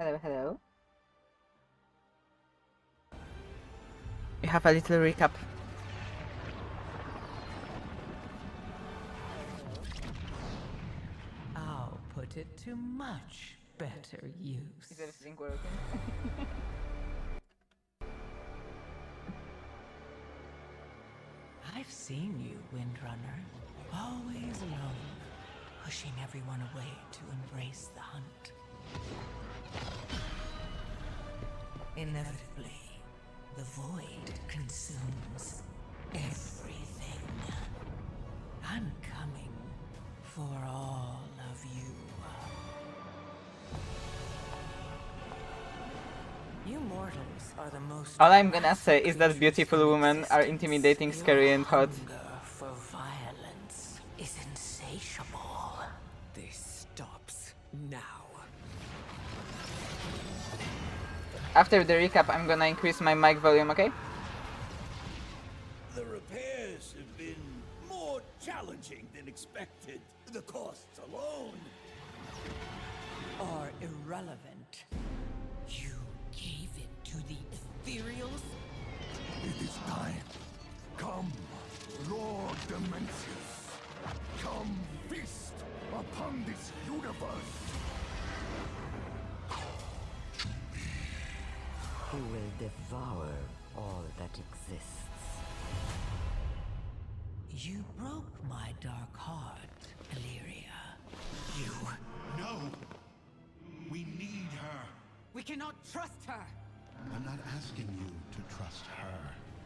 Hello, hello. We have a little recap. I'll put it to much better use. Is everything working? I've seen you, Windrunner. Always alone, pushing everyone away to embrace the hunt. Inevitably, the void consumes everything. I'm coming for all of you. You mortals are the most... All I'm gonna say is that beautiful women are intimidating, scary, and hot. Your hunger for violence is insatiable. This stops now. After the recap, I'm gonna increase my mic volume, okay? The repairs have been more challenging than expected. The costs alone are irrelevant. You gave it to the ethereals? It is time. Come, Lord Dimensius. Come feast upon this universe. He will devour all that exists. You broke my dark heart, Illyria. You... No! We need her. We cannot trust her. I'm not asking you to trust her.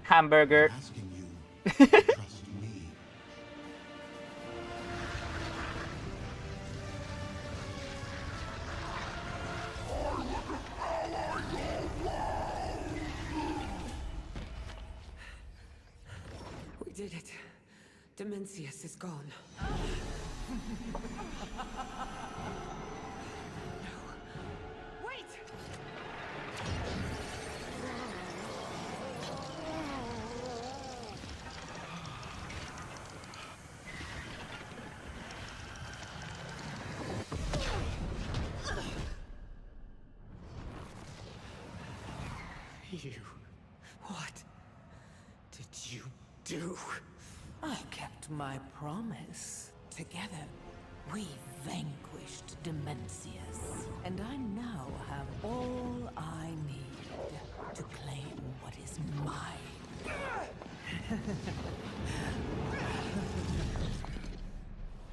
Hamburger. I'm asking you to trust me. We did it. Dimensius is gone. Wait! You... What did you do? I kept my promise. Together, we vanquished Dimensius. And I now have all I need to claim what is mine.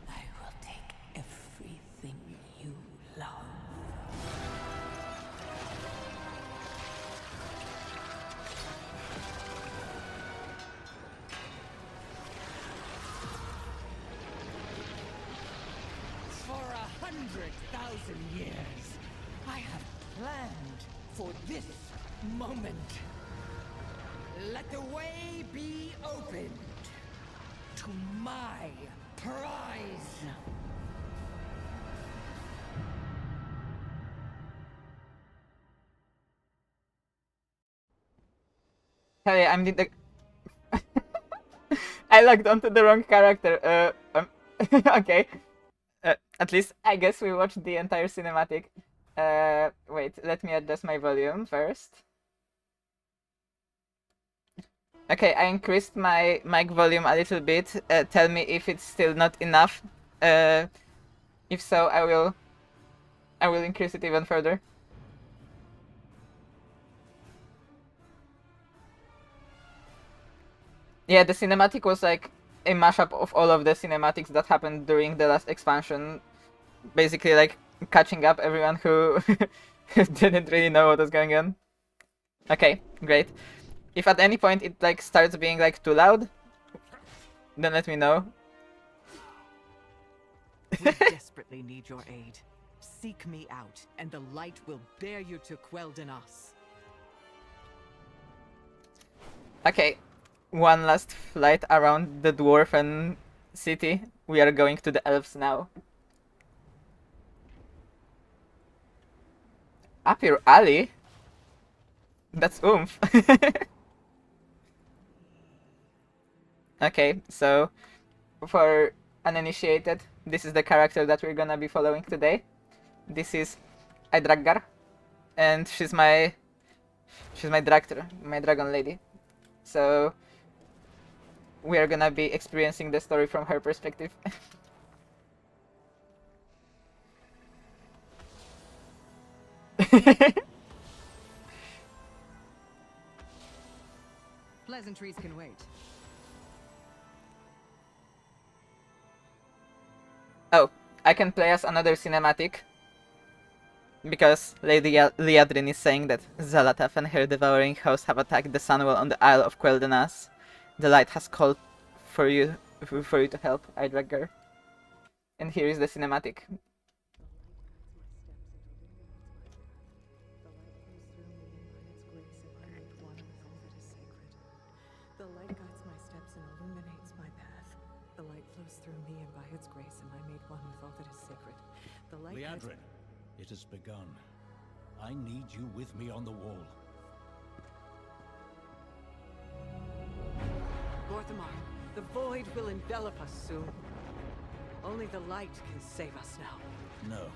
I will take everything you love. For 100,000 years, I have planned for this moment. Let the way be opened to my prize. Hey, I'm the... I logged onto the wrong character. Okay. At least, I guess we watched the entire cinematic. Wait, let me adjust my volume first. Okay, I increased my mic volume a little bit. Tell me if it's still not enough. If so, I will increase it even further. Yeah, the cinematic was like a mashup of all of the cinematics that happened during the last expansion. Basically, like, catching up everyone who didn't really know what was going on. Okay, great. If at any point it like starts being like too loud, then let me know. We desperately need your aid. Seek me out, and the light will bear you to Quel'Danas. Okay, one last flight around the dwarven city. We are going to the elves now. Up your alley? That's oomph. Okay, so for uninitiated, this is the character that we're gonna be following today. This is Idraggar. and she's my director, my dragon lady. So we are gonna be experiencing the story from her perspective. Pleasantries can wait. Oh, I can play as another cinematic. Because Lady Liadrin is saying that Zalataf and her devouring host have attacked the Sunwell on the Isle of Quel'Danas. The light has called for you to help, Idragger. And here is the cinematic. The light guides my steps and illuminates my path. The light flows through me, and by its grace am I made one with all that is sacred. The light guides... Liadrin, it has begun. I need you with me on the wall. Gorthamar, the void will envelop us soon. Only the light can save us now. No.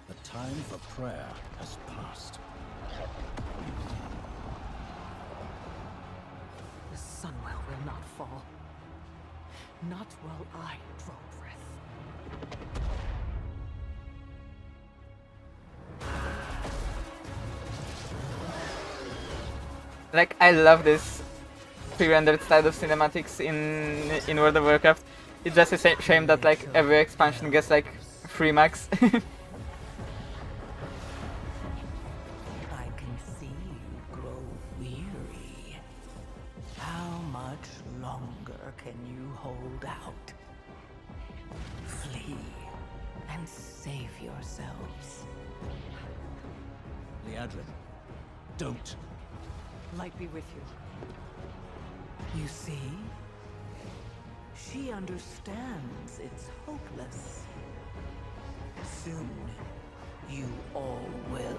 The time for prayer has passed. The Sunwell will not fall. Not while I draw breath. Like, I love this pre-rendered style of cinematics in World of Warcraft. It's just a shame that like every expansion gets like 3 max. I can see you grow weary. How much longer can you hold out? Flee and save yourselves. Liadrin, don't. Light be with you. You see? She understands it's hopeless. Soon, you all will.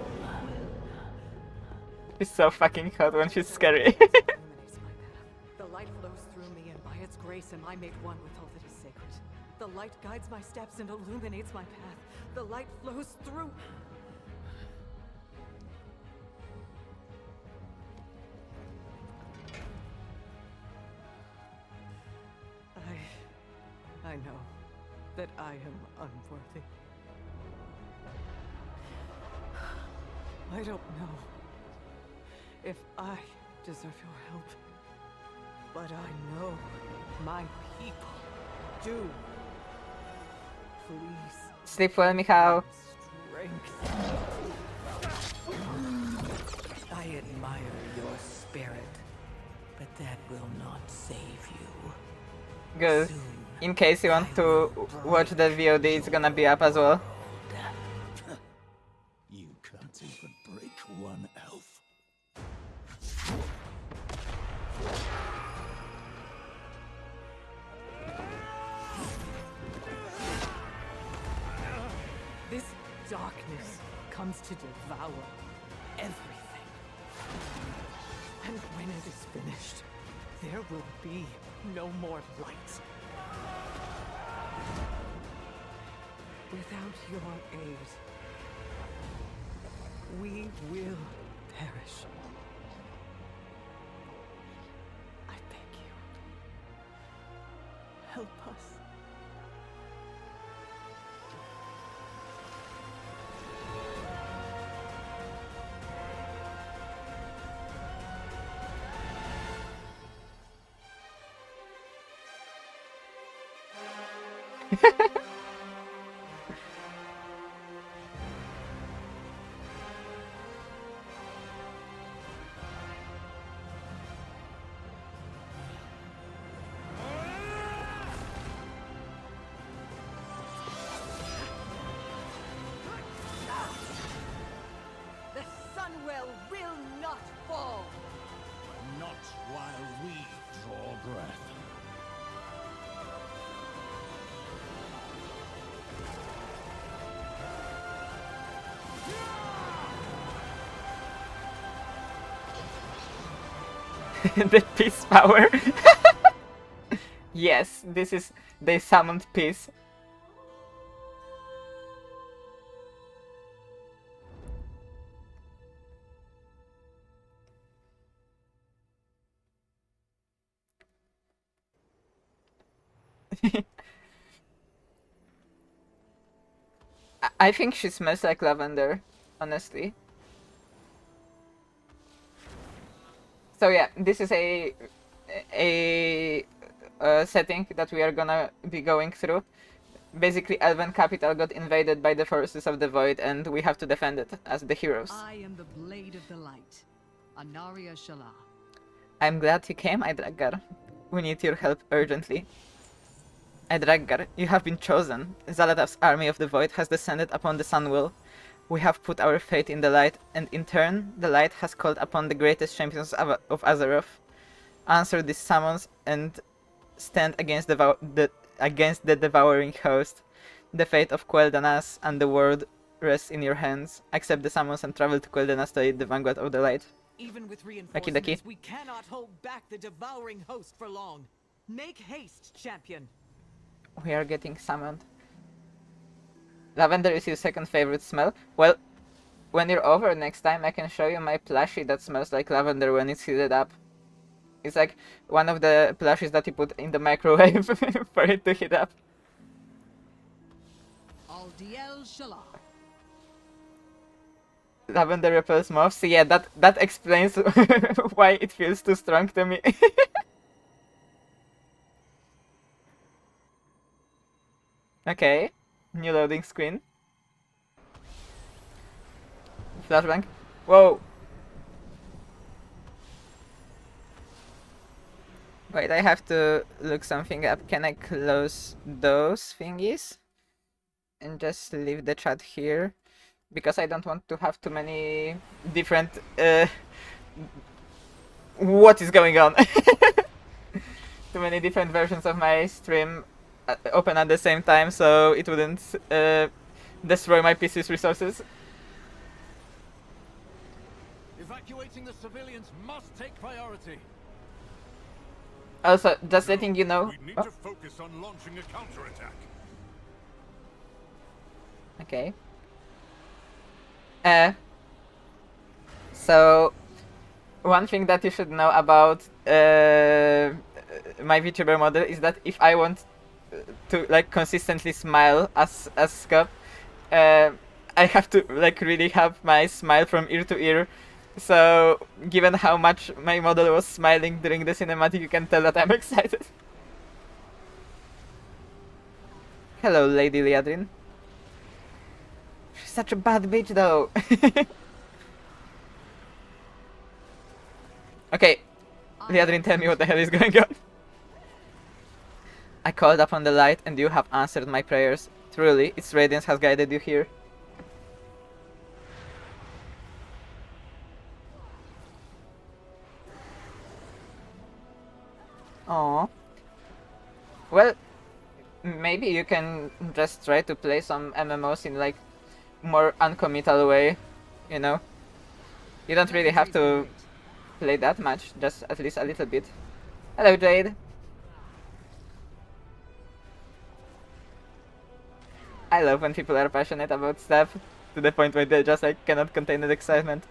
It's so fucking hot when she's scary. Illuminates my path. The light flows through me, and by its grace am I made one with all that is sacred. The light guides my steps and illuminates my path. The light flows through... I know that I am unworthy. I don't know if I deserve your help, but I know my people do. Please. Sleep well, Michał. Strength. I admire your spirit, but that will not save you. Good. Soon, In case you want to watch the VOD, it's gonna be up as well. You can't even break one elf. This darkness comes to devour everything. And when it is finished, there will be no more light. Without your aid, we will perish. I beg you, help us. The Sunwell will not fall! Not while we draw breath. The peace power. Yes, this is... they summoned peace. I think she smells like lavender, honestly. So yeah, this is a setting that we are gonna be going through. Basically, Elven capital got invaded by the forces of the Void, and we have to defend it as the heroes. I am the Blade of the Light, Anaria Shala. I'm glad you came, Idraggar. We need your help urgently. Idraggar, you have been chosen. Zalatav's army of the Void has descended upon the Sunwell. We have put our faith in the light, and in turn, the light has called upon the greatest champions of Azeroth. Answer this summons and stand against the devouring host. The fate of Quel'Danas and the world rests in your hands. Accept the summons and travel to Quel'Danas to aid the vanguard of the light. Even with Daki. reinforcements, we cannot hold back the devouring host for long. Make haste, champion. We are getting summoned. Lavender is your second favorite smell? Well, when you're over next time, I can show you my plushie that smells like lavender when it's heated up. It's like one of the plushies that you put in the microwave for it to heat up. Aldiel Shala. Lavender repels moths. Yeah, that explains why it feels too strong to me. Okay, new loading screen. Flashbang. Whoa! Wait, I have to look something up. Can I close those thingies? And just leave the chat here? Because I don't want to have too many different... What is going on? Too many different versions of my stream open at the same time, so it wouldn't destroy my PC's resources. Evacuating the civilians must take priority. Also, just letting you know... We need Oh, to focus on launching a counterattack. okay. So, one thing that you should know about my VTuber model is that if I want to like consistently smile as Skop, I have to like really have my smile from ear to ear. So, given how much my model was smiling during the cinematic, you can tell that I'm excited. Hello, Lady Liadrin. She's such a bad bitch, though. Okay, Liadrin, tell me what the hell is going on. I called upon the light, and you have answered my prayers. Truly, its radiance has guided you here. Aww. Well, maybe you can just try to play some MMOs in like more uncommittal way, you know? You don't really have to play that much, just at least a little bit. Hello, Jade. I love when people are passionate about stuff, to the point where they just like cannot contain the excitement.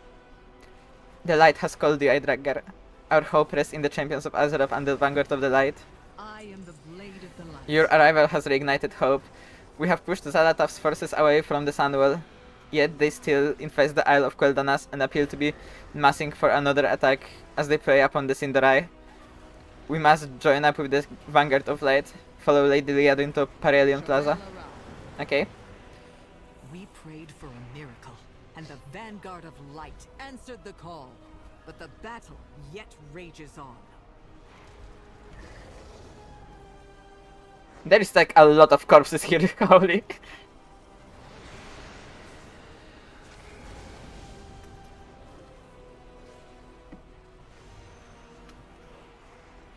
The light has called you, Idraggar. Our hope rests in the champions of Azeroth and the vanguard of the light. I am the Blade of the Light. Your arrival has reignited hope. We have pushed Zalatav's forces away from the Sunwell, yet they still infest the Isle of Quel'Danas and appear to be massing for another attack as they prey upon the Cinderai. We must join up with the vanguard of light. Follow Lady Liadrin to Parelion Plaza. Okay. We prayed for a miracle, and the vanguard of light answered the call. But the battle yet rages on. There is like a lot of corpses here, holy.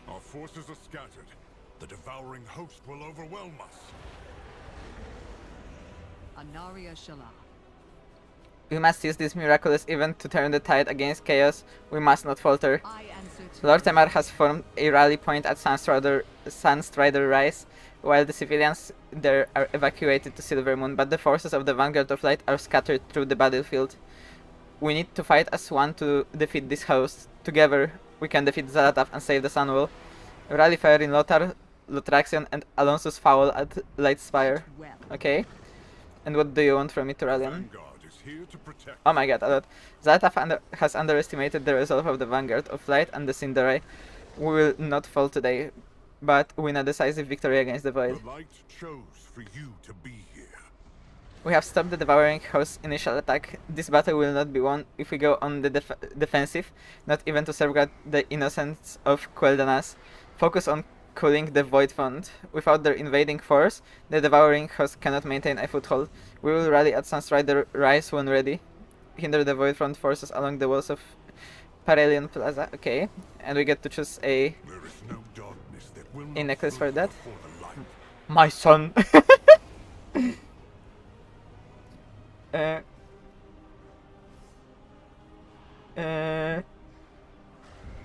Our forces are scattered. The devouring host will overwhelm us. Anaria Shala. We must use this miraculous event to turn the tide against chaos. We must not falter. I answer to Lord Temar has formed a rally point at Sunstrider Rise, while the civilians there are evacuated to Silvermoon, but the forces of the Vanguard of Light are scattered through the battlefield. We need to fight as one to defeat this host. Together, we can defeat Zalatav and save the Sunwell. Rally fire in Lothar. Lotraxion and Alonso's foul at Lightspire. Well, Okay. And what do you want from me, Turalian? Vanguard is here to protect. Oh my god, a lot. Zalatath has underestimated the resolve of the Vanguard of Light and the Cinderay. We will not fall today, but win a decisive victory against the Void. The light chose for you to be here. We have stopped the Devouring Host's initial attack. This battle will not be won if we go on the defensive, not even to safeguard the innocence of Quel'Danas. Focus on cooling the Void Font. Without their invading force, the Devouring Host cannot maintain a foothold. We will rally at Sunstrider Rise when ready. Hinder the Void Front forces along the walls of Parelion Plaza. Okay, and we get to choose a There is no darkness that will a not necklace flee for that. before the light. My son.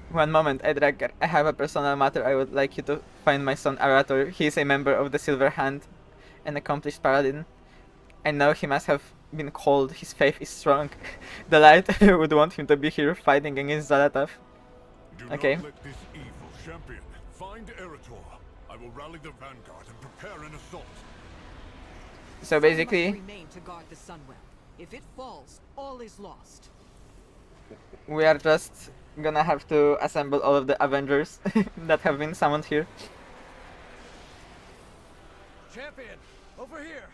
One moment, Edragar. I have a personal matter. I would like you to find my son Arator. He is a member of the Silver Hand, an accomplished paladin. I know he must have been cold. His faith is strong. The light would want him to be here fighting against Zalatath. Do Okay. not let this evil champion find Eretor. I will rally the vanguard and prepare an assault. So some basically, must remain to guard the Sunwell. If it falls, all is lost. we are just gonna have to assemble all of the Avengers that have been summoned here. Champion, over here.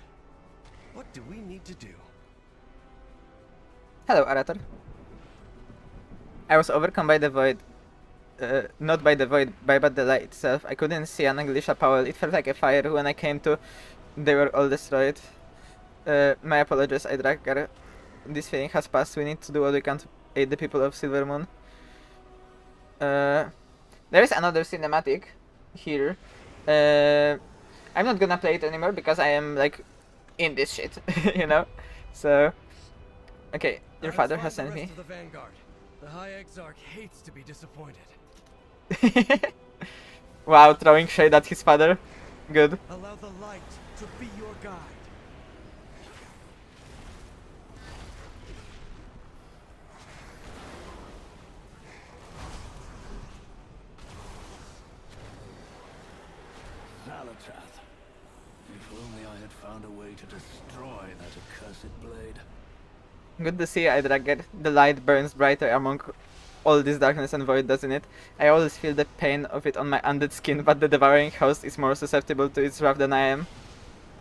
What do we need to do? Hello, Arator. I was overcome by the void. Not by the void, but the light itself. I couldn't see an Anglisha Powell. It felt like a fire. When I came to, they were all destroyed. My apologies, Edragar. This feeling has passed. We need to do what we can to aid the people of Silver Moon. There is another cinematic here. I'm not gonna play it anymore because I am like in this shit, you know. So, okay, your father has sent me. The Vanguard. The High Exarch hates to be disappointed. Wow, throwing shade at his father. Good. Allow the light to be your guide. Zalatath. If only I had found a way to destroy that accursed blade. Good to see, Idrager. The light burns brighter among all this darkness and void, doesn't it? I always feel the pain of it on my undead skin, but the devouring host is more susceptible to its wrath than I am.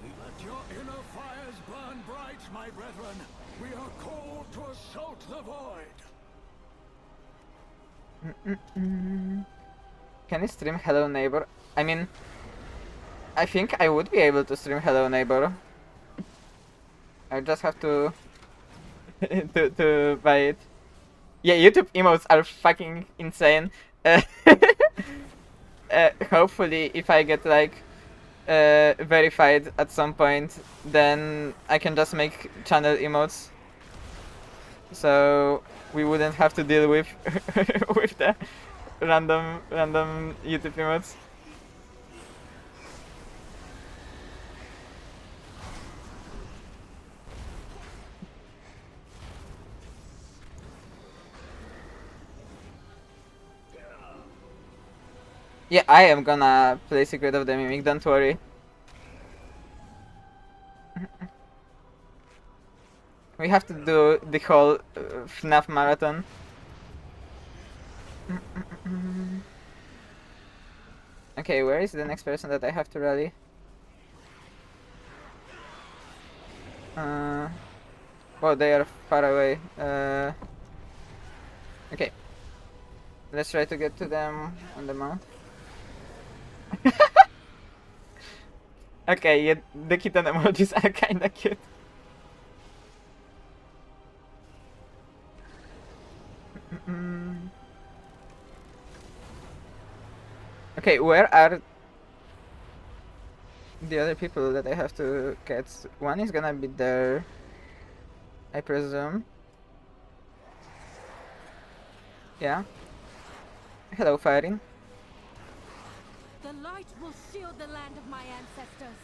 Let your inner fires burn bright, my brethren. We are called to assault the void. Can you stream Hello Neighbor? I mean, I think I would be able to stream Hello Neighbor. I just have to to buy it. Yeah, YouTube emotes are fucking insane. Hopefully, if I get like verified at some point, then I can just make channel emotes. So we wouldn't have to deal with with the random YouTube emotes. Yeah, I am gonna play Secret of the Mimic, don't worry. We have to do the whole FNAF marathon. Okay, where is the next person that I have to rally? Well, they are far away. Okay. Let's try to get to them on the mount. Okay, yeah, the kitten emojis are kinda cute. Okay, where are the other people that I have to get? One is gonna be there, I presume. Yeah. Hello, Firing. The light will shield the land of my ancestors.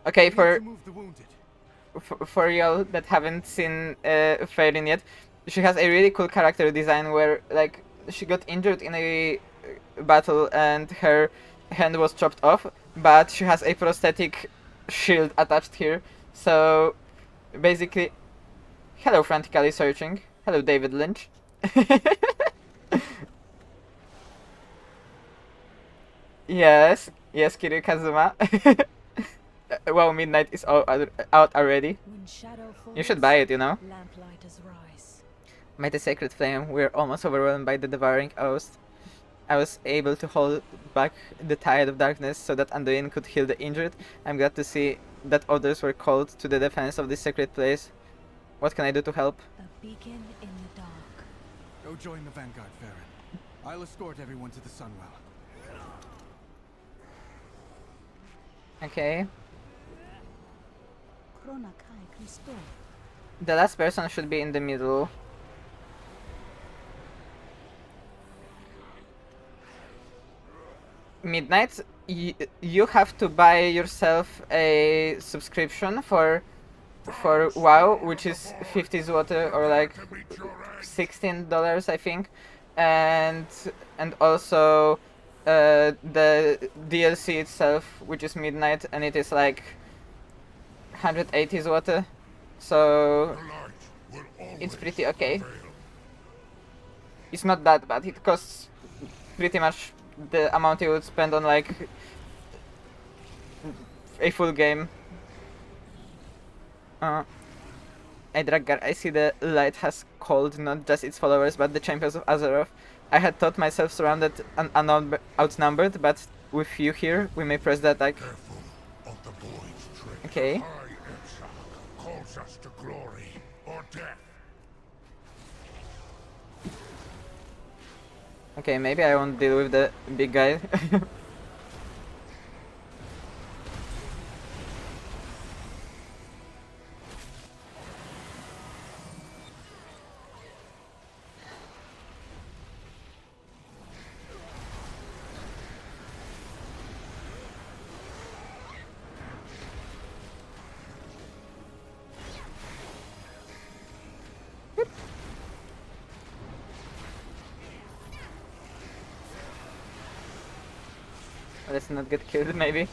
Okay, for y'all that haven't seen Fairin yet, she has a really cool character design where like she got injured in a battle and her hand was chopped off, but she has a prosthetic shield attached here. So basically, hello, frantically searching. Hello, David Lynch. Yes, yes, Kiryu Kazuma. Wow, Midnight is out already. When shadow falls, You should buy it, you know. lamplighters rise. By the sacred flame, we're almost overwhelmed by the devouring host. I was able to hold back the tide of darkness so that Anduin could heal the injured. I'm glad to see that others were called to the defense of this sacred place. What can I do to help? A beacon in the dark. Go join the Vanguard, Farron. I'll escort everyone to the Sunwell. Okay. Krona kai Christo. The last person should be in the middle. Midnight, you have to buy yourself a subscription for WoW, which is 50 zloty or like $16, I think, and also the DLC itself, which is Midnight, and it is like 180 zloty, so it's pretty okay. It's not that bad. It costs pretty much the amount you would spend on like a full game. Edragar, I see the light has called not just its followers but the champions of Azeroth. I had thought myself surrounded and outnumbered, but with you here, we may press the attack. Okay. Calls us to glory or death. Okay, maybe I won't deal with the big guy. Let's not get killed, maybe.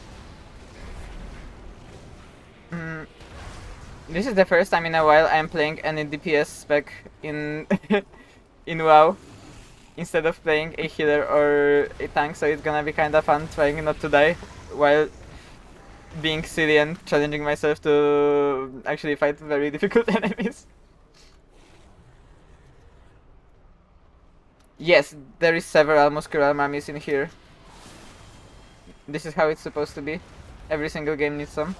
This is the first time in a while I'm playing any DPS spec in in WoW instead of playing a healer or a tank, so it's gonna be kinda fun trying not to die while being silly and challenging myself to actually fight very difficult enemies. Yes, there is several muscular mummies in here. This is how it's supposed to be. Every single game needs some.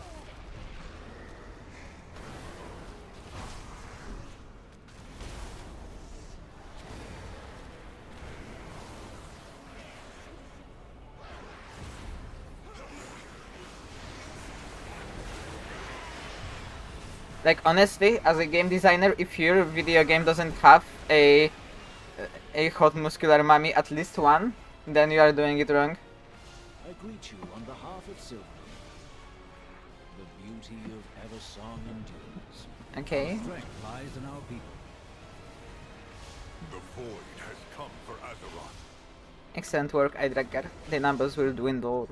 Like honestly, as a game designer, if your video game doesn't have a hot muscular mummy, at least one, then you are doing it wrong. I greet you on behalf of Silver. The beauty of Eversong endures. Okay. Our strength lies in our people. The void has come for Azeroth. Excellent work, Edragar. The numbers will dwindle.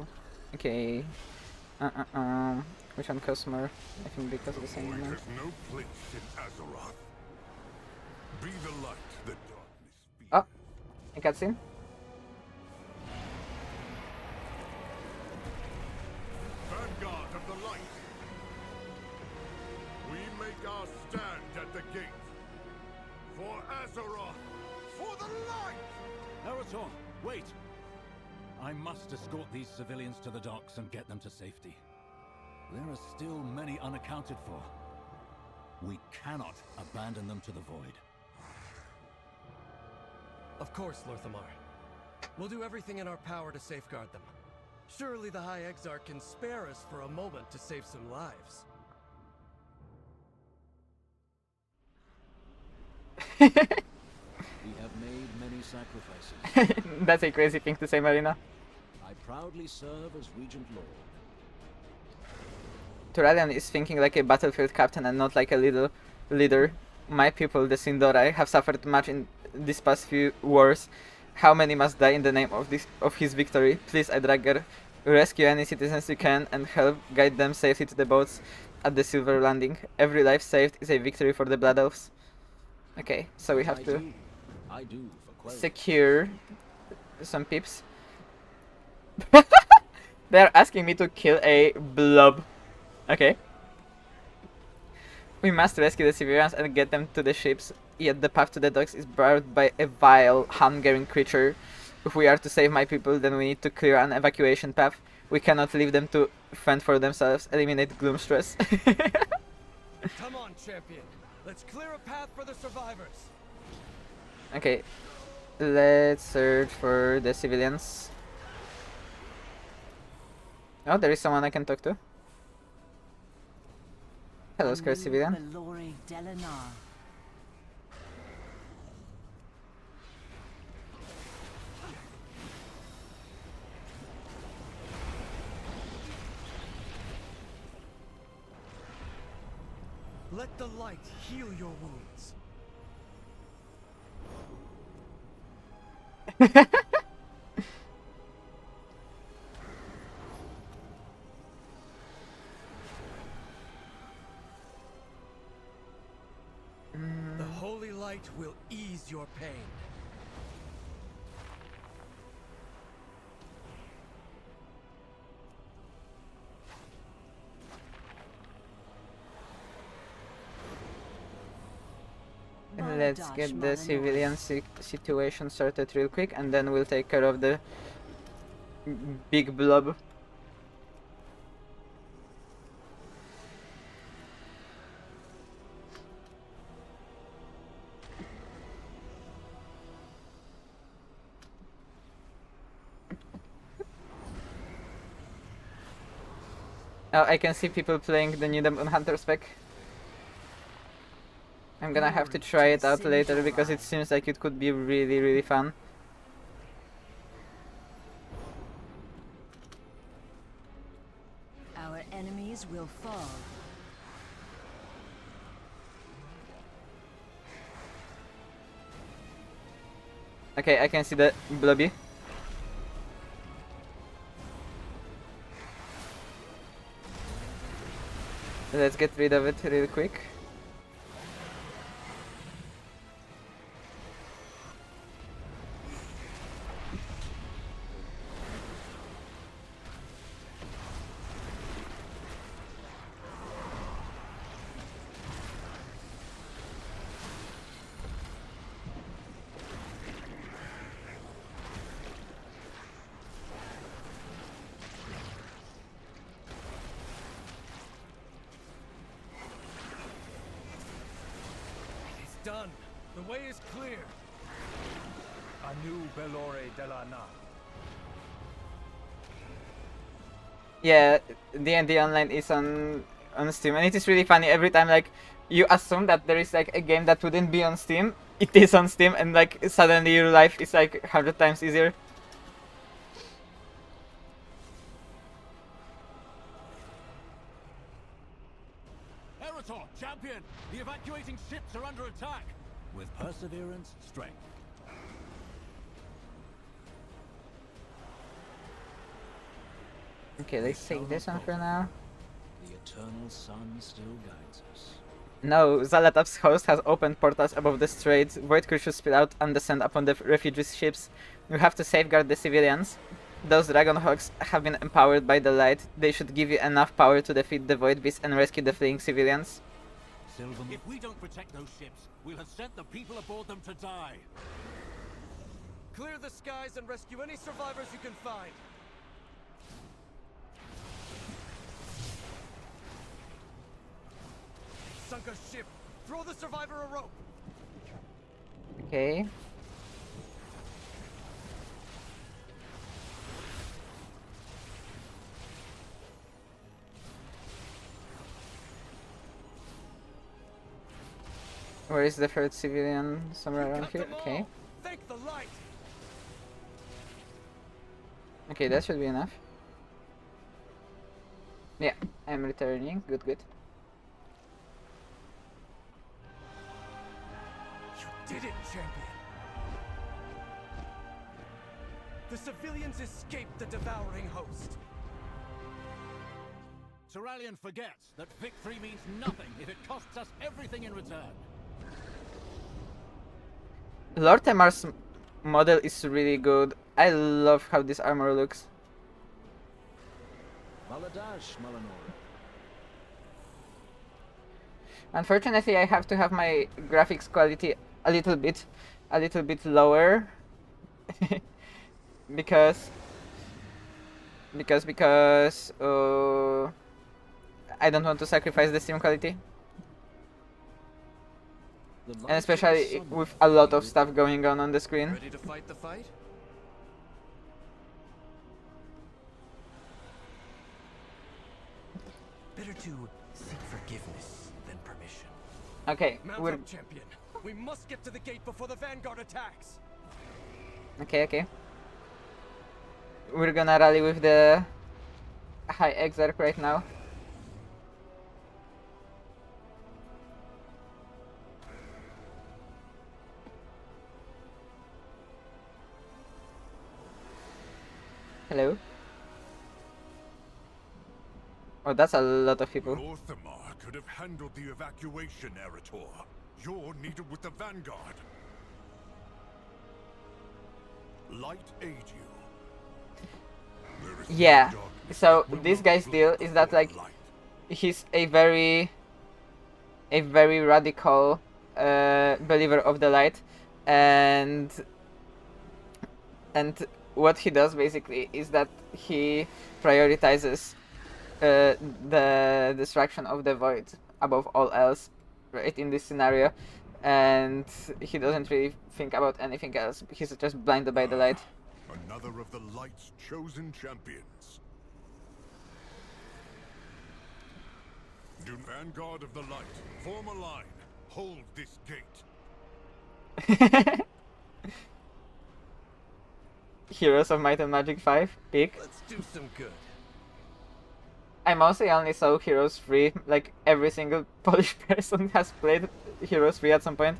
Okay. Which one costs more? I think because of the same amount. There's no place in Azeroth. Be the light the darkness feeds. Oh, a cutscene. Vanguard of the light. We make our stand at the gate. For Azeroth. For the light! Naruto, wait! I must escort these civilians to the docks and get them to safety. There are still many unaccounted for. We cannot abandon them to the void. Of course, Lorthamar. We'll do everything in our power to safeguard them. Surely the High Exarch can spare us for a moment to save some lives. We have made many sacrifices. That's a crazy thing to say, Marina. I proudly serve as Regent Lord. Turalian is thinking like a battlefield captain and not like a little leader. My people, the Sindorai, have suffered much in these past few wars, How many must die in the name of his victory? Please, Idragger, rescue any citizens you can and help guide them safely to the boats at the Silver Landing. Every life saved is a victory for the Blood Elves. Okay, so we have to secure some peeps. They're asking me to kill a blob. Okay. We must rescue the civilians and get them to the ships, yet the path to the docks is barred by a vile, hungering creature. If we are to save my people, then we need to clear an evacuation path. We cannot leave them to fend for themselves. Eliminate gloom stress. Come on, champion. Let's clear a path for the survivors. Okay. Let's search for the civilians. Oh, there is someone I can talk to. Hello, scarce civilian. Let the light heal your wounds. The holy light will ease your pain. Let's get the civilian situation sorted real quick, and then we'll take care of the big blob. Oh, I can see people playing the new Demon Hunter spec. I'm gonna have to try it out later because it seems like it could be really, really fun. Our enemies will fall. Okay, I can see the blobby. Let's get rid of it real quick. Done. The way is clear. Anu Belore Delana. Yeah, D&D Online is on Steam, and it is really funny. Every time like you assume that there is like a game that wouldn't be on Steam, it is on Steam, and like suddenly your life is like 100 times easier. Erator, champion! The evacuating ships are under attack! With perseverance, strength. Okay, let's take this one for now. The eternal sun still guides us. No, Zalatav's host has opened portals above the straits. Void creatures spill out and descend upon the refugees' ships. You have to safeguard the civilians. Those Dragonhawks have been empowered by the light. They should give you enough power to defeat the Void Beast and rescue the fleeing civilians. If we don't protect those ships, we'll have sent the people aboard them to die. Clear the skies and rescue any survivors you can find. Sunk a ship. Throw the survivor a rope. Okay. Where is the third civilian? Somewhere around here? Okay. Thank the light. Okay, that should be enough. Yeah, I'm returning. Good, good. You did it, champion. The civilians escaped the devouring host. Ceralian forgets that victory means nothing if it costs us everything in return. Lord Temar's model is really good. I love how this armor looks. Maladash, Malanora. Unfortunately, I have to have my graphics quality a little bit lower because I don't want to sacrifice the stream quality, and especially with a lot of stuff going on the screen. Ready to fight the fight? Better to seek forgiveness than permission. Okay, Mount up, champion. We must get to the gate before the vanguard attacks. Okay. We're gonna rally with the High Exarch right now. Hello? Oh, that's a lot of people. Lord Thamar could have handled the evacuation, Erator. You're needed with the vanguard. Light aid you. Yeah, so this guy's deal is that, like, he's a very radical believer of the light, and what he does basically is that he prioritizes the destruction of the void above all else, right, in this scenario, and he doesn't really think about anything else. He's just blinded by the light. Another of the light's chosen champions. Do vanguard of the light, form a line. Hold this gate. Heroes of Might and Magic 5, pick. Let's do some good. I mostly only saw Heroes 3, like every single Polish person has played Heroes 3 at some point.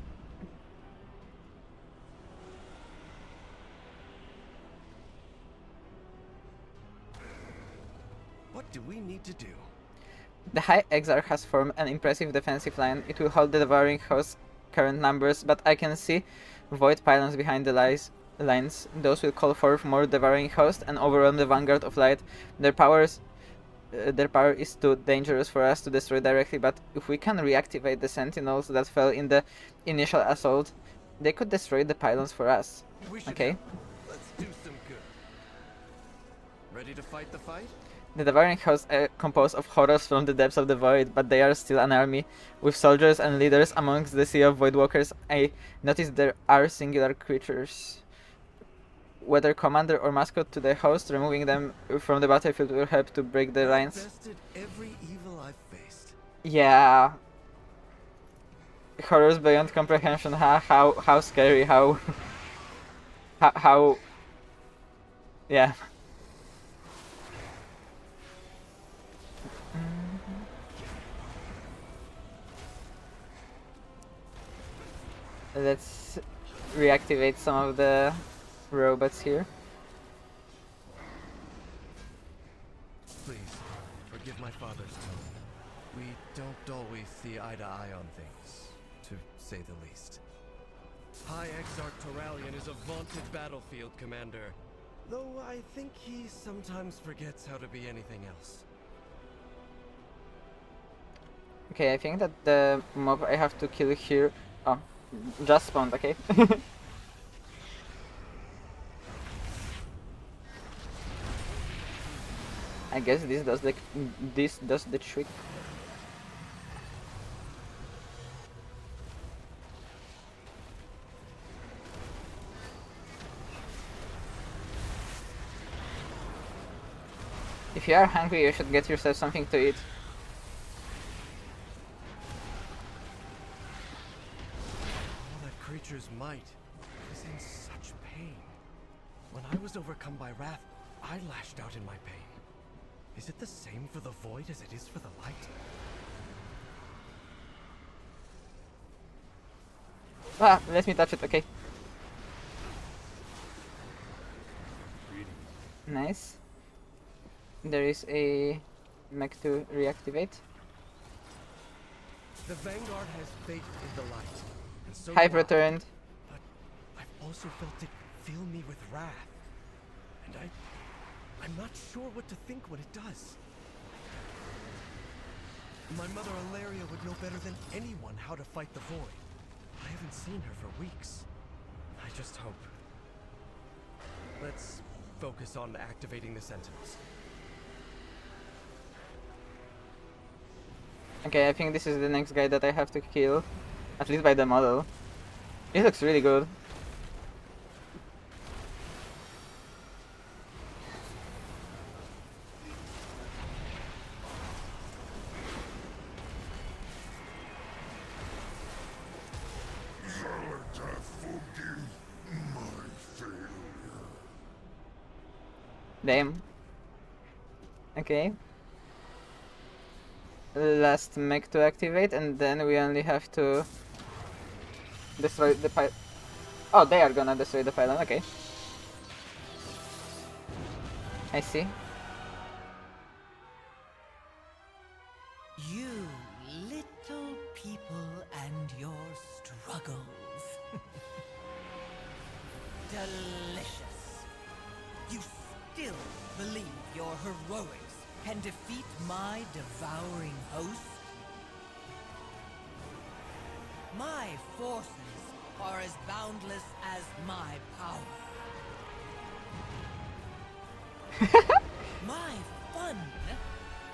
What do we need to do? The High Exarch has formed an impressive defensive line. It will hold the devouring host's current numbers, but I can see void pylons behind the lines. Those will call forth more devouring host and overwhelm the vanguard of light. Their power is too dangerous for us to destroy directly, but if we can reactivate the sentinels that fell in the initial assault, they could destroy the pylons for us. Okay. Let's do some good. Ready to fight the fight? The devouring hosts are composed of horrors from the depths of the void, but they are still an army, with soldiers and leaders amongst the sea of voidwalkers. I noticed there are singular creatures. Whether commander or mascot to the host, removing them from the battlefield will help to break the lines. Bested every evil I've faced. Yeah. Horrors beyond comprehension. How scary. How yeah. Let's reactivate some of the robots here. Please, forgive my father's tone. We don't always see eye to eye on things, to say the least. High Exarch Toralian is a vaunted battlefield commander, though I think he sometimes forgets how to be anything else. Okay, I think that the mob I have to kill here... Oh, just spawned, okay. I guess this does the trick. If you are hungry, you should get yourself something to eat. All that creature's might is in such pain. When I was overcome by wrath, I lashed out in my pain. Is it the same for the void as it is for the light? Ah, let me touch it, okay. Nice. There is a mech to reactivate. The Vanguard has faith in the light, and so Hive do I. returned. But I've also felt it fill me with wrath, and I'm not sure what to think when it does. My mother Ilaria would know better than anyone how to fight the Void. I haven't seen her for weeks. I just hope. Let's focus on activating the Sentinels. Okay, I think this is the next guy that I have to kill. At least by the model. It looks really good. Damn. Okay. Last mech to activate, and then we only have to destroy the pylon. Oh, they are gonna destroy the pylon, okay. I see. You little people and your struggles. Delicious. You still believe your heroics can defeat my devouring host? My forces are as boundless as my power. My fun.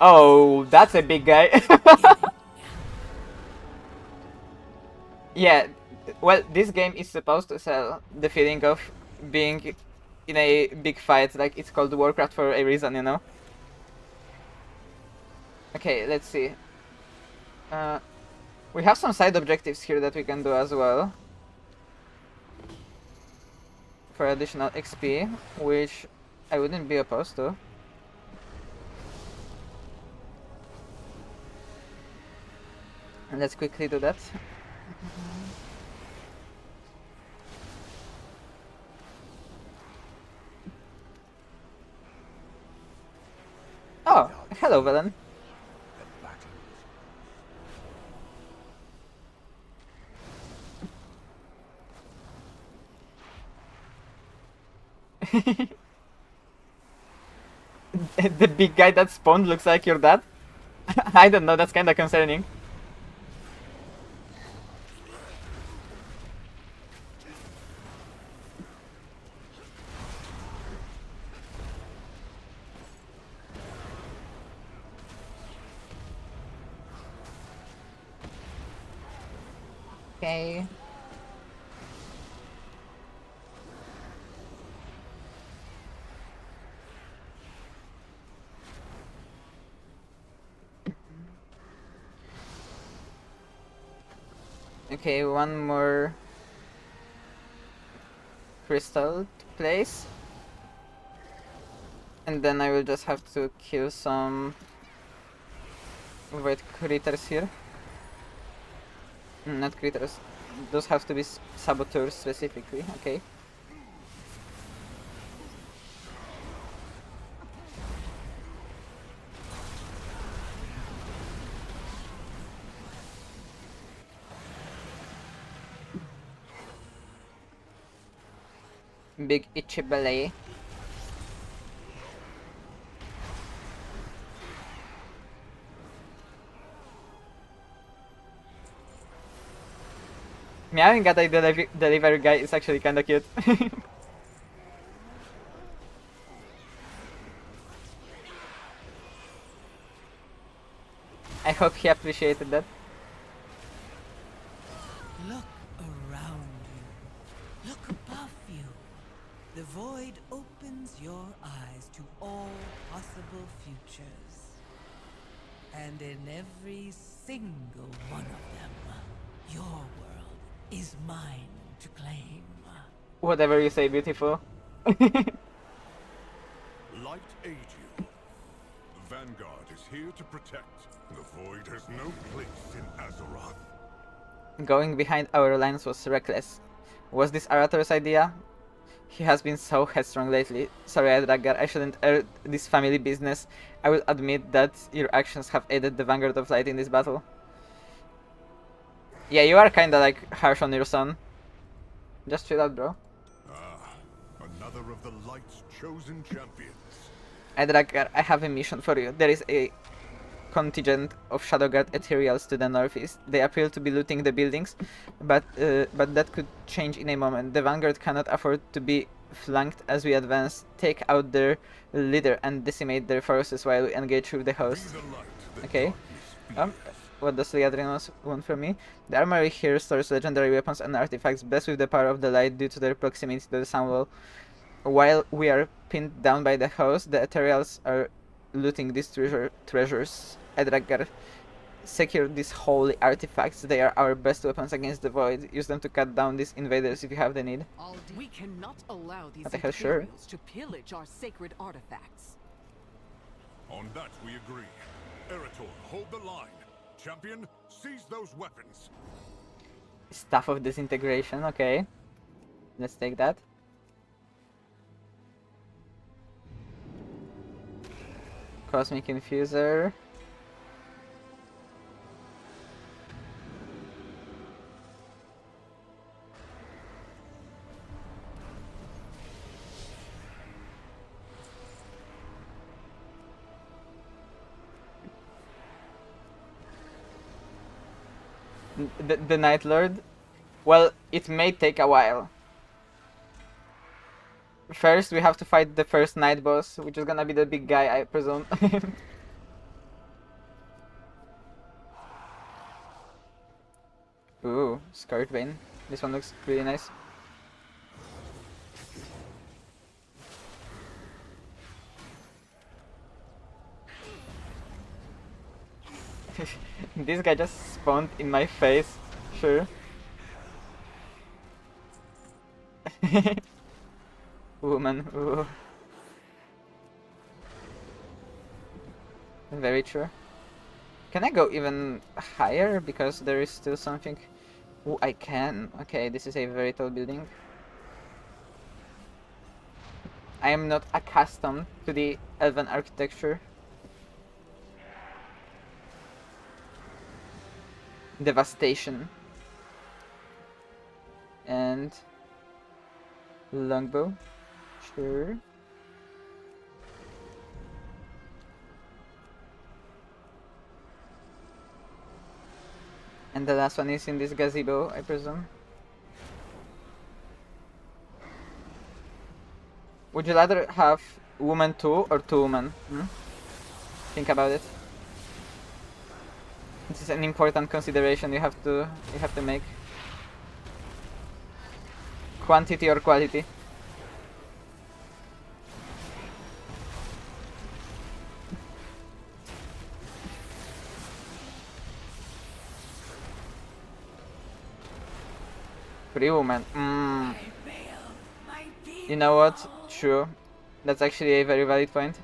Oh, that's a big guy. Yeah, well, this game is supposed to sell the feeling of being in a big fight, like it's called Warcraft for a reason, you know? Okay, let's see. We have some side objectives here that we can do as well. For additional XP, which I wouldn't be opposed to. And let's quickly do that. Oh, hello, villain. The big guy that spawned looks like your dad? I don't know, that's kinda concerning. Okay. Okay, one more crystal to place. And then I will just have to kill some void critters here. Not critters. Those have to be saboteurs specifically, okay. Big itchy belly. Meowing at a delivery guy is actually kinda cute. I hope he appreciated that. Look around you. Look above you. The void opens your eyes to all possible futures. And in every single one of them, your world is mine to claim. Whatever you say, beautiful. Light aid you. The Vanguard is here to protect. The Void has no place in Azeroth. Going behind our lines was reckless. Was this Arator's idea? He has been so headstrong lately. Sorry, Edgar, I shouldn't air this family business. I will admit that your actions have aided the Vanguard of Light in this battle. Yeah, you are kinda like harsh on your son. Just chill out, bro. Another of the Light's chosen champions. Edgar, I have a mission for you. There is a contingent of Shadowguard Ethereals to the northeast. They appear to be looting the buildings, but that could change in a moment. The Vanguard cannot afford to be flanked as we advance. Take out their leader and decimate their forces while we engage with the host. Okay. What does Liadrinos want from me? The armory here stores legendary weapons and artifacts blessed with the power of the light due to their proximity to the sun wall. While we are pinned down by the host, the Ethereals are looting these treasures. Edgar, secure these holy artifacts. They are our best weapons against the void. Use them to cut down these invaders if you have the need. We cannot allow these What the hell, sure. Imperials to pillage our sacred artifacts. On that we agree. Eretor, hold the line. Champion, seize those weapons. Staff of Disintegration, okay. Let's take that. Cosmic Infuser. The Night Lord? Well, it may take a while. First, we have to fight the first night boss, which is gonna be the big guy, I presume. Ooh, Scarlet Vein. This one looks really nice. This guy just spawned in my face, sure. Woman, ooh. Very true. Can I go even higher? Because there is still something... Ooh, I can. Okay, this is a very tall building. I am not accustomed to the elven architecture. Devastation. And... longbow. Sure. And the last one is in this gazebo, I presume. Would you rather have woman 2 or 2 women? Think about it. This is an important consideration you have to make. Quantity or quality? Free woman. You know what? True. That's actually a very valid point.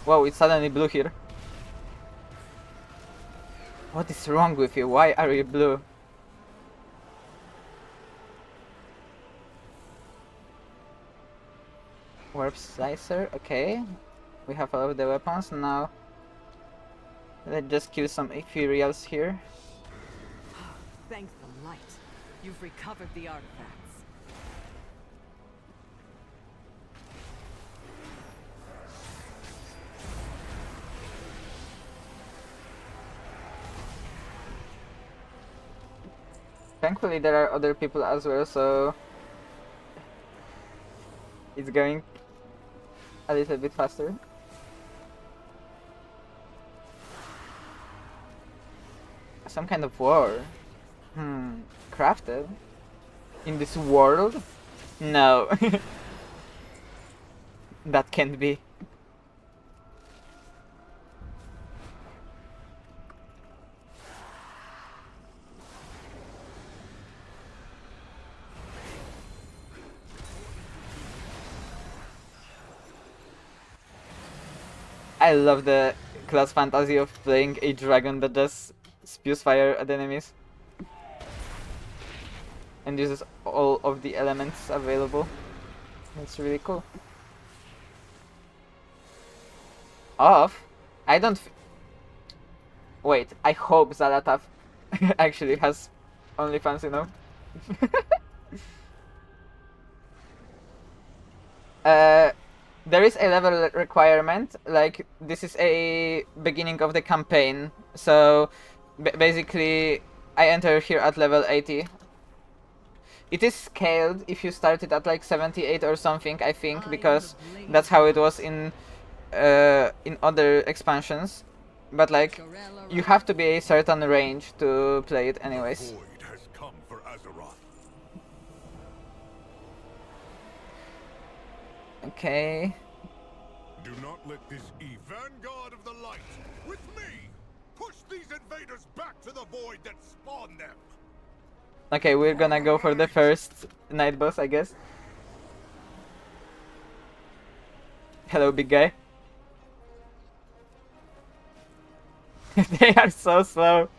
Wow, it's suddenly blue here. What is wrong with you? Why are you blue? Warp Slicer, okay. We have all of the weapons now. Let's just kill some ethereals here. Thank the light. You've recovered the artifacts. Thankfully there are other people as well, so it's going a little bit faster. Some kind of war. Crafted? In this world? No. That can't be. I love the class fantasy of playing a dragon that just spews fire at enemies and uses all of the elements available. That's really cool. Off? I don't... Wait, I hope Zalatath actually has OnlyFans, you know? There is a level requirement, like this is a beginning of the campaign, so basically I enter here at level 80. It is scaled if you started at like 78 or something, I think, because that's how it was in other expansions. But like, you have to be a certain range to play it anyways. Okay. Do not let this Vanguard of the Light with me push these invaders back to the void that spawned them. Okay, we're gonna go for the first night boss, I guess. Hello, big guy. They are so slow.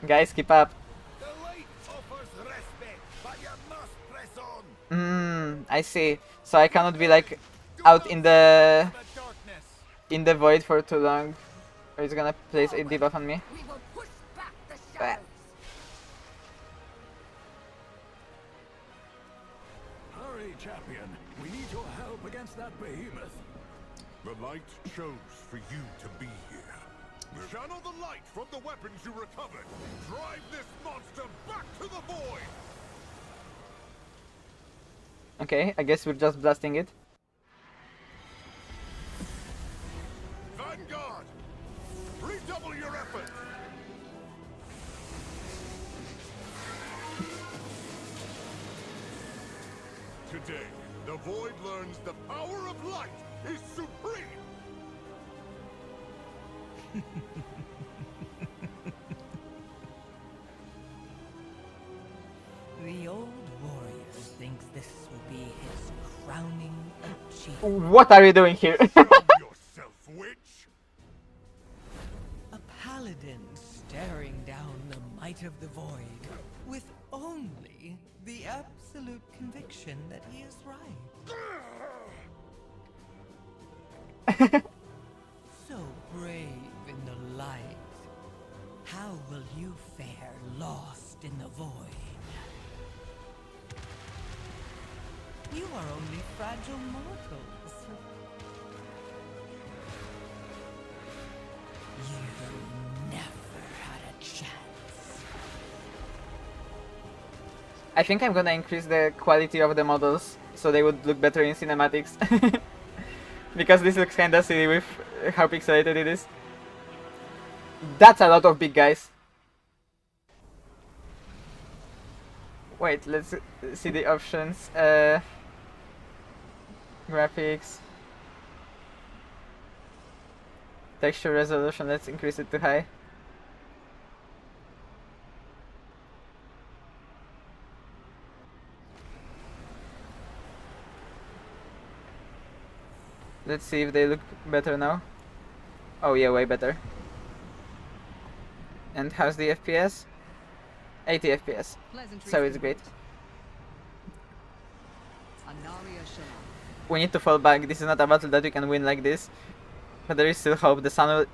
Guys, keep up. I see. So I cannot be like out in the void for too long, or he's gonna place a debuff on me. Bah. Hurry, champion. We need your help against that behemoth. The light chose for you to be here. Channel the light from the weapons you recovered. Drive this monster back to the void. Okay, I guess we're just blasting it. Vanguard, redouble your effort. Today, the void learns the power of light is supreme. The old warrior thinks this will be his crowning achievement. What are you doing here? Yourself, witch. A paladin staring down the might of the void with only the absolute conviction that he is right. So brave in the light. How will you fare lost in the void? You are only fragile mortals. You never had a chance. I think I'm gonna increase the quality of the models so they would look better in cinematics. Because this looks kinda silly with how pixelated it is. That's a lot of big guys. Wait, let's see the options. Graphics. Texture resolution, let's increase it to high. Let's see if they look better now. Oh yeah, way better. And how's the FPS? 80 FPS. So it's great. We need to fall back. This is not a battle that we can win like this. But there is still hope. The sun will...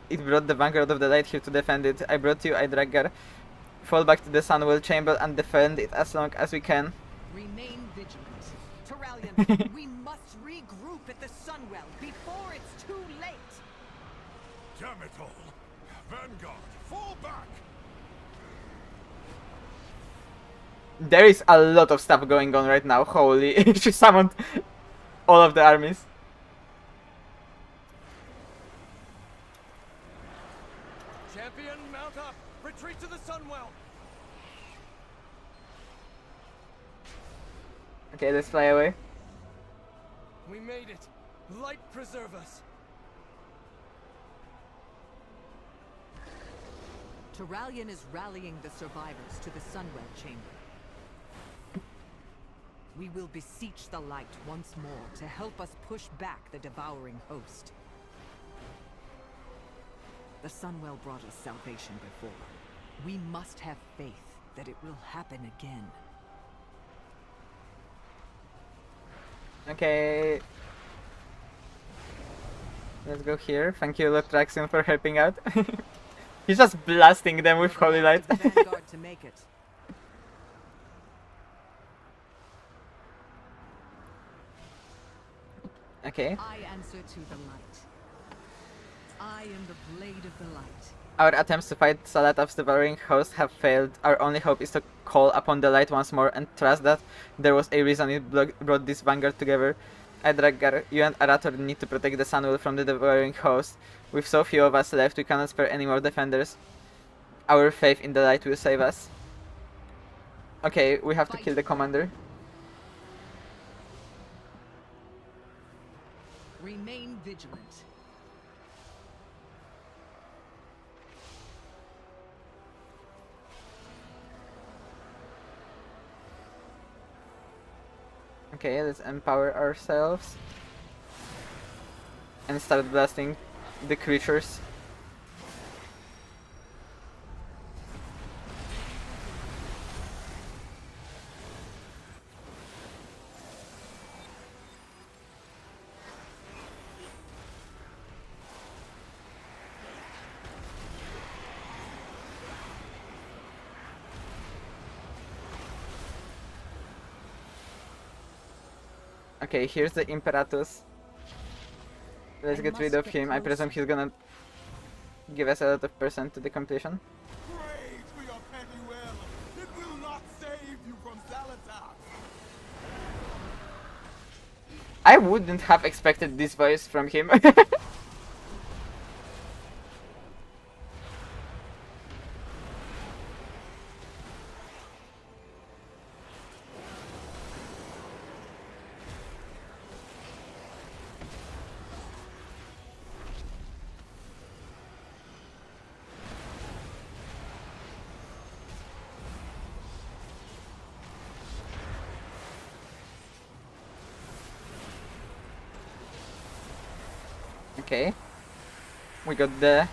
It brought the Vanguard of the Light here to defend it. I brought you, Idragar. Fall back to the Sunwell Chamber and defend it as long as we can. Remain vigilant. Terralion, we must regroup at the Sunwell before it's too late. Damn it all. Vanguard, fall back. There is a lot of stuff going on right now. Holy, she summoned all of the armies. Champion, mount up! Retreat to the Sunwell! Okay, let's fly away. We made it! Light preserve us! Terralion is rallying the survivors to the Sunwell Chamber. We will beseech the light once more to help us push back the devouring host. The Sunwell brought us salvation before. We must have faith that it will happen again. Okay. Let's go here. Thank you, Lotraxion, for helping out. He's just blasting them with holy light. The vanguard to make it. Okay. I answer to the light. I am the blade of the light. Our attempts to fight Salatov's devouring host have failed. Our only hope is to call upon the light once more and trust that there was a reason it brought this vanguard together. Adragar, you and Arator need to protect the Sunwell from the devouring host. With so few of us left, we cannot spare any more defenders. Our faith in the light will save us. Okay, we have to kill the commander. Remain vigilant. Okay, let's empower ourselves and start blasting the creatures. Okay, here's the Imperatus. Let's get rid of him. I presume he's gonna give us a lot of percent to the completion. Praise for your petty will. It will not save you from Zalatar. I wouldn't have expected this voice from him. Okay, we got the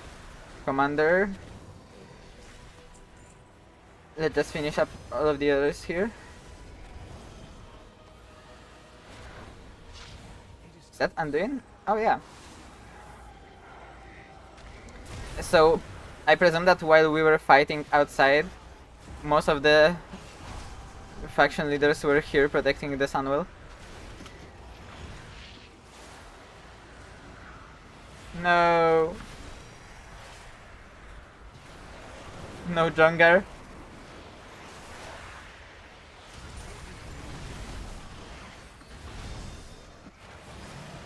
commander. Let's just finish up all of the others here. Is that Anduin? Oh yeah. So, I presume that while we were fighting outside, most of the faction leaders were here protecting the Sunwell. No. No Jongar.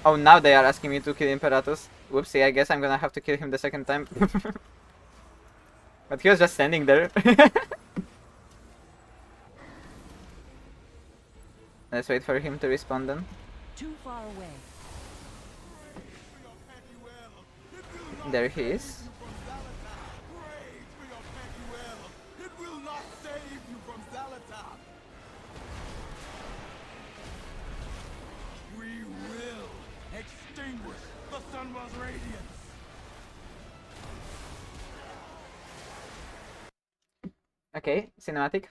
Oh, now they are asking me to kill Imperatus. Whoopsie, I guess I'm gonna have to kill him the second time. But he was just standing there. Let's wait for him to respond then. Too far away. There he is. It will not save you from Zalatar. We will extinguish the Sunwell's radiance. Okay, cinematic.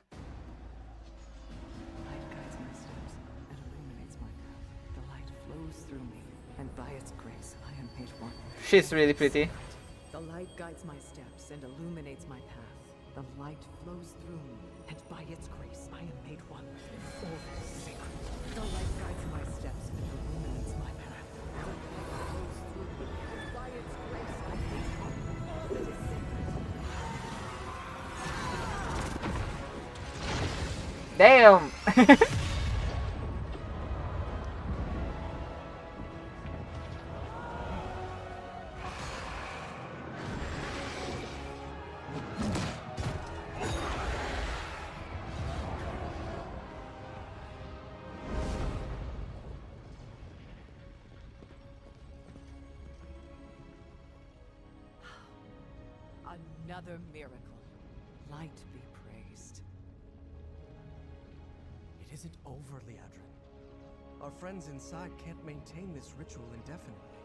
Light guides my steps and illuminates my path. The light flows through me, and by its grace I am made one. She's really pretty. The light guides my steps and illuminates my path. The light flows through me, and by its grace I am made one with all that is sacred. The light guides my steps and illuminates my path. The light flows through me, and by its grace I am made one with all that is sacred. Damn! Another miracle. Light be praised. It isn't over, Liadrin. Our friends inside can't maintain this ritual indefinitely.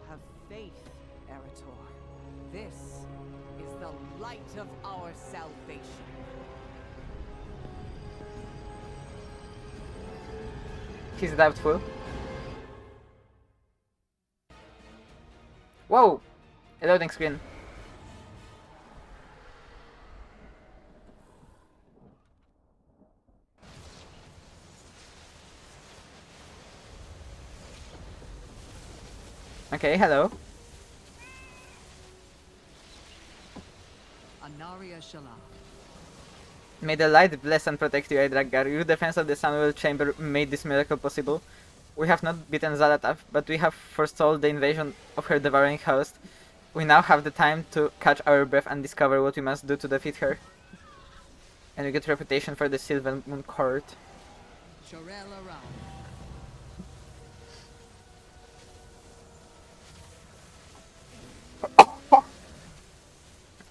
Have faith, Eretor. This is the light of our salvation. He's doubtful. Whoa! A loading screen. Okay, hello. Anaria Shala. May the light bless and protect you, Edragar. Your defense of the Sunwell Chamber made this miracle possible. We have not beaten Zalatath, but we have forestalled the invasion of her devouring host. We now have the time to catch our breath and discover what we must do to defeat her. And we get reputation for the Silver Moon Court. Shorella Ra.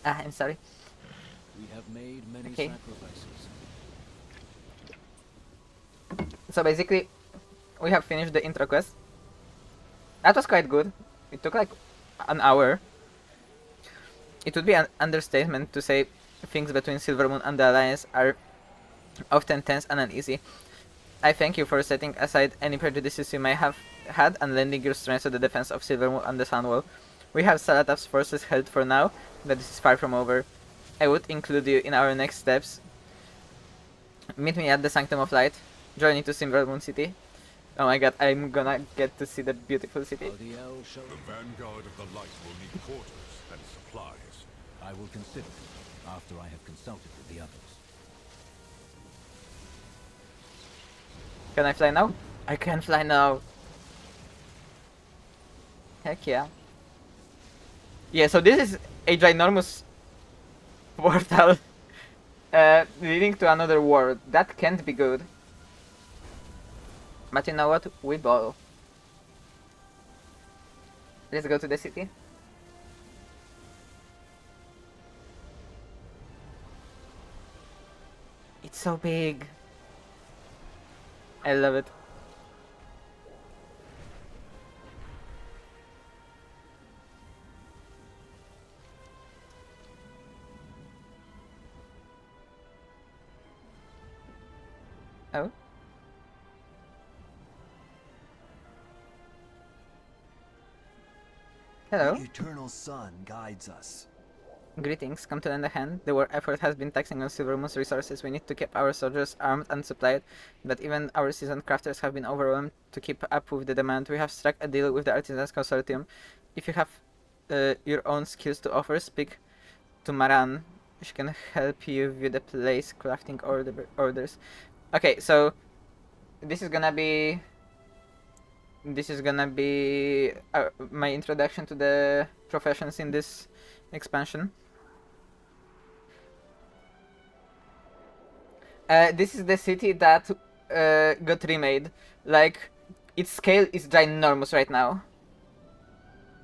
I'm sorry. We have made many Okay. sacrifices. So basically, we have finished the intro quest. That was quite good. It took like an hour. It would be an understatement to say things between Silvermoon and the Alliance are often tense and uneasy. I thank you for setting aside any prejudices you may have had and lending your strength to the defense of Silvermoon and the Sunwall. We have Zalatath's forces held for now, but this is far from over. I would include you in our next steps. Meet me at the Sanctum of Light. Journey to Silvermoon City. Oh my god, I'm gonna get to see the beautiful city. The vanguard of the light will need quarters and supplies. I will consider it after I have consulted with the others. Can I fly now? I can fly now. Heck yeah. Yeah, so this is a ginormous portal leading to another world. That can't be good. But you know what? We ball. Let's go to the city. It's so big. I love it. Oh. Hello. The eternal sun guides us. Greetings, come to lend a hand. The war effort has been taxing on Silvermoon's resources. We need to keep our soldiers armed and supplied, but even our seasoned crafters have been overwhelmed to keep up with the demand. We have struck a deal with the Artisans Consortium. If you have your own skills to offer, speak to Maran. She can help you view the place, crafting orders. Okay, so this is gonna be my introduction to the professions in this expansion. This is the city that got remade. Like, its scale is ginormous right now.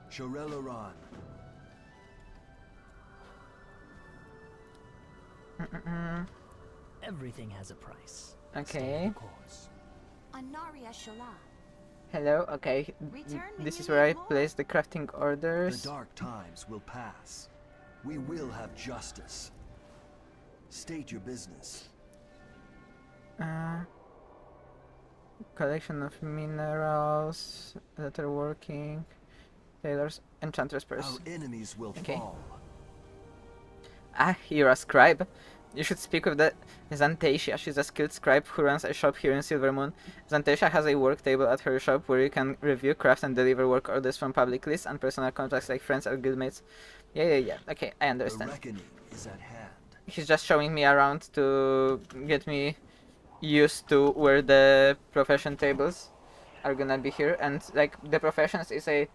Shorella Everything has a price. Okay. Anaria Shala. Hello, okay. This is where I place the crafting orders. The dark times will pass. We will have justice. State your business. Collection of minerals, letterworking, tailors, enchantress purse. Our enemies will Okay. fall. Ah, you're a scribe. You should speak with the Xantasia. She's a skilled scribe who runs a shop here in Silvermoon. Xantasia has a work table at her shop where you can review, craft, and deliver work orders from public lists and personal contracts like friends or guildmates. Yeah. Okay, I understand. The reckoning is at hand. He's just showing me around to get me used to where the profession tables are gonna be here. And, like, the professions is a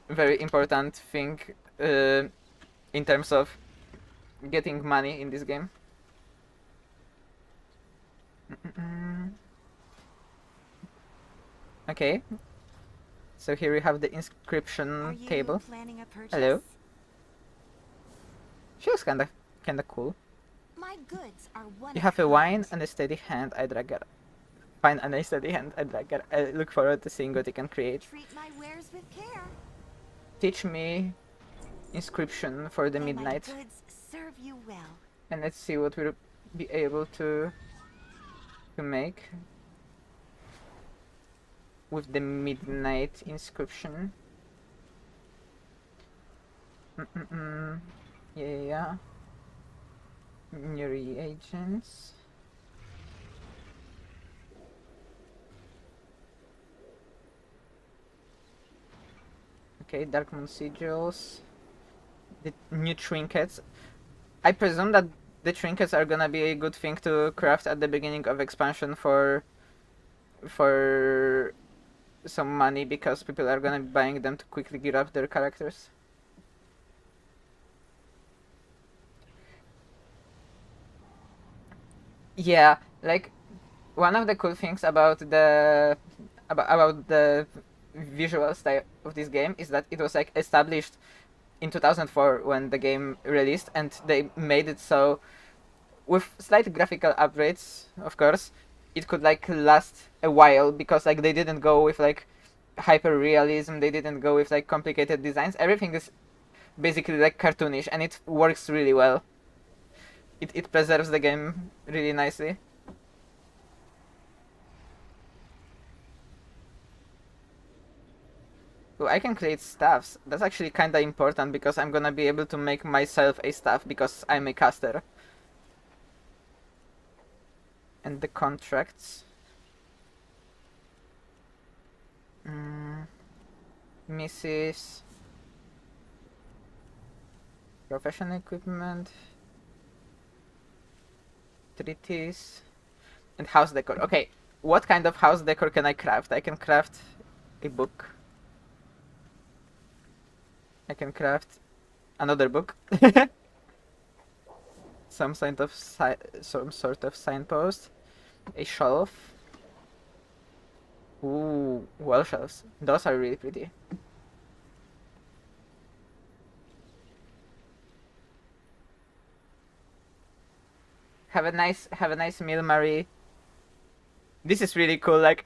very important thing in terms of getting money in this game. Okay, so here we have the inscription table. Planning a purchase? Hello. She looks kinda cool. My My goods are one You of have a kind. wine and a steady hand, I dragger. Fine and a steady hand, I dragger. I look forward to seeing what you can create. Treat my wares with care. Teach me inscription for the May midnight. my goods serve you well. And let's see what we'll be able to make with the midnight inscription. Yeah. New reagents. Okay, Dark Moon sigils. The new trinkets. I presume that the trinkets are gonna be a good thing to craft at the beginning of expansion for some money, because people are gonna be buying them to quickly gear up their characters. Yeah, like one of the cool things about the visual style of this game is that it was like established in 2004 when the game released, and they made it so with slight graphical upgrades, of course, it could like last a while, because like they didn't go with like hyper realism, they didn't go with like complicated designs. Everything is basically like cartoonish, and it works really well. It preserves the game really nicely. Oh, I can create staffs. That's actually kinda important, because I'm gonna be able to make myself a staff because I'm a caster. And the contracts. Mrs. Professional equipment. Treaties. And house decor. Okay, what kind of house decor can I craft? I can craft a book. I can craft another book. Some sort of signpost. A shelf. Ooh, wall shelves. Those are really pretty. Have a nice meal, Marie. This is really cool. Like,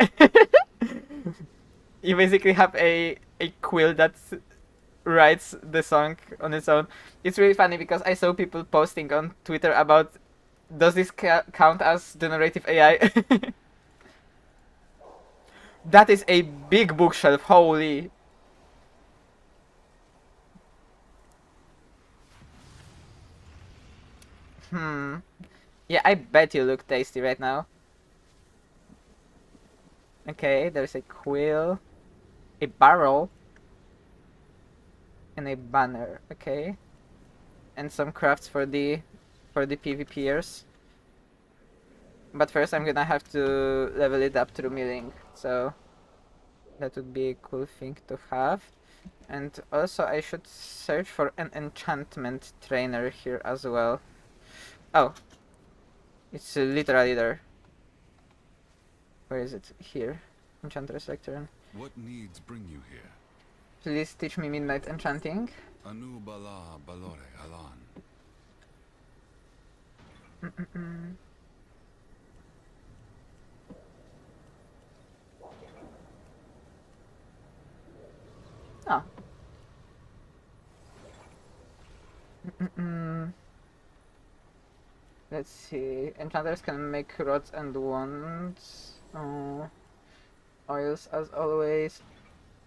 you basically have a quill that writes the song on its own. It's really funny because I saw people posting on Twitter about, does this count as generative AI? That is a big bookshelf, holy. Yeah, I bet you look tasty right now. Okay, there's a quill, a barrel, and a banner. Okay, and some crafts for the PvPers. But first, I'm gonna have to level it up through milling, so that would be a cool thing to have. And also, I should search for an enchantment trainer here as well. Oh, it's literally there. Where is it? Here. Enchantress Lectern. What needs bring you here? Please teach me midnight enchanting. Anu bala balore alan. Oh. Let's see. Enchanters can make rods and wands. Oils as always.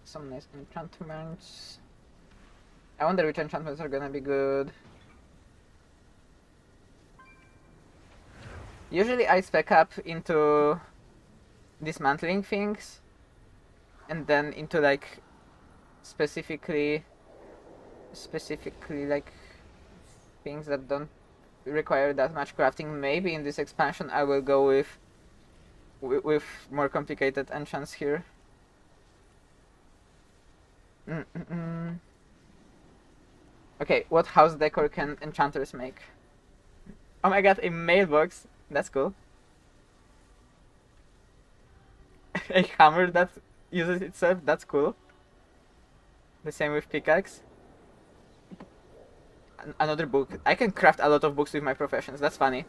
Some nice enchantments. I wonder which enchantments are gonna be good. Usually I spec up into dismantling things, and then into like specifically like things that don't require that much crafting. Maybe in this expansion I will go with more complicated enchants here. Okay, what house decor can enchanters make? Oh my god, a mailbox. That's cool. A hammer that uses itself. That's cool. The same with pickaxe. another book. I can craft a lot of books with my professions. That's funny.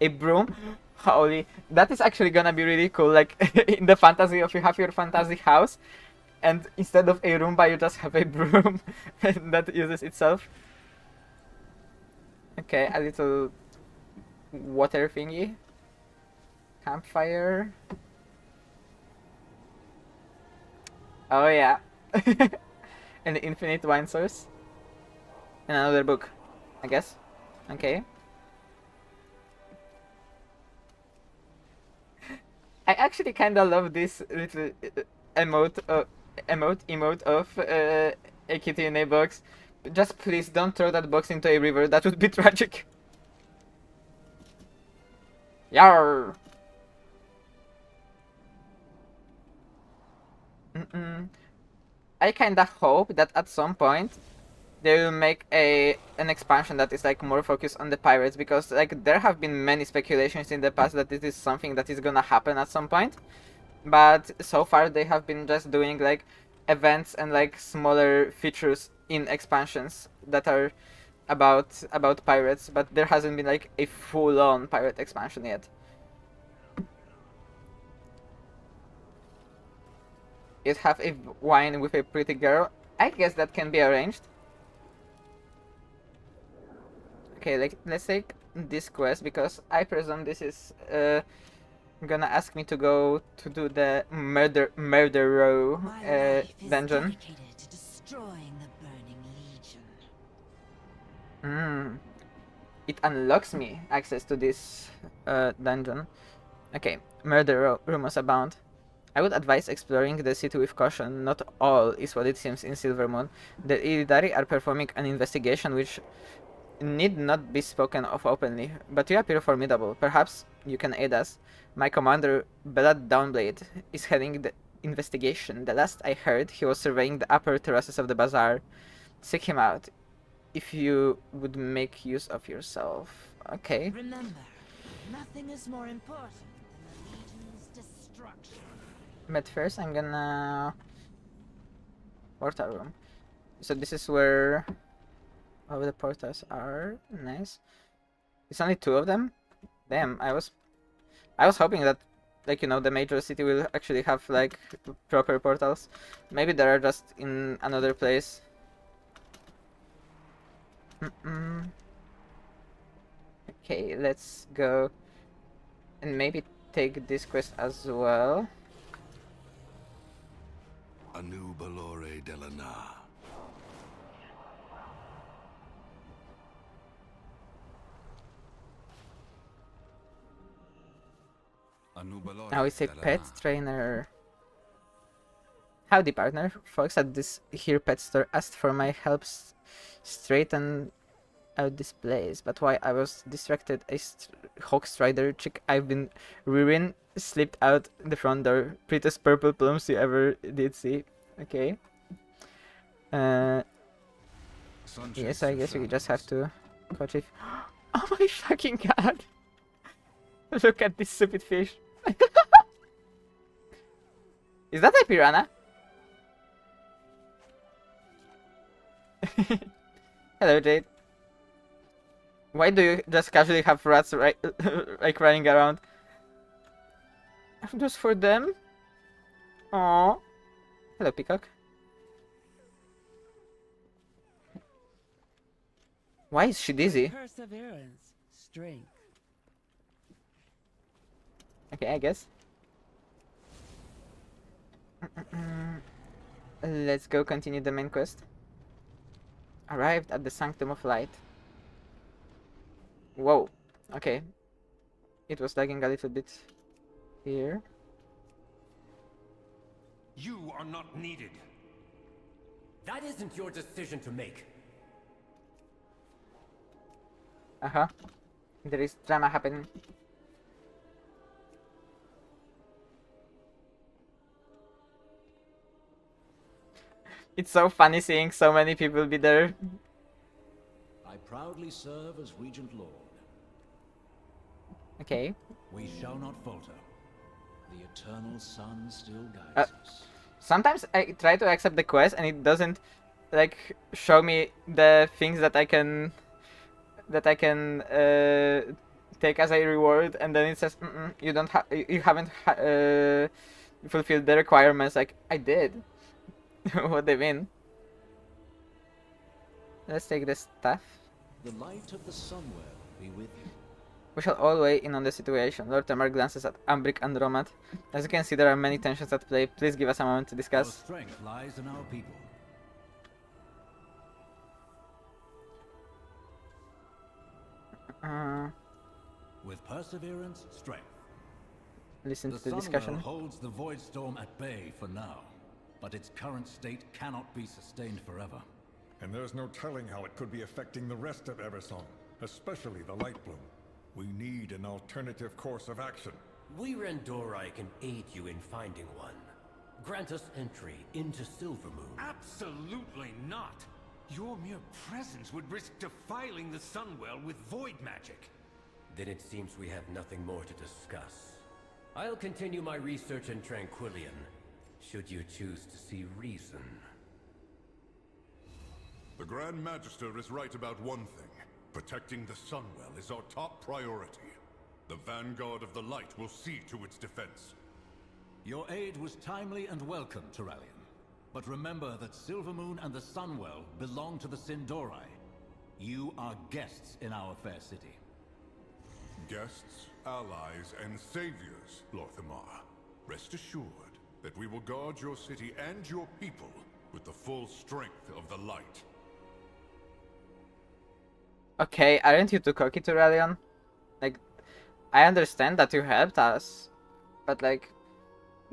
A broom? Holy, that is actually gonna be really cool. Like in the fantasy of you have your fantasy house, and instead of a Roomba, you just have a broom that uses itself. Okay, a little water thingy. Campfire. Oh yeah. An infinite wine source. And another book, I guess. Okay. I actually kinda love this little emote, emote of a kitty in a box. Just please don't throw that box into a river. That would be tragic. Yarr. I kinda hope that at some point they will make an expansion that is like more focused on the pirates, because like there have been many speculations in the past that this is something that is gonna happen at some point, but so far they have been just doing like events and like smaller features in expansions that are about pirates, but there hasn't been like a full-on pirate expansion yet. It have a wine with a pretty girl. I guess that can be arranged. Okay, like let's take this quest, because I presume this is gonna ask me to go to do the murder row dungeon. Dedicated to destroying the Burning Legion. It unlocks me access to this dungeon. Okay, murder rumors abound. I would advise exploring the city with caution. Not all is what it seems in Silvermoon. The Illidari are performing an investigation which need not be spoken of openly, but you appear formidable. Perhaps you can aid us. My commander, Belad Downblade, is heading the investigation. The last I heard, he was surveying the upper terraces of the bazaar. Seek him out, if you would make use of yourself. Okay. Remember, nothing is more important than the Legion's destruction. But first, I'm gonna... Portal room. So this is where all the portals are. Nice. It's only 2 of them? Damn, I was hoping that, like, you know, the major city will actually have, like, proper portals. Maybe they are just in another place. Okay, let's go and maybe take this quest as well. Anu Balore Delana. Now it's a pet trainer. Howdy, partner. Folks at this here pet store asked for my help straighten out this place, but why I was distracted, a hawk strider chick I've been rearing slipped out the front door. Prettiest purple plums you ever did see. Okay. Yes, I guess we just have to catch it. Oh my fucking god! Look at this stupid fish. Is that a piranha? Hello, Jade. Why do you just casually have rats like running around? Just for them? Aww. Hello, peacock. Why is she dizzy? Perseverance, strength. Okay, I guess. Let's go continue the main quest. Arrived at the Sanctum of Light. Whoa. Okay. It was lagging a little bit here. You are not needed. That isn't your decision to make. Uh-huh. There is drama happening. It's so funny seeing so many people be there. I proudly serve as Regent Lord. Okay. We shall not falter. The eternal sun still guides us. sometimes I try to accept the quest and it doesn't like show me the things that I can take as a reward, and then it says you don't have you haven't fulfilled the requirements. Like I did. What do you mean? Let's take this stuff. The light of the Sunwell be with you. We shall all weigh in on the situation. Lord Tamar glances at Ambric and Romat. As you can see, there are many tensions at play. Please give us a moment to Our discuss. strength lies in our people. With perseverance, strength. Listen The to the Sunwell discussion. holds the Void Storm at bay for now, but its current state cannot be sustained forever. And there's no telling how it could be affecting the rest of Eversong, especially the Light Bloom. We need an alternative course of action. We Randorai can aid you in finding one. Grant us entry into Silvermoon. Absolutely not! Your mere presence would risk defiling the Sunwell with void magic. Then it seems we have nothing more to discuss. I'll continue my research in Tranquillion, should you choose to see reason. The Grand Magister is right about one thing. Protecting the Sunwell is our top priority. The Vanguard of the Light will see to its defense. Your aid was timely and welcome, Turallion. But remember that Silvermoon and the Sunwell belong to the Sindorai. You are guests in our fair city. Guests, allies, and saviors, Lorthamar. Rest assured that we will guard your city and your people with the full strength of the light. Okay, aren't you too cocky, Turallion? Like, I understand that you helped us, but like,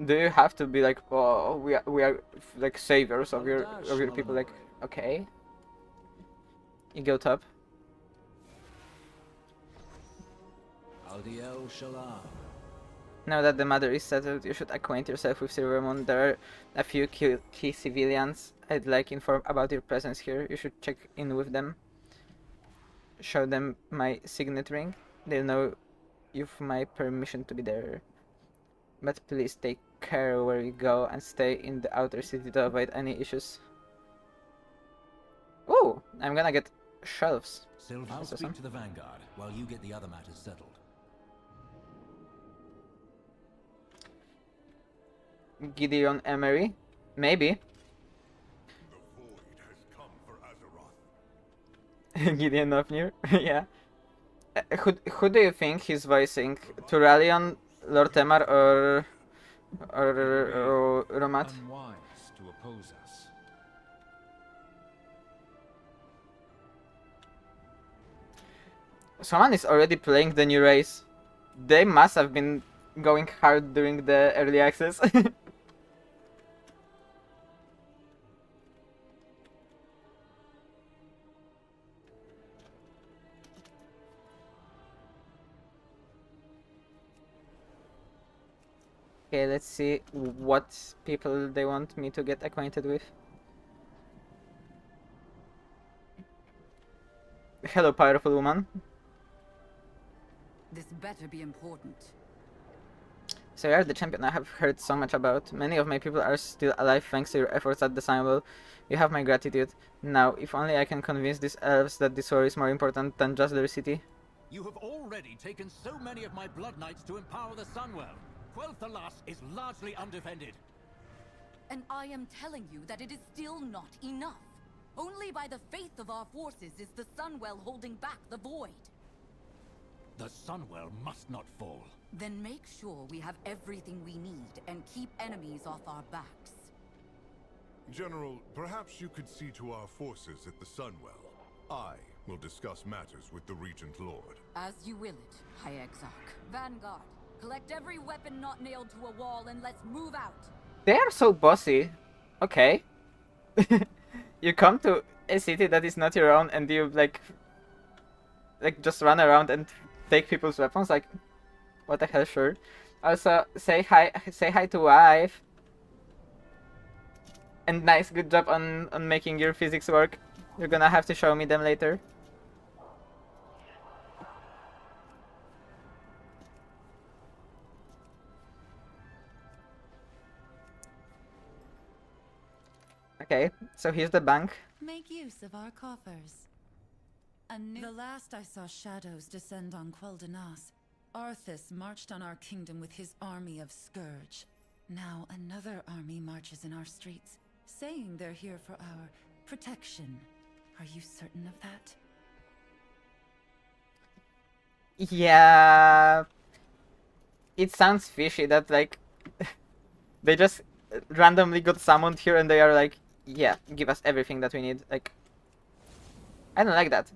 do you have to be like, oh, we are like saviors of your people? Like, okay, you go top. Aldiel Shalom. Now that the matter is settled, you should acquaint yourself with Silvermoon. There are a few key civilians I'd like informed about your presence here. You should check in with them. Show them my signet ring. They'll know you've my permission to be there. But please take care where you go and stay in the outer city to avoid any issues. Ooh, I'm gonna get shelves. I'll That's speak awesome. to the Vanguard while you get the other matters settled. Gideon Emery? Maybe. Gideon Ofnir? Yeah. Who do you think he's voicing? Turallion, Lord Temar, or Romat? Unwise to oppose us. Someone is already playing the new race. They must have been going hard during the early access. Okay, let's see what people they want me to get acquainted with. Hello, powerful woman. This better be important. So you are the champion I have heard so much about. Many of my people are still alive thanks to your efforts at the Sunwell. You have my gratitude. Now, if only I can convince these elves that this war is more important than just their city. You have already taken so many of my Blood Knights to empower the Sunwell. Quel'Thalas is largely undefended. And I am telling you that it is still not enough. Only by the faith of our forces is the Sunwell holding back the Void. The Sunwell must not fall. Then make sure we have everything we need and keep enemies off our backs. General, perhaps you could see to our forces at the Sunwell. I will discuss matters with the Regent Lord. As you will it, High Exarch. Vanguard, collect every weapon not nailed to a wall and let's move out. They are so bossy. Okay. You come to a city that is not your own and you like just run around and take people's weapons. Like, what the hell? Sure. Also, say hi to wife. And nice, good job on making your physics work. You're gonna have to show me them later. So here's the bank. Make use of our coffers. The last I saw shadows descend on Quel'Danas, Arthas marched on our kingdom with his army of Scourge. Now another army marches in our streets, saying they're here for our protection. Are you certain of that? Yeah, it sounds fishy that like they just randomly got summoned here and they are like, yeah, give us everything that we need. Like, I don't like that.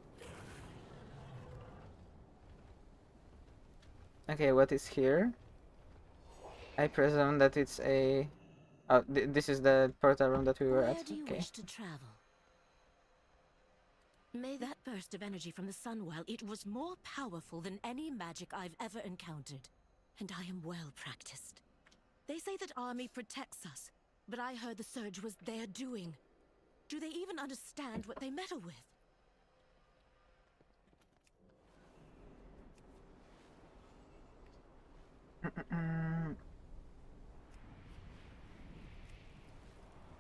Okay, what is here? I presume that it's a... Oh, this is the portal room that we were at. Where do you Okay. wish to travel? May that burst of energy from the Sunwell, it was more powerful than any magic I've ever encountered. And I am well practiced. They say that army protects us, but I heard the surge was their doing. Do they even understand what they meddle with?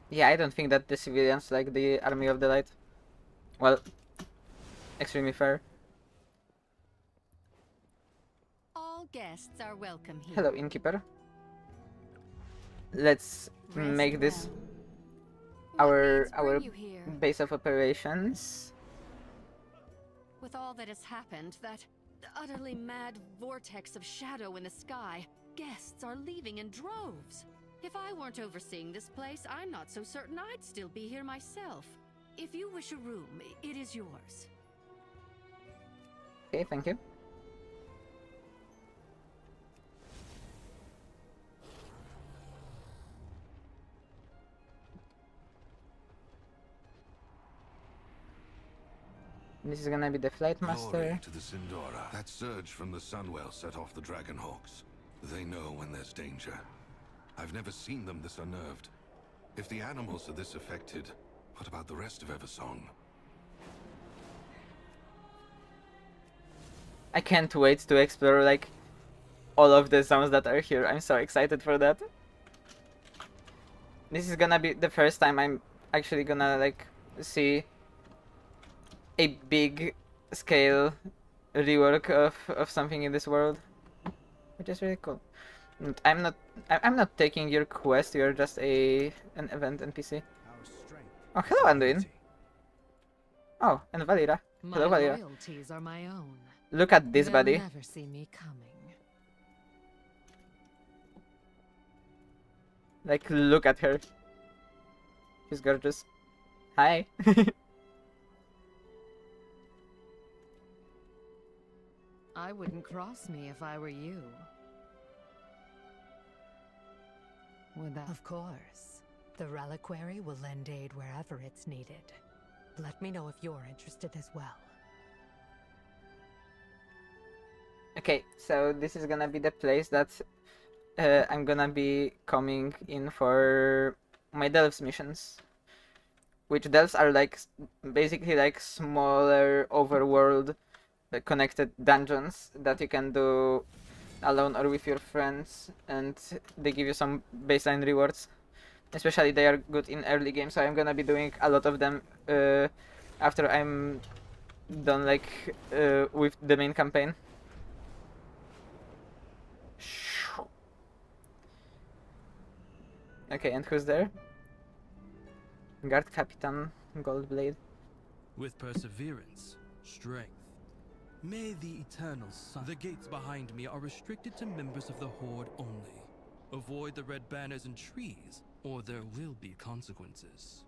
Yeah, I don't think that the civilians like the Army of the Light. Well, extremely fair. All guests are welcome here. Hello, innkeeper. Let's make this our base of operations. With all that has happened, that utterly mad vortex of shadow in the sky, guests are leaving in droves. If I weren't overseeing this place, I'm not so certain I'd still be here myself. If you wish a room, it is yours. Okay, thank you. This is gonna be the flight master. Glory to the Sindora. That surge from the Sunwell set off the Dragonhawks. They know when there's danger. I've never seen them this unnerved. If the animals are this affected, what about the rest of Eversong? I can't wait to explore like all of the zones that are here. I'm so excited for that. This is gonna be the first time I'm actually gonna like see a big scale rework of something in this world, which is really cool. And I'm not taking your quest. You're just an event NPC. Oh, hello, Anduin. Oh, and Valira. Hello, My Valira. loyalties are my own. Look at this, They'll buddy. never see me coming. Like, look at her. She's gorgeous. Hi. I wouldn't cross me if I were you. Of course. The reliquary will lend aid wherever it's needed. Let me know if you're interested as well. Okay, so this is gonna be the place that I'm gonna be coming in for my Delves missions. Which Delves are like basically like smaller overworld connected dungeons that you can do alone or with your friends, and they give you some baseline rewards. Especially they are good in early game, so I'm gonna be doing a lot of them after I'm done like with the main campaign. Okay, and who's there? Guard Captain Goldblade. With perseverance, strength. May the eternal sun. The gates behind me are restricted to members of the Horde only. Avoid the red banners and trees, or there will be consequences.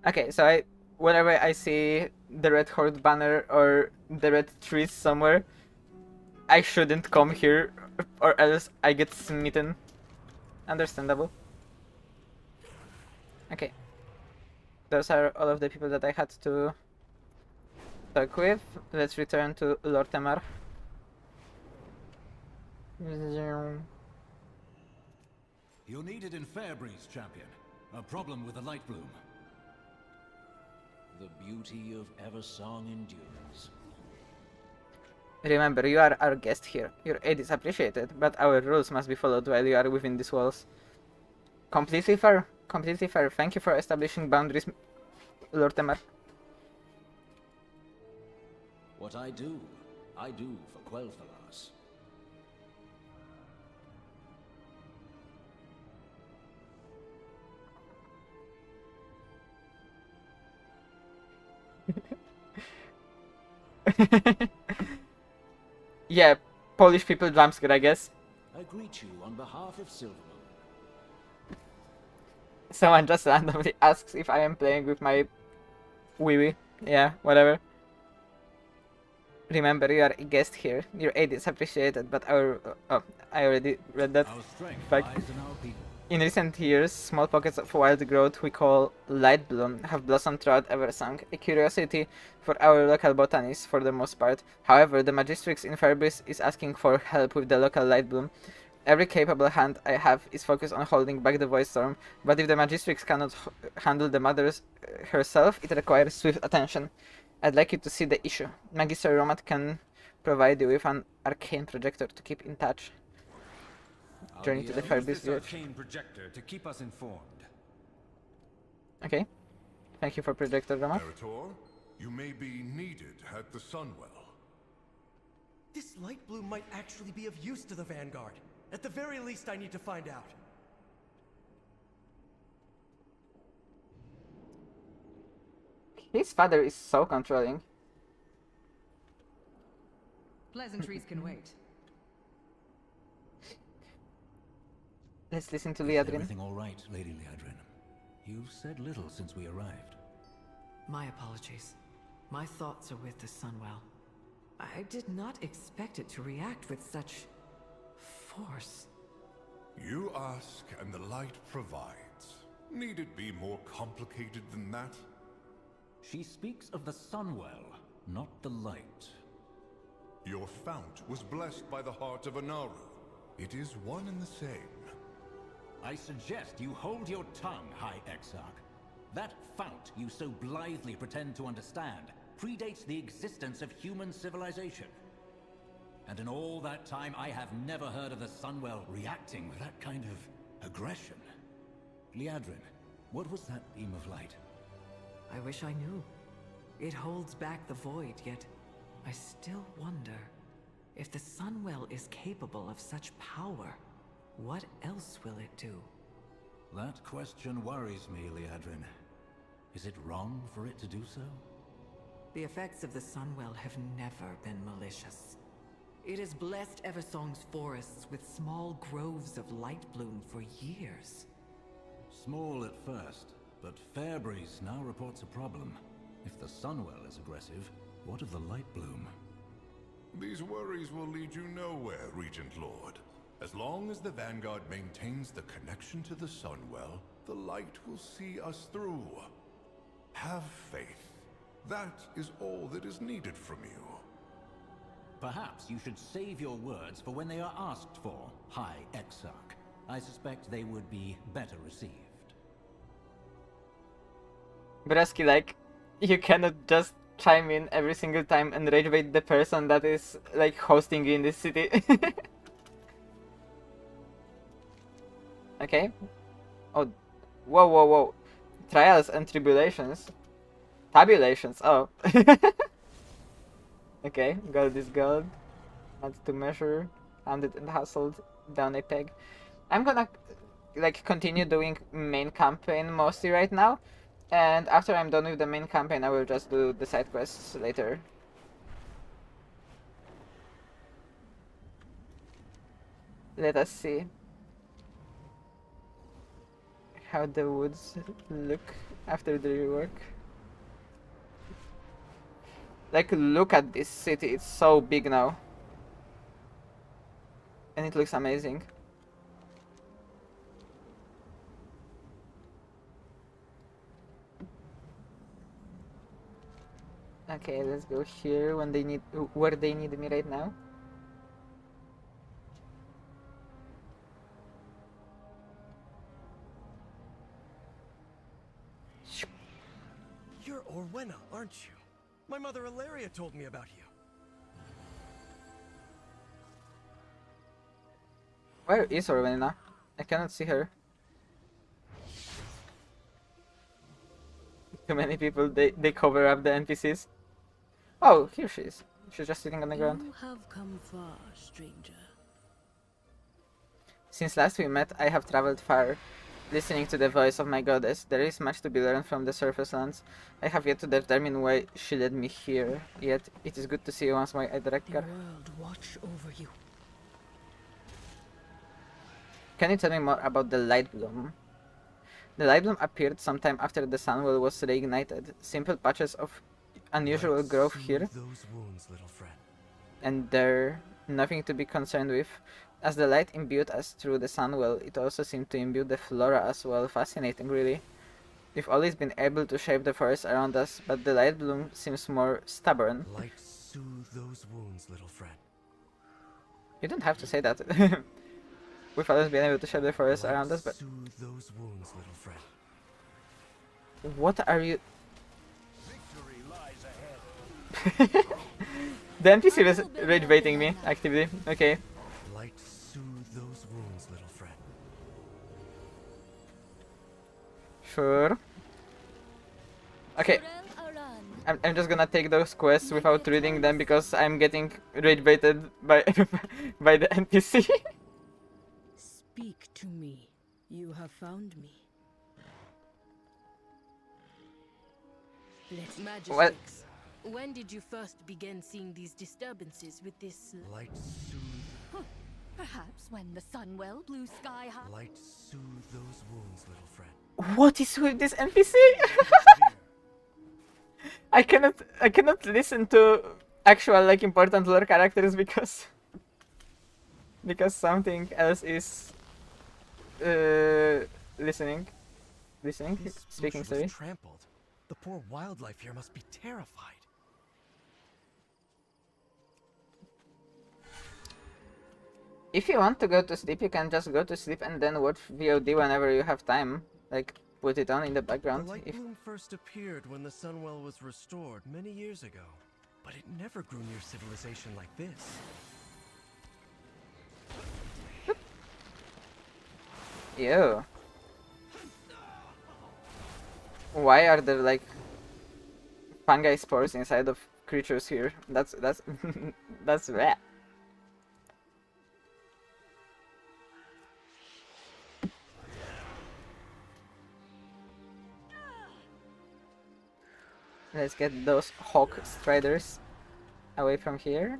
Okay, so whenever I see the red horde banner or the red trees somewhere, I shouldn't come here, or else I get smitten. Understandable. Okay. Those are all of the people that I had to talk with. Let's return to Lord Temar. You're needed in Fairbreeze, champion. A problem with the light bloom. The beauty of Eversong endures. Remember, you are our guest here. Your aid is appreciated, but our rules must be followed while you are within these walls. Completely fair. Completely fair. Thank you for establishing boundaries, Lord Temar. What I do for Quel'Thalas. Yeah, Polish people jumpscare, I guess. I greet you on behalf of Silvermoon. Someone just randomly asks if I am playing with my wee. Yeah, whatever. Remember, you are a guest here. Your aid is appreciated, but our... oh, I already read that. Our strength Fact. lies in our people. In recent years, small pockets of wild growth we call light bloom have blossomed throughout Eversong, a curiosity for our local botanists for the most part. However, the Magistrix in Fairbreeze is asking for help with the local light bloom. Every capable hand I have is focused on holding back the voice storm, but if the Magistrix cannot handle the mothers herself, it requires swift attention. I'd like you to see the issue. Magister Romat can provide you with an arcane projector to keep in touch. Journey to the Fairbreeze village. Arcane projector to keep us informed. Okay. Thank you for projector, Romat. Meritor, you may be needed at the Sunwell. This light bloom might actually be of use to the Vanguard. At the very least, I need to find out. His father is so controlling. Pleasantries can wait. Let's listen to Is Liadrin. everything all right, Lady Liadrin? You've said little since we arrived. My apologies. My thoughts are with the Sunwell. I did not expect it to react with such force. You ask, and the light provides. Need it be more complicated than that? She speaks of the Sunwell, not the light. Your fount was blessed by the heart of Anaru. It is one and the same. I suggest you hold your tongue, High Exarch. That fount you so blithely pretend to understand predates the existence of human civilization. And in all that time, I have never heard of the Sunwell reacting with that kind of aggression. Liadrin, what was that beam of light? I wish I knew. It holds back the void, yet I still wonder if the Sunwell is capable of such power. What else will it do? That question worries me, Liadrin. Is it wrong for it to do so? The effects of the Sunwell have never been malicious. It has blessed Eversong's forests with small groves of light bloom for years. Small at first, but Fairbreeze now reports a problem. If the Sunwell is aggressive, what of the light bloom? These worries will lead you nowhere, Regent Lord. As long as the Vanguard maintains the connection to the Sunwell, the light will see us through. Have faith. That is all that is needed from you. Perhaps you should save your words for when they are asked for, High Exarch. I suspect they would be better received. Brusky, like, you cannot just chime in every single time and rage bait the person that is, like, hosting you in this city. Okay. Oh, whoa, whoa, whoa. Trials and tribulations. Tabulations, oh. Okay, gold is gold. Not to measure. Hounded and hustled down a peg. I'm gonna, like, continue doing main campaign mostly right now. And after I'm done with the main campaign, I will just do the side quests later. Let us see how the woods look after the rework. Like, look at this city, it's so big now. And it looks amazing. Okay, let's go here when they need, where they need me right now. You're Orwenna, aren't you? My mother Ilaria told me about you. Where is Orwenna? I cannot see her. Too many people, they cover up the NPCs. Oh, here she is. She's just sitting on the ground. You have come far, stranger. Since last we met, I have traveled far, listening to the voice of my goddess. There is much to be learned from the surface lands. I have yet to determine why she led me here, yet it is good to see you once more, Edrekar. The world watch over you. Can you tell me more about the Light Bloom? The Light Bloom appeared sometime after the Sunwell was reignited. Simple patches of unusual growth here, Those wounds, little friend. and there, nothing to be concerned with. As the light imbued us through the Sunwell, it also seemed to imbue the flora as well. Fascinating, really. We've always been able to shape the forest around us, but the Light Bloom seems more stubborn. Light soothe those wounds, little friend. You don't have to say that. We've always been able to shape the forest around us, but... Soothe those wounds, little friend. What are you... The NPC was rage baiting me, actively. Okay. Light soothe those wounds, little friend. Sure. Okay. I'm just gonna take those quests without reading them because I'm getting rage baited by by the NPC. Speak to me. You have found me. Let's magic. Well, When did you first begin seeing these disturbances with this? Light soothe. Perhaps when the Sunwell blew sky high. Light soothe those wounds, little friend. What is with this NPC? I cannot listen to actual like important lore characters because something else is listening. Speaking, sorry. Trampled. The poor wildlife here must be terrified. If you want to go to sleep, you can just go to sleep and then watch VOD whenever you have time. Like, put it on in the background. The light bloom first appeared when the Sunwell was restored many years ago, but it never grew near civilization like this. Ew. Why are there like fungi spores inside of creatures here? That's that's rare. Let's get those hawk striders away from here.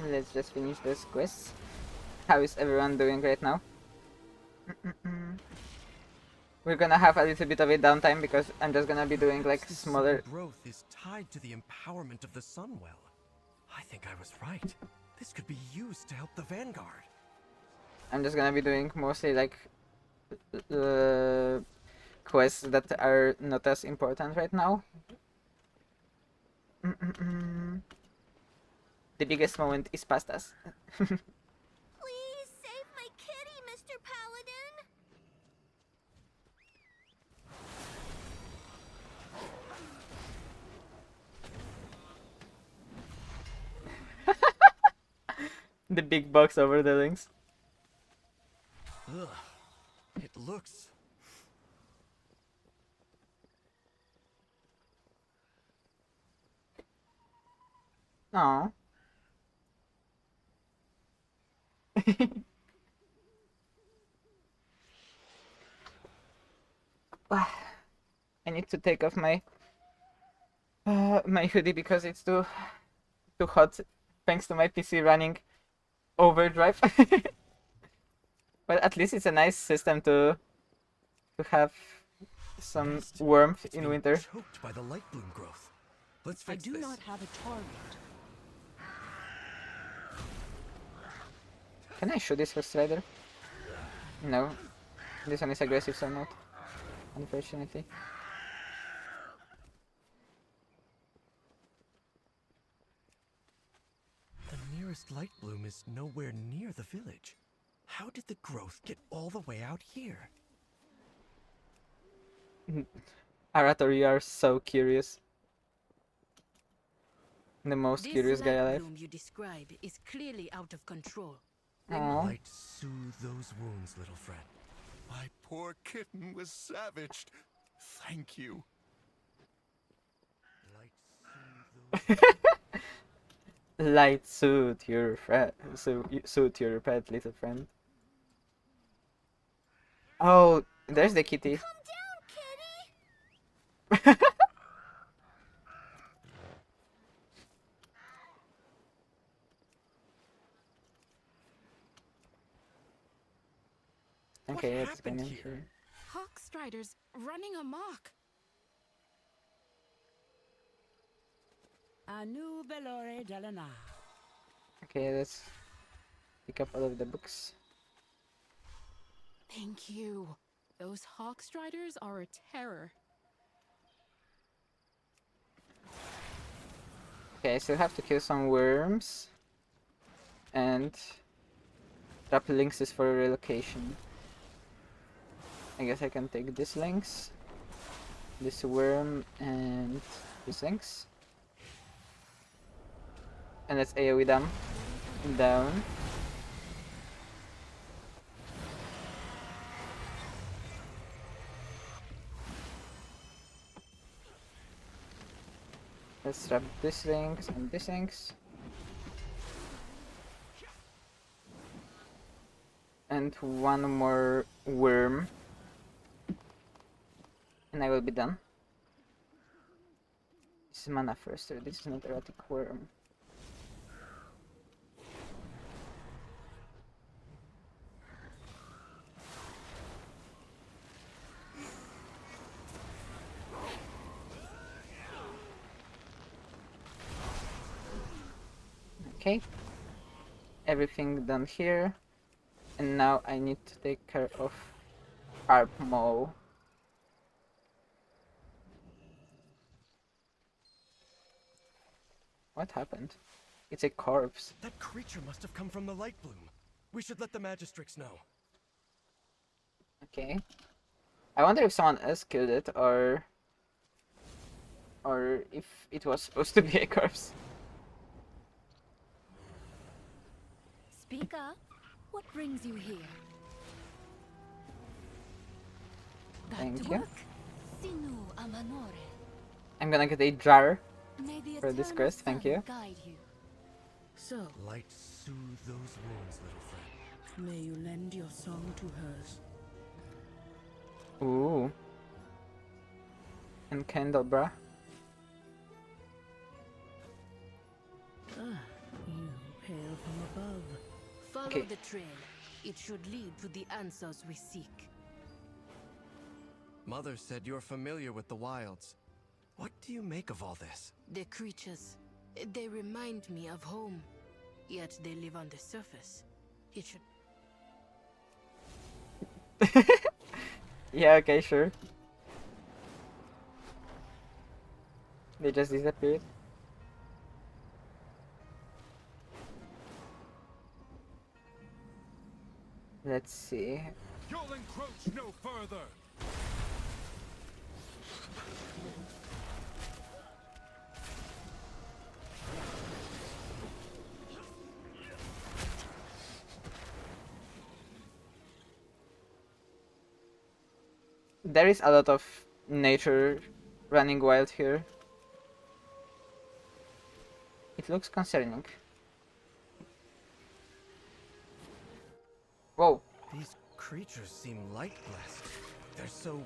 Let's just finish this quest. How is everyone doing right now? We're gonna have a little bit of a downtime because I'm just gonna be doing like smaller... Growth is tied to the empowerment of the Sunwell. I think I was right. This could be used to help the Vanguard. I'm just gonna be doing mostly like quests that are not as important right now. The biggest moment is past us. Please save my kitty, Mr. Paladin. The big box over the links. Ugh. It looks... Aww. I need to take off my my hoodie because it's too hot thanks to my PC running overdrive. But at least it's a nice system to have some warmth in winter. Choked by the light bloom growth. Let's I fix do this. not have a target. Can I shoot this Ghost Rider? No. This one is aggressive, so not, unfortunately. The nearest light bloom is nowhere near the village. How did the growth get all the way out here? Arator, you are so curious. The most curious guy This light alive. bloom you describe is clearly out of control. Aww. Light soothe those wounds, little friend. My poor kitten was savaged. Thank you. Light suit your friend. Suit your pet, little friend. Oh, there's the kitty. Okay, let's go in here. Hawk Striders running amok. Anu Belore Delana. Okay, let's pick up all of the books. Thank you. Those Hawk Striders are a terror. Okay, I still have to kill some worms. And drop lynxes for relocation. I guess I can take this lynx, this worm, and this lynx. And let's AoE them down. Let's trap this lynx and this lynx. And one more worm. And I will be done. This is mana firster, this is not erotic worm. Okay, everything done here, and now I need to take care of Harpmo. What happened? It's a corpse. That creature must have come from the light bloom. We should let the magistrates know. Okay. I wonder if someone else killed it, or if it was supposed to be a corpse. Speak up. What brings you here? Thank you. Sinu Amanore. I'm gonna get a jar May the for this eternal quest, thank sun you. Guide you. So, Light soothe those wounds, little friend. may you lend your song to hers. Ooh. And Candelabra. Ah, you hail from above. Follow Okay. the trail. It should lead to the answers we seek. Mother said you're familiar with the wilds. What do you make of all this? The creatures, they remind me of home. Yet they live on the surface. It should... Yeah, okay, sure. They just disappeared. Let's see. You'll encroach no further. There is a lot of nature running wild here. It looks concerning. Whoa. These creatures seem light blessed. They're so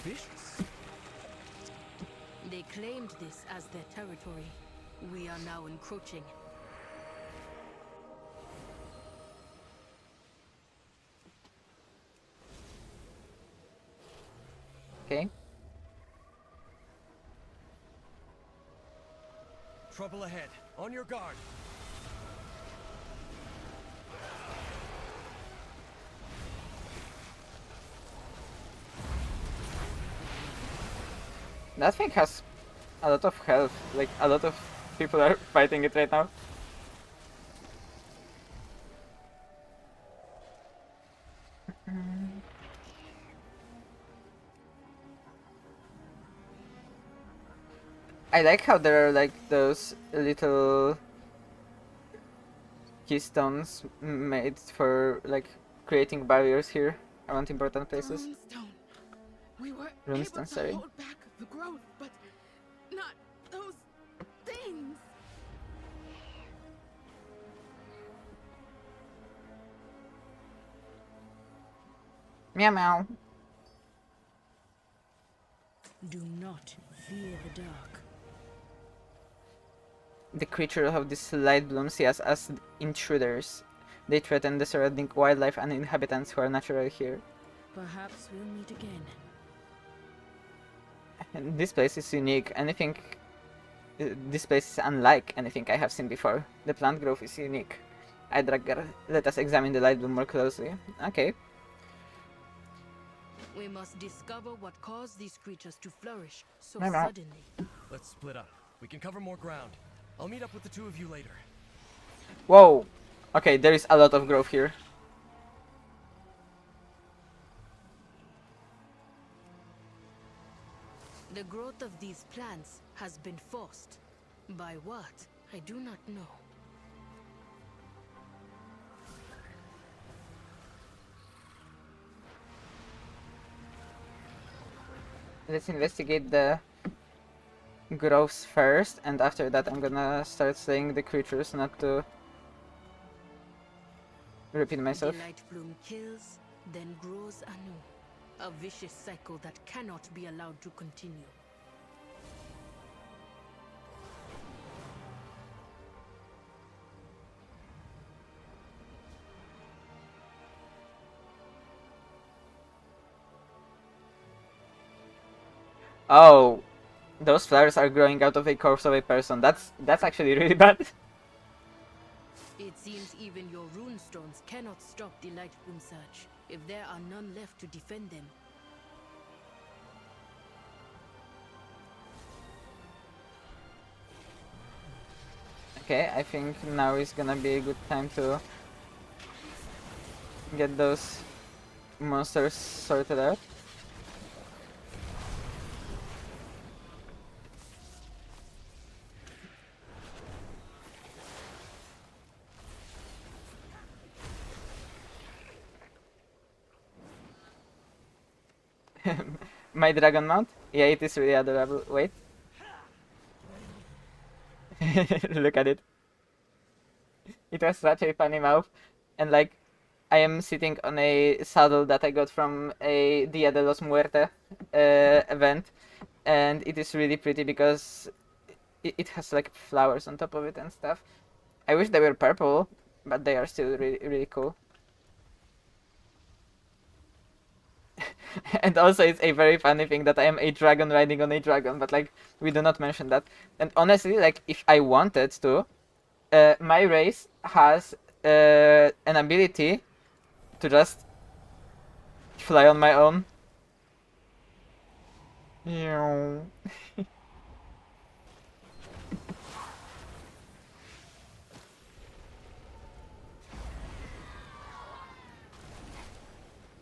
vicious. They claimed this as their territory. We are now encroaching. Okay. Trouble ahead. On your guard. That thing has a lot of health. Like, a lot of people are fighting it right now. I like how there are like those little keystones made for like creating barriers here around important places. Runestone. We were Runestone, able to sorry. hold back the growth, but not those things. Meow meow. Do not fear the dark. The creatures of this light bloom see us as intruders. They threaten the surrounding wildlife and inhabitants who are naturally here. Perhaps we'll meet again. And this place is unique. This place is unlike anything I have seen before. The plant growth is unique. Idragar, let us examine the light bloom more closely. Okay. We must discover what caused these creatures to flourish so Meow meow. suddenly. Let's split up. We can cover more ground. I'll meet up with the two of you later. Whoa! Okay, there is a lot of growth here. The growth of these plants has been forced. By what? I do not know. Let's investigate the growths first, and after that I'm gonna start slaying the creatures, not to repeat myself. The light bloom kills, then grows anew. A vicious cycle that cannot be allowed to continue. Oh, those flowers are growing out of a corpse of a person. That's actually really bad. It seems even your runestones cannot stop the light bloom surge, if there are none left to defend them. Okay, I think now is gonna be a good time to get those monsters sorted out. My dragon mount? Yeah, it is really adorable. Wait. Look at it. It was such a funny mouth. And like, I am sitting on a saddle that I got from a Dia de los Muertos event. And it is really pretty because it has like flowers on top of it and stuff. I wish they were purple, but they are still really, really cool. And also it's a very funny thing that I am a dragon riding on a dragon, but like we do not mention that. And honestly, like if I wanted to, my race has an ability to just fly on my own.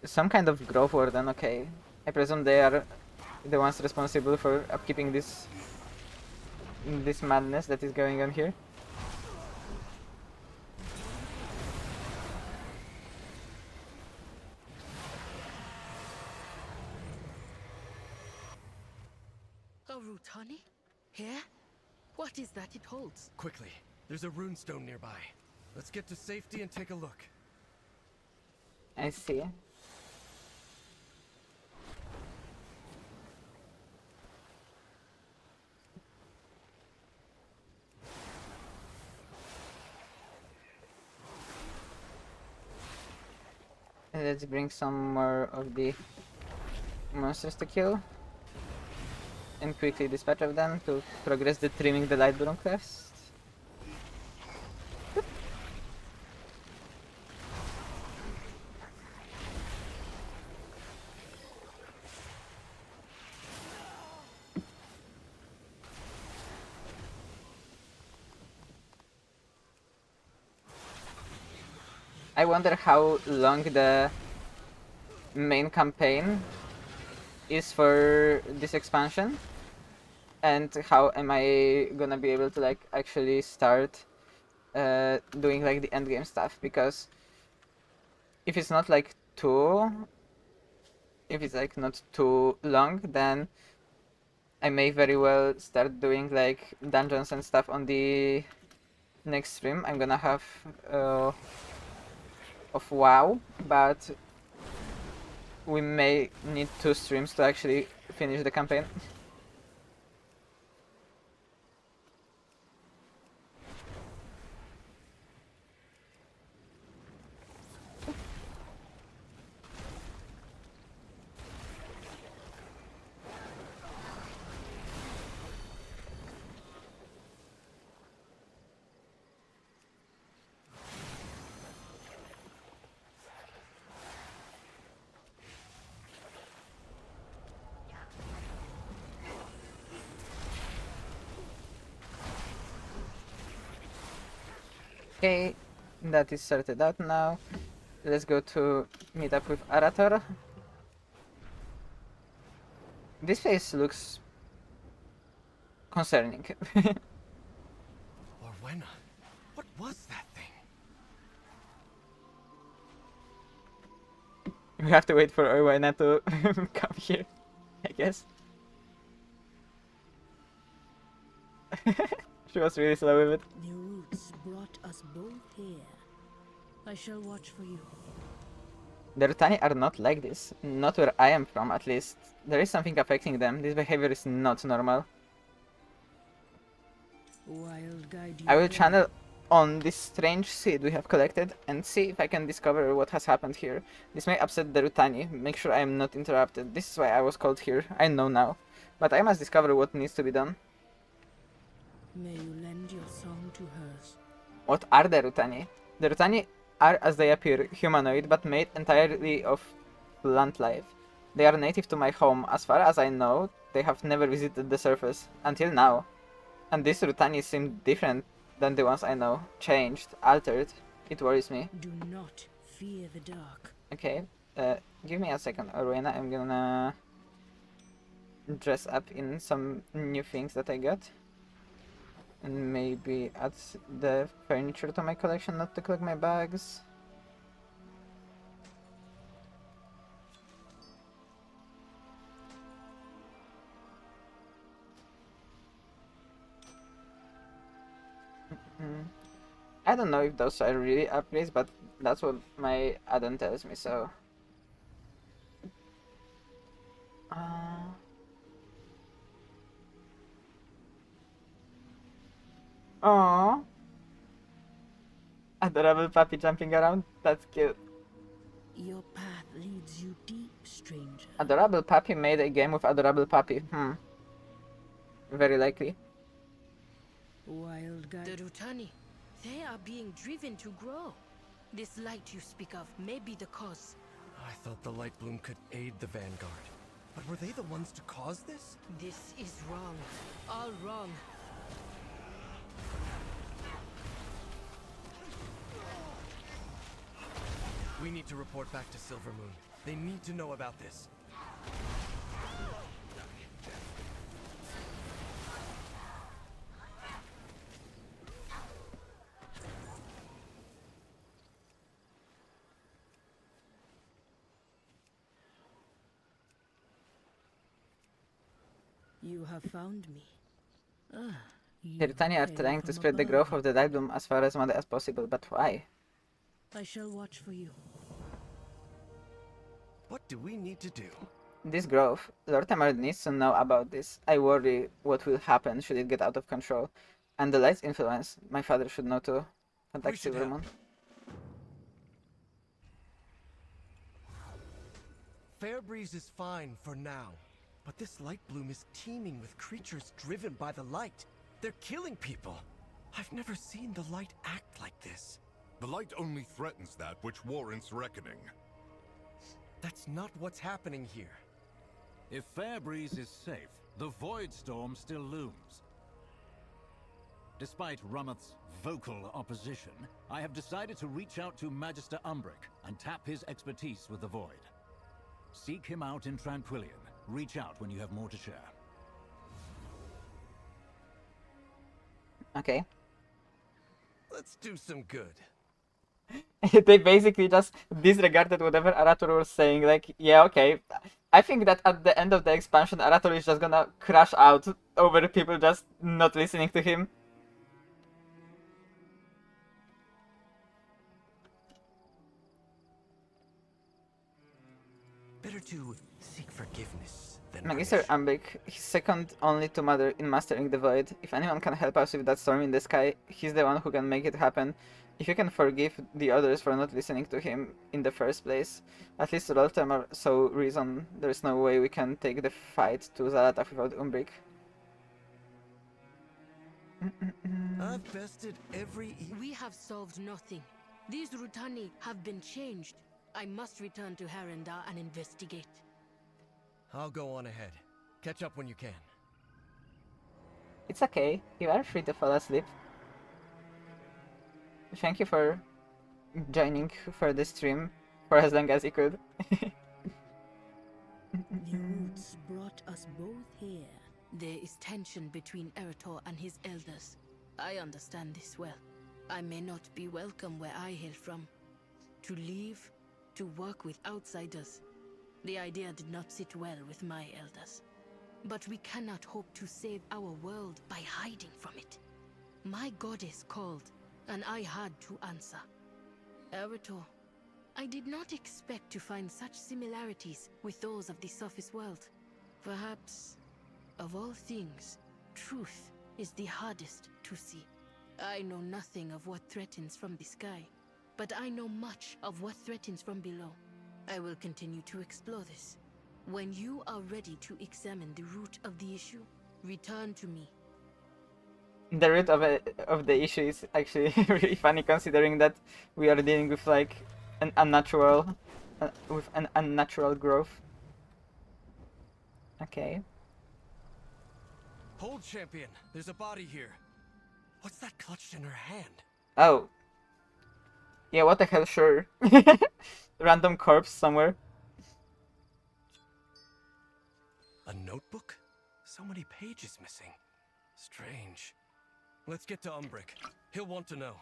Some kind of growth warden, okay. I presume they are the ones responsible for upkeeping this madness that is going on here. A root honey? Here? What is that it holds? Quickly, there's a runestone nearby. Let's get to safety and take a look. I see. Let's bring some more of the monsters to kill and quickly dispatch of them to progress the trimming the light bloom quest. I wonder how long the main campaign is for this expansion, and how am I gonna be able to like actually start doing like the endgame stuff, because if it's not like if it's like not too long, then I may very well start doing like dungeons and stuff on the next stream I'm gonna have of WoW, but we may need 2 streams to actually finish the campaign. Okay, that is sorted out now. Let's go to meet up with Arator. This place looks concerning. Orwena, what was that thing? We have to wait for Orwena to come here, I guess. She was really slow with it. The roots brought us both here. I shall watch for you. The Rutani are not like this. Not where I am from, at least. There is something affecting them. This behavior is not normal. Wild guide I will channel on this strange seed we have collected and see if I can discover what has happened here. This may upset the Rutani. Make sure I am not interrupted. This is why I was called here. I know now. But I must discover what needs to be done. May you lend your song to hers. What are the Rutani? The Rutani are, as they appear, humanoid, but made entirely of plant life. They are native to my home. As far as I know, they have never visited the surface. Until now. And these Rutani seem different than the ones I know. Changed, altered. It worries me. Do not fear the dark. Okay, give me a second, Orwena. I'm gonna dress up in some new things that I got. And maybe add the furniture to my collection, not to collect my bags. I don't know if those are really upgrades, but that's what my add-on tells me, so... Aww. Adorable puppy jumping around. That's cute. Your path leads you deep, stranger. Adorable puppy made a game with adorable puppy. Very likely. Wild guide. The Rutani, they are being driven to grow. This light you speak of may be the cause. I thought the light bloom could aid the Vanguard. But were they the ones to cause this? This is wrong. All wrong. We need to report back to Silver Moon. They need to know about this. You have found me. The Rutani are trying to spread the growth of the light bloom as far as much as possible, but why? I shall watch for you. What do we need to do? This growth, Lord Emerald needs to know about this. I worry what will happen should it get out of control. And the light's influence, my father should know too. Contact Silvermoon. Fairbreeze is fine for now, but this light bloom is teeming with creatures driven by the light. They're killing people. I've never seen the light act like this. The light only threatens that which warrants reckoning. That's not what's happening here. If Fairbreeze is safe, the Void Storm still looms. Despite Rummoth's vocal opposition, I have decided to reach out to Magister Umbric and tap his expertise with the Void. Seek him out in Tranquillion. Reach out when you have more to share. Okay. Let's do some good. They basically just disregarded whatever Arator was saying, like, yeah, okay. I think that at the end of the expansion, Arator is just gonna crash out over people just not listening to him. Better to seek forgiveness than Magister Umbric, he's second only to Mother in mastering the Void. If anyone can help us with that storm in the sky, he's the one who can make it happen. If you can forgive the others for not listening to him in the first place, at least Rolter so reason there is no way we can take the fight to Zalataf without Umbric. I've bested every... We have solved nothing. These Rutani have been changed. I must return to Harendar and investigate. I'll go on ahead. Catch up when you can. It's okay, you are free to fall asleep. Thank you for joining for the stream for as long as you could. The roots brought us both here. There is tension between Erator and his elders. I understand this well. I may not be welcome where I hail from. To leave, to work with outsiders. The idea did not sit well with my elders. But we cannot hope to save our world by hiding from it. My goddess called, and I had to answer. Erator, I did not expect to find such similarities with those of the surface world. Perhaps, of all things, truth is the hardest to see. I know nothing of what threatens from the sky, but I know much of what threatens from below. I will continue to explore this. When you are ready to examine the root of the issue, return to me. The root of the issue is actually really funny, considering that we are dealing with like an unnatural growth. Okay. Hold, champion. There's a body here. What's that clutched in her hand? Oh. Yeah, what the hell, sure. Random corpse somewhere. A notebook? So many pages missing. Strange. Let's get to Umbric. He'll want to know.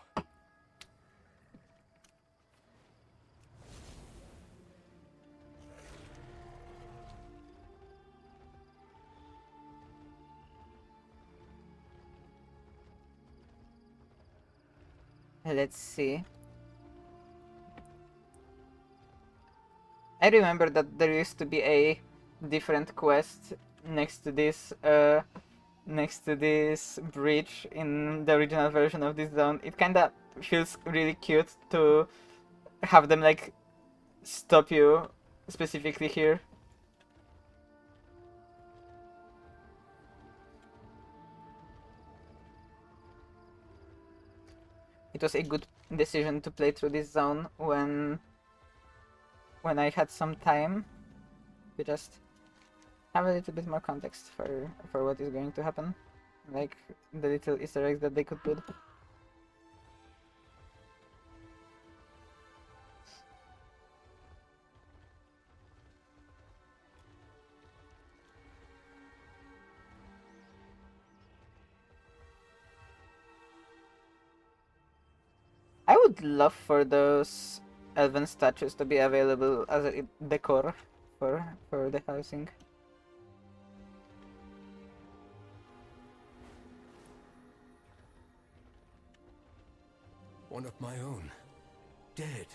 Let's see. I remember that there used to be a different quest next to this bridge in the original version of this zone. It kinda feels really cute to have them like stop you specifically here. It was a good decision to play through this zone when I had some time to just have a little bit more context for what is going to happen, like the little Easter eggs that they could put. I would love for those elven statues to be available as a decor for the housing. One of my own. Dead.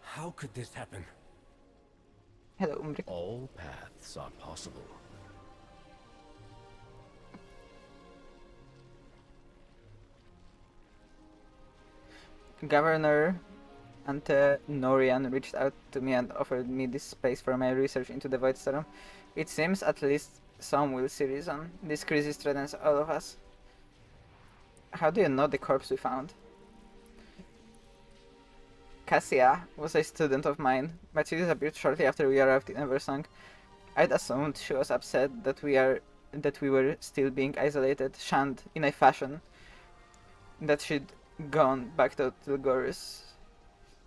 How could this happen? Hello, Umbric. All paths are possible. Governor Ante Norian reached out to me and offered me this space for my research into the Void Storm. It seems at least some will see reason. This crisis threatens all of us. How do you know the corpse we found? Cassia was a student of mine, but she disappeared shortly after we arrived in Eversong. I'd assumed she was upset that we were still being isolated, shunned in a fashion that she'd gone back to Tilgoris.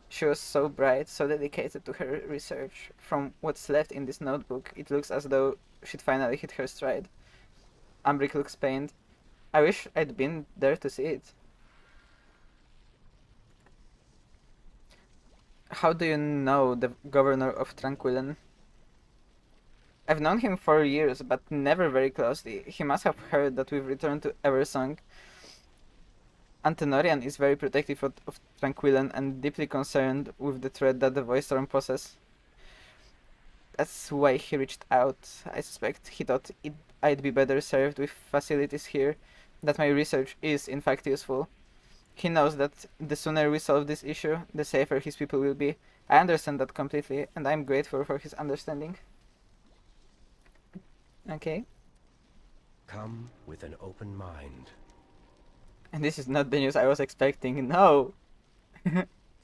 She was so bright, so dedicated to her research. From what's left in this notebook, it looks as though she'd finally hit her stride. Umbric looks pained. I wish I'd been there to see it. How do you know the governor of Tranquillan? I've known him for years, but never very closely. He must have heard that we've returned to Eversong. Antenorian is very protective of Tranquillan and deeply concerned with the threat that the Void Storm poses. That's why he reached out. I suspect he thought I'd be better served with facilities here, that my research is in fact useful. He knows that the sooner we solve this issue, the safer his people will be. I understand that completely, and I'm grateful for his understanding. Okay. Come with an open mind. And this is not the news I was expecting, no!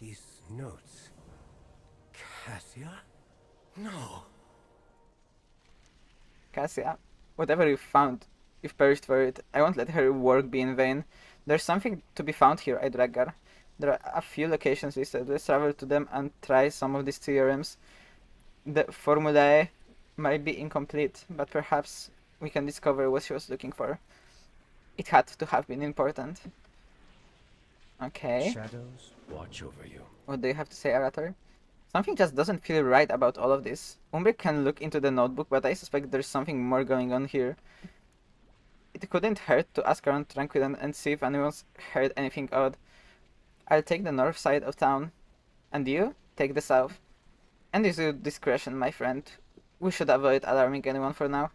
These notes... Cassia? No! Cassia, whatever you found, you've perished for it. I won't let her work be in vain. There's something to be found here, Idragar. There are a few locations listed. Let's travel to them and try some of these theorems. The formulae might be incomplete, but perhaps we can discover what she was looking for. It had to have been important. Okay. Shadows watch over you. What do you have to say, Arator? Something just doesn't feel right about all of this. Umbric can look into the notebook, but I suspect there's something more going on here. It couldn't hurt to ask around Tranquillan and see if anyone's heard anything odd. I'll take the north side of town. And you? Take the south. And use your discretion, my friend. We should avoid alarming anyone for now.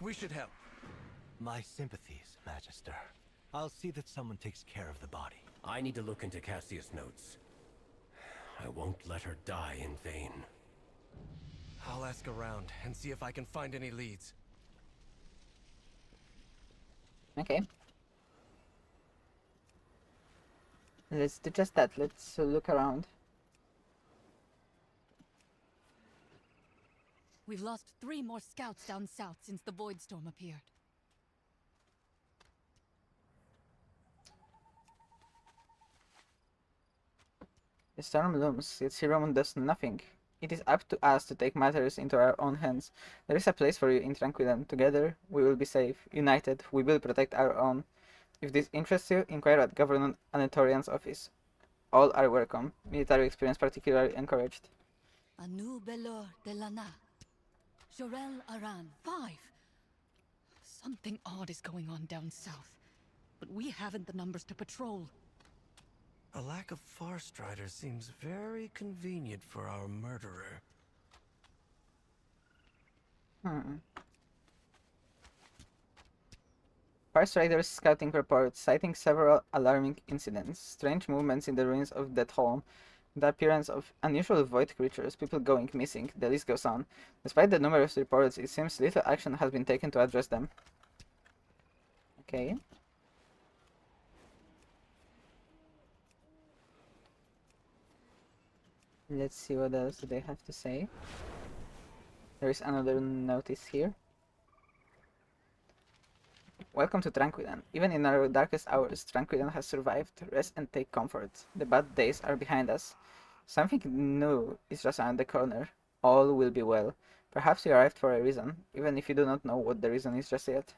We should help. My sympathies, Magister. I'll see that someone takes care of the body. I need to look into Cassia's notes. I won't let her die in vain. I'll ask around and see if I can find any leads. Okay. Let's do just that. Let's look around. We've lost 3 more scouts down south since the Void Storm appeared. The storm looms, yet Siramon does nothing. It is up to us to take matters into our own hands. There is a place for you in Tranquillan. Together, we will be safe. United, we will protect our own. If this interests you, inquire at Governor Anatorian's office. All are welcome. Military experience particularly encouraged. Anu Belor de Lana. Jorel Aran. 5. Something odd is going on down south. But we haven't the numbers to patrol. A lack of Farstrider seems very convenient for our murderer. Farstrider's scouting report citing several alarming incidents, strange movements in the ruins of Death Holm, the appearance of unusual void creatures, people going missing, the list goes on. Despite the numerous reports, it seems little action has been taken to address them. Okay. Let's see what else they have to say. There is another notice here. Welcome to Tranquillan. Even in our darkest hours, Tranquillan has survived. Rest and take comfort. The bad days are behind us. Something new is just around the corner. All will be well. Perhaps you arrived for a reason, even if you do not know what the reason is just yet.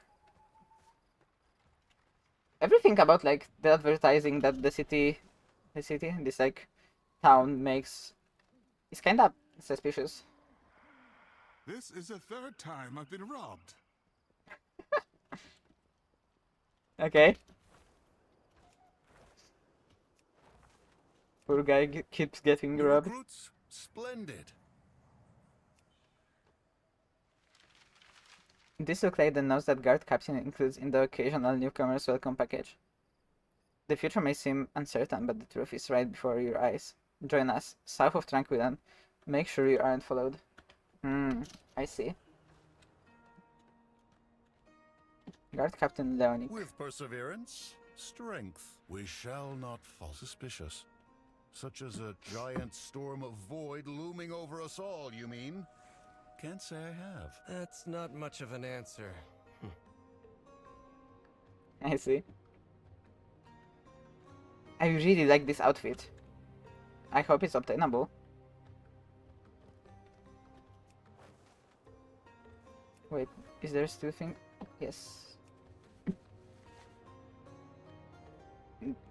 Everything about like the advertising that this like town makes is kind of suspicious. This is the 3rd time I've been robbed. Okay. Poor guy keeps getting robbed. Recruits, splendid. This looks like the notes that Guard Captain includes in the occasional newcomer's welcome package. The future may seem uncertain, but the truth is right before your eyes. Join us, south of Tranquillan. Make sure you aren't followed. I see. Guard Captain Leonik. With perseverance, strength, we shall not fall suspicious. Such as a giant storm of void looming over us all, you mean? Can't say I have. That's not much of an answer. I see. I really like this outfit. I hope it's obtainable. Wait, is there still thing? Yes.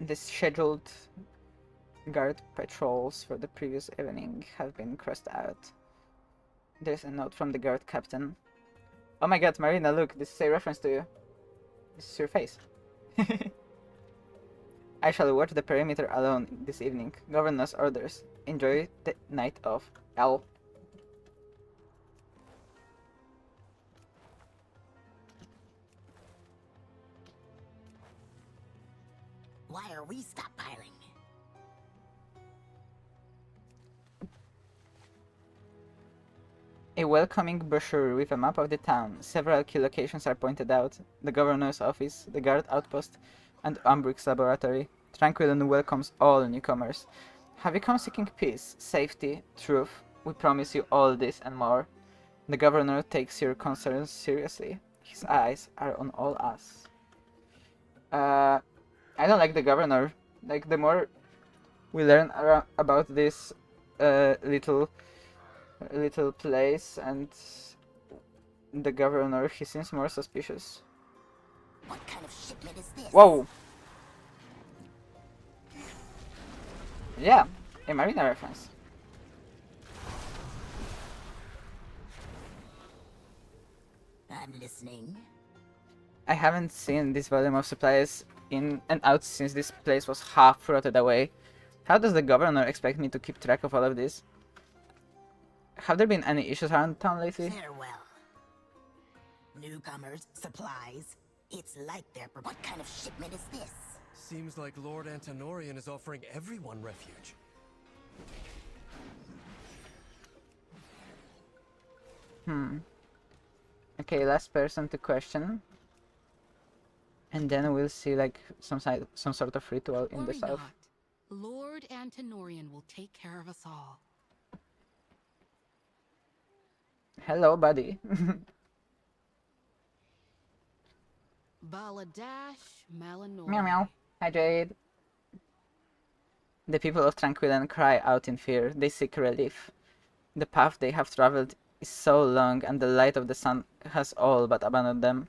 The scheduled guard patrols for the previous evening have been crossed out. There's a note from the guard captain. Oh my god, Marina, look, this is a reference to you. This is your face. I shall watch the perimeter alone this evening. Governor's orders. Enjoy the night of L. Why are we stockpiling? A welcoming brochure with a map of the town. Several key locations are pointed out. The governor's office, the guard outpost, and Umbrick's laboratory. Tranquillon welcomes all newcomers. Have you come seeking peace, safety, truth? We promise you all this and more. The governor takes your concerns seriously. His eyes are on all us. I don't like the governor. Like, the more we learn about this little place and the governor, he seems more suspicious. What kind of shipment is this? Whoa! Yeah, a Marina reference. I'm listening. I haven't seen this volume of supplies in and out since this place was half rotted away. How does the governor expect me to keep track of all of this? Have there been any issues around town lately? Farewell. Newcomers, supplies. It's like they're... What kind of shipment is this? Seems like Lord Antonorian is offering everyone refuge. Okay, last person to question. And then we'll see like some sort of ritual in the south. Not. Lord Antonorian will take care of us all. Hello, buddy. Baladash Malinor. Meow meow. Hi, Jade. The people of Tranquillon cry out in fear. They seek relief. The path they have traveled is so long, and the light of the sun has all but abandoned them.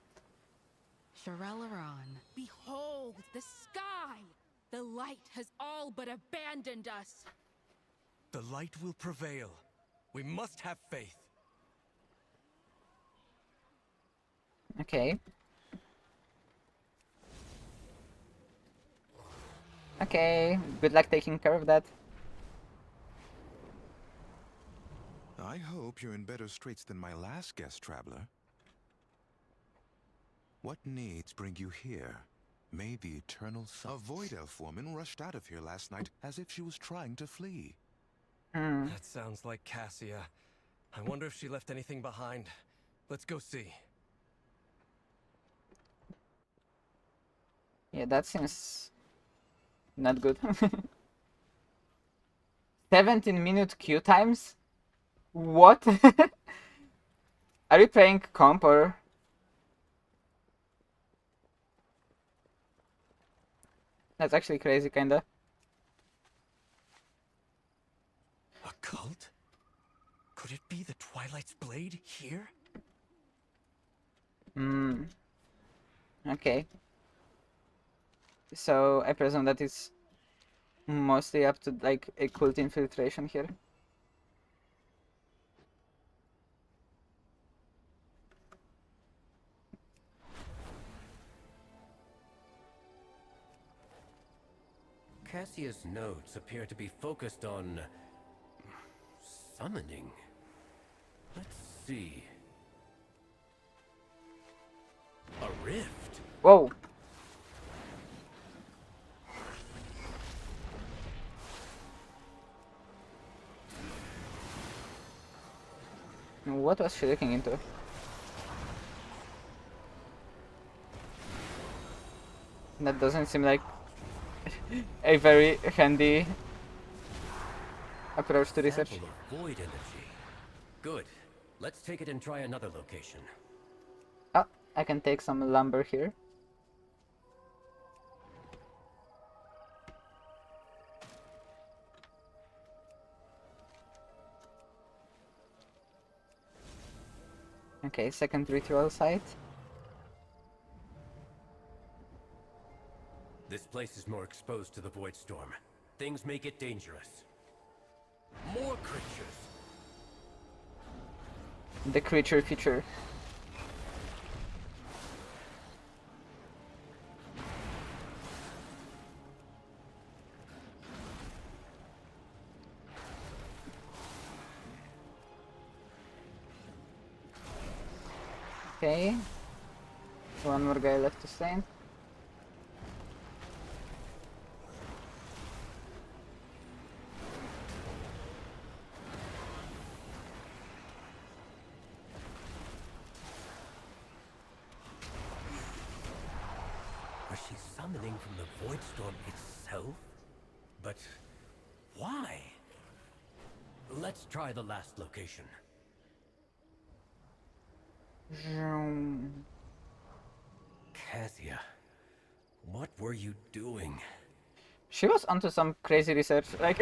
Sharelaran. Behold the sky! The light has all but abandoned us. The light will prevail. We must have faith. Okay. Okay, good luck taking care of that. I hope you're in better straits than my last guest traveler. What needs bring you here? May the eternal sun... A void elf woman rushed out of here last night as if she was trying to flee. That sounds like Cassia. I wonder if she left anything behind. Let's go see. Yeah, that seems not good. 17-minute queue times? What? Are you playing comp or... That's actually crazy, kinda. A cult? Could it be the Twilight's Blade here? Okay. So I presume that it's mostly up to like a cult infiltration here. Cassia's notes appear to be focused on... summoning. Let's see. A rift? Whoa! What was she looking into? That doesn't seem like a very handy approach to research. Sample of void energy. Good. Let's take it and try another location. Ah, I can take some lumber here. Okay, second ritual site. This place is more exposed to the void storm. Things make it dangerous. More creatures! The creature feature. Okay. One more guy left to slay. Was she summoning from the void storm itself? But why? Let's try the last location. Cassia, what were you doing? She was onto some crazy research, like.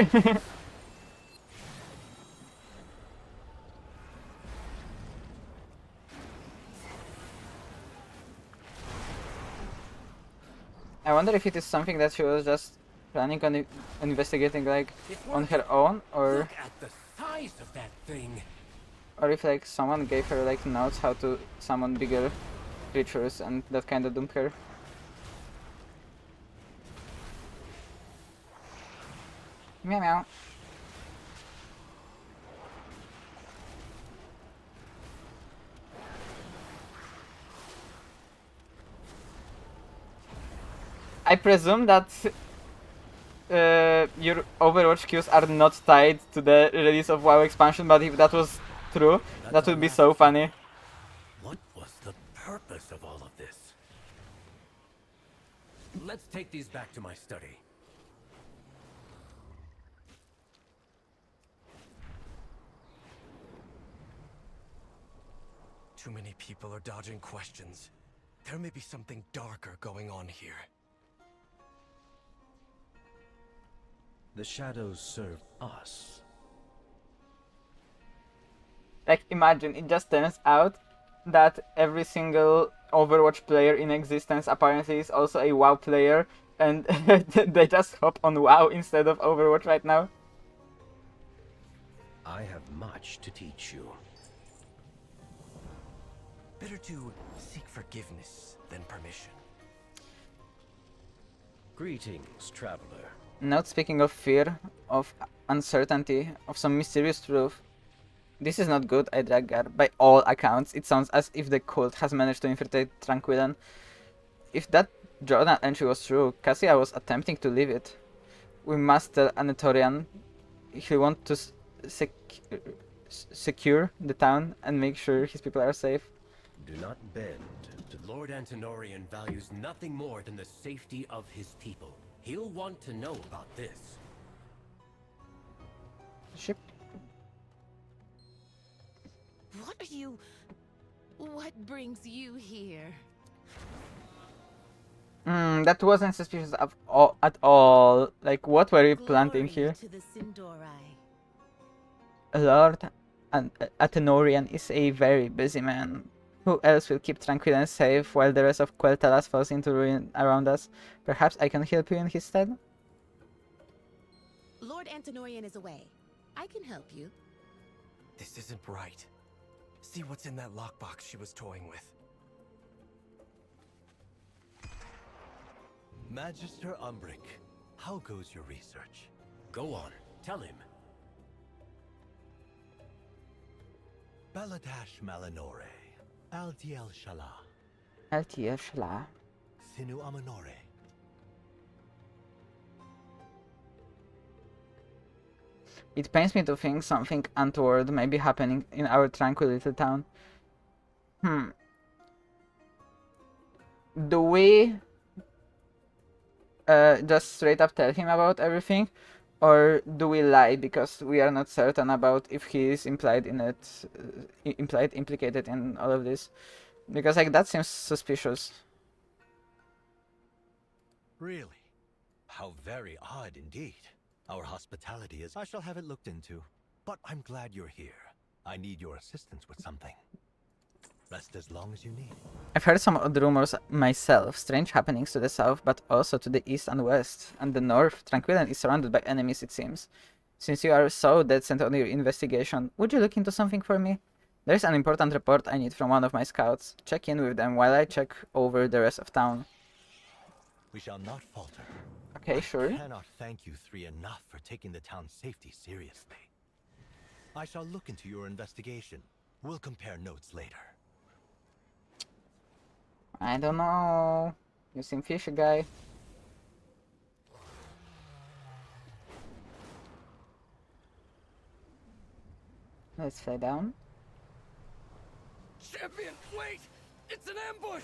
I wonder if it is something that she was just planning on investigating, like, on her own, or Look at the size of that thing. or if like someone gave her like notes how to summon bigger creatures and that kind of doomed her. Meow meow. I presume that your Overwatch queues are not tied to the release of WoW expansion, but if that was true, that would be so funny. What was the purpose of all of this? Let's take these back to my study. Too many people are dodging questions. There may be something darker going on here. The shadows serve us. Like, imagine, it just turns out that every single Overwatch player in existence apparently is also a WoW player, and they just hop on WoW instead of Overwatch right now. I have much to teach you. Better to seek forgiveness than permission. Greetings, traveler. Not speaking of fear, of uncertainty, of some mysterious truth. This is not good, Idragar. By all accounts, it sounds as if the cult has managed to infiltrate Tranquillan. If that Jordan entry was true, Cassia was attempting to leave it. We must tell Anatorian he wants to secure the town and make sure his people are safe. Do not bend. Lord Antonorian values nothing more than the safety of his people. He'll want to know about this. Ship. What are you... What brings you here? That wasn't suspicious at all. Like, what were you planting here? To the Sindorai. Lord Atenorian is a very busy man. Who else will keep Tranquillan safe while the rest of Quel'Thalas falls into ruin around us? Perhaps I can help you in his stead? Lord Antonorian is away. I can help you. This isn't right. See what's in that lockbox she was toying with. Magister Umbric, how goes your research? Go on, tell him. Baladash Malinore, Altiel Shala, Altiel Shala. Sinu Amanore. It pains me to think something untoward may be happening in our tranquil little town. Do we just straight up tell him about everything, or do we lie because we are not certain about if he is implied in it, implicated in all of this? Because like that seems suspicious. Really? How very odd indeed. Our hospitality is... I shall have it looked into. But I'm glad you're here. I need your assistance with something. Rest as long as you need. I've heard some odd rumors myself, strange happenings to the south, but also to the east and west. And the north, Tranquillian is surrounded by enemies, it seems. Since you are so dead set on your investigation, would you look into something for me? There's an important report I need from one of my scouts. Check in with them while I check over the rest of town. We shall not falter. Okay, sure. I cannot thank you three enough for taking the town's safety seriously. I shall look into your investigation. We'll compare notes later. I don't know. You seem fishy, guy. Let's fly down. Champion, wait! It's an ambush!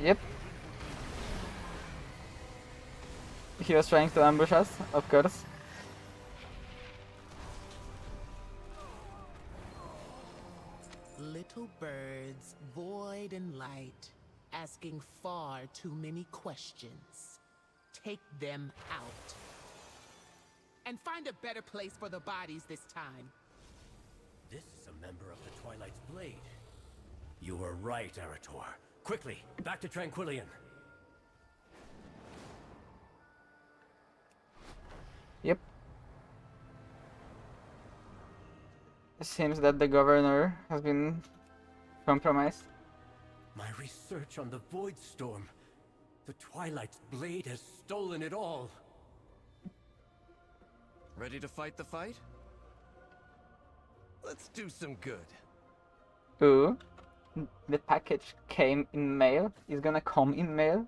Yep. He was trying to ambush us, of course. Little birds, void and light, asking far too many questions. Take them out. And find a better place for the bodies this time. This is a member of the Twilight's Blade. You were right, Arator. Quickly, back to Tranquillian. Yep. It seems that the governor has been compromised. My research on the Void Storm. The Twilight's Blade has stolen it all. Ready to fight the fight? Let's do some good. Ooh. The package came in mail. Is gonna come in mail.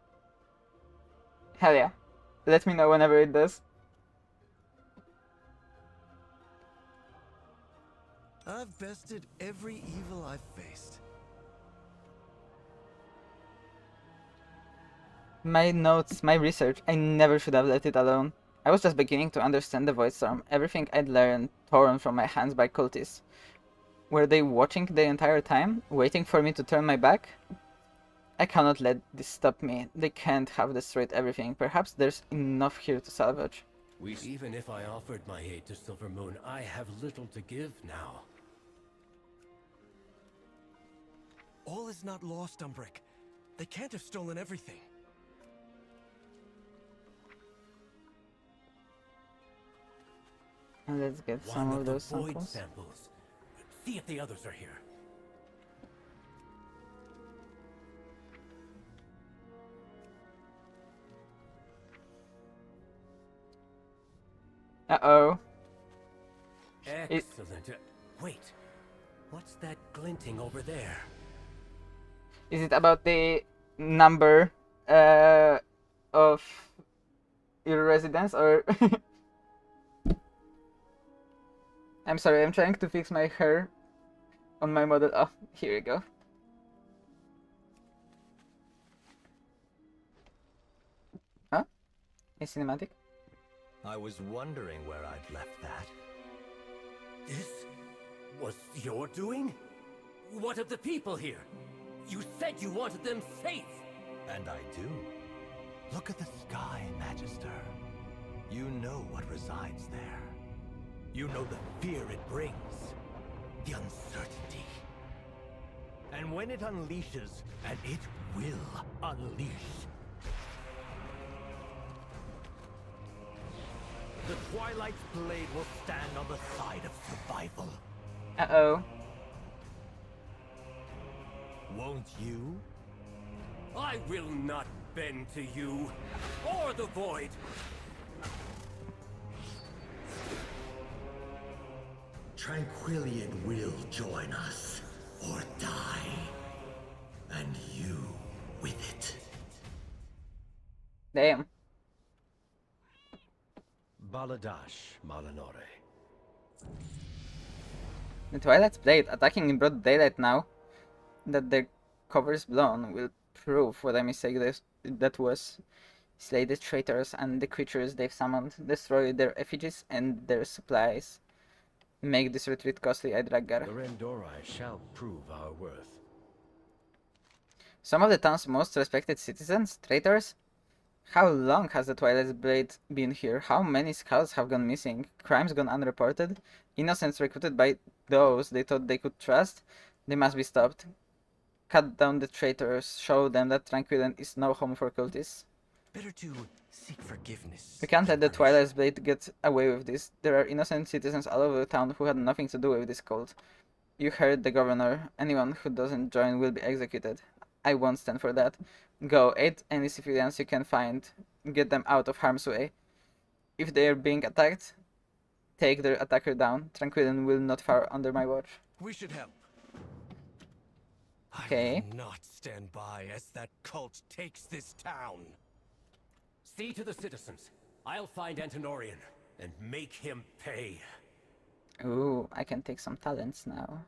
Hell yeah. Let me know whenever it does. I've bested every evil I've faced. My notes, my research, I never should have let it alone. I was just beginning to understand the Void Storm. Everything I'd learned torn from my hands by cultists. Were they watching the entire time, waiting for me to turn my back? I cannot let this stop me. They can't have destroyed everything. Perhaps there's enough here to salvage. Even if I offered my aid to Silvermoon, I have little to give now. All is not lost, Umbrick. They can't have stolen everything. And let's get some of those Void samples. samples. See if the others are here. Uh-oh. Excellent. Wait, what's that glinting over there? Is it about the number of your residence, or... I'm sorry, I'm trying to fix my hair on my model. Oh, here we go. Huh? A cinematic? I was wondering where I'd left that. This was your doing? What of the people here? You said you wanted them safe! And I do. Look at the sky, Magister. You know what resides there. You know the fear it brings. The uncertainty. And when it unleashes, and it will unleash, the Twilight's Blade will stand on the side of survival. Uh-oh. Won't you? I will not bend to you, or the Void! Tranquillian will join us, or die. And you with it. Damn. Baladash, Malanore. The Twilight's Blade attacking in broad daylight now that their cover is blown will prove what a mistake that was. Slay the traitors and the creatures they've summoned, destroy their effigies and their supplies. Make this retreat costly, Idragar. The Rendorai shall prove our worth. Some of the town's most respected citizens, traitors? How long has the Twilight's Blade been here? How many scouts have gone missing? Crimes gone unreported? Innocents recruited by those they thought they could trust, they must be stopped. Cut down the traitors, show them that Tranquillian is no home for cultists. Better to seek forgiveness. We can't let the Twilight's Blade get away with this. There are innocent citizens all over town who had nothing to do with this cult. You heard the governor. Anyone who doesn't join will be executed. I won't stand for that. Go, aid any civilians you can find. Get them out of harm's way. If they are being attacked, take their attacker down. Tranquillian will not fare under my watch. We should help. Okay. I will not stand by as that cult takes this town. See to the citizens. I'll find Antonorian and make him pay. Ooh, I can take some talents now.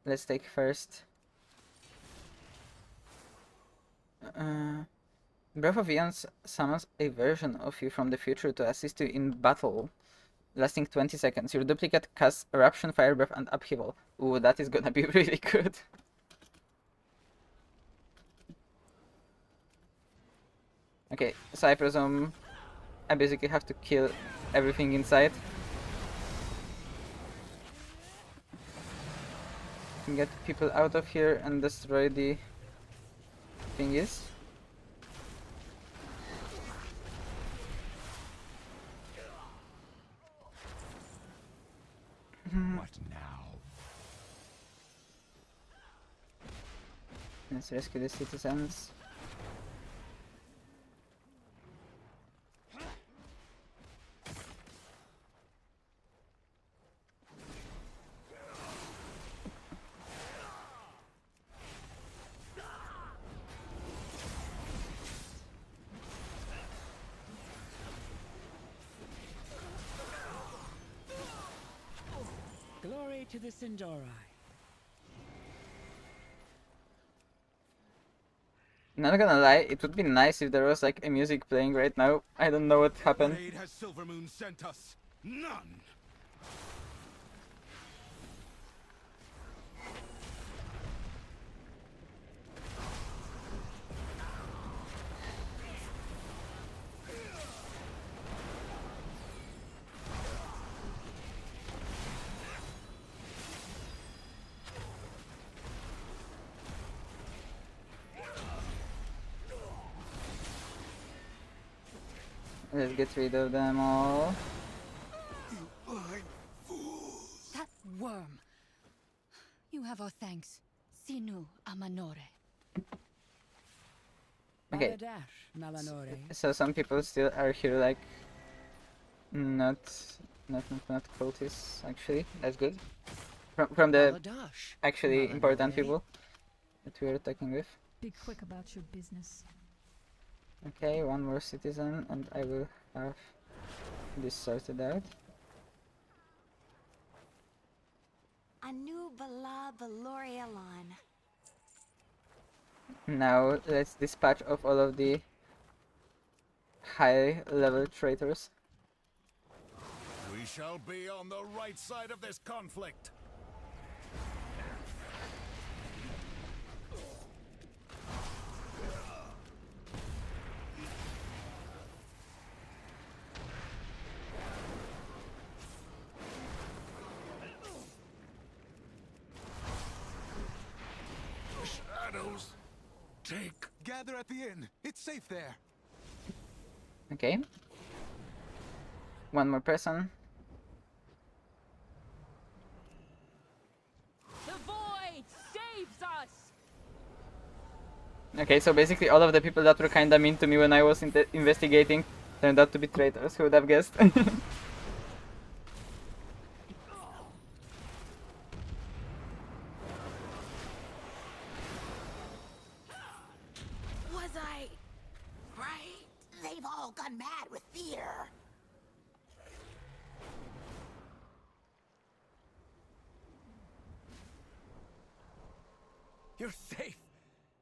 Let's take first. Breath of Eons summons a version of you from the future to assist you in battle, lasting 20 seconds. Your duplicate casts Eruption, Fire Breath, and Upheaval. Ooh, that is gonna be really good. Okay, so I presume I basically have to kill everything inside. Can get people out of here and destroy the thingies. What now? Let's rescue the citizens. Glory to the Sindori. Not gonna lie, it would be nice if there was like a music playing right now. I don't know what happened. What aid has Silvermoon sent us? None! Let's get rid of them all. That worm. You have our thanks. Sinu Amanore. Okay. Baladash, Malanore. So some people still are here like not cultists actually. That's good. From the Baladash, actually important Malanore. people that we are talking with. Be quick about your business. Okay, one more citizen and I will have this sorted out. Anu Bala Balorialon. Now let's dispatch of all of the high level traitors. We shall be on the right side of this conflict. Shadows, take. Gather at the inn. It's safe there. Okay. One more person. The void saves us! Okay, so basically all of the people that were kinda mean to me when I was investigating turned out to be traitors. Who would have guessed? Was I right? They've all gone mad with fear. You're safe.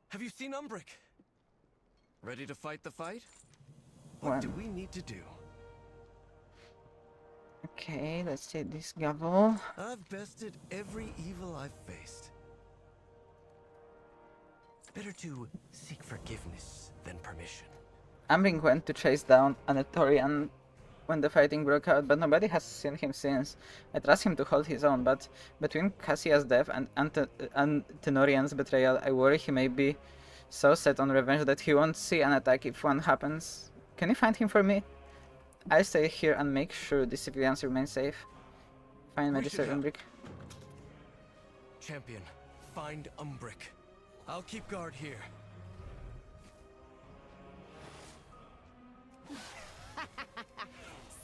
Have you seen Umbric? Ready to fight the fight? What do we need to do? Okay, let's take this gavel. I've bested every evil I've faced. Better to seek forgiveness than permission. Amring went to chase down Anatorian when the fighting broke out, but nobody has seen him since. I trust him to hold his own, but between Cassia's death and Tenorian's betrayal, I worry he may be so set on revenge that he won't see an attack if one happens. Can you find him for me? I'll stay here and make sure the civilians remain safe. Find Magister Umbric. Champion, find Umbric. I'll keep guard here.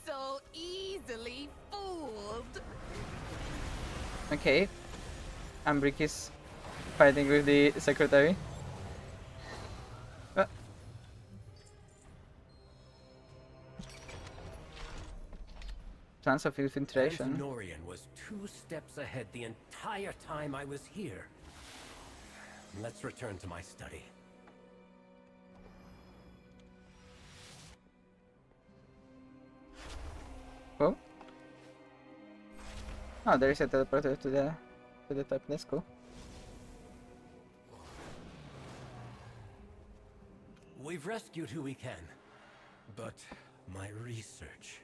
So easily fooled. Okay. Umbric is fighting with the secretary. Chance of infiltration. Norian was 2 steps ahead the entire time I was here. Let's return to my study. Oh. Oh, there is a teleporter to the top. Let's go. We've rescued who we can, but my research.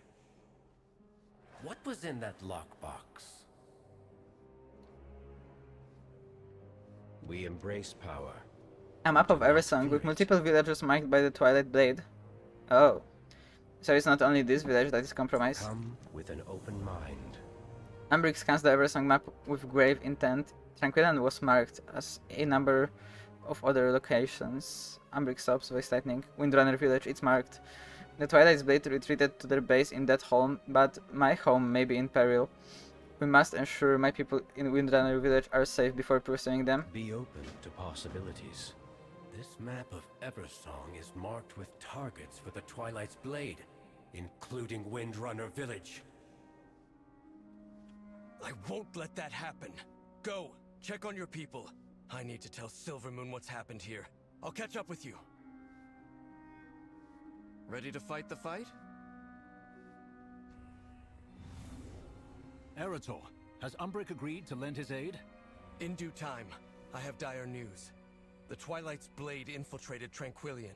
What was in that lockbox? We embrace power. A map of Eversong with multiple villages marked by the Twilight Blade. Oh. So it's not only this village that is compromised. Come with an open mind. Umbric scans the Eversong map with grave intent. Tranquillian was marked as a number of other locations. Umbric stops, voice tightening. Windrunner village, it's marked. The Twilight's Blade retreated to their base in that home, but my home may be in peril. We must ensure my people in Windrunner village are safe before pursuing them. Be open to possibilities. This map of Eversong is marked with targets for the Twilight's Blade, including Windrunner village. I won't let that happen. Go, check on your people. I need to tell Silvermoon what's happened here. I'll catch up with you. Ready to fight the fight? Eretor, has Umbric agreed to lend his aid? In due time. I have dire news. The Twilight's Blade infiltrated Tranquillian.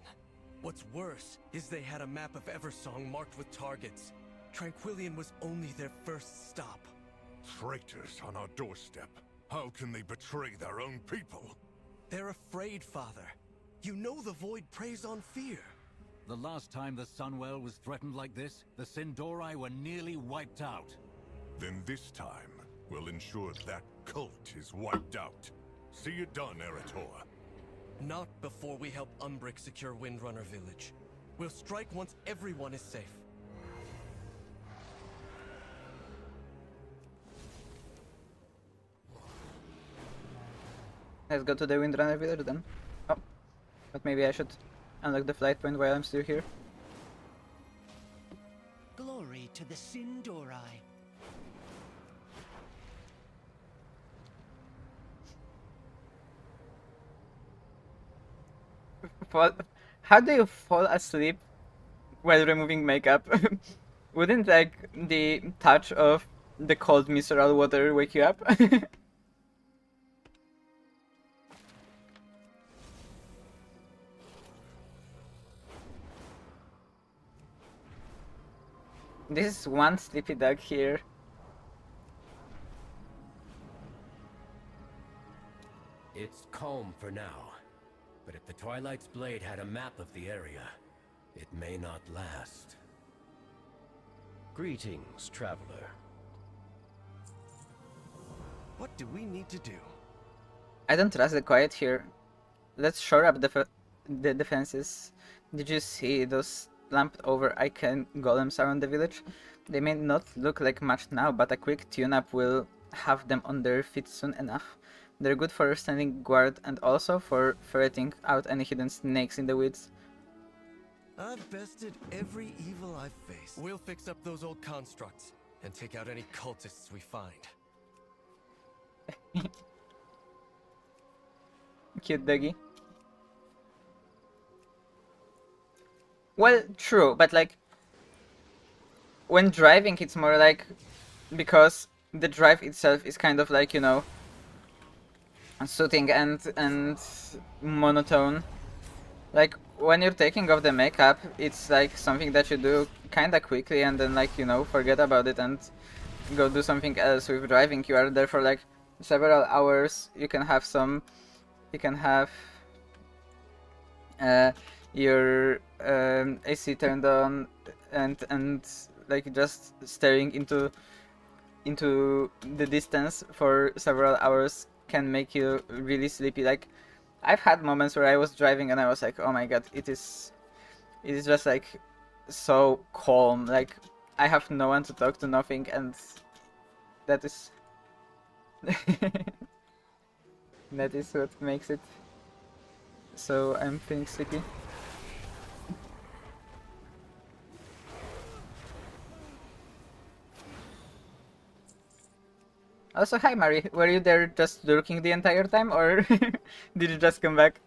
What's worse is they had a map of Eversong marked with targets. Tranquillian was only their first stop. Traitors on our doorstep. How can they betray their own people? They're afraid, Father. You know the Void preys on fear. The last time the Sunwell was threatened like this, the Sindori were nearly wiped out. Then this time, we'll ensure that cult is wiped out. See it done, Eretor. Not before we help Umbric secure Windrunner village. We'll strike once everyone is safe. Let's go to the Windrunner village then. Oh, but maybe I should unlock the flight point while I'm still here. Glory to the Sindori. How do you fall asleep while removing makeup? Wouldn't like the touch of the cold mineral water wake you up? This is one sleepy dog here. It's calm for now. But if the Twilight's Blade had a map of the area, it may not last. Greetings, traveler. What do we need to do? I don't trust the quiet here. Let's shore up the defenses. Did you see those slumped over Icon golems around the village? They may not look like much now, but a quick tune-up will have them on their feet soon enough. They're good for standing guard and also for ferreting out any hidden snakes in the woods. I've bested every evil I've faced. We'll fix up those old constructs and take out any cultists we find. Cute doggy. Well, true, but like when driving it's more like because the drive itself is kind of like, you know, soothing and monotone. Like when you're taking off the makeup, it's like something that you do kinda quickly and then, like, you know, forget about it and go do something else. With driving, you are there for like several hours. You can have your AC turned on and like just staring into the distance for several hours can make you really sleepy. Like, I've had moments where I was driving and I was like, oh my god, it is just like so calm. Like, I have no one to talk to, nothing, and that is that is what makes it so I'm feeling sleepy. Also, hi Mari, were you there just lurking the entire time, or did you just come back?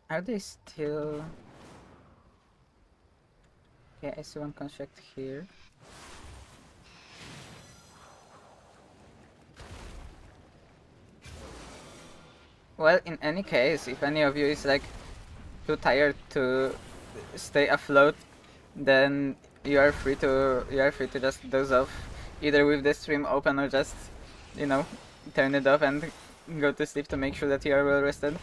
Are they still... Yeah, I see one construct here. Well, in any case, if any of you is like too tired to stay afloat, then you are free to just doze off, either with the stream open or just, you know, turn it off and go to sleep to make sure that you are well rested.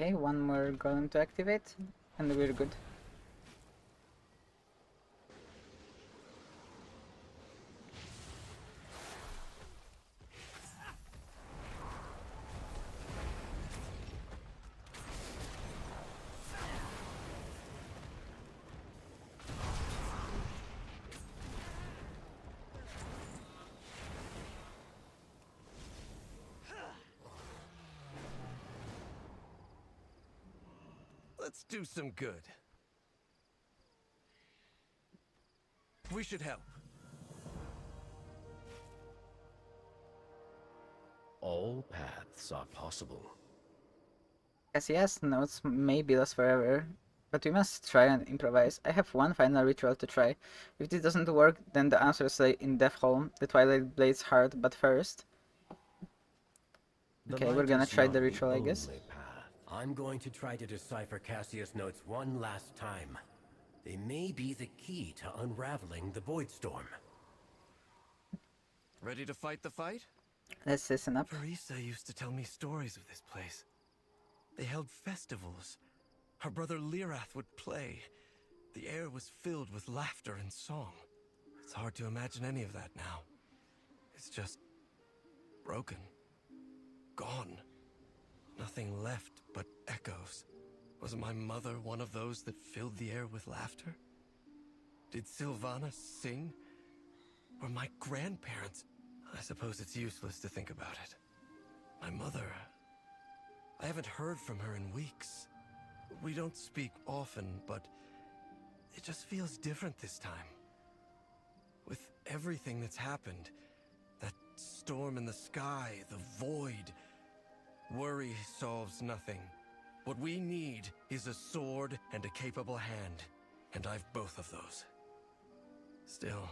Okay, one more golem to activate, and we're good. Let's do some good. We should help. All paths are possible. Yes, notes may be lost forever, but we must try and improvise. I have one final ritual to try. If this doesn't work, then the answers lay in Deathholm, the Twilight Blade's heart, but first... Okay, we're gonna try the ritual, I guess. I'm going to try to decipher Cassius' notes one last time. They may be the key to unraveling the Void Storm. Ready to fight the fight? Let's listen up. Marisa used to tell me stories of this place. They held festivals. Her brother Lirath would play. The air was filled with laughter and song. It's hard to imagine any of that now. It's just broken. Gone. Nothing left but echoes. Was my mother one of those that filled the air with laughter? Did Sylvana sing? Or my grandparents? I suppose it's useless to think about it. My mother... I haven't heard from her in weeks. We don't speak often, but it just feels different this time. With everything that's happened, that storm in the sky, the void, worry solves nothing. What we need is a sword and a capable hand, and I've both of those. Still,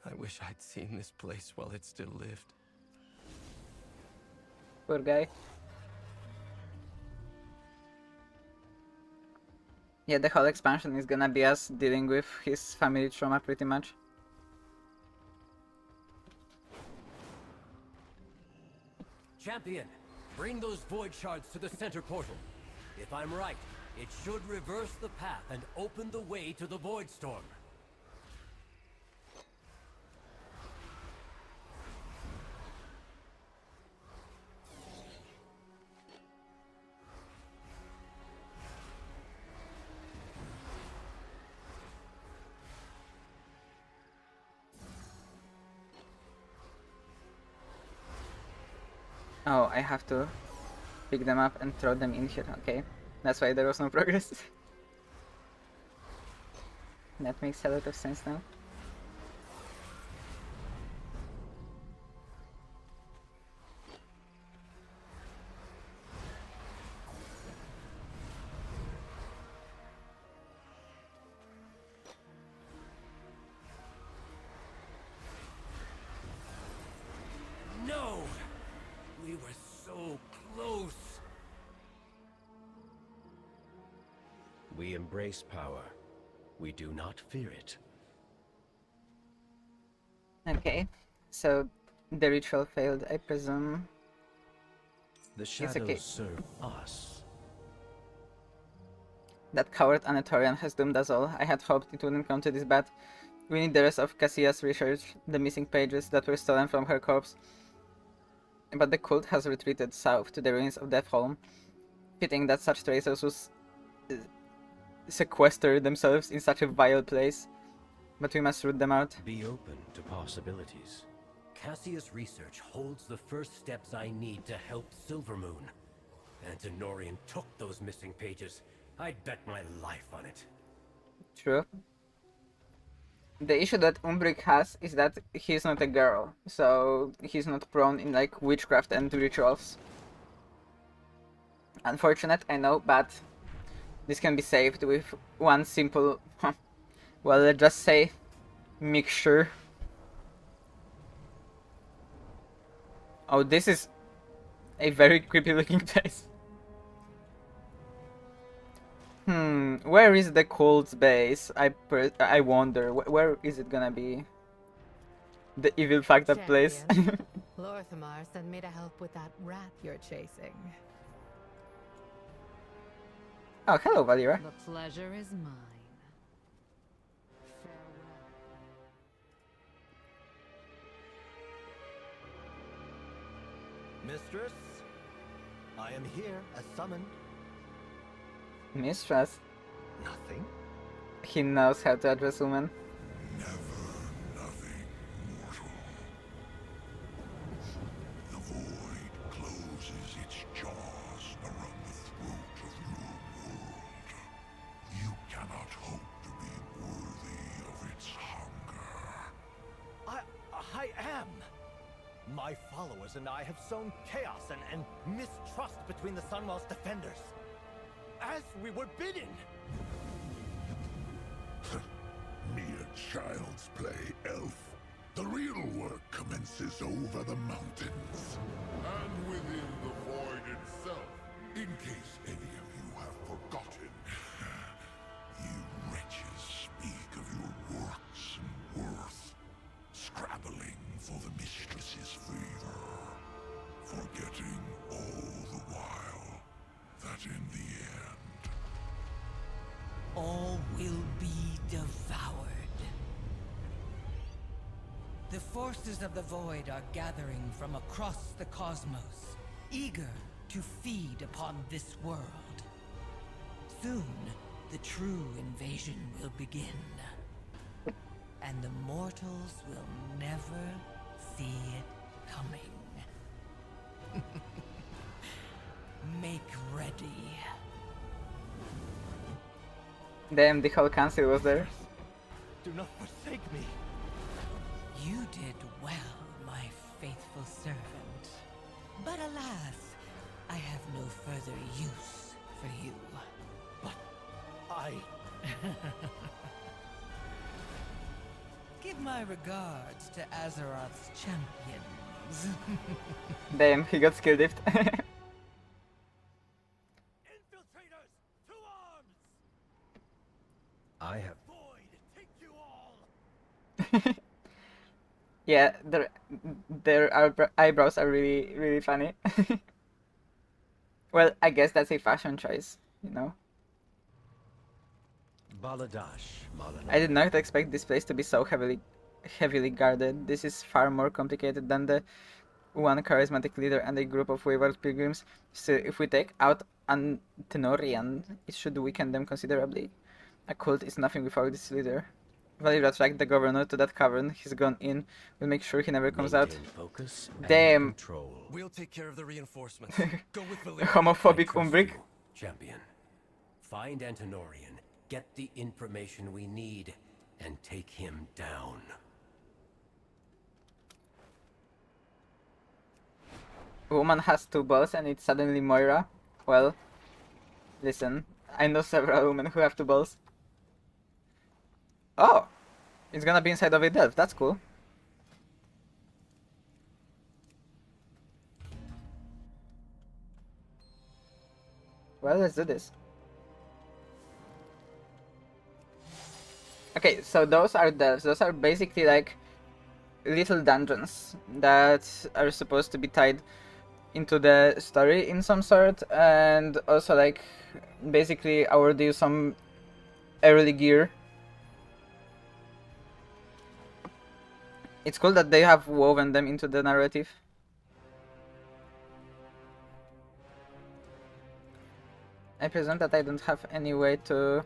I wish I'd seen this place while it still lived. Poor guy. Yeah, the whole expansion is gonna be us dealing with his family trauma pretty much. Champion, bring those void shards to the center portal. If I'm right, it should reverse the path and open the way to the Void Storm. Oh, I have to pick them up and throw them in here. Okay, that's why there was no progress. That makes a lot of sense now. No! We were so close! We embrace power. We do not fear it. Okay, so the ritual failed, I presume. The It's shadows okay. serve us. That coward Anatorian has doomed us all. I had hoped it wouldn't come to this bad. We need the rest of Cassia's research, the missing pages that were stolen from her corpse. But the cult has retreated south to the ruins of Deathholm. Fitting that such traitors would sequester themselves in such a vile place. But we must root them out. Be open to possibilities. Cassius' research holds the first steps I need to help Silvermoon. Antinorian took those missing pages. I'd bet my life on it. True. The issue that Umbric has is that he's not a girl, so he's not prone in like witchcraft and rituals. Unfortunate, I know, but this can be saved with one simple, well, let's just say, mixture. Oh, this is a very creepy looking place. Where is the cult's base? I wonder. Where is it gonna be? The evil fucked up place. Lorthamar sent me to help with that rat you're chasing. Oh, hello, Valira. The pleasure is mine. Mistress, I am here as summoned. Mistress. Nothing? He knows how to address women. The void closes its jaws around the throat of your world. You cannot hope to be worthy of its hunger. I am! My followers and I have sown chaos and mistrust between the Sunwell's defenders. As we were bidden! Mere child's play, elf. The real work commences over the mountains. And within the void itself. In case any of you have forgotten. You wretches speak of your works and worth. Scrabbling for the mistress's favor. Forgetting all the while that in the end... all will be devoured. The forces of the void are gathering from across the cosmos, eager to feed upon this world. Soon, the true invasion will begin. And the mortals will never see it coming. Make ready. Damn, the whole council was there. Do not forsake me. You did well, my faithful servant. But alas, I have no further use for you. But I... Give my regards to Azeroth's champions. Damn, he got skill dipped. I have... Yeah, their eyebrows are really funny. Well, I guess that's a fashion choice, you know. Baladash, I did Malanore. not expect this place to be so heavily guarded. This is far more complicated than the one charismatic leader and a group of wayward pilgrims. So if we take out Antenorian, it should weaken them considerably. A cult is nothing without this leader. Valira tracked the governor to that cavern. He's gone in. We'll make sure he never comes out. Maintain focus and Damn. control. We'll take care of the reinforcements. Go with Valyria. Homophobic I trust Umbric. you, champion. Find Antenorian, get the information we need, and take him down. Woman has 2 balls and it's suddenly Moira. Well, listen, I know several women who have 2 balls. Oh! It's gonna be inside of a delve, that's cool. Well, let's do this. Okay, so those are delves. Those are basically like little dungeons that are supposed to be tied into the story in some sort, and also like basically award you some early gear. It's cool that they have woven them into the narrative. I presume that I don't have any way to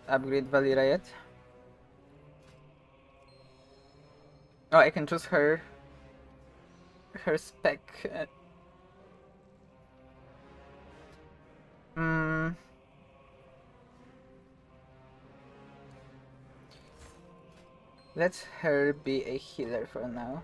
upgrade Valira yet. Oh, I can choose her spec. Let her be a healer for now.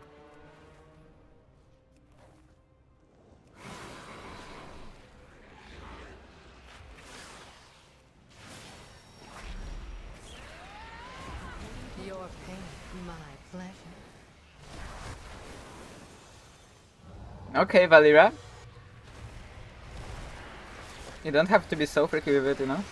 Your pain, my pleasure. Okay, Valira. You don't have to be so freaky with it, you know?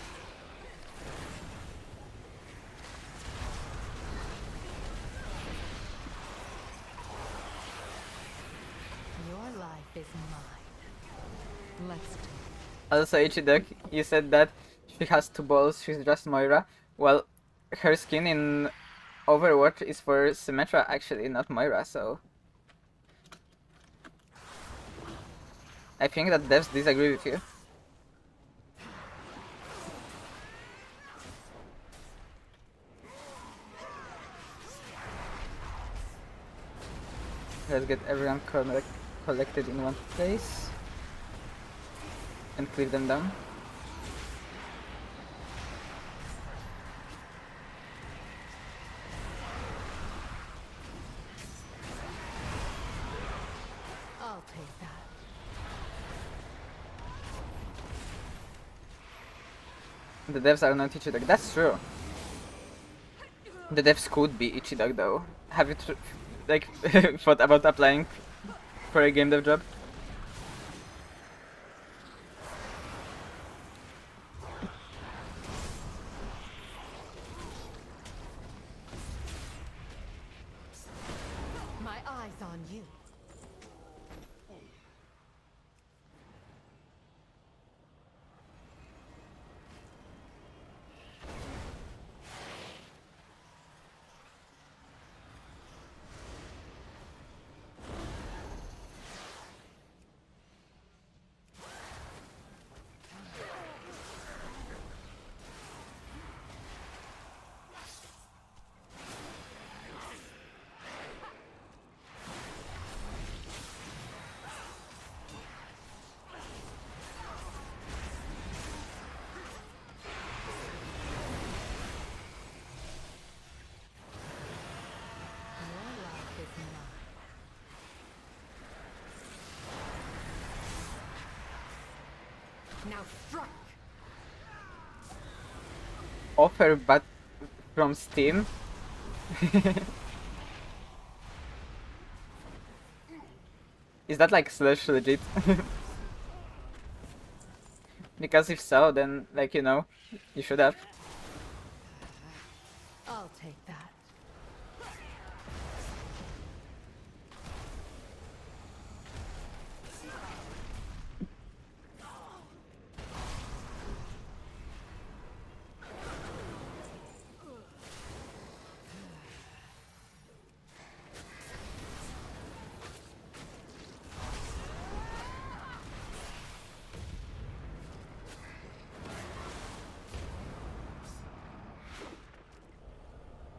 Your life is mine. Let's do it. Also, Ichidok, you said that she has 2 balls, she's just Moira. Well, her skin in Overwatch is for Symmetra actually, not Moira, so... I think that devs disagree with you. Let's get everyone collected in one place and cleave them down. I'll take that. The devs are not Ichidog. That's true. The devs could be Ichidog though. Have you like thought about applying for a game dev job? My eyes on you. Your life is mine. Now strike! Offer but from Steam? Is that like slash legit? Because if so, then like, you know, you should have. I'll take that.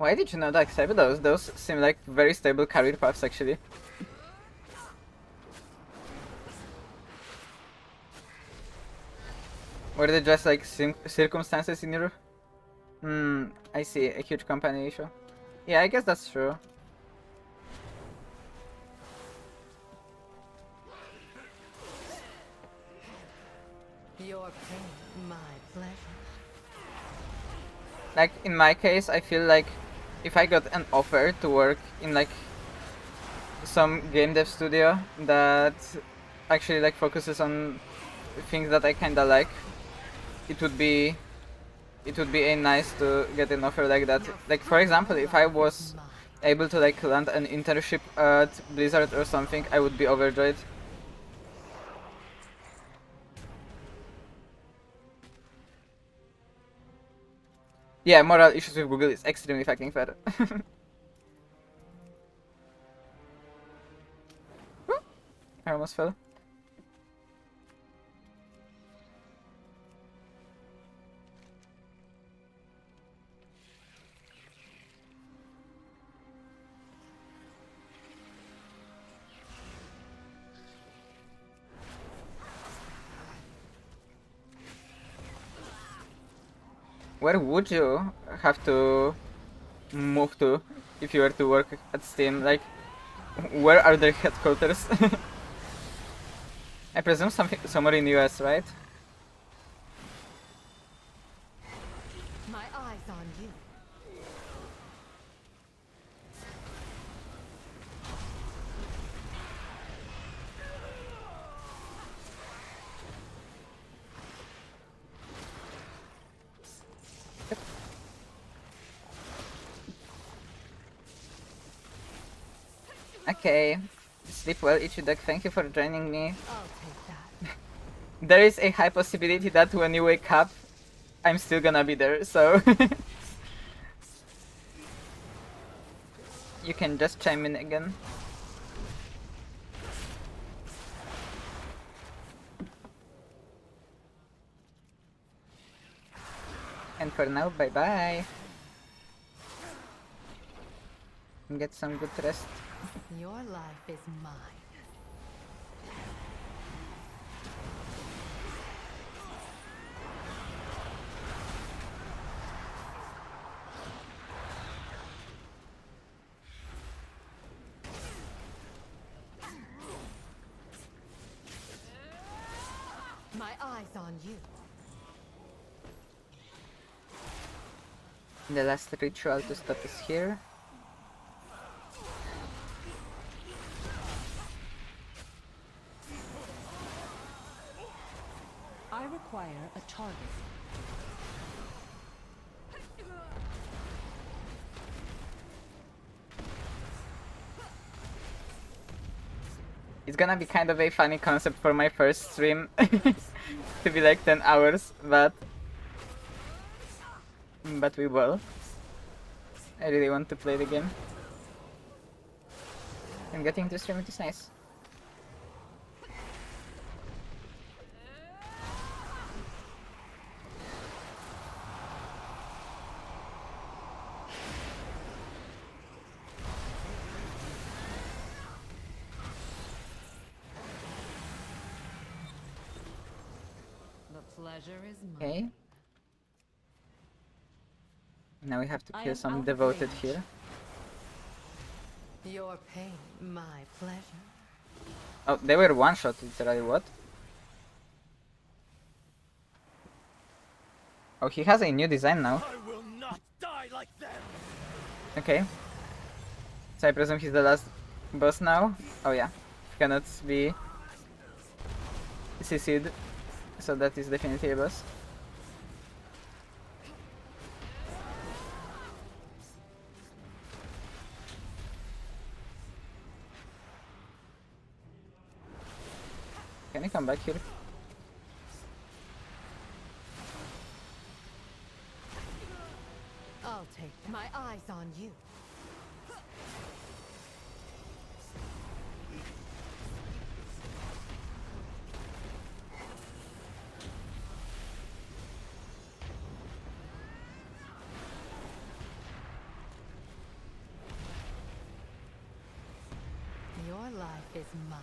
Why did you not accept those? Those seem like very stable career paths, actually. Were they just like circumstances in your... I see. A huge company issue. Yeah, I guess that's true. Your pain, my pleasure. Like, in my case, I feel like if I got an offer to work in like some game dev studio that actually like focuses on things that I kinda like, it would be a nice to get an offer like that. Like, for example, if I was able to like land an internship at Blizzard or something, I would be overjoyed. Yeah, moral issues with Google is extremely fucking fair. I almost fell. Where would you have to move to if you were to work at Steam? Like, where are their headquarters? I presume somewhere in the US, right? My eyes on you. Okay. Sleep well, Ichidek. Thank you for joining me. I'll take that. There is a high possibility that when you wake up, I'm still gonna be there, so... you can just chime in again. And for now, bye-bye. Get some good rest. Your life is mine. My eyes on you. The last ritual to stop is here. I require a target. It's gonna be kind of a funny concept for my first stream. To be like 10 hours, but we will. I really want to play the game. And getting to stream it is nice. The pleasure is mine. Okay. Now we have to kill some devoted here. Your pain, my pleasure. Oh, they were one shot literally, what? Oh, he has a new design now. I will not die like them. Okay. So I presume he's the last boss now? Oh yeah. Cannot be CC'd. So that is definitely a boss. Can you come back here? I'll take that. My eyes on you. Your life is mine.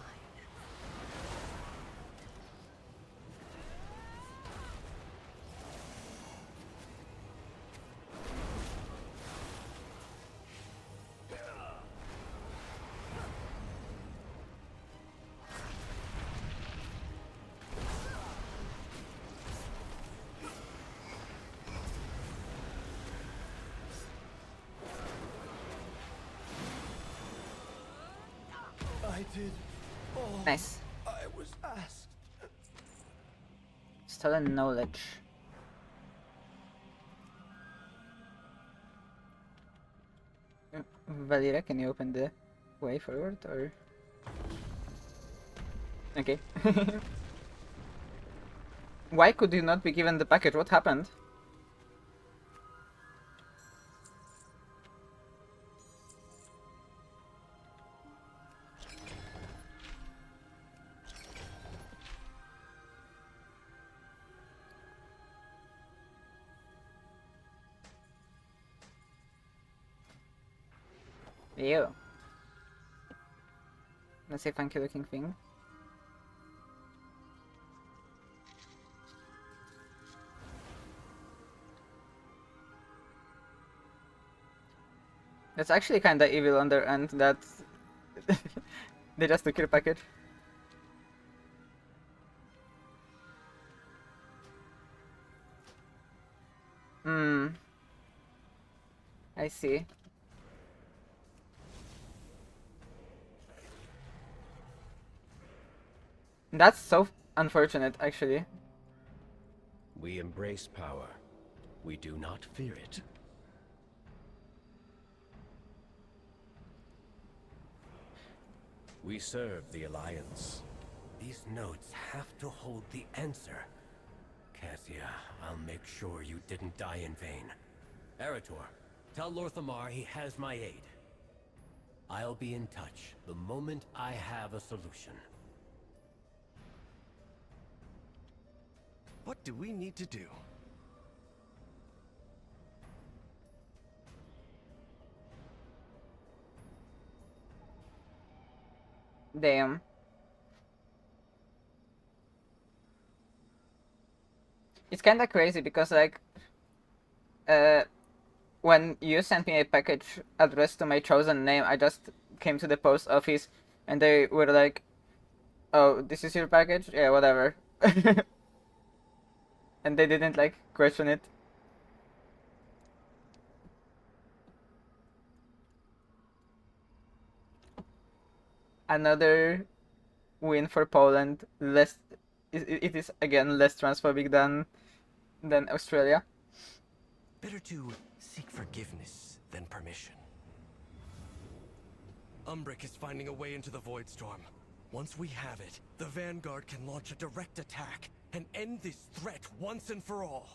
I did all Nice. I was asked. Stolen knowledge. Valira, can you open the way forward or? Okay. Why could you not be given the package? What happened? Ew. That's a funky looking thing. That's actually kinda evil on their end that they just took your package. Hmm. I see. That's so unfortunate, actually. We embrace power. We do not fear it. We serve the Alliance. These notes have to hold the answer. Cassia, I'll make sure you didn't die in vain. Eretor, tell Lorthamar he has my aid. I'll be in touch the moment I have a solution. What do we need to do? Damn. It's kinda crazy because like when you sent me a package addressed to my chosen name, I just came to the post office and they were like, "Oh, this is your package? Yeah, whatever." And they didn't like question it. Another win for Poland. Less, it is again less transphobic than Australia. Better to seek forgiveness than permission. Umbric is finding a way into the Void Storm. Once we have it, the Vanguard can launch a direct attack and end this threat once and for all.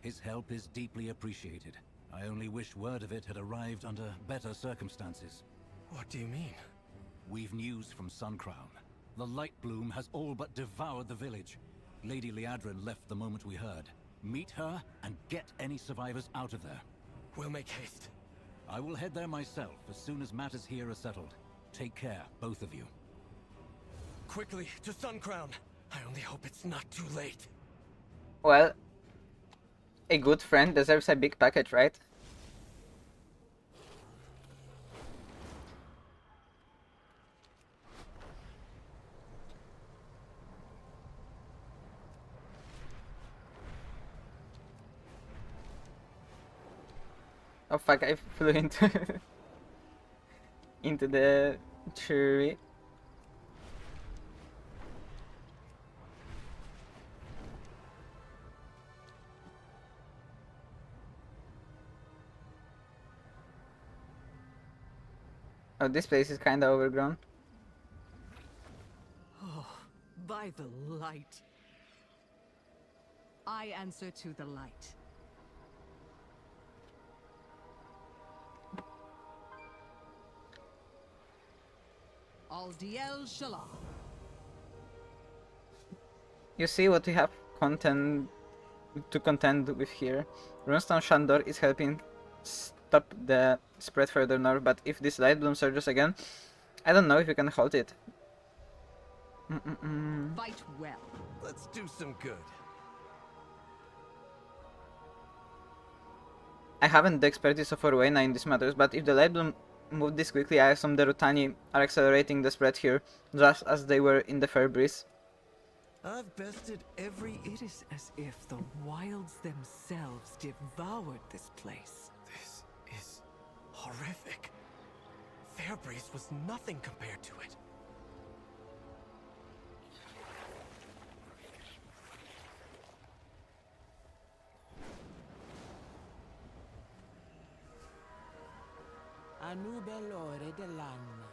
His help is deeply appreciated. I only wish word of it had arrived under better circumstances. What do you mean? We've news from Suncrown. The Light Bloom has all but devoured the village. Lady Liadrin left the moment we heard. Meet her and get any survivors out of there. We'll make haste. I will head there myself as soon as matters here are settled. Take care, both of you. Quickly, to Suncrown. I only hope it's not too late. Well, a good friend deserves a big package, right? Oh fuck, I flew into into the tree. Oh, this place is kinda overgrown. Oh, by the light. I answer to the light. Aldiel Shala. You see what we have to contend with here. Runestone Shandor is helping stop the spread further north, but if this light bloom surges again, I don't know if you can hold it. Fight well. Let's do some good. I haven't the expertise of Orwena in these matters, but if the light bloom moved this quickly, I assume the Rutani are accelerating the spread here, just as they were in the Fair Breeze. I've bested every... It is as if the wilds themselves devoured this place. This is horrific. Fairbreeze was nothing compared to it. Anubelore dell'anima.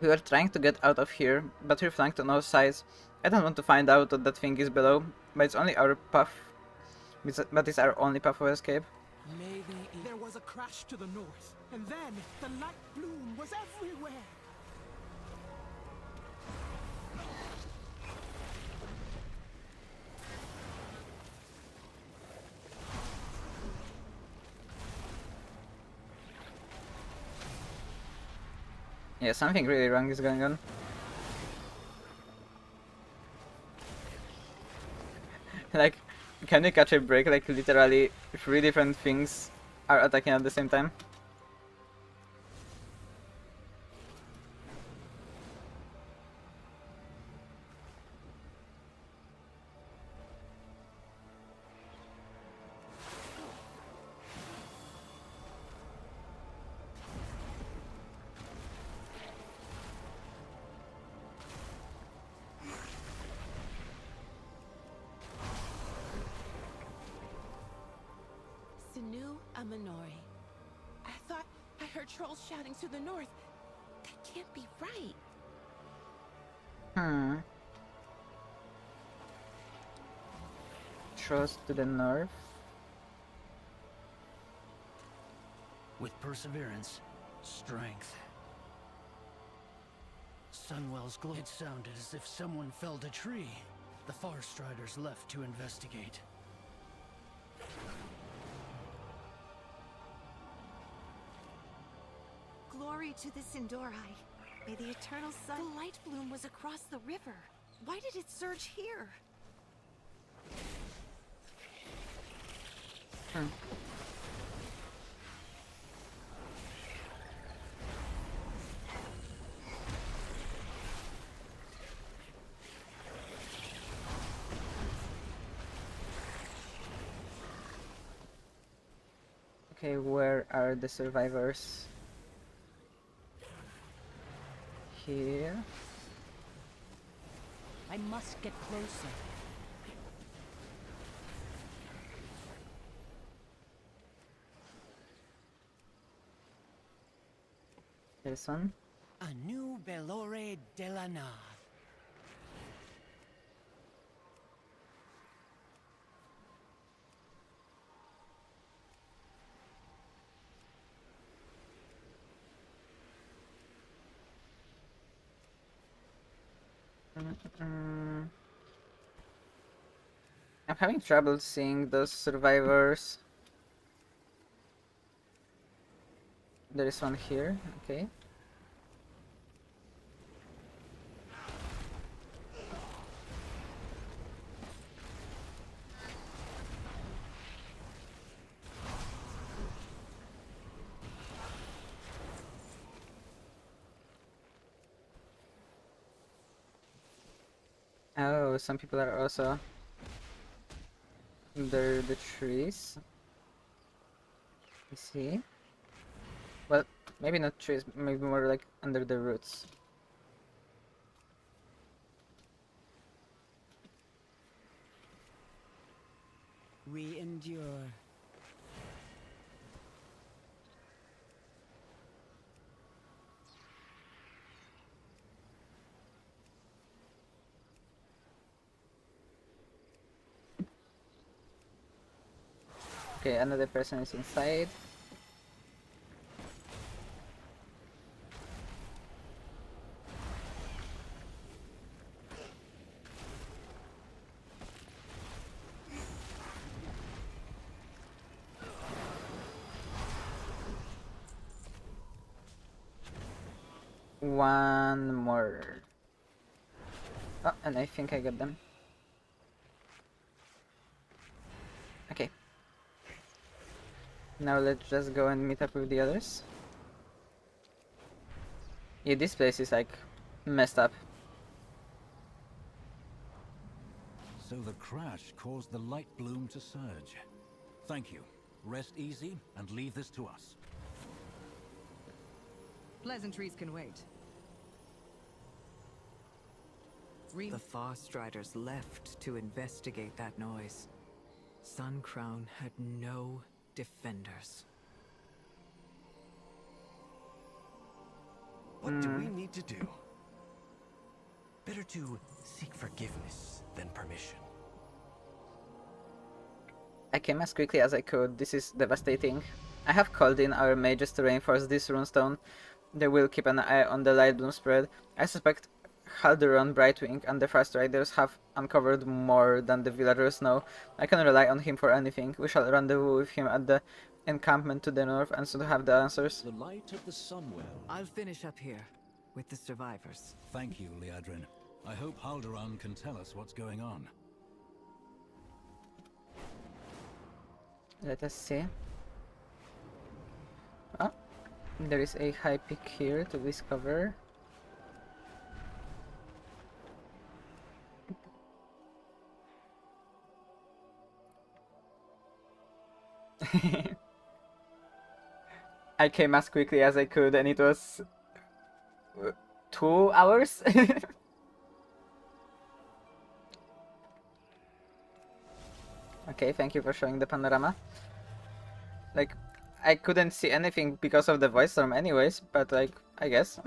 We were trying to get out of here, but we're flanked on all sides. I don't want to find out what that thing is below, but it's only our path. But it's our only path of escape. Maybe there was a crash to the north, and then the light bloom was everywhere. Yeah, something really wrong is going on. Like, can you catch a break? Like, literally, 3 different things are attacking at the same time. Sinu Amanori. I thought I heard trolls shouting to the north. That can't be right. Trust to the north. With perseverance, strength. Sunwell's glow. It sounded as if someone felled a tree. The Farstriders left to investigate. Glory to the Sindorai. May the eternal sun... The light bloom was across the river. Why did it surge here? Okay, where are the survivors? Here. I must get closer. This one. Anubelore dell'anima. I'm having trouble seeing those survivors. There is one here, okay. Oh, some people are also under the trees. I see. Well, maybe not trees, maybe more like under the roots. We endure. Okay, another person is inside. one more. Oh, and I think I got them. Okay. Now let's just go and meet up with the others. Yeah, this place is like messed up. So the crash caused the light bloom to surge. Thank you. Rest easy and leave this to us. Pleasantries can wait. The Farstriders left to investigate that noise. Sun Crown had no defenders. What do we need to do? Better to seek forgiveness than permission. I came as quickly as I could. This is devastating. I have called in our mages to reinforce this runestone. They will keep an eye on the light bloom spread. I suspect Halduron, Brightwing, and the Fast Riders have uncovered more than the villagers know. I can rely on him for anything. We shall rendezvous with him at the encampment to the north and soon have the answers. The light of the Sunwell. I'll finish up here with the survivors. Thank you, Liadrin. I hope Halduran can tell us what's going on. Let us see. Oh, there is a high peak here to discover. I came as quickly as I could and it was 2 hours? Okay, thank you for showing the panorama. Like, I couldn't see anything because of the voice storm anyways, but like, I guess.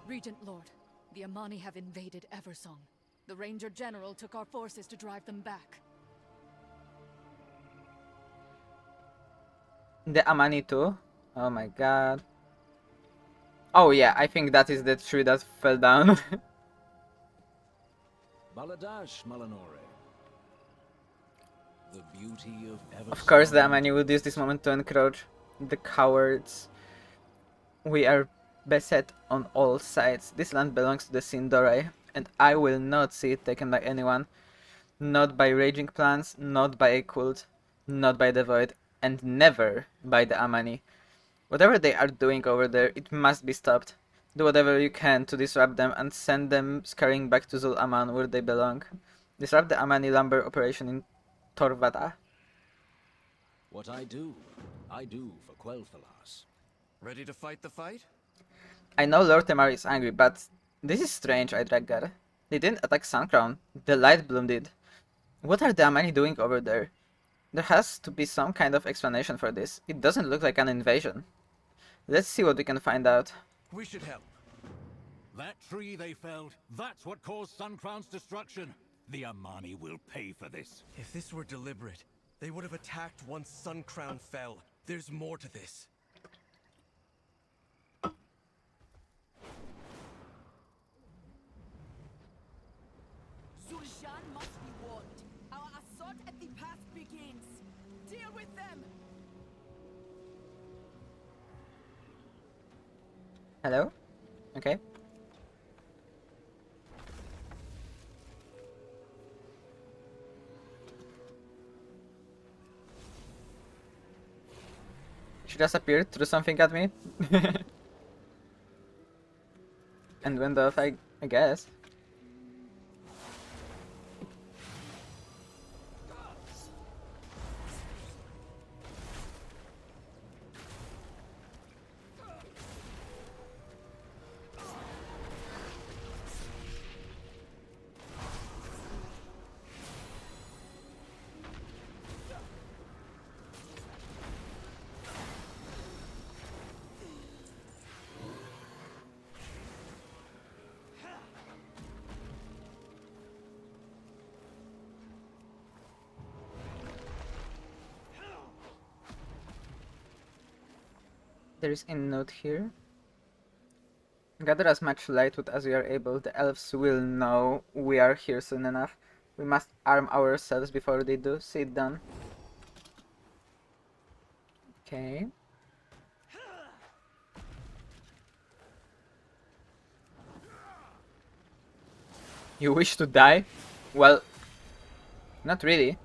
Regent Lord, the Amani have invaded Eversong. The Ranger General took our forces to drive them back. The Amani too? Oh my god. Oh yeah, I think that is the tree that fell down. Baladash, Malanore. The beauty of Of course the Amani would use this moment to encroach. The cowards. We are beset on all sides. This land belongs to the Sindorai, and I will not see it taken by anyone. Not by raging plants, not by a cult, not by the Void, and never by the Amani. Whatever they are doing over there, it must be stopped. Do whatever you can to disrupt them and send them scurrying back to Zul Aman where they belong. Disrupt the Amani lumber operation in Torvata. What I do for Quel'Thalas. Ready to fight the fight? I know Lord Temar is angry, but this is strange, Idreggar. They didn't attack Suncrown. The Light Bloom did. What are the Amani doing over there? There has to be some kind of explanation for this. It doesn't look like an invasion. Let's see what we can find out. We should help. That tree they felled, that's what caused Suncrown's destruction. The Amani will pay for this. If this were deliberate, they would have attacked once Sun Crown fell. There's more to this. Zul'Shan must be warned. Our assault at the pass begins. Deal with them! Hello? Okay. She just appeared, threw something at me. And went off, I guess. There is a note here. Gather as much lightwood as we are able. The elves will know we are here soon enough. We must arm ourselves before they do. Sit down. Okay. You wish to die? Well, not really.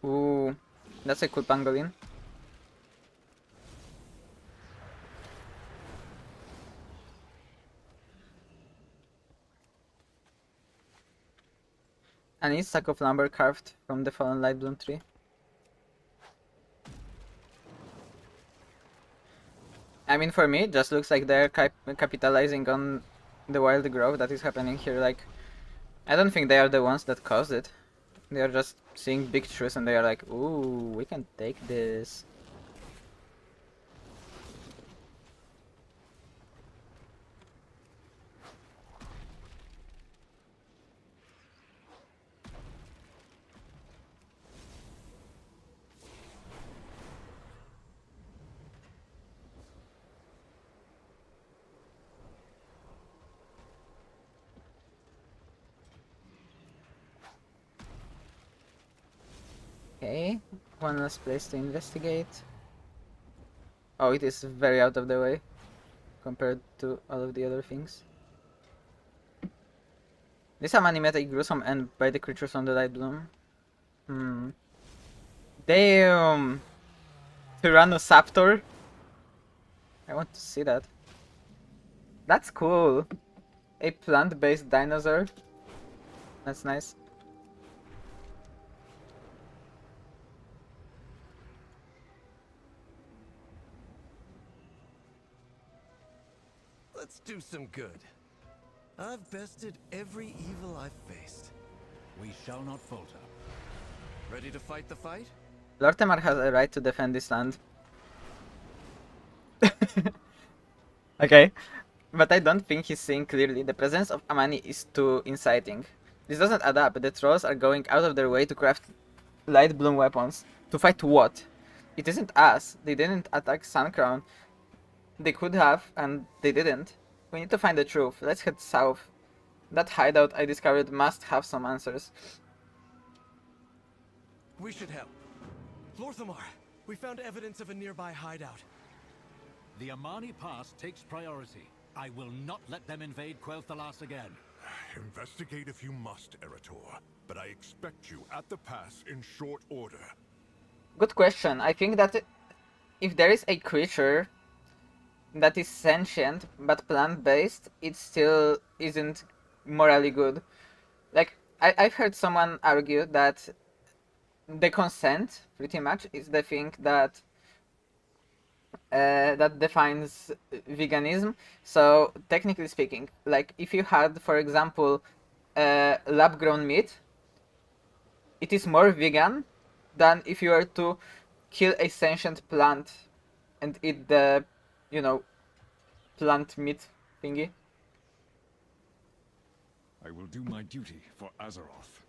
Ooh, that's a cool pangolin. And it's sack of lumber carved from the fallen light bloom tree. I mean, for me, it just looks like they're capitalizing on the wild growth that is happening here. Like, I don't think they are the ones that caused it. They are just seeing big trees and they are like, ooh, we can take this. Okay, one last place to investigate. Oh, it is very out of the way compared to all of the other things. This Amani met a gruesome end by the creatures on the light bloom. Damn! Tyrannosaptor? I want to see that. That's cool. A plant-based dinosaur. That's nice. Let's do some good. I've bested every evil I've faced. We shall not falter. Ready to fight the fight? Lortemar has a right to defend this land. Okay, but I don't think he's seeing clearly. The presence of Amani is too inciting. This doesn't add up. The trolls are going out of their way to craft light bloom weapons. To fight what? It isn't us. They didn't attack Suncrown. They could have, and they didn't. We need to find the truth. Let's head south. That hideout I discovered must have some answers. We should help. Lorthamar, we found evidence of a nearby hideout. The Amani Pass takes priority. I will not let them invade Quel'Thalas again. Investigate if you must, Erator, but I expect you at the pass in short order. Good question. I think that if there is a creature that is sentient but plant-based, it still isn't morally good. Like, I've heard someone argue that the consent, pretty much, is the thing that that defines veganism. So, technically speaking, like, if you had, for example, lab-grown meat, it is more vegan than if you were to kill a sentient plant and eat the, you know, plant meat thingy. I will do my duty for Azeroth.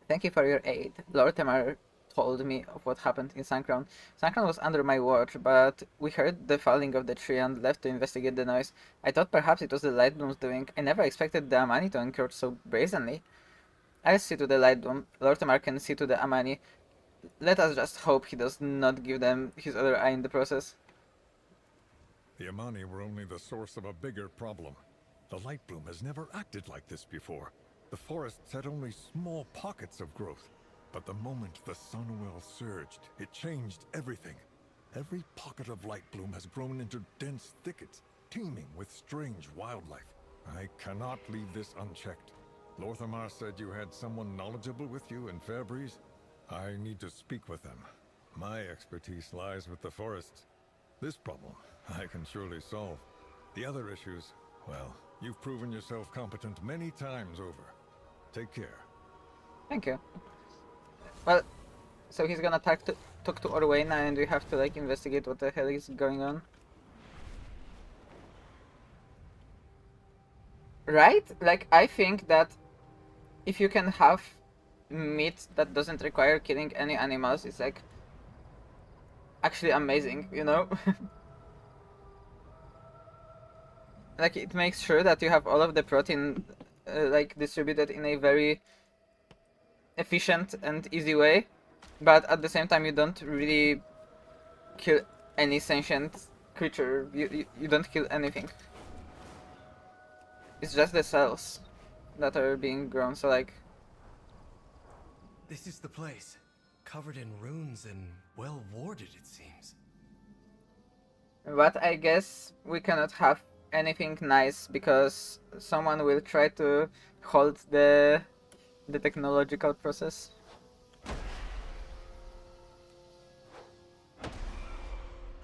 Thank you for your aid. Lortemar told me of what happened in Suncrown. Suncrown was under my watch, but we heard the falling of the tree and left to investigate the noise. I thought perhaps it was the Light Bloom's doing. I never expected the Amani to encroach so brazenly. I'll see to the Light Bloom. Lortemar can see to the Amani. Let us just hope he does not give them his other eye in the process. The Amani were only the source of a bigger problem. The Light Bloom has never acted like this before. The forests had only small pockets of growth. But the moment the Sunwell surged, it changed everything. Every pocket of Light Bloom has grown into dense thickets, teeming with strange wildlife. I cannot leave this unchecked. Lorthamar said you had someone knowledgeable with you in Fairbreeze. I need to speak with them. My expertise lies with the forests. This problem I can surely solve. The other issues, well, you've proven yourself competent many times over. Take care. Thank you. Well, so he's gonna talk to Orwena and we have to like investigate what the hell is going on. Right? Like, I think that if you can have meat that doesn't require killing any animals is like actually amazing, you know? Like it makes sure that you have all of the protein like distributed in a very efficient and easy way, but at the same time you don't really kill any sentient creature. You don't kill anything. It's just the cells that are being grown, so like... This is the place. Covered in runes and well warded, it seems. But I guess we cannot have anything nice because someone will try to hold the technological process.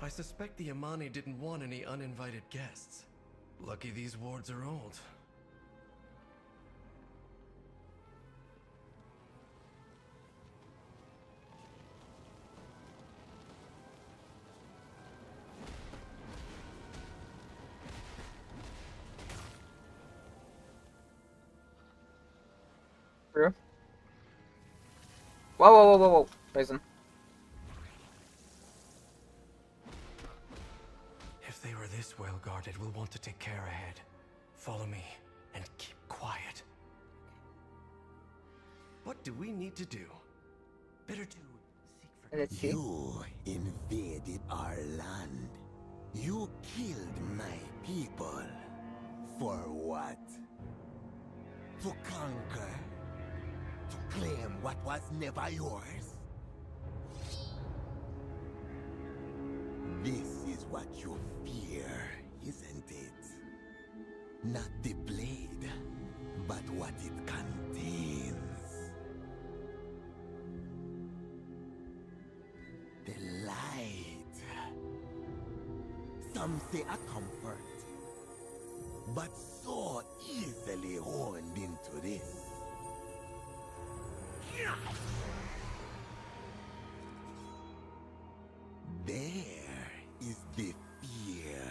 I suspect the Amani didn't want any uninvited guests. Lucky these wards are old. True. Whoa, whoa, whoa, whoa, whoa. Poison. If they were this well guarded, we'll want to take care ahead. Follow me and keep quiet. What do we need to do? Better to seek for... Let's see. You invaded our land. You killed my people. For what? To conquer? To claim what was never yours? This is what you fear, isn't it? Not the blade, but what it contains. The light. Some say a comfort, but so easily honed into this. There is the fear.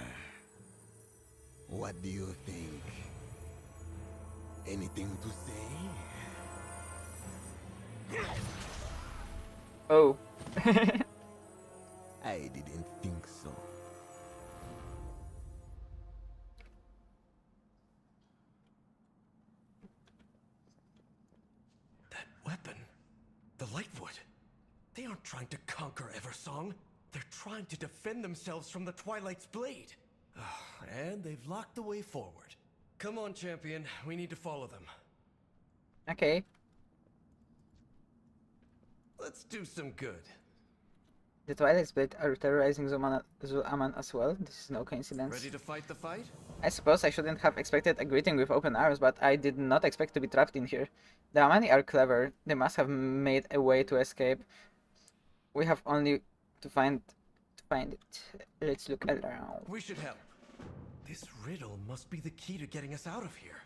What do you think? Anything to say? Oh. I didn't think so. That weapon. The Lightwood. They aren't trying to conquer Eversong. They're trying to defend themselves from the Twilight's blade. And they've locked the way forward. Come on, champion. We need to follow them. Okay. Let's do some good. The Twilight's Blade are terrorizing Zul-Aman as well. This is no coincidence. Ready to fight the fight? I suppose I shouldn't have expected a greeting with open arms, but I did not expect to be trapped in here. The Amani are clever. They must have made a way to escape. We have only to find it. Let's look around. We should help. This riddle must be the key to getting us out of here.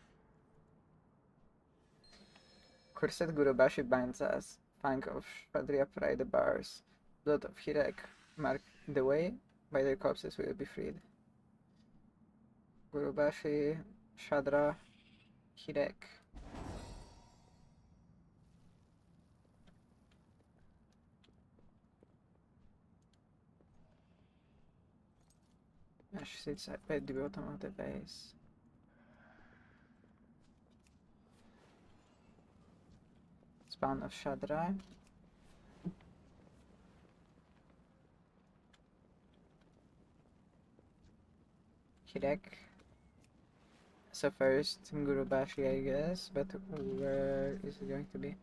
Cursed Gurubashi binds us. Fang of Shadria pry the bars. Blood of Hirek mark the way. By their corpses we will be freed. Gurubashi, Shadra, Hirek. Ash sits at the bottom of the base. Spawn of Shadra. Hirek. So first Gurubashi, I guess, but where is it going to be?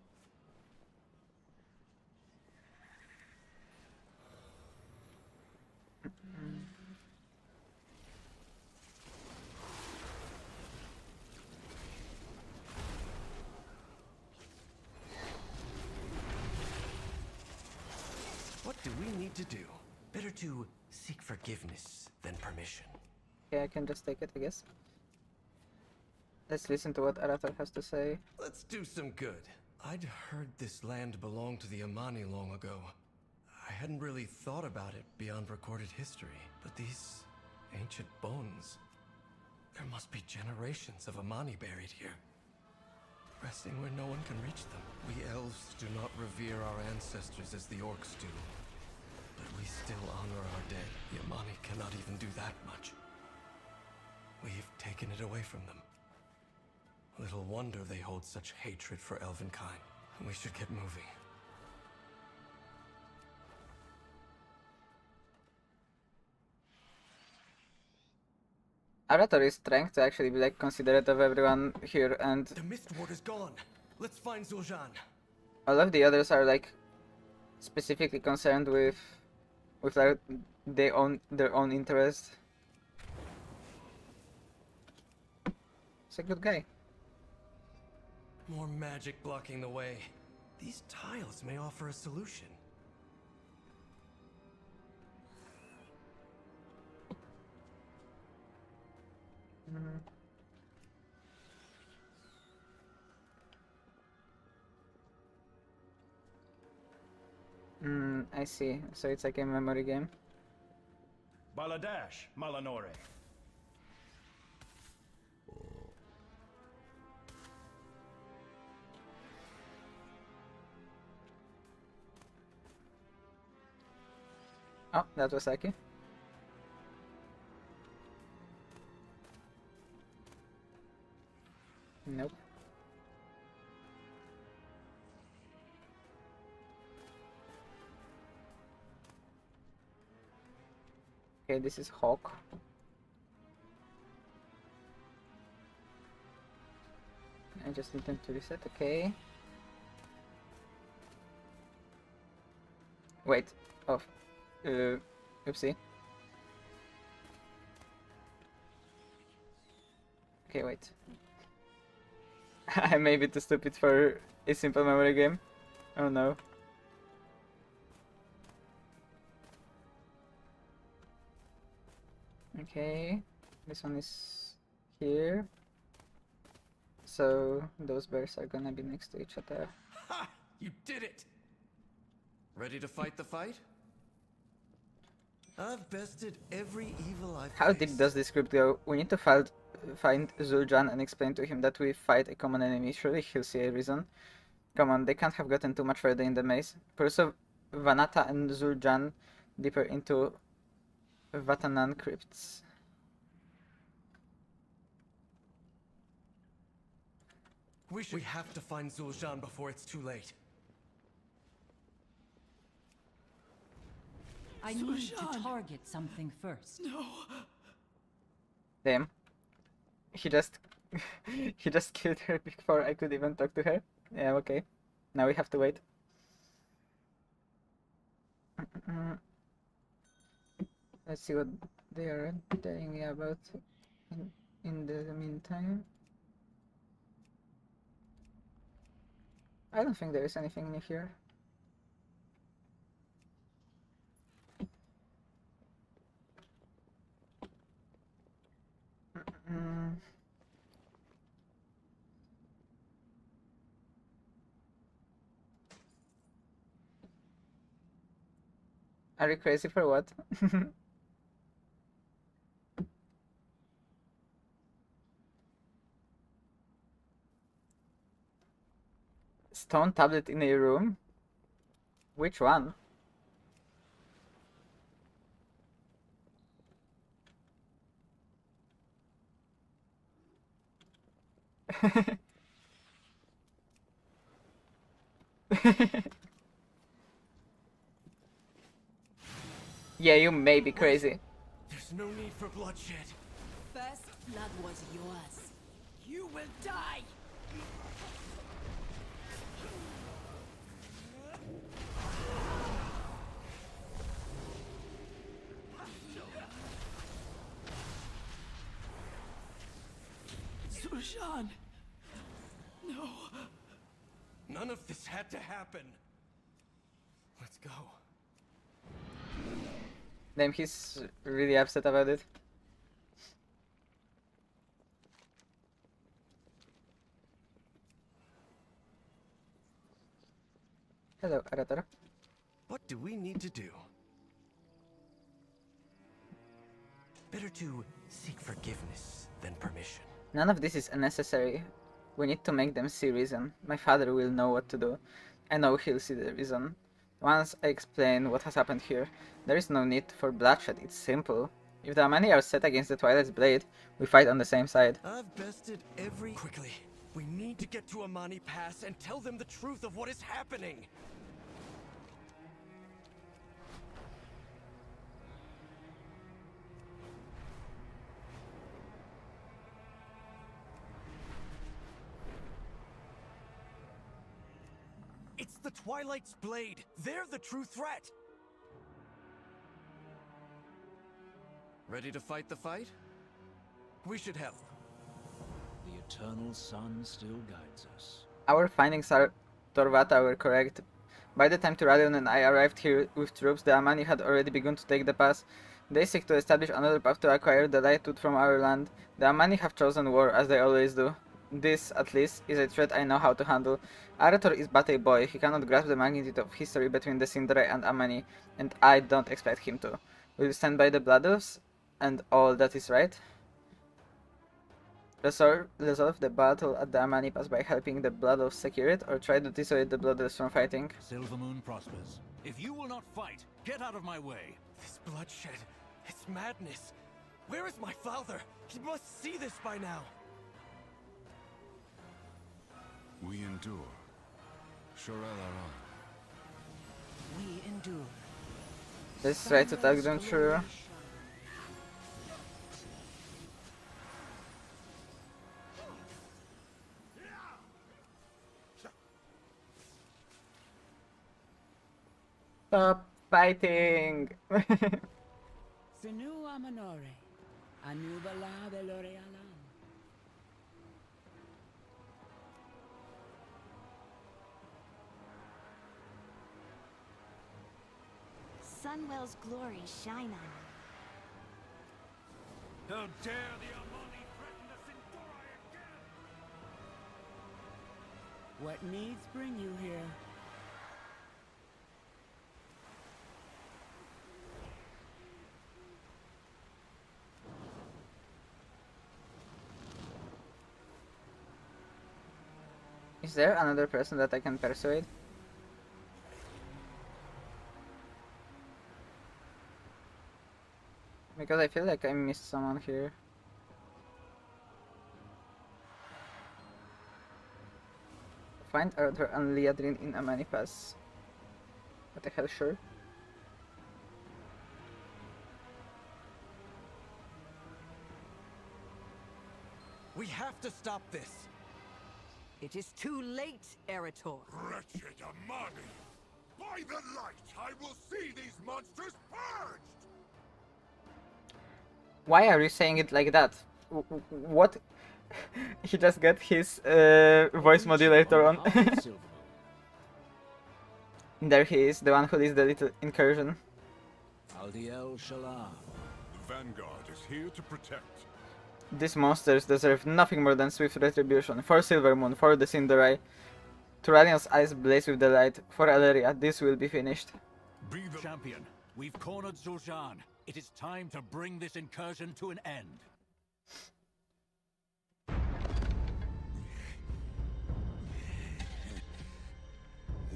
What do we need to do? Better to seek forgiveness than permission. Okay, I can just take it, I guess. Let's listen to what Aratar has to say. Let's do some good. I'd heard this land belonged to the Amani long ago. I hadn't really thought about it beyond recorded history, but these ancient bones... There must be generations of Amani buried here. resting where no one can reach them. We elves do not revere our ancestors as the orcs do. But we still honor our dead. The Amani cannot even do that much. We've taken it away from them. Little wonder they hold such hatred for elvenkind. We should get moving. Arator is trying to actually be like considerate of everyone here, and the mist ward is gone. Let's find Zul'jin. all of the others are like specifically concerned with like their own interest. He's a good guy. More magic blocking the way. These tiles may offer a solution. I see. So it's like a memory game. Baladash, Malanore. Oh, that was Aki. Nope. Okay, this is Hawk. I just need them to reset, okay. Wait, off. Oopsie. Okay, wait. I may be too stupid for a simple memory game. Oh no. Okay, this one is here. So those bears are gonna be next to each other. Ha! You did it! Ready to fight the fight? I've bested every evil I've How deep does this script go? We need to find Zul'jin and explain to him that we fight a common enemy. Surely he'll see a reason. Come on, they can't have gotten too much further in the maze. Pursue Vanata and Zul'jin deeper into Vatanan crypts. We have to find Zul'jin before it's too late. I need to target something first. No. Damn. He just he just killed her before I could even talk to her. Yeah, okay. Now we have to wait. Let's see what they are telling me about in the meantime. I don't think there is anything in here. Are you crazy for what? Stone tablet in a room? Which one? Yeah, you may be crazy. There's no need for bloodshed. First blood was yours. You will die! Zul'jin! No. None of this had to happen. Let's go. Damn, he's really upset about it. Hello, Arator. What do we need to do? Better to seek forgiveness than permission. None of this is unnecessary. We need to make them see reason. My father will know what to do. I know he'll see the reason. Once I explain what has happened here, there is no need for bloodshed, it's simple. If the Amani are set against the Twilight's blade, we fight on the same side. I've bested every... Quickly, we need to get to Amani Pass and tell them the truth of what is happening! It's the Twilight's blade! They're the true threat! Ready to fight the fight? We should help. The eternal sun still guides us. Our findings are Torvata were correct. By the time Turalion and I arrived here with troops, the Amani had already begun to take the pass. They seek to establish another path to acquire the light tooth from our land. The Amani have chosen war, as they always do. This, at least, is a threat I know how to handle. Arator is but a boy. He cannot grasp the magnitude of history between the Sindarai and Amani, and I don't expect him to. Will you stand by the Blood Elves and all that is right? Resolve the battle at the Amani Pass by helping the Blood Elves secure it, or try to dissuade the Blood Elves from fighting? Silvermoon prospers. If you will not fight, get out of my way. This bloodshed, it's madness. Where is my father? He must see this by now. We endure. Shorel Aran. We endure. Let's try to tag them through. Stop fighting! Senu Amanore. Anubala Belorealan. Sunwell's glory shine on me. How dare the Amani threaten the Sindarai again? What needs bring you here? Is there another person that I can persuade? Because I feel like I missed someone here. Find Arthur and Liadrin in Amani Pass. What the hell, sure? We have to stop this. It is too late, Erator. Wretched Amani! By the light, I will see these monsters purged! Why are you saying it like that? What? He just got his voice modulator on. There he is, the one who leads the little incursion. Aldiel Shalah. The Vanguard is here to protect. These monsters deserve nothing more than swift retribution. For Silvermoon, for the Sindarai. Turalion's eyes blaze with delight. For Aleria, this will be finished. Be the champion. We've cornered Zul'Shan. It is time to bring this incursion to an end.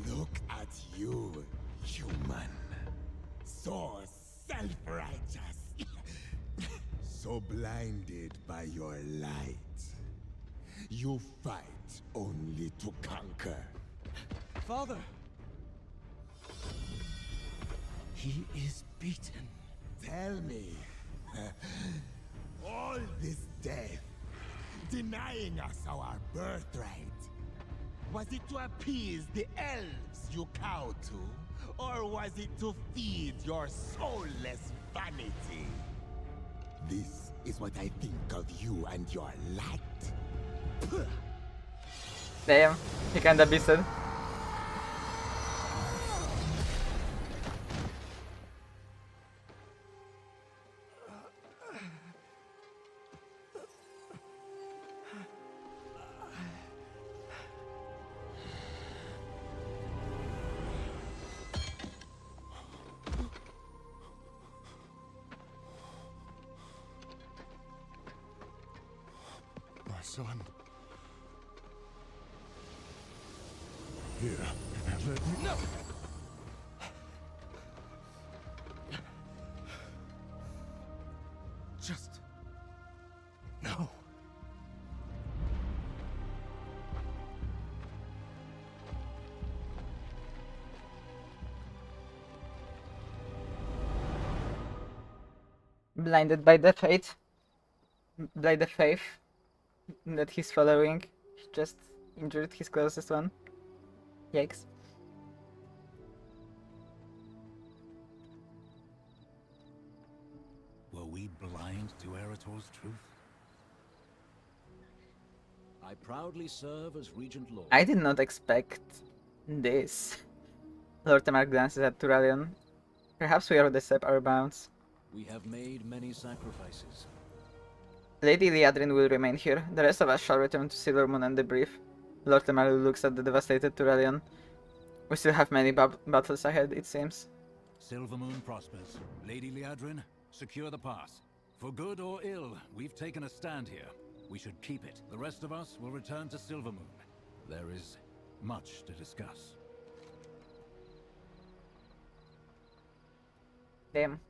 Look at you, human. So self-righteous. So blinded by your light. You fight only to conquer. Father! He is beaten. Tell me, all this death, denying us our birthright, was it to appease the elves you cow to, or was it to feed your soulless vanity? This is what I think of you and your light. Damn, he kinda beasted. My son. Here, let me... No! Just... no. Blinded by the fate, by the faith that he's following, he just injured his closest one. Yikes. Were we blind to Erator's truth? I proudly serve as Regent Lord. I did not expect this. Lord Tamar glances at Turalion. Perhaps we already set our bounds. We have made many sacrifices. Lady Liadrin will remain here. The rest of us shall return to Silvermoon and debrief. Lord Tamar looks at the devastated Turalion. We still have many battles ahead, it seems. Silvermoon prospers. Lady Liadrin, secure the pass. For good or ill, we've taken a stand here. We should keep it. The rest of us will return to Silvermoon. There is much to discuss. Damn.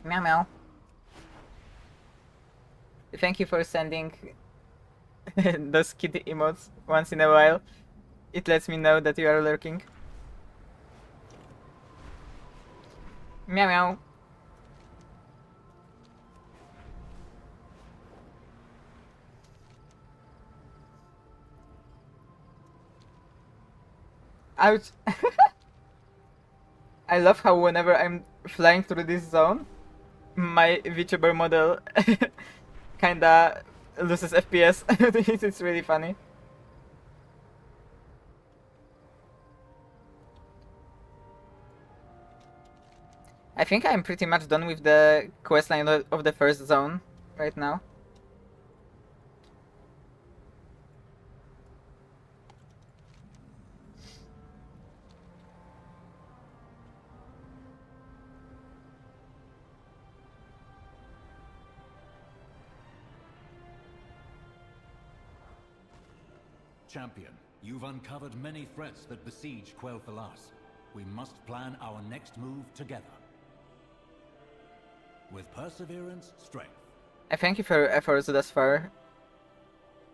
Meow meow. Thank you for sending those kitty emotes once in a while. It lets me know that you are lurking. Meow meow. Ouch. I love how whenever I'm flying through this zone, my VTuber model kinda loses FPS. It's really funny. I think I'm pretty much done with the questline of the first zone right now. Champion, you've uncovered many threats that besiege Quel'Thalas. We must plan our next move together. With perseverance, strength. I thank you for your efforts thus far.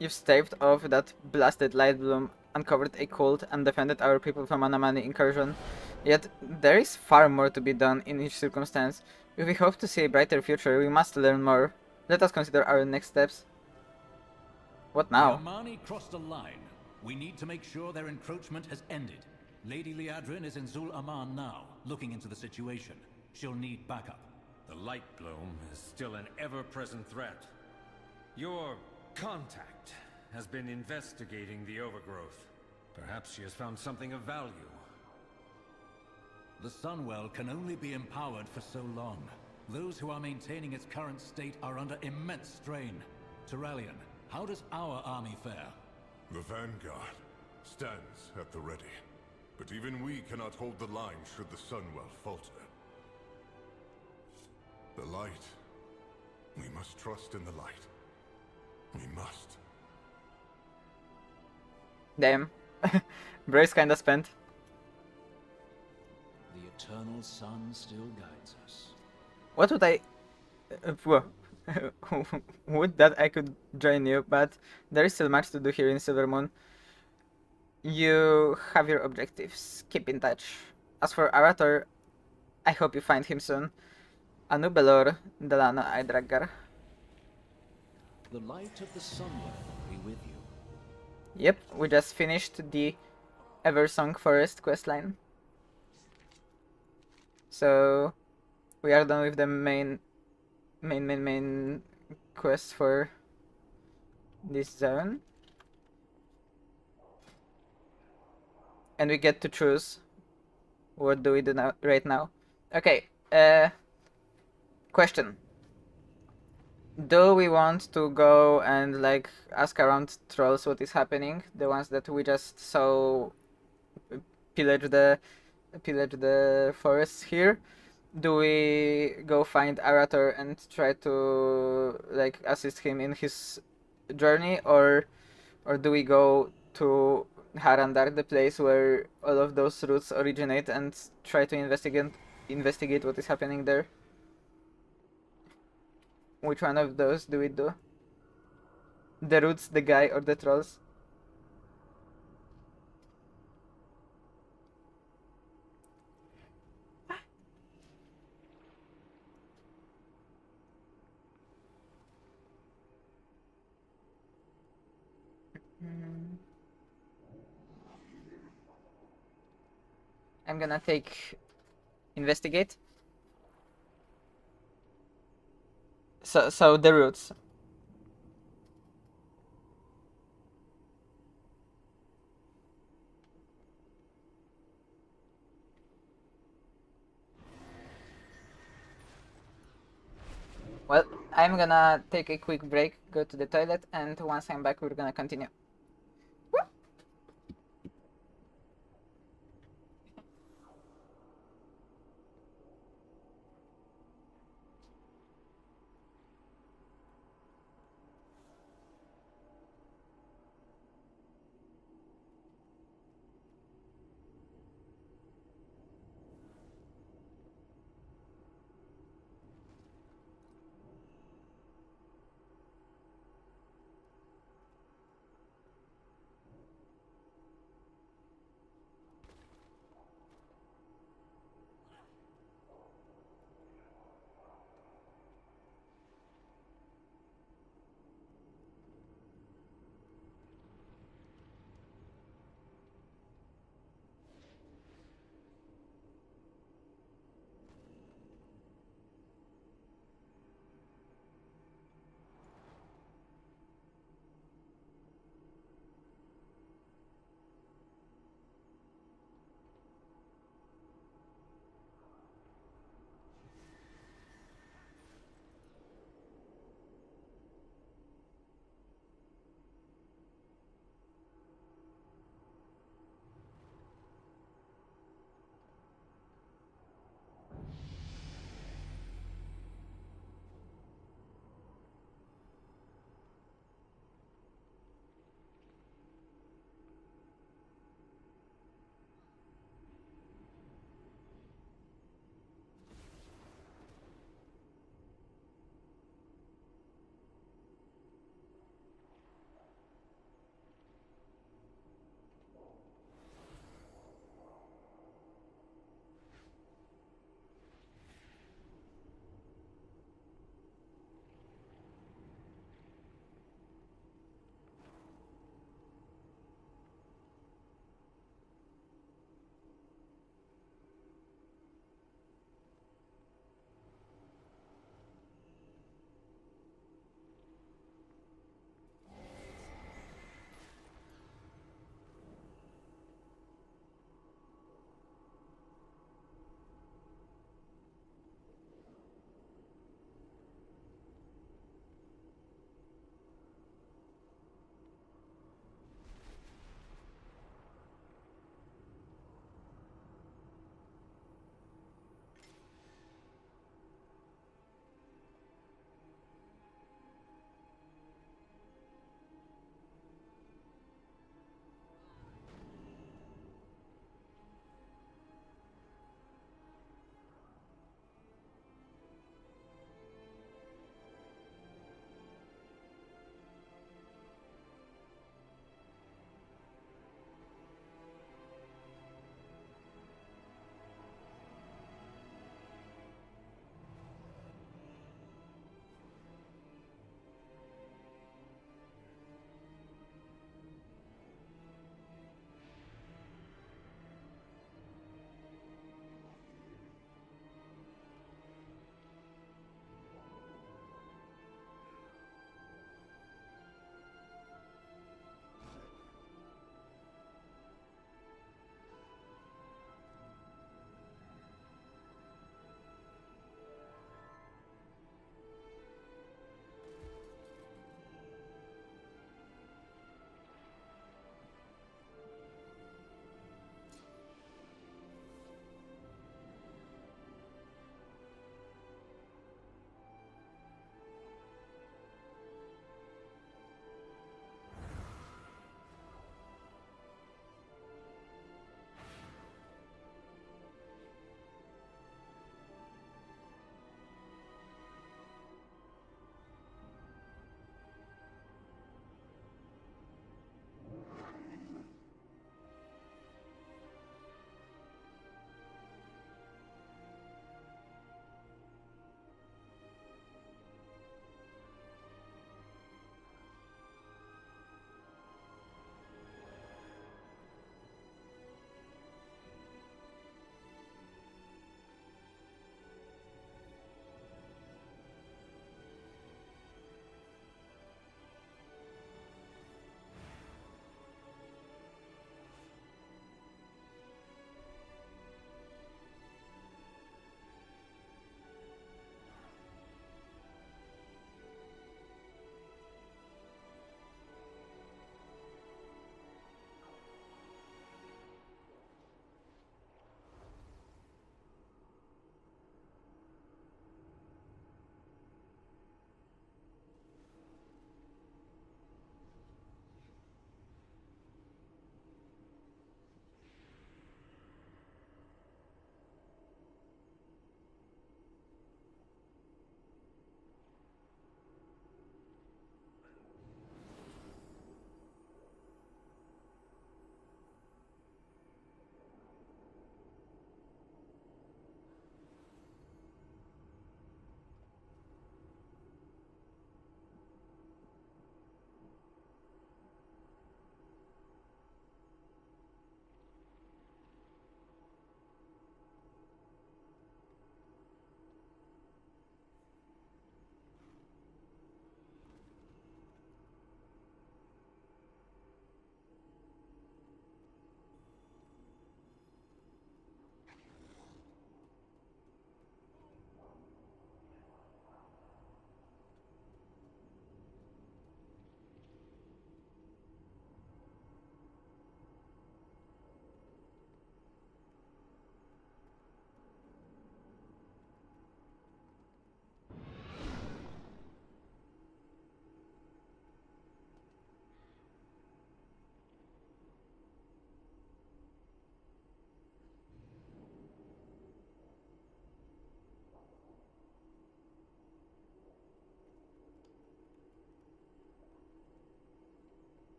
You've staved off that blasted light bloom, uncovered a cult, and defended our people from an Amani incursion. Yet, there is far more to be done in each circumstance. If we hope to see a brighter future, we must learn more. Let us consider our next steps. What now? The Amani crossed a line. We need to make sure their encroachment has ended. Lady Liadrin is in Zul Aman now, looking into the situation. She'll need backup. The light bloom is still an ever-present threat. Your contact has been investigating the overgrowth. Perhaps she has found something of value. The Sunwell can only be empowered for so long. Those who are maintaining its current state are under immense strain. Turalion, how does our army fare? The Vanguard stands at the ready. But even we cannot hold the line should the Sunwell falter. The light. We must trust in the light. We must. Damn. Brace kinda spent. The eternal sun still guides us. What would I... would that I could join you, but there is still much to do here in Silvermoon. You have your objectives. Keep in touch. As for Arator, I hope you find him soon. Anu Belor, Delano Idragar. The light of the Sunwell be with you. Yep, we just finished the Eversong Forest questline. So we are done with the main quest for this zone. And we get to choose what do we do now right now. Okay, question. Do we want to go and like ask around trolls what is happening? The ones that we just saw pillage the forests here, do we go find Arator and try to like assist him in his journey, or do we go to Harandar, the place where all of those roots originate, and try to investigate what is happening there? Which one of those do we do? The roots, the guy, or the trolls? I'm gonna take investigate. So the roots. Well, I'm gonna take a quick break, go to the toilet, and once I'm back, we're gonna continue.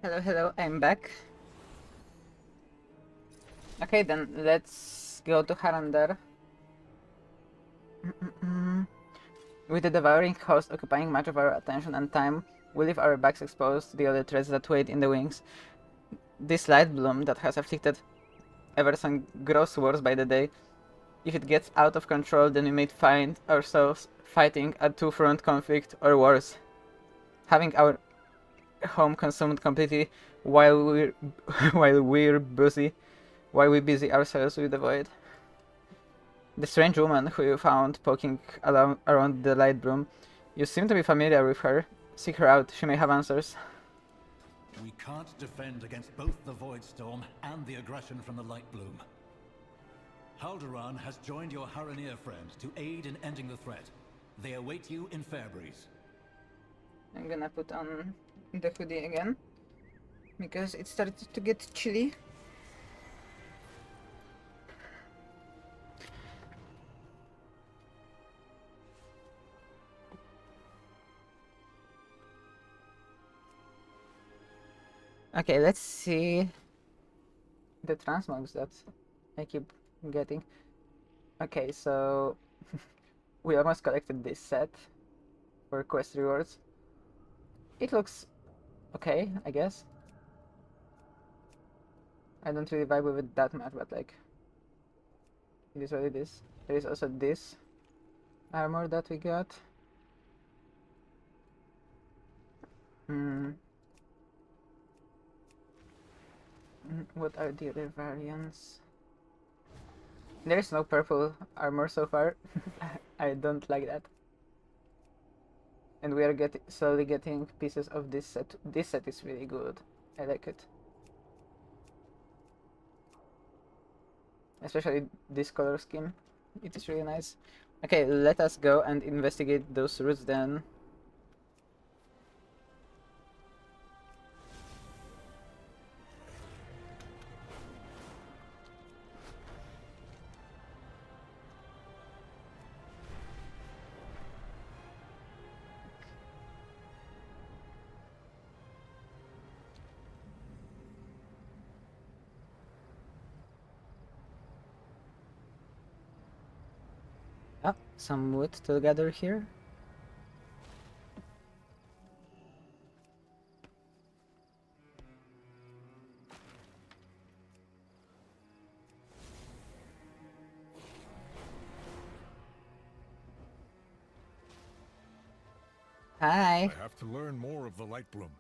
Hello, hello, I'm back. Okay, then let's go to Harandar. With the devouring host occupying much of our attention and time, we leave our backs exposed to the other threats that wait in the wings. This light bloom that has afflicted Everson grows worse by the day. If it gets out of control, then we may find ourselves fighting a two-front conflict or worse. Having our home consumed completely while we're while we busy ourselves with the void. The strange woman who you found poking around the light broom, you seem to be familiar with her. Seek her out, she may have answers. We can't defend against both the Void Storm and the aggression from the Light Bloom. Haldoran has joined your Haranir friend to aid in ending the threat. They await you in Fairbreeze. I'm gonna put on the hoodie again, because it started to get chilly. Okay, let's see the transmogs that I keep getting. Okay, so we almost collected this set for quest rewards. It looks okay, I guess. I don't really vibe with it that much, but like, it is what it is. There is also this armor that we got. What are the other variants? There is no purple armor so far. I don't like that. And we are slowly getting pieces of this set. This set is really good. I like it. Especially this color scheme. It is really nice. Okay, let us go and investigate those routes then. Ah, some wood to gather here. Hi. I have to learn more of the Light Bloom,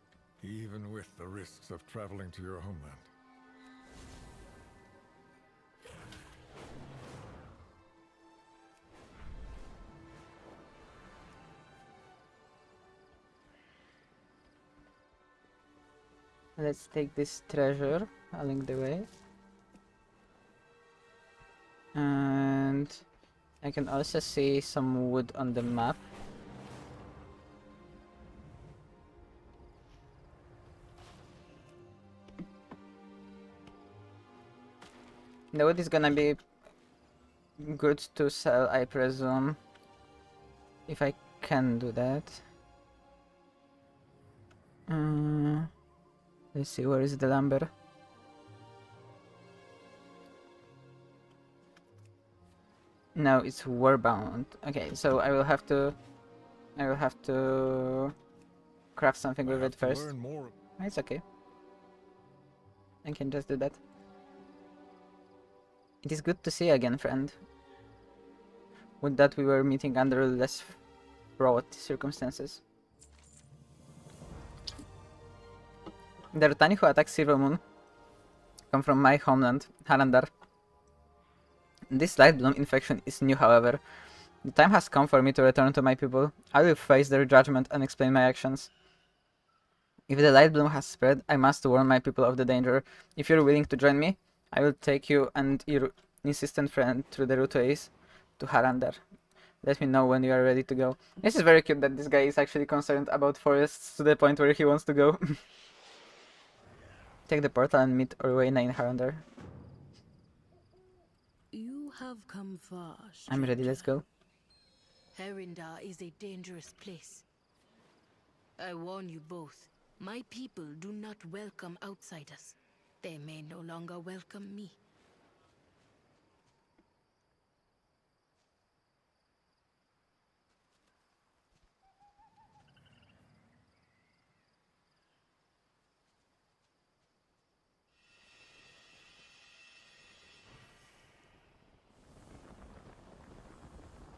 even with the risks of traveling to your homeland. Let's take this treasure along the way. And I can also see some wood on the map. The wood is gonna be good to sell, I presume. If I can do that. Let's see, where is the lumber? No, it's warbound. Okay, so I will have to craft something with it first. It's okay. I can just do that. It is good to see you again, friend. Would that we were meeting under less fraught circumstances. The Rutani who attacked Silver Moon come from my homeland, Harandar. This light bloom infection is new, however. The time has come for me to return to my people. I will face their judgment and explain my actions. If the light bloom has spread, I must warn my people of the danger. If you're willing to join me, I will take you and your insistent friend through the routes to Harandar. Let me know when you are ready to go. This is very cute that this guy is actually concerned about forests to the point where he wants to go. Take the portal and meet Orwena in Harandar. You have come far. I'm ready, let's go. Herindar is a dangerous place. I warn you both. My people do not welcome outsiders. They may no longer welcome me.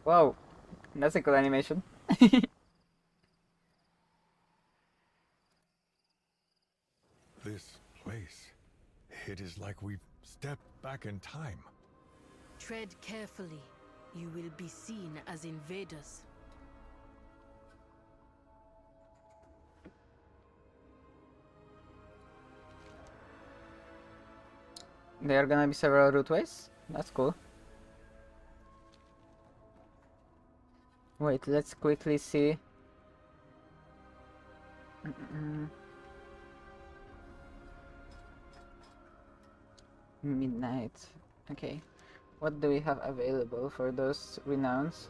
Wow, that's a cool animation. This place, it is like we've stepped back in time. Tread carefully. You will be seen as invaders. There are gonna be several routeways. That's cool. Wait, let's quickly see. Midnight. Okay. What do we have available for those renowns?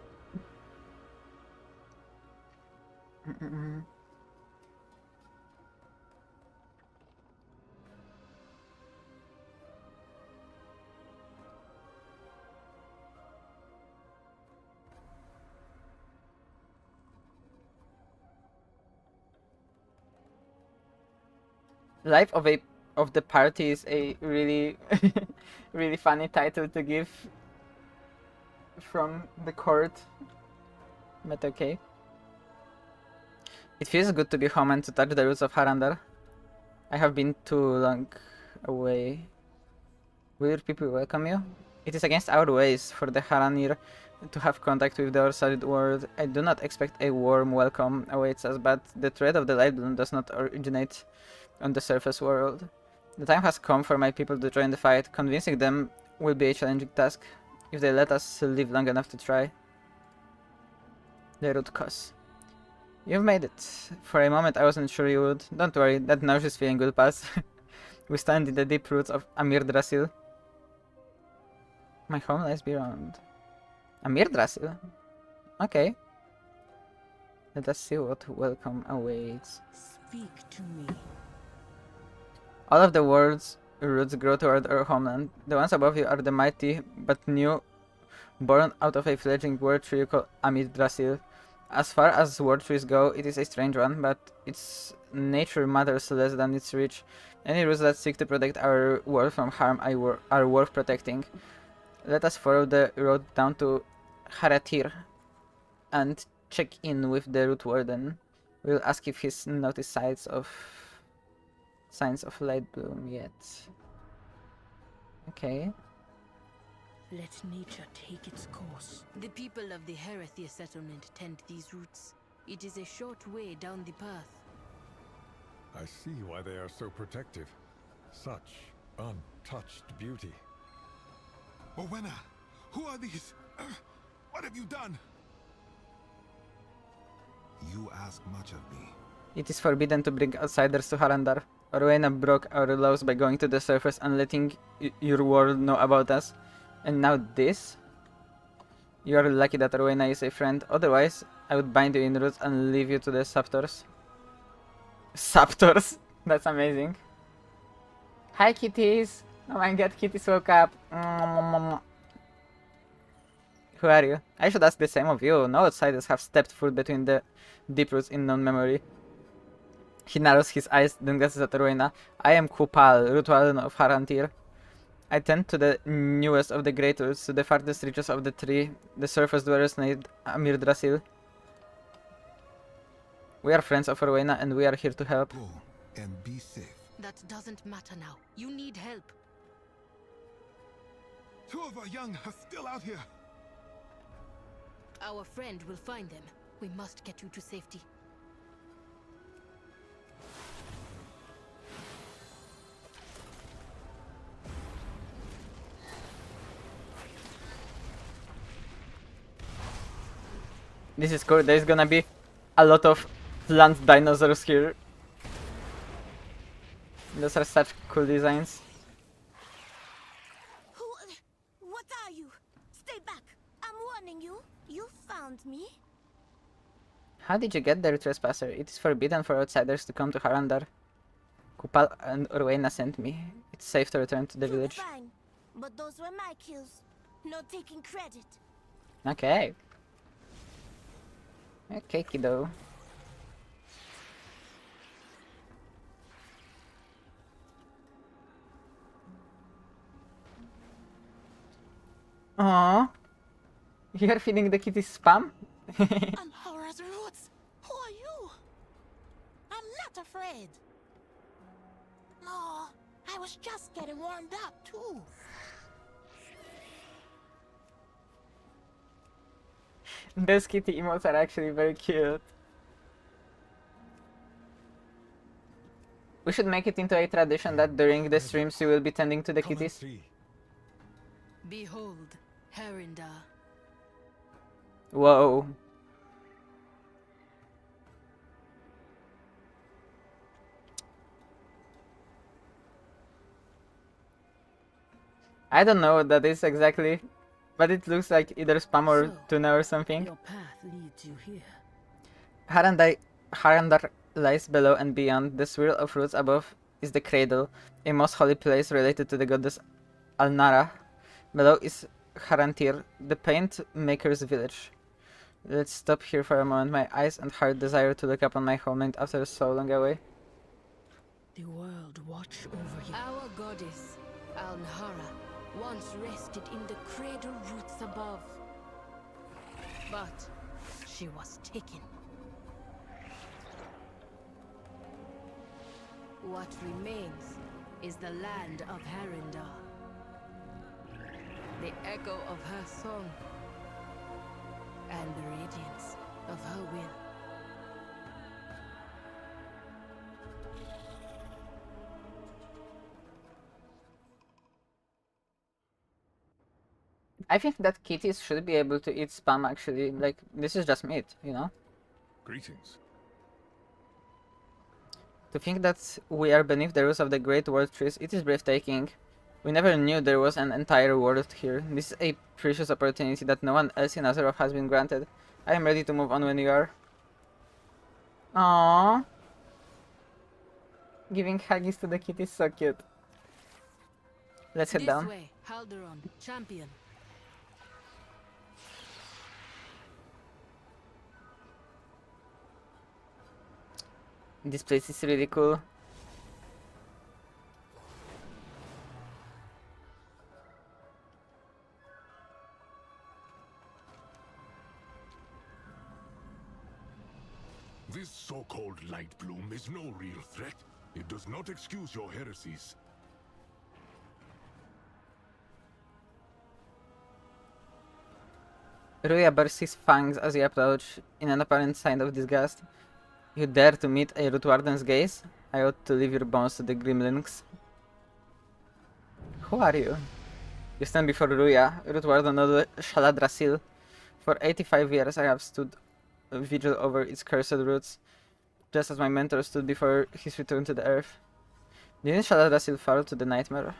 Life of the Party is a really really funny title to give from the court. But okay. It feels good to be home and to touch the roots of Harandar. I have been too long away. Will your people welcome you? It is against our ways for the Haranir to have contact with the outside world. I do not expect a warm welcome awaits us, but the threat of the light bloom does not originate on the surface world. The time has come for my people to join the fight. Convincing them will be a challenging task, if they let us live long enough to try. The root cause. You've made it. For a moment I wasn't sure you would. Don't worry, that nauseous feeling will pass. We stand in the deep roots of Amir Drasil. My home lies beyond. Amir Drasil? Okay. Let us see what welcome awaits. Speak to me. All of the world's roots grow toward our homeland. The ones above you are the mighty, but new, born out of a fledgling word tree called Amir Drasil. As far as word trees go, it is a strange one, but its nature matters less than its reach. Any roots that seek to protect our world from harm are worth protecting. Let us follow the road down to Haratir and check in with the root warden. We'll ask if he's noticed signs of light bloom yet. Okay. Let nature take its course. The people of the Herethia settlement tend these roots. It is a short way down the path. I see why they are so protective. Such untouched beauty. Owena, who are these? What have you done? You ask much of me. It is forbidden to bring outsiders to Harandar. Rowena broke our laws by going to the surface and letting your world know about us. And now this? You are lucky that Rowena is a friend, otherwise I would bind you in roots and leave you to the Saptors. Saptors? That's amazing. Hi kitties! Oh my god, kitties woke up. Who are you? I should ask the same of you. No outsiders have stepped foot between the deep roots in known memory. He narrows his eyes, then glances at Rowena. I am Kupal, root warden of Harantir. I tend to the newest of the great roots, to the farthest reaches of the tree, the surface dwellers named Amir Drasil. We are friends of Rowena and we are here to help. Go and be safe. That doesn't matter now. You need help. 2 of our young are still out here. Our friend will find them. We must get you to safety. This is cool. There's gonna be a lot of plant dinosaurs here. Those are such cool designs. What are you? Stay back. I'm warning you. You found me. How did you get there, trespasser? It is forbidden for outsiders to come to Harandar. Kupal and Orwena sent me. It's safe to return to the village. Fine, but those were my kills. No taking credit. Okay. Okay, kiddo. Aww. You're feeding the kitty spam? Unhora's roots! Who are you? I'm not afraid. No, I was just getting warmed up too. Those kitty emotes are actually very cute. We should make it into a tradition that during the streams you will be tending to the kitties. Behold, Herindar. Whoa. I don't know what that is exactly, but it looks like either spam or tuna or something. Your path leads you here. Harandar lies below and beyond. The swirl of roots above is the cradle, a most holy place related to the goddess Alnara. Below is Harantir, the paint maker's village. Let's stop here for a moment. My eyes and heart desire to look upon my homeland after so long away. The world watch over you. Our goddess, Alnara, once rested in the cradle roots above. But she was taken. What remains is the land of Herindar. The echo of her song and the radiance of her will. I think that kitties should be able to eat spam actually, like, this is just meat, you know? Greetings. To think that we are beneath the roots of the great world trees, it is breathtaking. We never knew there was an entire world here. This is a precious opportunity that no one else in Azeroth has been granted. I am ready to move on when you are. Aww. Giving huggies to the kitty is so cute. Let's head down. This way, Halderon, champion. This place is really cool. This so-called light bloom is no real threat. It does not excuse your heresies. Ruya bursts his fangs as he approaches in an apparent sign of disgust. You dare to meet a Root Warden's gaze? I ought to leave your bones to the Gremlins. Who are you? You stand before Ruya, Root Warden of the Shaladrasil. For 85 years I have stood vigil over its cursed roots, just as my mentor stood before his return to the earth. Didn't Shaladrasil fall to the nightmare?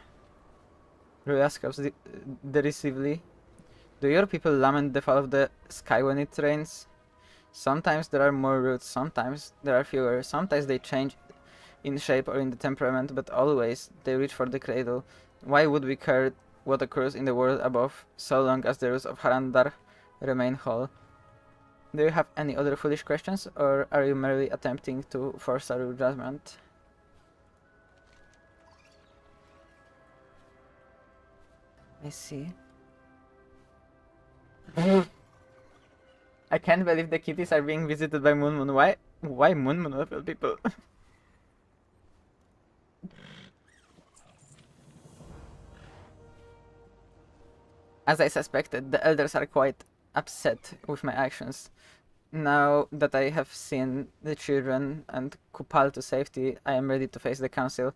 Ruya scoffs derisively. Do your people lament the fall of the sky when it rains? Sometimes there are more roots, sometimes there are fewer, sometimes they change in shape or in the temperament, but always they reach for the cradle. Why would we care what occurs in the world above, so long as the roots of Harandar remain whole? Do you have any other foolish questions, or are you merely attempting to force our judgment? I see. I can't believe the kitties are being visited by Moon Moon. Why Moon Moon of all people? As I suspected, the elders are quite upset with my actions. Now that I have seen the children and Kupal to safety, I am ready to face the council.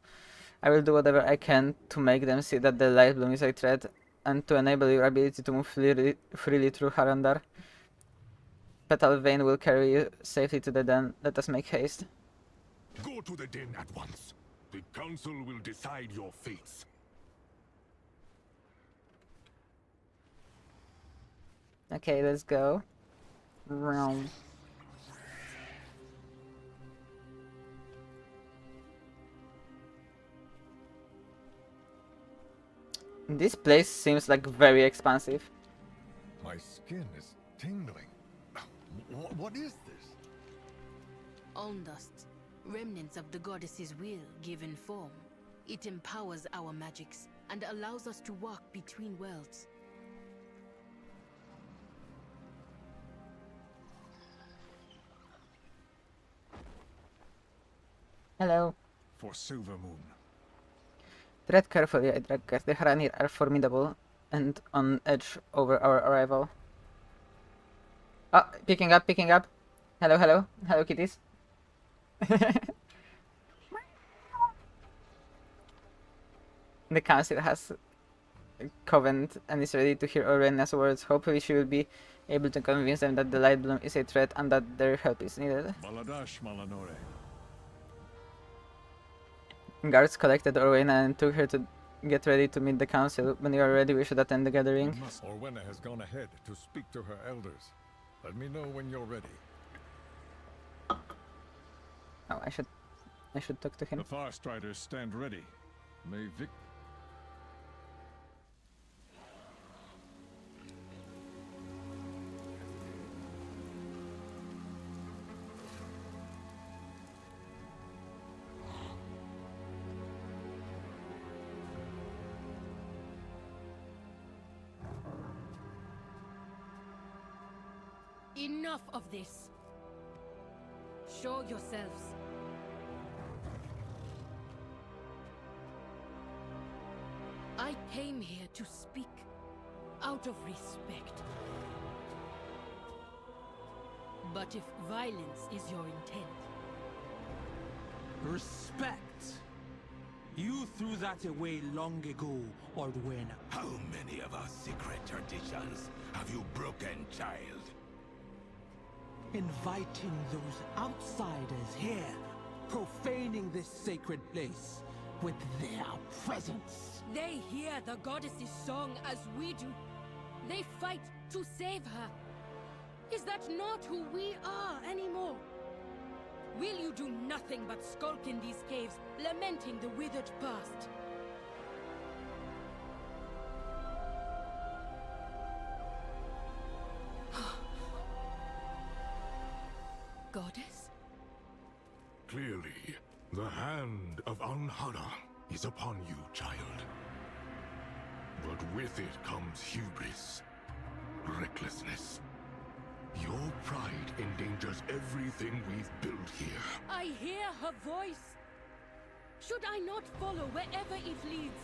I will do whatever I can to make them see that the light bloom is a threat, and to enable your ability to move freely through Harandar. Petal Vein will carry you safely to the den. Let us make haste. Go to the den at once. The council will decide your fates. Okay, let's go. Round. This place seems like very expansive. My skin is tingling. What is this? Alm dust, remnants of the goddess's will given form. It empowers our magics and allows us to walk between worlds. Hello. For Silver Moon. Tread carefully, Idrakkar. The Haranir are formidable and on edge over our arrival. Oh, picking up, picking up. Hello, hello. Hello, kitties. The council has Covenant and is ready to hear Orena's words. Hopefully she will be able to convince them that the Light Bloom is a threat and that their help is needed. Baladash Malanore. Guards collected Orwena and took her to get ready to meet the council. When you are ready, we should attend the gathering. Orwena has gone ahead to speak to her elders. Let me know when you're ready. Oh, I should talk to him. The Farstriders stand ready. May Vic... Enough of this. Show yourselves. I came here to speak out of respect. But if violence is your intent... Respect? You threw that away long ago, Orwena. How many of our secret traditions have you broken, child? Inviting those outsiders here, profaning this sacred place with their presence. They hear the goddess's song as we do. They fight to save her. Is that not who we are anymore? Will you do nothing but skulk in these caves, lamenting the withered past? Goddess? Clearly, the hand of Anhara is upon you, child. But with it comes hubris, recklessness. Your pride endangers everything we've built here. I hear her voice. Should I not follow wherever it leads?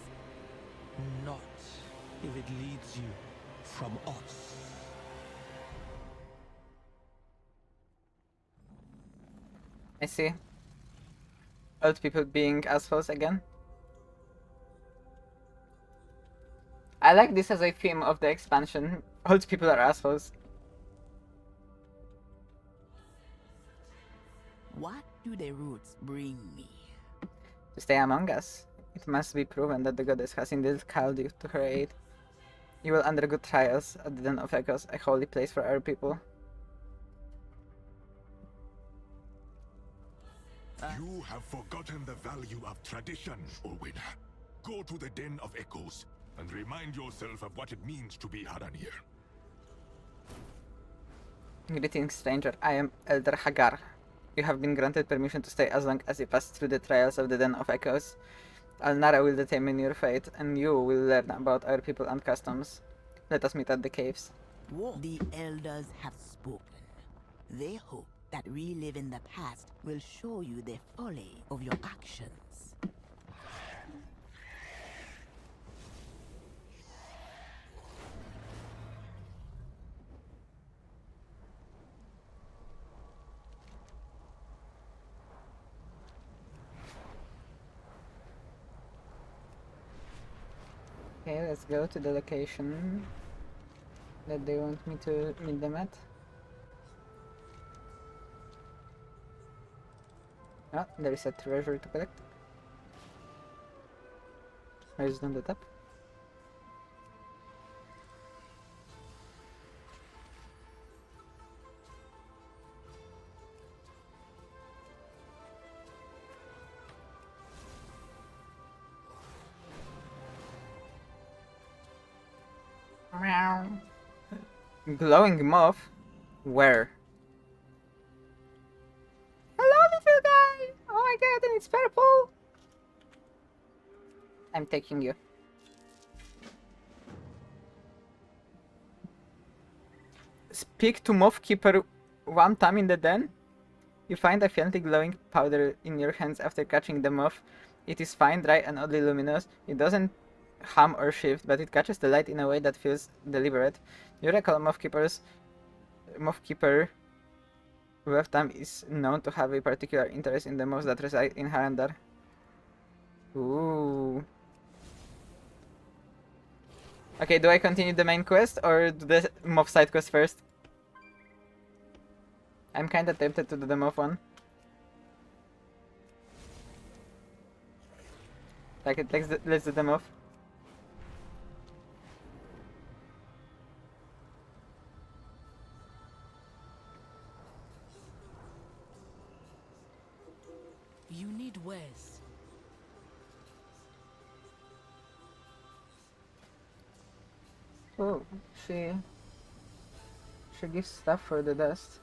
Not if it leads you from us. I see. Old people being assholes again. I like this as a theme of the expansion. Old people are assholes. What do the roots bring me? To stay among us. It must be proven that the goddess has indeed called you to her aid. You will undergo trials at the Den of Echoes, a holy place for our people. You have forgotten the value of tradition, Orwena. Go to the Den of Echoes and remind yourself of what it means to be Haranir. Greetings, stranger. I am Elder Hagar. You have been granted permission to stay as long as you pass through the trials of the Den of Echoes. Alnara will determine your fate, and you will learn about our people and customs. Let us meet at the caves. The elders have spoken. They hope that reliving the past will show you the folly of your actions. Okay, let's go to the location that they want me to meet them at. Ah, there is a treasure to collect. Where is it on the top? Glowing moth? Where? Hello, little guy! Oh my god, and it's purple! I'm taking you. Speak to Moth Keeper one time in the den. You find a faintly glowing powder in your hands after catching the moth. It is fine, dry, and oddly luminous. It doesn't hum or shift, but it catches the light in a way that feels deliberate. You recall Moth Keeper Time is known to have a particular interest in the moths that reside in Harandar. Ooh. Okay, do I continue the main quest or do the moth side quest first? I'm kinda tempted to do the moth one. Like it takes let's do the moth. You need Wes. Oh, she gives stuff for the dust.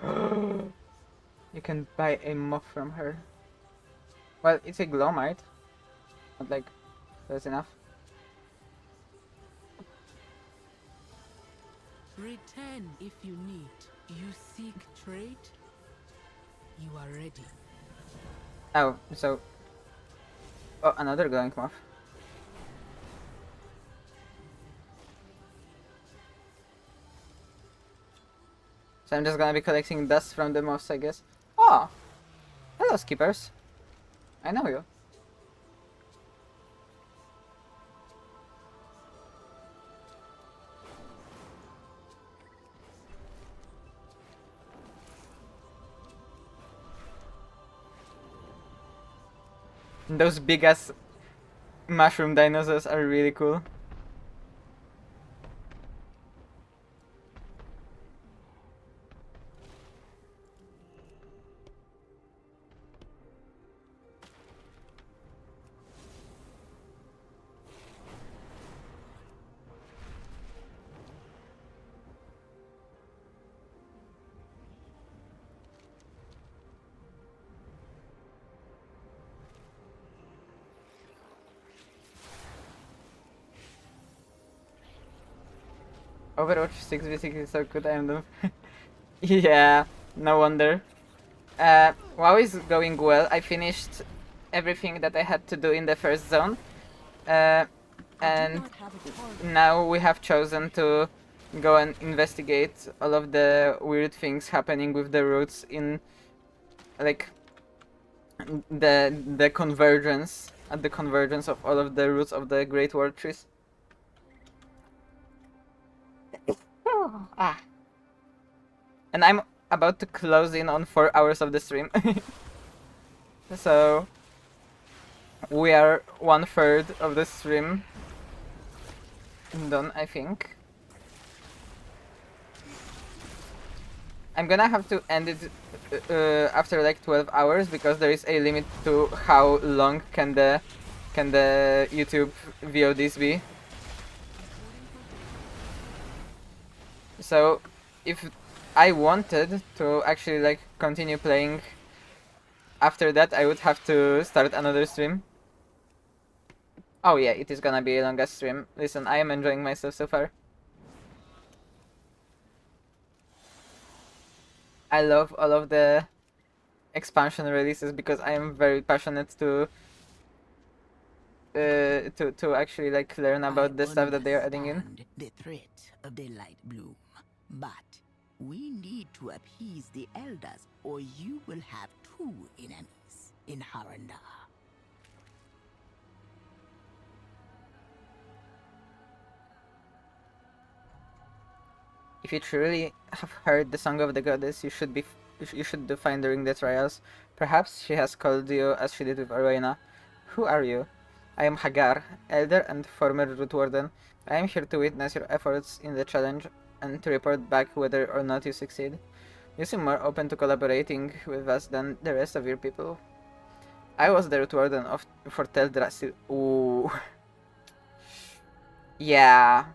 You can buy a moth from her. Well, it's a glowmite. Not like that's enough. Return if you need. You seek trade? You are ready. Oh, so... Oh, another glowing moth. So I'm just gonna be collecting dust from the moths, I guess. Oh! Hello, skippers. I know you. Those big ass mushroom dinosaurs are really cool. Overwatch 6v6 is so good, I am the... Yeah, no wonder. WoW is going well. I finished everything that I had to do in the first zone. And now we have chosen to go and investigate all of the weird things happening with the roots in... like... the convergence... at the convergence of all of the roots of the Great World Trees. Ah. And I'm about to close in on 4 hours of the stream. So we are 1/3 of the stream done, I think. I'm gonna have to end it after like 12 hours because there is a limit to how long can the YouTube VODs be. So if I wanted to actually like continue playing after that, I would have to start another stream. Oh yeah, it is gonna be a longer stream. Listen, I am enjoying myself so far. I love all of the expansion releases because I am very passionate to actually like learn about the stuff that they are adding in. The threat of the light bloom, but we need to appease the elders, or you will have 2 enemies in Haranda. If you truly have heard the song of the goddess, you should find during the trials. Perhaps she has called you as she did with Arena. Who are you? I am Hagar, elder and former root warden. I am here to witness your efforts in the challenge and to report back whether or not you succeed. You seem more open to collaborating with us than the rest of your people. I was the root warden for Teldrassil. Ooh. Yeah.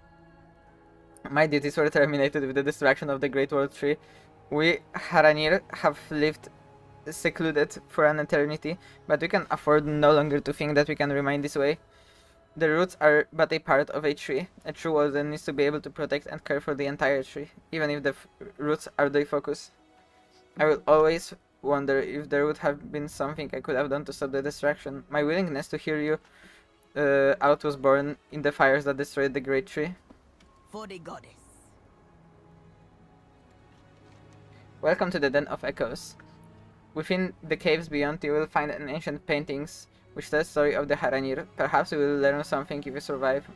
My duties were terminated with the destruction of the Great World Tree. We Haranir have lived secluded for an eternity, but we can afford no longer to think that we can remain this way. The roots are but a part of a tree. A true warden needs to be able to protect and care for the entire tree, even if the roots are the focus. I will always wonder if there would have been something I could have done to stop the destruction. My willingness to hear you out was born in the fires that destroyed the great tree. For the goddess. Welcome to the Den of Echoes. Within the caves beyond, you will find an ancient paintings which tell the story of the Haranir. Perhaps you will learn something if you survive.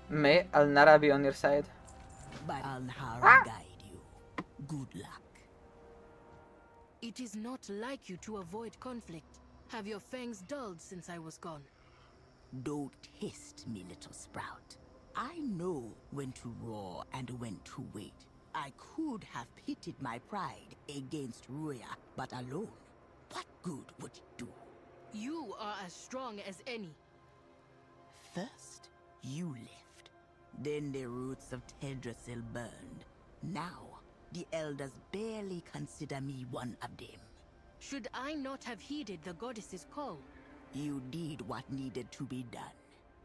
May Alnara be on your side. But Alnara guide you. Good luck. It is not like you to avoid conflict. Have your fangs dulled since I was gone? Don't test me, little sprout. I know when to roar and when to wait. I could have pitted my pride against Ruya, but alone, what good would it do? You are as strong as any. First, you left. Then the roots of Teldrassil burned. Now, the elders barely consider me one of them. Should I not have heeded the goddess's call? You did what needed to be done.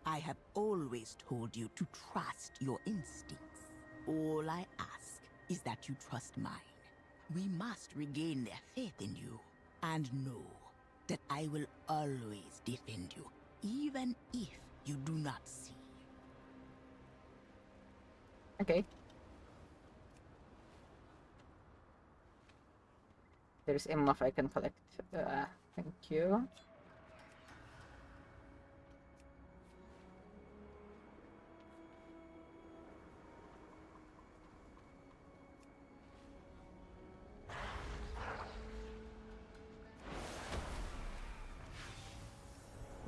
I have always told you to trust your instincts. All I ask is that you trust mine. We must regain their faith in you, and know that I will always defend you, even if you do not see. Okay. There's a muff I can collect. Thank you.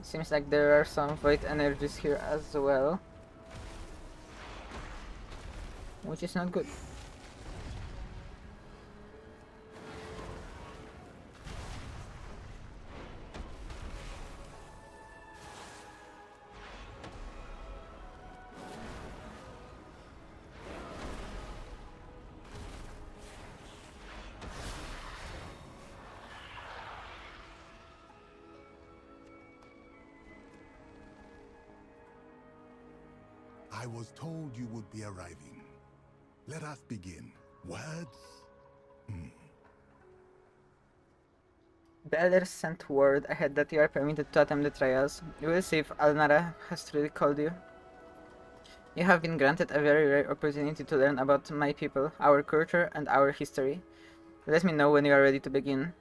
Seems like there are some void energies here as well, which is not good. I was told you would be arriving. Let us begin. Words? The elders sent word ahead that you are permitted to attempt the trials. You will see if Alnara has truly called you. You have been granted a very rare opportunity to learn about my people, our culture, and our history. Let me know when you are ready to begin.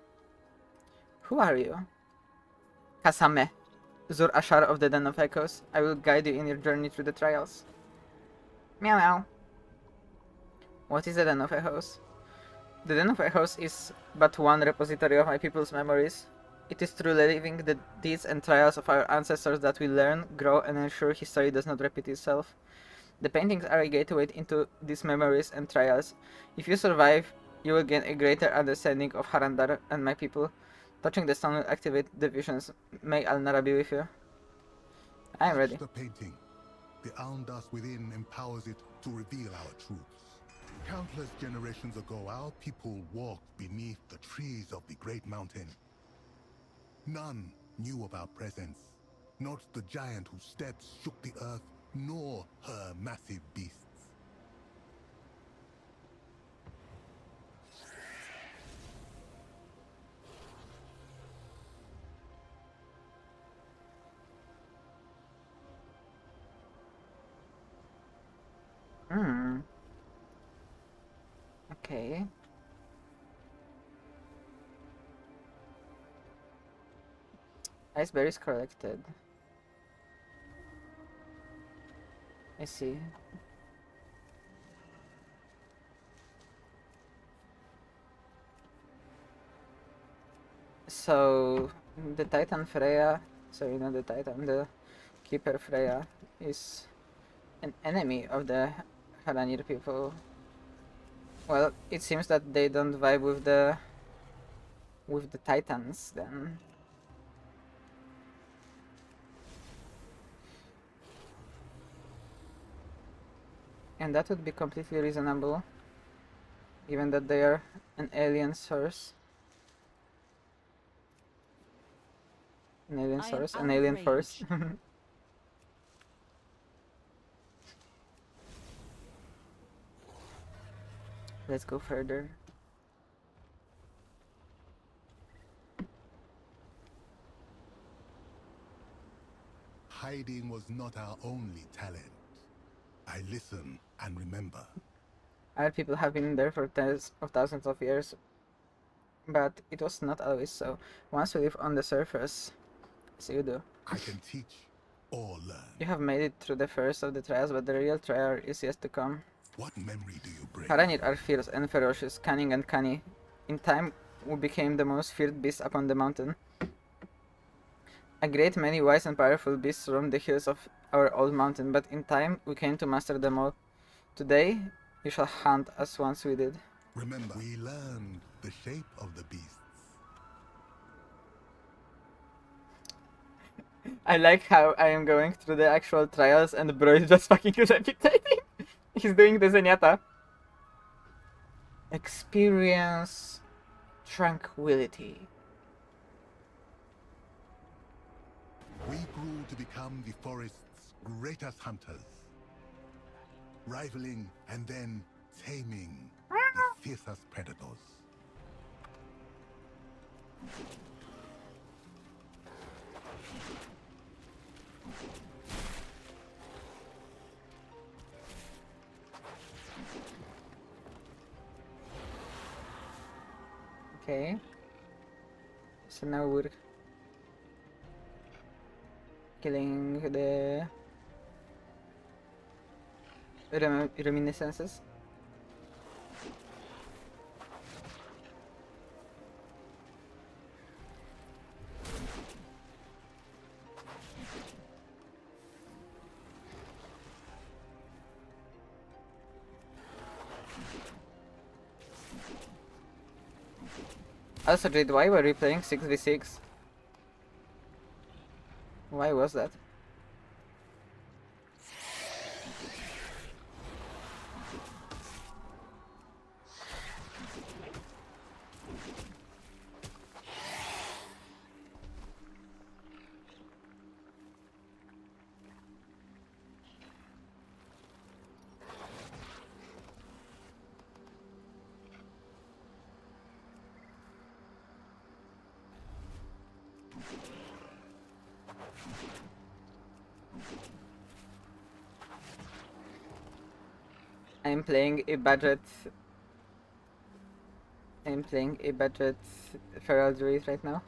Who are you? Kasame, Zur Ashar of the Den of Echoes. I will guide you in your journey through the trials. Meow meow. What is the Den of Echoes? The Den of Echoes is but one repository of my people's memories. It is through living the deeds and trials of our ancestors that we learn, grow, and ensure history does not repeat itself. The paintings are a gateway into these memories and trials. If you survive, you will gain a greater understanding of Harandar and my people. Touching the stone will activate the visions. May Alnara be with you. I am ready. The painting. The Almdust within empowers it to reveal our truths. Countless generations ago, our people walked beneath the trees of the great mountain. None knew of our presence. Not the giant whose steps shook the earth, nor her massive beasts. Okay. Iceberries collected. I see. So the Titan Freya, sorry, not the Titan, the Keeper Freya is an enemy of the Haranir people. Well, it seems that they don't vibe with the Titans then. And that would be completely reasonable, given that they are an alien source. An alien source, an alien force. Let's go further. Hiding was not our only talent. I listen and remember. Other people have been there for tens of thousands of years, but it was not always so. Once we live on the surface, so you do. I can teach or learn. You have made it through the first of the trials, but the real trial is yet to come. What memory do you bring? Haranir are fierce and ferocious, cunning and canny. In time, we became the most feared beast upon the mountain. A great many wise and powerful beasts roam the hills of our old mountain, but in time we came to master them all. Today, you shall hunt as once we did. Remember, we learned the shape of the beasts. I like how I am going through the actual trials and bro is just fucking levitating. He's doing the zenyatta. Experience tranquility. We grew to become the forest's greatest hunters, rivaling and then taming the fiercest predators. Okay. So now we're killing the reminiscences. Also, Jade, why were we playing 6v6? Why was that? I'm playing a budget feral druid right now.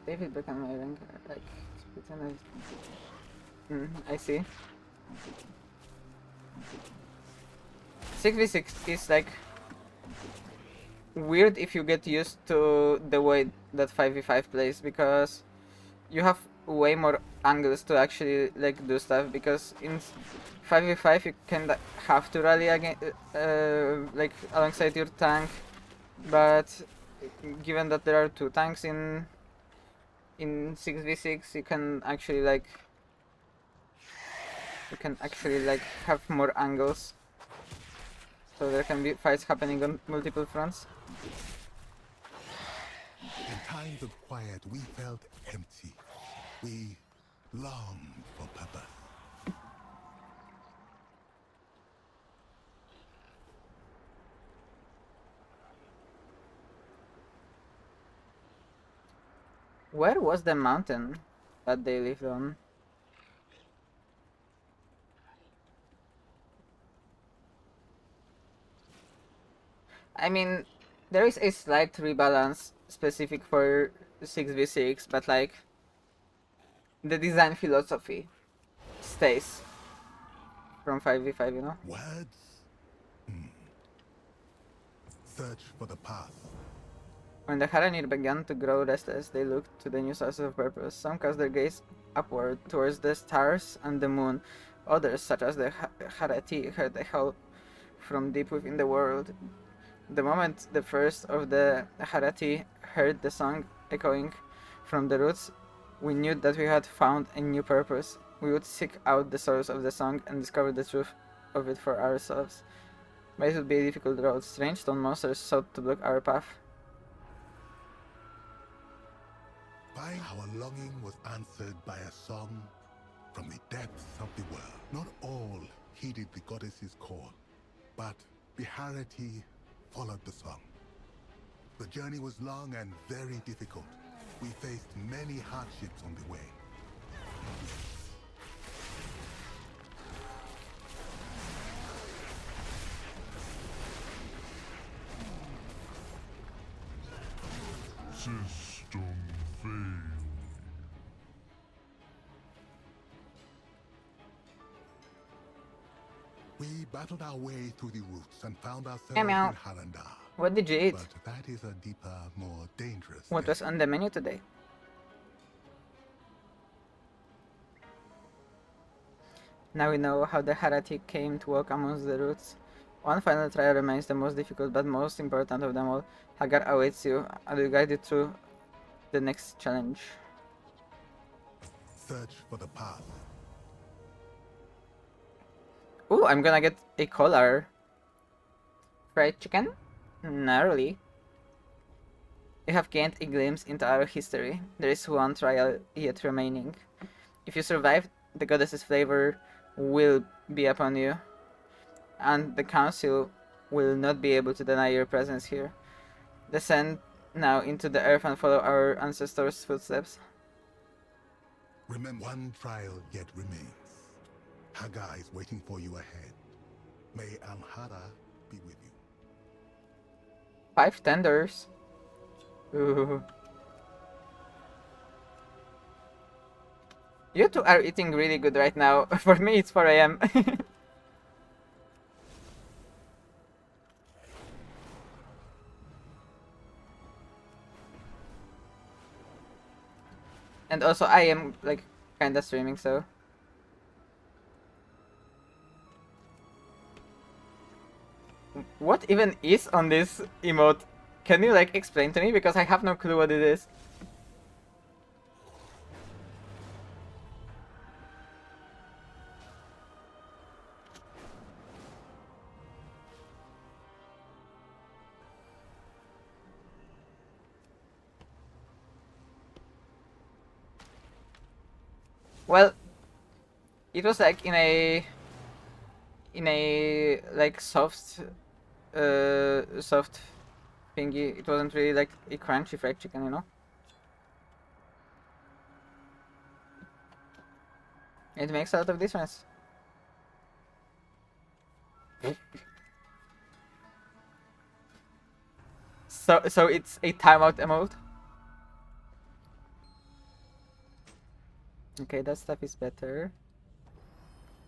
David Beckham my rank, like it's pretty nice. I see. 6v6 is like weird if you get used to the way that 5v5 plays, because you have way more angles to actually like do stuff, because in 5v5 you can have to rally again like alongside your tank, but given that there are two tanks in 6v6 you can actually have more angles, so there can be fights happening on multiple fronts. In times of quiet, we felt empty. We longed for purpose. Where was the mountain that they lived on? I mean, there is a slight rebalance specific for 6v6, but like the design philosophy stays from 5v5, you know? Words? Search for the path. When the Haranir began to grow restless, they looked to the new sources of purpose. Some cast their gaze upward towards the stars and the moon. Others, such as the Harati, heard a howl from deep within the world. The moment the first of the Harati heard the song echoing from the roots, we knew that we had found a new purpose. We would seek out the source of the song and discover the truth. of it for ourselves. But it would be a difficult road. Strange stone monsters sought to block our path. Our longing was answered by a song from the depths of the world. Not all heeded the goddess's call, but Biharati followed the song. The journey was long and very difficult. We faced many hardships on the way. System failed. We battled our way through the roots and found ourselves Meow, meow. in Haranda. What did you eat? But that is a deeper, more dangerous. What was on the menu today? Now we know how the Harati came to walk amongst the roots. One final trial remains the most difficult but most important of them all. Hagar awaits you and will guide you through the next challenge. Search for the path. Ooh, I'm gonna get a collar. Fried chicken? Gnarly. You have gained a glimpse into our history. There is one trial yet remaining. If you survive, the goddess's flavor will be upon you, and the council will not be able to deny your presence here. Descend now into the earth and follow our ancestors' footsteps. Remember, one trial yet remains. Hagar is waiting for you ahead. May Alhara be with you. 5 tenders. Ooh. You two are eating really good right now. For me, it's 4 AM. And also, I am like kinda streaming, so. What even is on this emote? Can you like explain to me? Because I have no clue what it is. Well, it was like in a like soft thingy. It wasn't really like a crunchy fried chicken, you know. It makes a lot of difference. So it's a timeout emote. Okay, that stuff is better.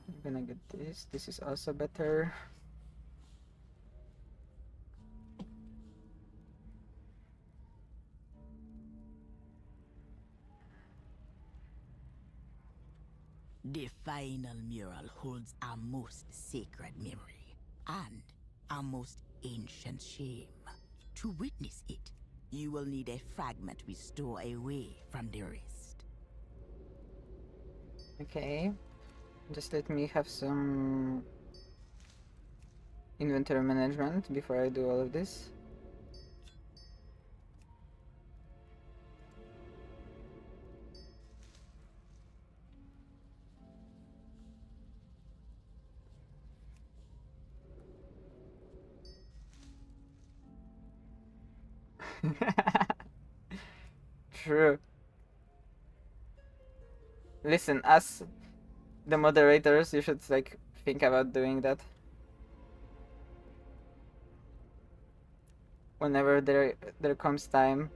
I'm gonna get this. This is also better. The final mural holds our most sacred memory and our most ancient shame. To witness it, you will need a fragment we store away from the rest. Okay, just let me have some inventory management before I do all of this. True. Listen, as the moderators, you should like think about doing that. Whenever there comes time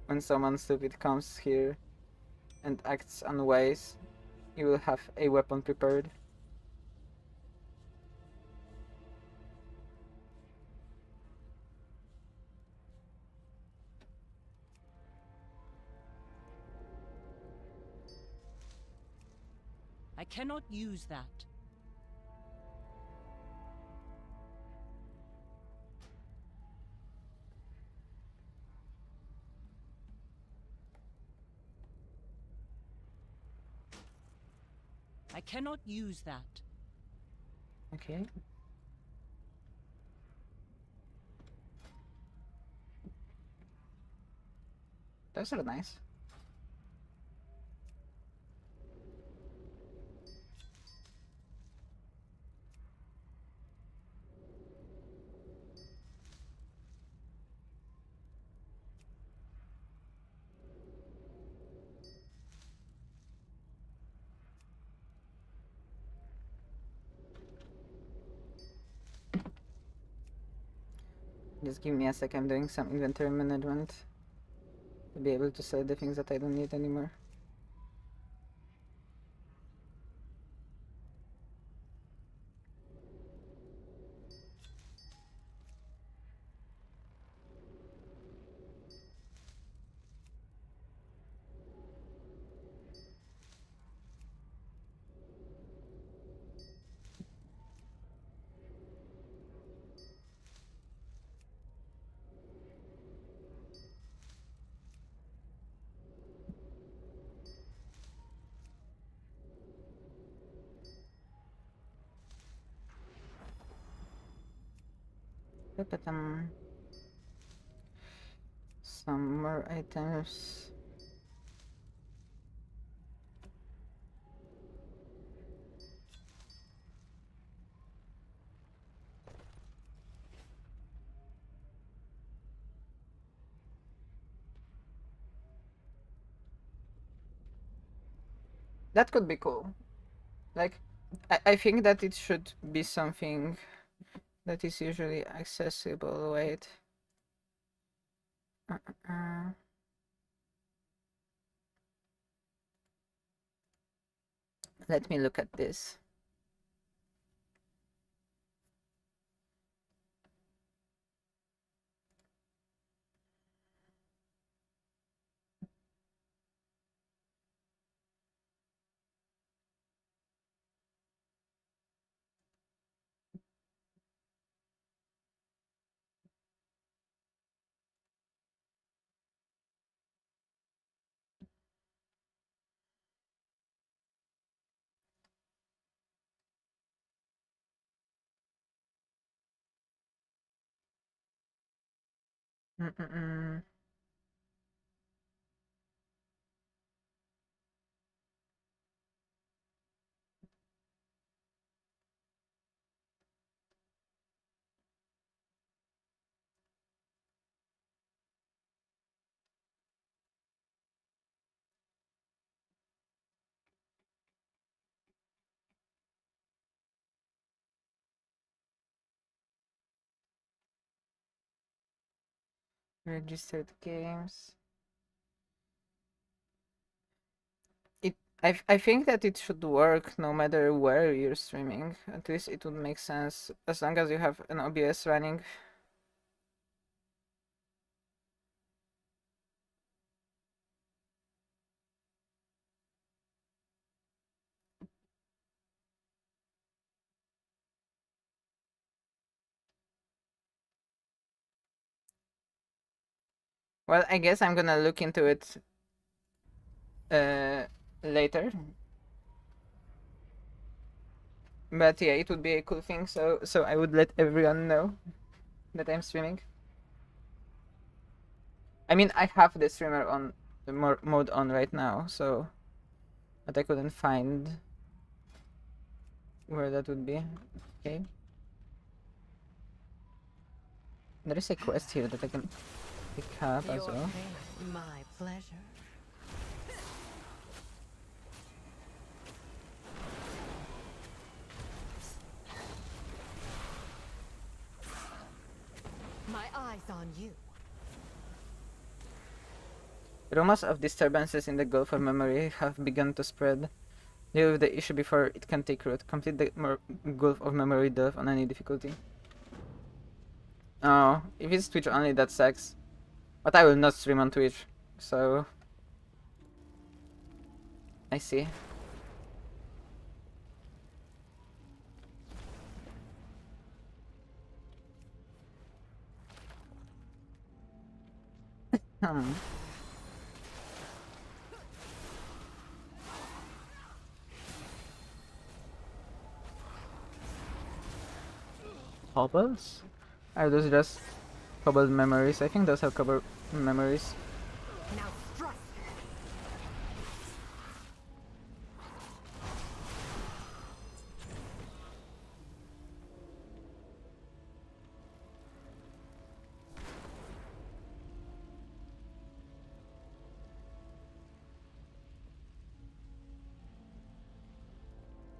when someone stupid comes here and acts unwise, you will have a weapon prepared. I cannot use that. I cannot use that. Okay. Those are nice. Just give me a sec, I'm doing some inventory management to be able to sell the things that I don't need anymore. But some more items. That could be cool. Like, I think that it should be something that is usually accessible. Wait. Let me look at this. Registered games. I think that it should work no matter where you're streaming. At least it would make sense as long as you have an OBS running. Well, I guess I'm gonna look into it later. But yeah, it would be a cool thing, so I would let everyone know that I'm streaming. I mean, I have the streamer on the mode on right now, so but I couldn't find where that would be. Okay. There is a quest here that I can pick up as well. My pleasure. My eyes on you. Rumors of disturbances in the Gulf of Memory have begun to spread. Deal with the issue before it can take root. Complete the Gulf of Memory delve on any difficulty. Oh, if it's Twitch only, that sucks. But I will not stream on Twitch, so... I see. cobbles? Are those just cobbled memories? I think those have cobbled memories. Now strike!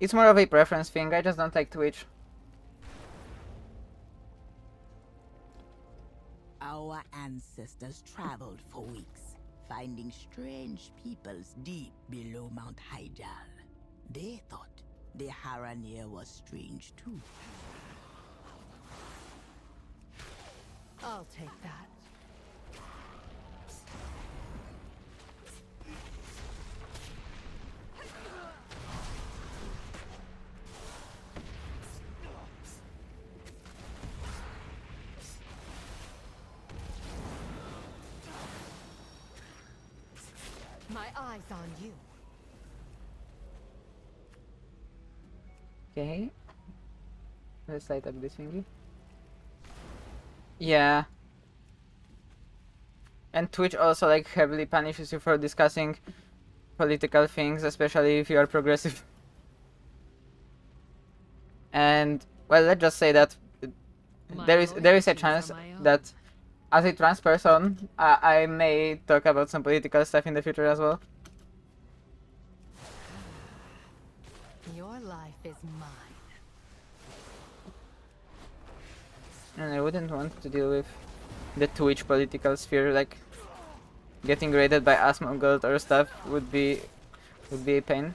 It's more of a preference thing, I just don't like Twitch. Our ancestors traveled for weeks, finding strange peoples deep below Mount Hyjal. They thought the Haranir was strange too. I'll take that. My eyes on you. Okay. Let's light up this thingy. Yeah. And Twitch also like heavily punishes you for discussing political things, especially if you are progressive. And well, let's just say that there is a chance that as a trans person, I may talk about some political stuff in the future as well. Your life is mine. And I wouldn't want to deal with the Twitch political sphere, like getting raided by Asmongold or stuff would be a pain.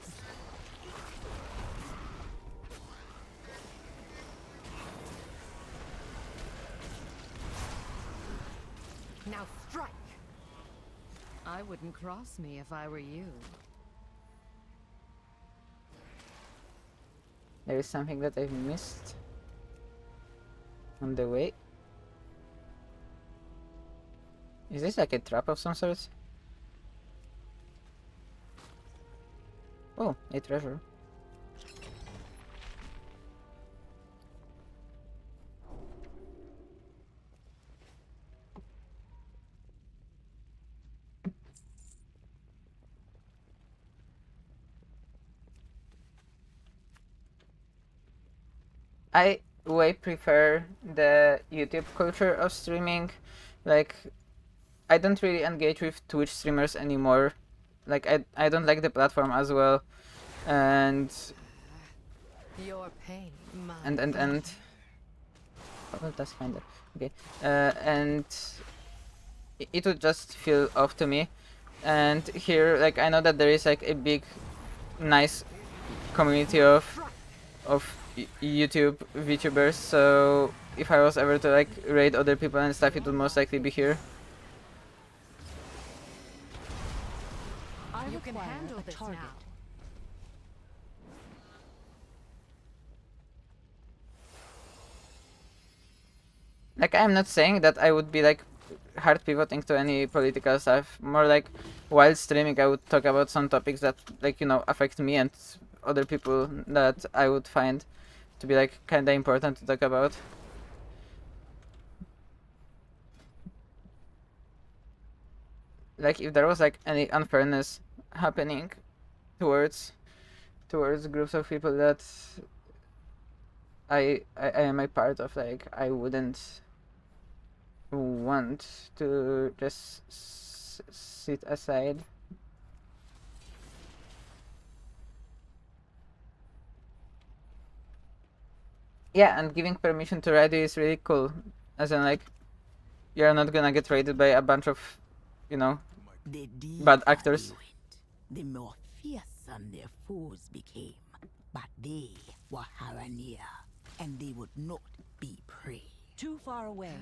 Now strike! I wouldn't cross me if I were you. There is something that I've missed on the way. Is this like a trap of some sort? Oh, a treasure. I way prefer the YouTube culture of streaming. Like, I don't really engage with Twitch streamers anymore. Like, I don't like the platform as well. And Your pain, my and oh, that's fine. Okay. And it would just feel off to me. And here, like, I know that there is like a big, nice community of YouTube VTubers, so if I was ever to like raid other people and stuff, it would most likely be here. You can handle this now. Like, I'm not saying that I would be like hard pivoting to any political stuff. More like while streaming, I would talk about some topics that, like, you know, affect me and other people that I would find to be like kinda important to talk about. Like, if there was like any unfairness happening towards groups of people that I am a part of, like, I wouldn't want to just sit aside. Yeah, and giving permission to raid is really cool. As in, like, you're not gonna get raided by a bunch of, you know, bad actors. The more fearsome their foes became. But they were Haranir, and they would not be prey. Too far away.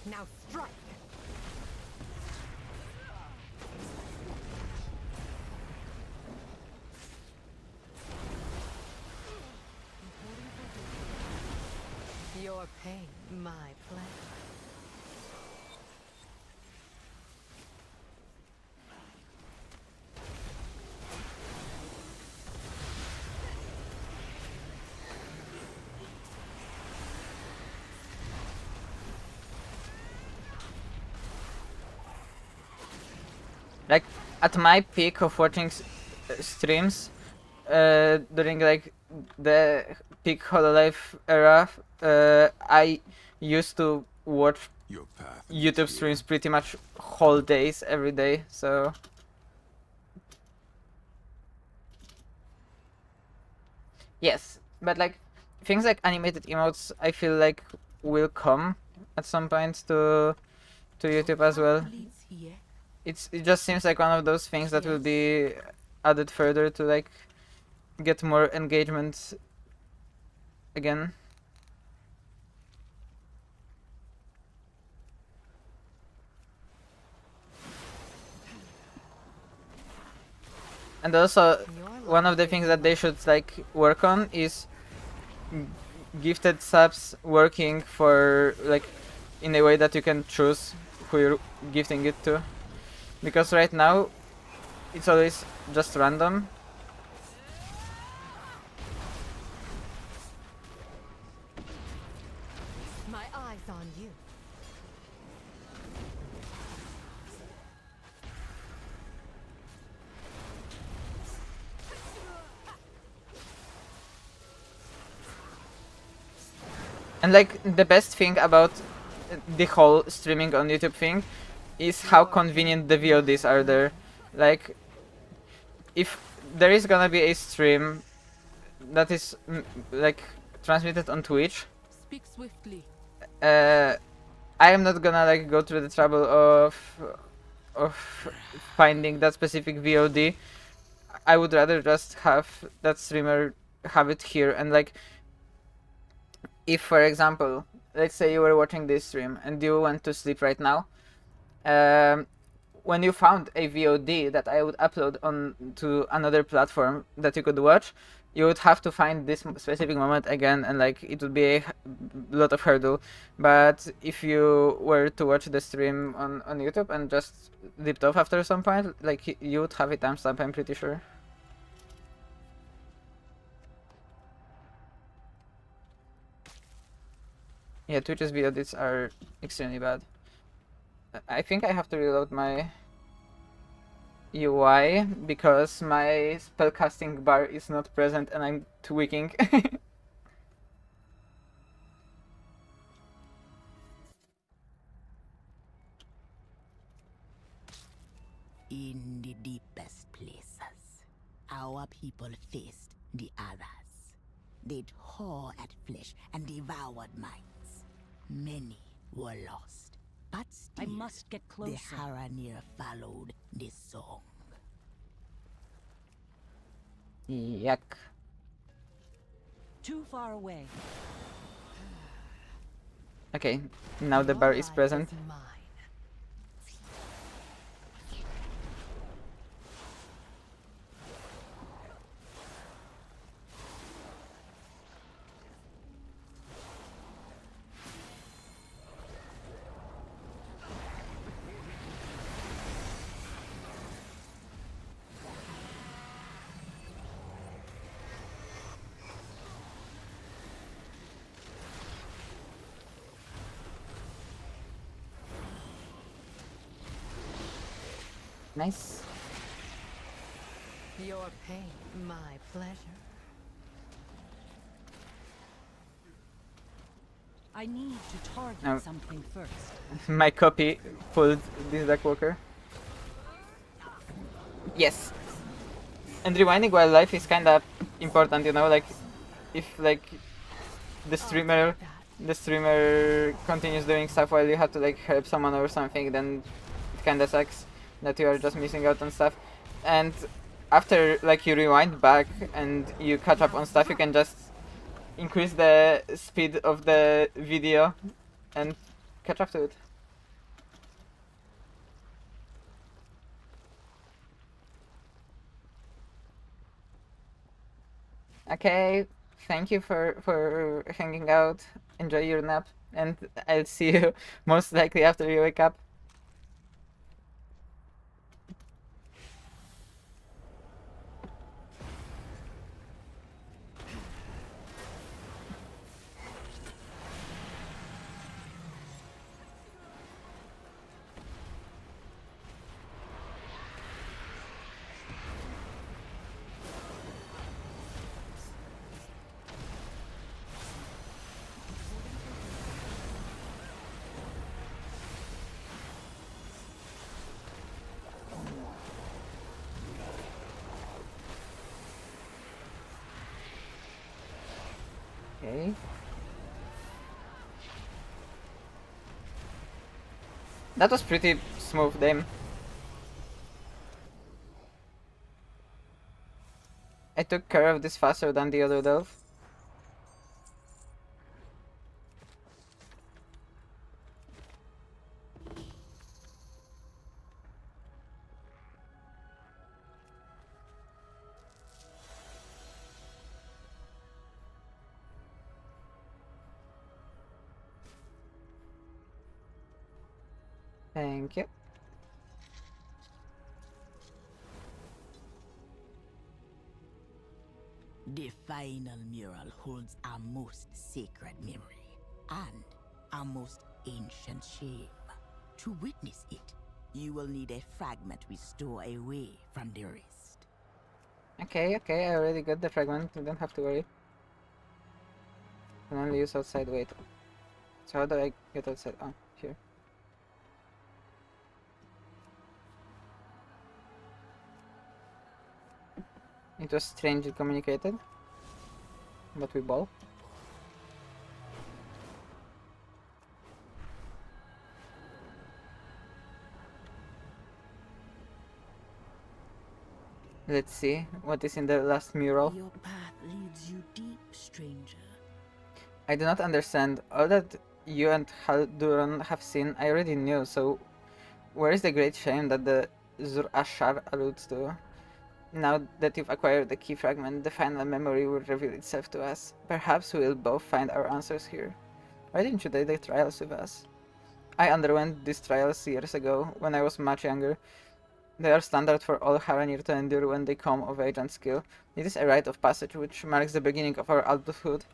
Now strike! Your pain, my pleasure. like at my peak of watching streams during like the peak Hololive era, I used to watch YouTube streams pretty much whole days every day, so yes, but like things like animated emotes I feel like will come at some point to YouTube as well. It just seems like one of those things that will be added further to like get more engagement again. And also one of the things that they should like work on is gifted subs working for like in a way that you can choose who you're gifting it to, because right now it's always just random. My eyes on you. And like the best thing about the whole streaming on YouTube thing is how convenient the VODs are there. Like if there is gonna be a stream that is like transmitted on Twitch, Speak swiftly. I am not gonna like go through the trouble of finding that specific VOD. I would rather just have that streamer have it here. And like if for example, let's say you were watching this stream and you went to sleep right now, when you found a VOD that I would upload on to another platform that you could watch, you would have to find this specific moment again, and like it would be a lot of hurdle. But if you were to watch the stream on YouTube and just dipped off after some point, like you would have a timestamp, I'm pretty sure. Yeah, Twitch's VODs are extremely bad. I think I have to reload my UI because my spellcasting bar is not present and I'm tweaking. In the deepest places, our people faced the others. They tore at flesh and devoured minds. Many were lost, but still, I must get closer. The Haranir followed this song. Yuck. Too far away. Okay, now the bar is present. Nice. Your pain, my pleasure. I need to target something first. My copy pulled this Dark Walker. Yes. And rewinding while life is kinda important, you know, like if like the streamer continues doing stuff while you have to like help someone or something, then it kinda sucks that you are just missing out on stuff. And after like you rewind back and you catch up on stuff, you can just increase the speed of the video and catch up to it. Okay, thank you for hanging out. Enjoy your nap, and I'll see you most likely after you wake up. Okay. That was pretty smooth, Dame. I took care of this faster than the other delve. Thank you. The final mural holds our most sacred memory and our most ancient shame. To witness it, you will need a fragment we store away from the rest. Okay, I already got the fragment, you don't have to worry. Can only use outside, wait. So how do I get outside? Oh, here. It was strangely communicated, but we ball. Let's see what is in the last mural. Your path leads you deep, stranger. I do not understand. All that you and Halduran have seen, I already knew, so where is the great shame that the Zur-Ashar alludes to? Now that you've acquired the key fragment, the final memory will reveal itself to us. Perhaps we'll both find our answers here. Why didn't you do the trials with us? I underwent these trials years ago, when I was much younger. They are standard for all Haranir to endure when they come of age and skill. It is a rite of passage which marks the beginning of our adulthood,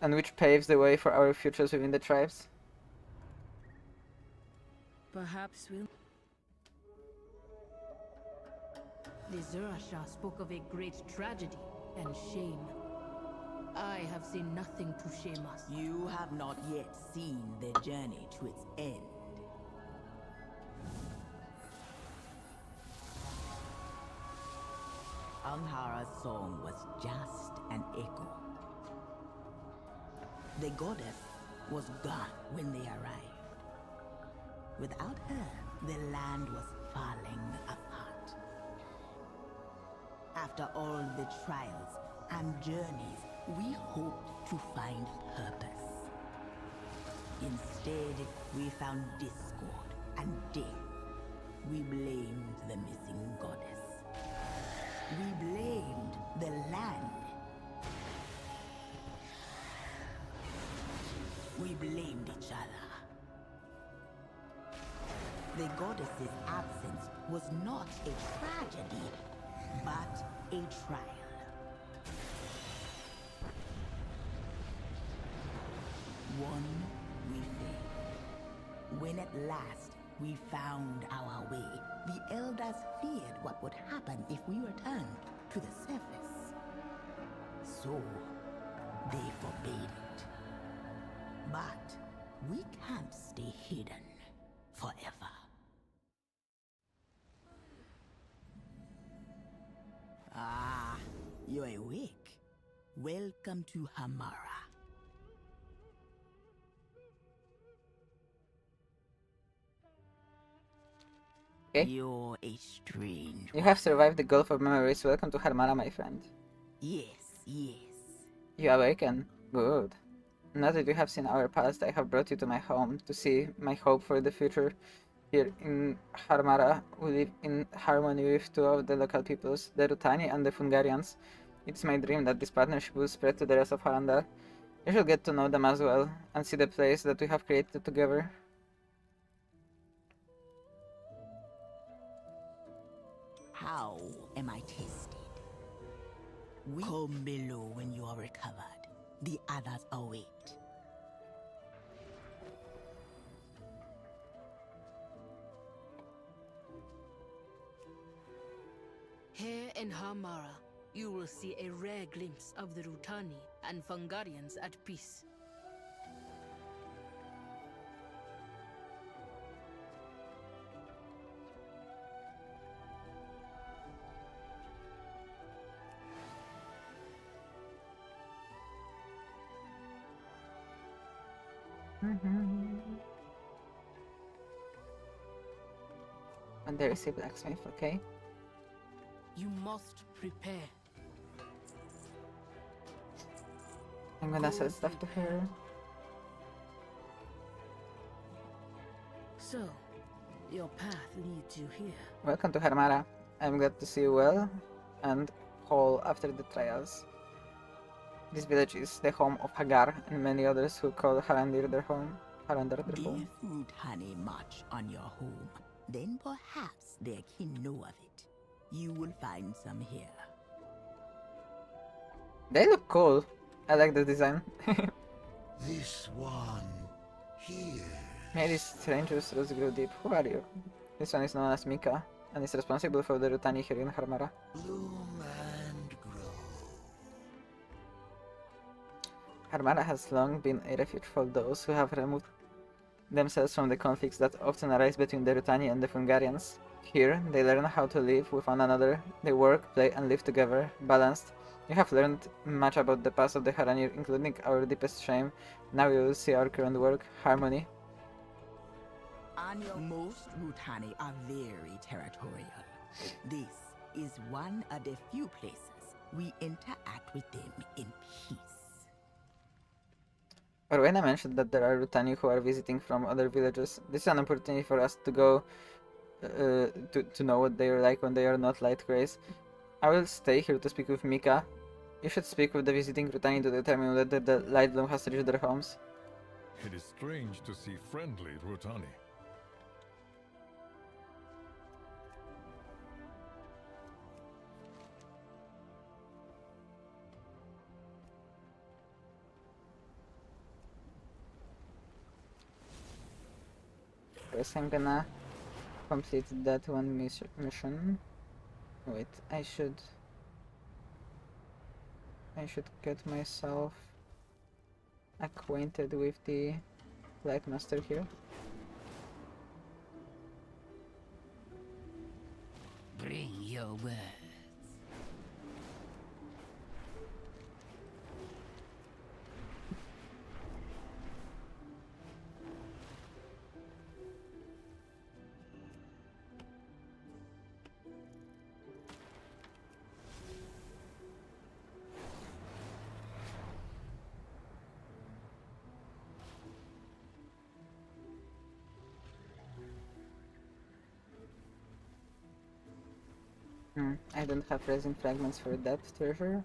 and which paves the way for our futures within the tribes. Perhaps we'll... The Zurashah spoke of a great tragedy and shame. I have seen nothing to shame us. You have not yet seen the journey to its end. Amhara's song was just an echo. The goddess was gone when they arrived. Without her, the land was falling apart. After all the trials and journeys, we hoped to find purpose. Instead, we found discord and death. We blamed the missing goddess. We blamed the land. We blamed each other. The goddess's absence was not a tragedy, but a trial. One we failed. When at last we found our way, the elders feared what would happen if we returned to the surface. So, they forbade it. But we can't stay hidden forever. Ah, you're awake. Welcome to Hamara. Okay. You're a strange You have survived the Gulf of Memories. Welcome to Harmara, my friend. Yes. You awaken. Good. Now that you have seen our past, I have brought you to my home to see my hope for the future. Here in Harmara, we live in harmony with two of the local peoples, the Rutani and the Fungarians. It's my dream that this partnership will spread to the rest of Harandar. You should get to know them as well, and see the place that we have created together. How am I tested? Come below when you are recovered. The others await. Here in Hamara, you will see a rare glimpse of the Rutani and Fungarians at peace. And there is a blacksmith, okay. You must prepare. I'm gonna sell stuff to her. So, your path leads you here. Welcome to Harmara. I'm glad to see you well and whole after the trials. This village is the home of Hagar and many others who call Harandir their home. If Rutani march on your home, then perhaps their kin know of it. You will find some here. They look cool. I like the design. This one here. May these strangers roots grow deep. Who are you? This one is known as Mika and is responsible for the Rutani here in Harmara. Bloom and grow. Harmara has long been a refuge for those who have removed themselves from the conflicts that often arise between the Rutani and the Fungarians. Here, they learn how to live with one another. They work, play, and live together, balanced. You have learned much about the past of the Haranir, including our deepest shame. Now you will see our current work, harmony. Most Rutani are very territorial. This is one of the few places we interact with them in peace. Orwena mentioned that there are Rutani who are visiting from other villages. This is an opportunity for us to go to know what they are like when they are not light grays. I will stay here to speak with Mika. You should speak with the visiting Rutani to determine whether the light bloom has reached their homes. It is strange to see friendly Rutani. First, I'm gonna complete that one mission. Wait, I should get myself acquainted with the Light Master here. Bring your words. I don't have resin fragments for that treasure,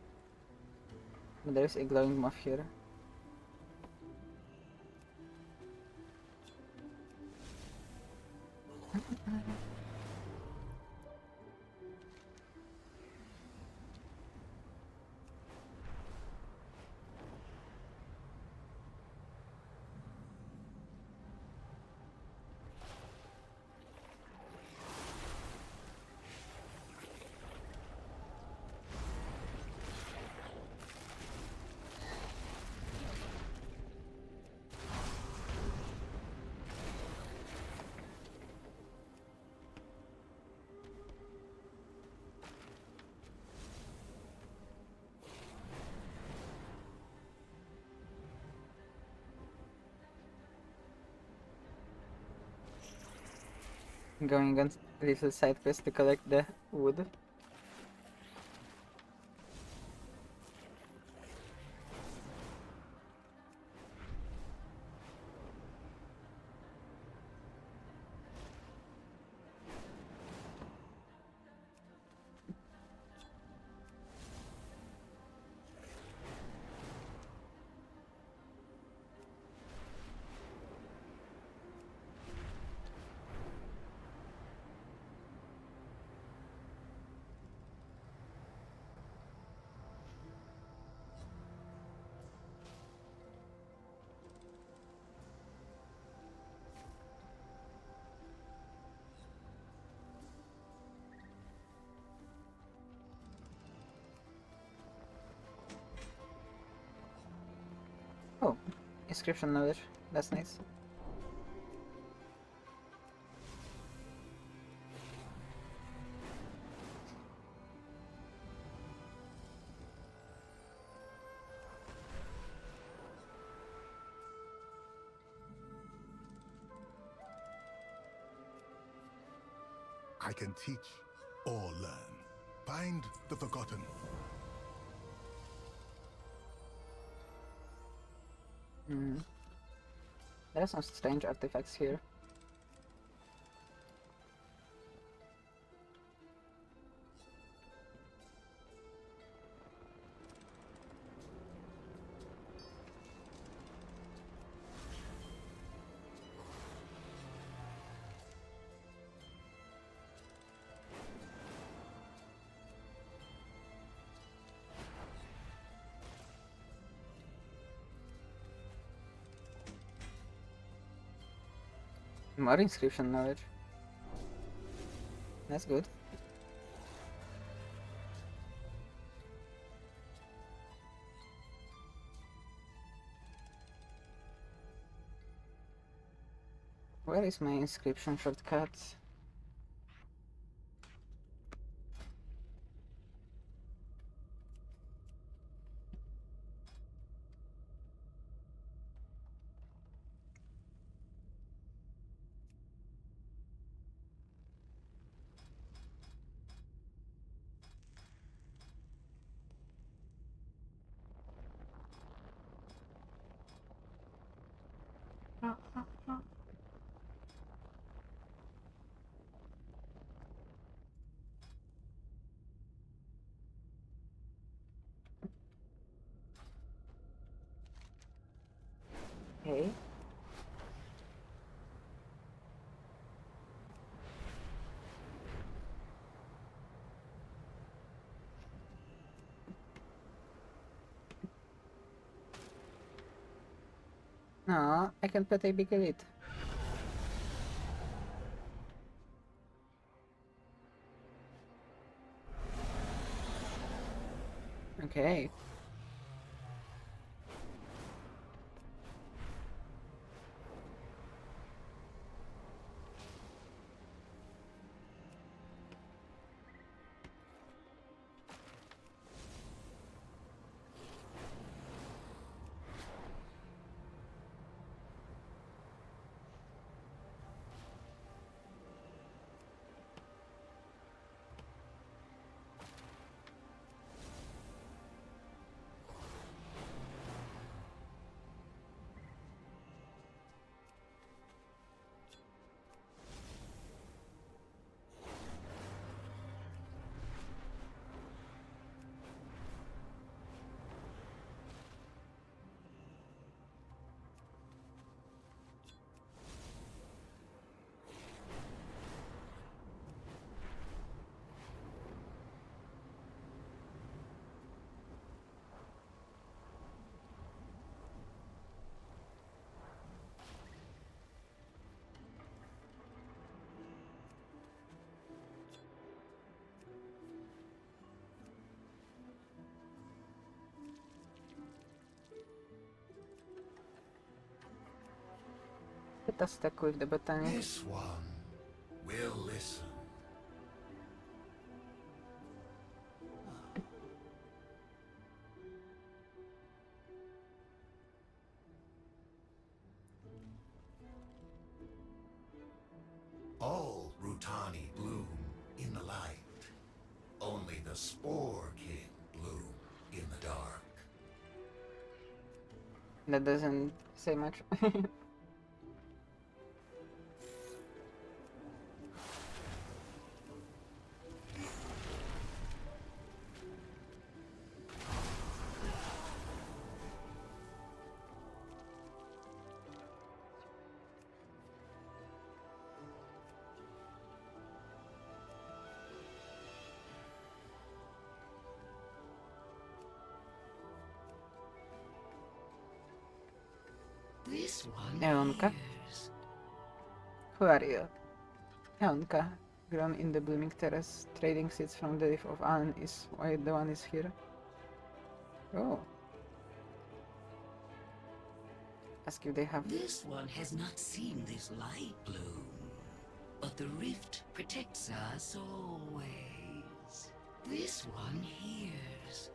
but there's a glowing moth here. Going on a little side quest to collect the wood. Oh, inscription knowledge. That's nice. I can teach or learn. Find the forgotten. There are some strange artifacts here. More inscription knowledge. That's good. Where is my inscription shortcut? Okay. No, I can put a big elite. Okay. Let us stick with the botanics. This one will listen. All Rutani bloom in the light. Only the Spore King bloom in the dark. That doesn't say much. This one Eonka. hears. Who are you? Eonka, grown in the blooming terrace, trading seeds from the leaf of Allen is why the one is here. Oh. Ask if they have... This one has not seen this light bloom, but the rift protects us always. This one hears.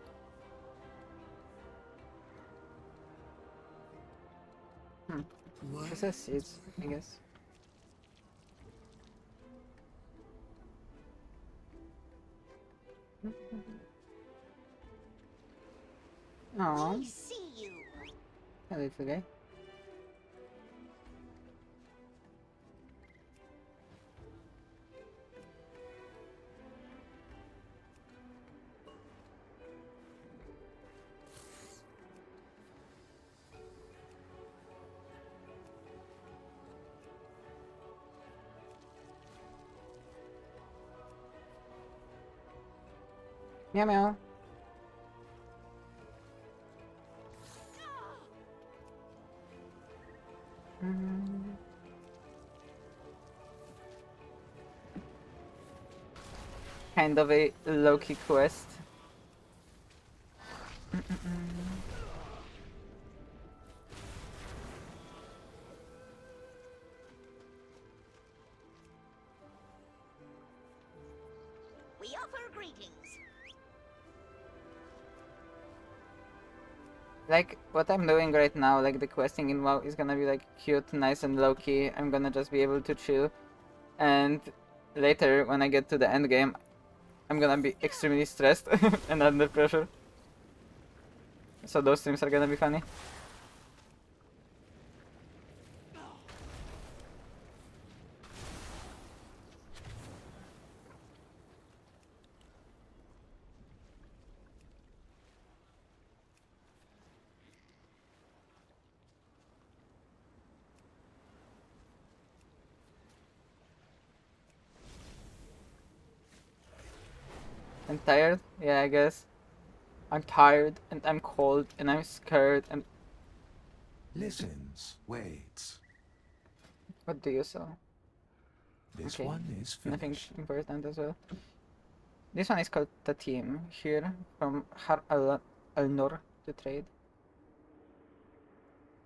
This is seeds, I guess. Oh, We see you. a little guy. Meow meow. Kind of a low-key quest. We offer greetings. Like, what I'm doing right now, like the questing in WoW is gonna be like cute, nice and low-key. I'm gonna just be able to chill. And later, when I get to the end game, I'm gonna be extremely stressed and under pressure. So those streams are gonna be funny. I'm tired? Yeah, I guess. I'm tired, and I'm cold, and I'm scared, and... Listens, waits. What do you saw? This Okay, one is nothing finished. important as well. This one is called Tatim, here, from Har al-Nur to trade.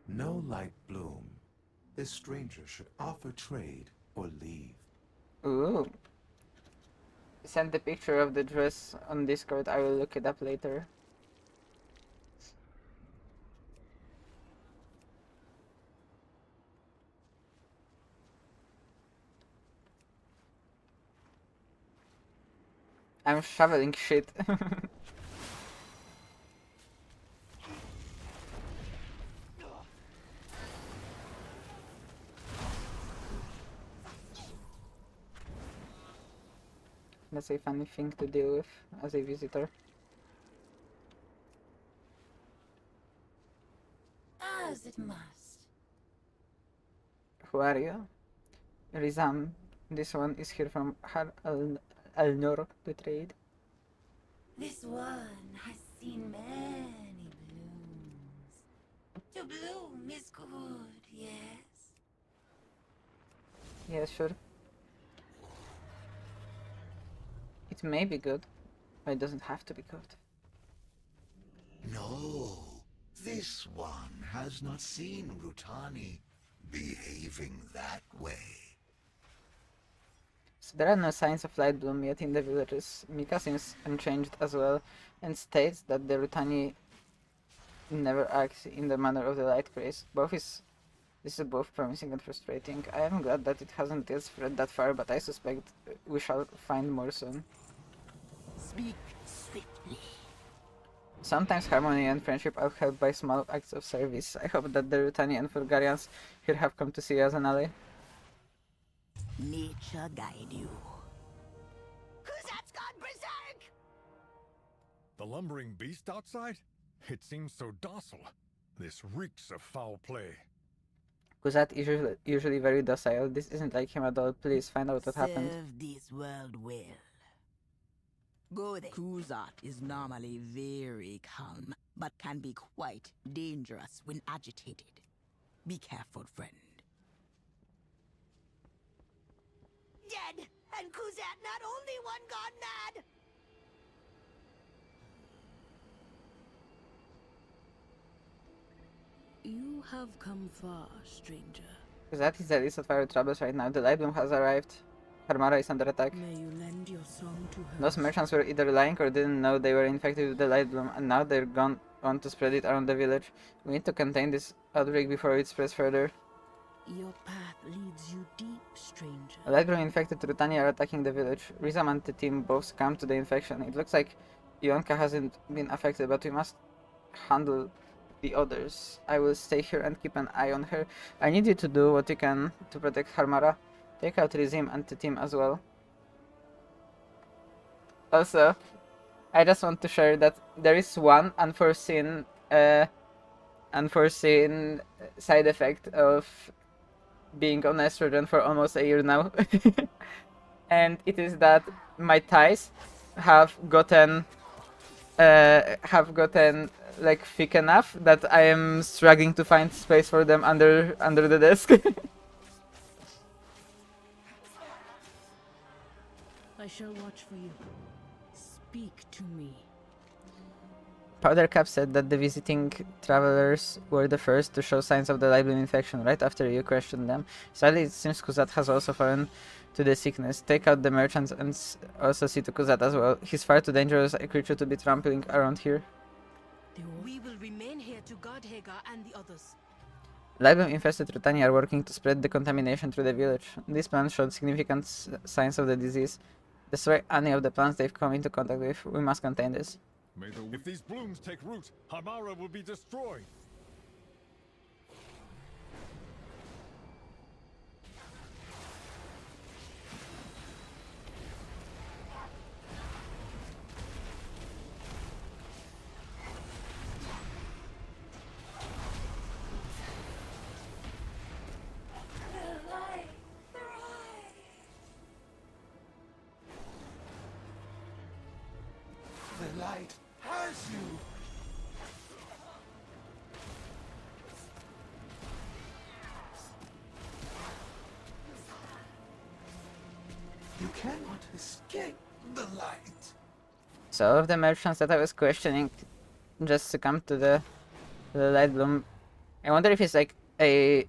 No light bloom. This stranger should offer trade or leave. Ooh. Send the picture of the dress on Discord, I will look it up later. I'm shoveling shit. That's a funny thing to deal with as a visitor. As it must. Who are you? Rizam. This one is here from Har al-Nur to trade. This one has seen many blooms. To bloom is good, yes? Yeah, sure. It may be good, but it doesn't have to be good. No, this one has not seen Rutani behaving that way. So there are no signs of light bloom yet in the villages. Mika seems unchanged as well, and states that the Rutani never acts in the manner of the light grace. This is both promising and frustrating. I am glad that it hasn't yet spread that far, but I suspect we shall find more soon. Speak swiftly. Sometimes harmony and friendship are helped by small acts of service. I hope that the Rutani and Fulgarians here have come to see us an ally. Nature guide you. Kuzat's gone berserk! The lumbering beast outside? It seems so docile. This reeks of foul play. Kuzat is usually very docile. This isn't like him at all. Please find out what happened. Serve this world well. Go there. Kuzat is normally very calm, but can be quite dangerous when agitated. Be careful, friend. Dead! And Kuzat not only one gone mad! You have come far, stranger. Kuzat is the least of our troubles right now. The light bloom has arrived. Harmara is under attack. May you lend your song to her. Those merchants were either lying or didn't know they were infected with the light bloom, and now they're gone on to spread it around the village. We need to contain this outbreak before it spreads further. Your path leads you deep, stranger. A light infected Rutani are attacking the village. Rizam and the team both succumb to the infection. It looks like Ionka hasn't been affected, but we must handle the others. I will stay here and keep an eye on her. I need you to do what you can to protect Harmara. Take out Rizim and the team as well. Also, I just want to share that there is one unforeseen side effect of being on estrogen for almost a year now. And it is that my thighs have gotten like thick enough that I am struggling to find space for them under the desk. I shall watch for you. Speak to me. Powdercap said that the visiting travelers were the first to show signs of the lively infection right after you questioned them. Sadly, it seems Kuzat has also fallen to the sickness. Take out the merchants and also see to Kuzat as well. He's far too dangerous a creature to be trampling around here. We will remain here to guard Hagar and the others. Lively-infested Rutani are working to spread the contamination through the village. These plants showed significant signs of the disease. Destroy any of the plants they've come into contact with. We must contain this. If these blooms take root, Harmara will be destroyed. The light has you! You cannot escape the light. So all of the merchants that I was questioning just succumb to the light bloom. I wonder if it's like a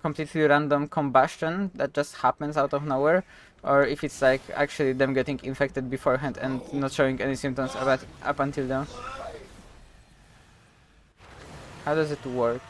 completely random combustion that just happens out of nowhere, or if it's like actually them getting infected beforehand and not showing any symptoms about up until then. How does it work?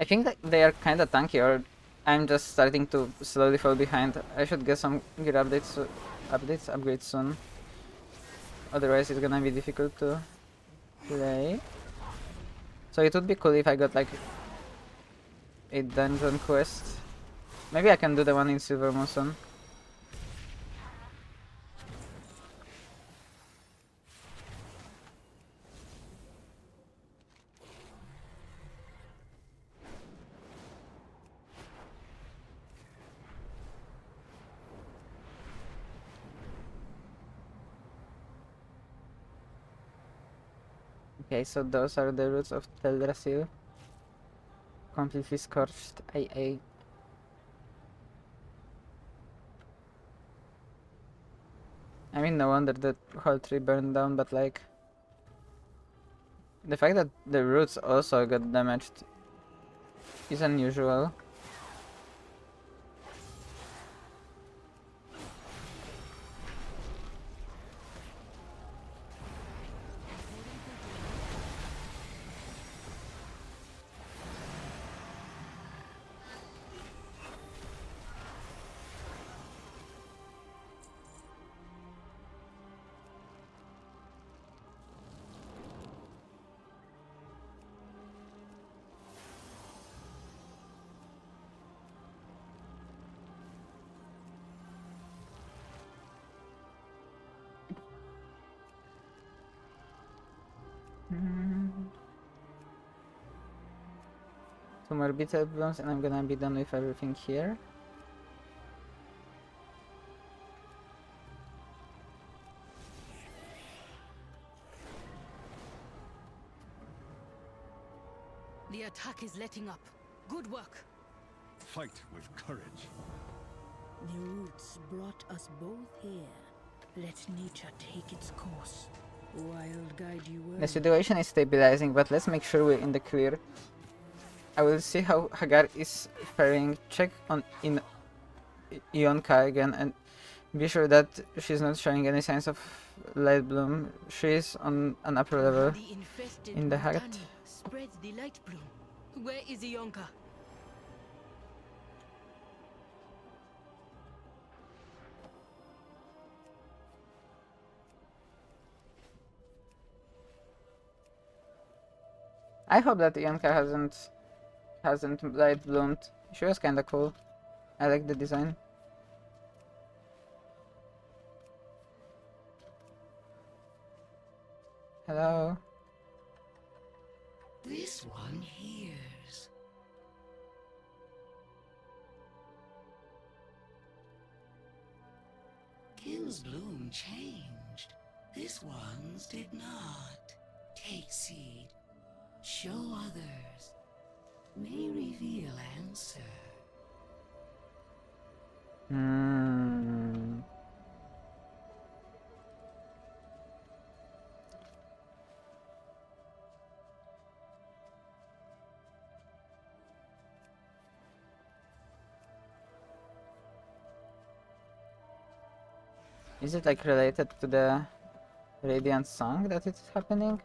I think that they are kinda tanky, or I'm just starting to slowly fall behind. I should get some gear upgrades soon. Otherwise it's gonna be difficult to play. So it would be cool if I got like a dungeon quest. Maybe I can do the one in Silver Moonstone. Okay, so those are the roots of Teldrassil. Completely scorched AA. I mean, no wonder the whole tree burned down, but like... The fact that the roots also got damaged is unusual. Two more bitter blooms and I'm gonna be done with everything here. The attack is letting up. Good work. Fight with courage. The roots brought us both here. Let nature take its course. Wild guide you were. The situation is stabilizing, but let's make sure we're in the clear. I will see how Hagar is faring. Check on Ionka again and be sure that she's not showing any signs of light bloom. She's on an upper level The infested in the hut. Mutani spreads the light bloom. Where is Ionka? I hope that Ionka hasn't light bloomed. She was kinda cool. I like the design. Hello. This one hears. Kim's bloom changed. This one's did not. Take seed. Show others. May reveal answer. Is it like related to the Radiant song that it's happening?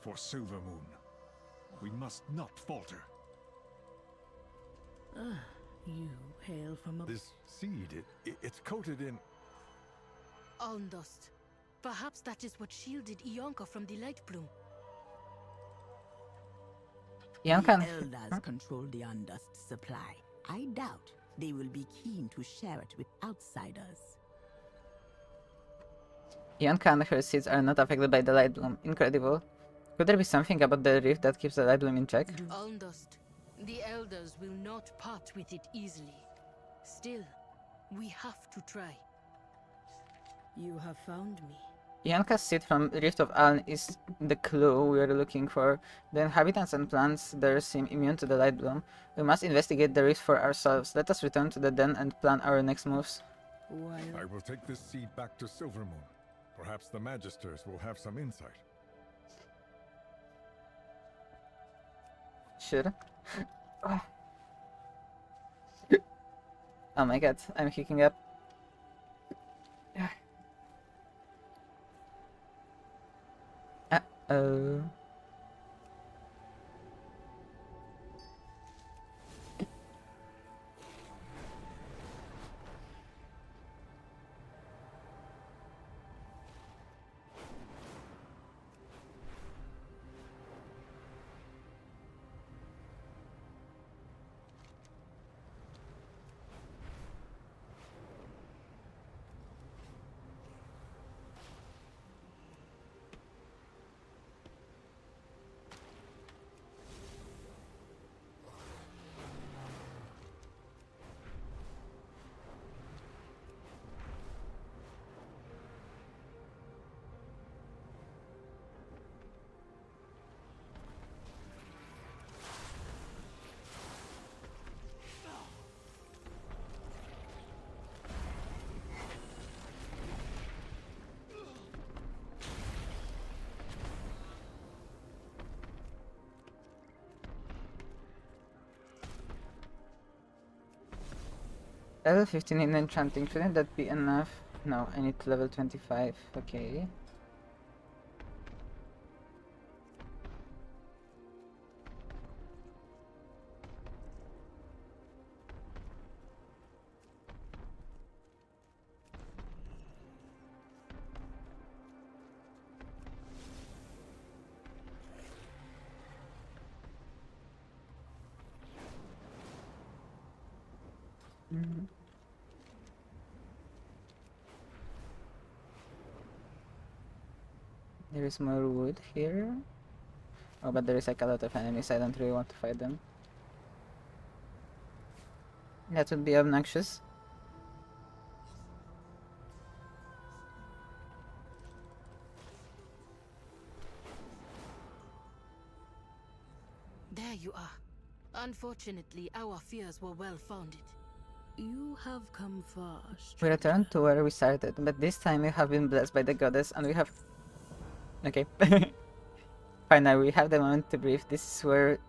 For Silver Moon, we must not falter. Ah, you hail from a... This seed, it's coated in... Alm dust. Perhaps that is what shielded Ionka from the light bloom. Ionka... The elders control the undust supply. I doubt they will be keen to share it with outsiders. Ionka and her seeds are not affected by the light bloom. Incredible. Could there be something about the rift that keeps the light bloom in check? Alm dust. The elders will not part with it easily. Still, we have to try. You have found me. Ionka's seed from Rift of Aln is the clue we are looking for. The inhabitants and plants there seem immune to the light bloom. We must investigate the rift for ourselves. Let us return to the den and plan our next moves. I will take this seed back to Silver Moon. Perhaps the Magisters will have some insight. Sure. Oh my god, I'm hicking up. Uh-oh. Level 15 in enchanting, shouldn't that be enough? No, I need level 25, okay. There is more wood here. Oh, but there is like a lot of enemies, I don't really want to fight them. That would be obnoxious. There you are. Unfortunately, our fears were well founded. You have come far. We returned to where we started, but this time we have been blessed by the goddess and we have... Okay. Finally, we have the moment to breathe. This is where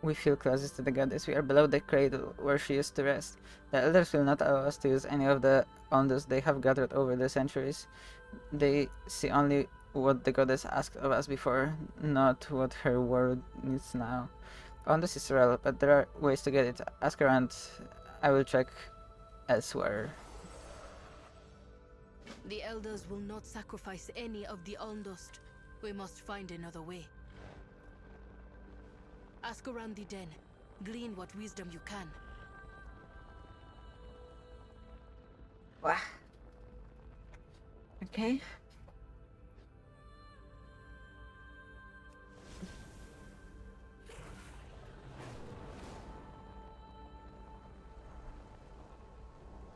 we feel closest to the goddess. We are below the cradle, where she used to rest. The elders will not allow us to use any of the ondus they have gathered over the centuries. They see only what the goddess asked of us before, not what her world needs now. Ondus is rare, but there are ways to get it. Ask around. I will check elsewhere. The elders will not sacrifice any of the Ondost. We must find another way. Ask around the den. Glean what wisdom you can. Wah. Okay.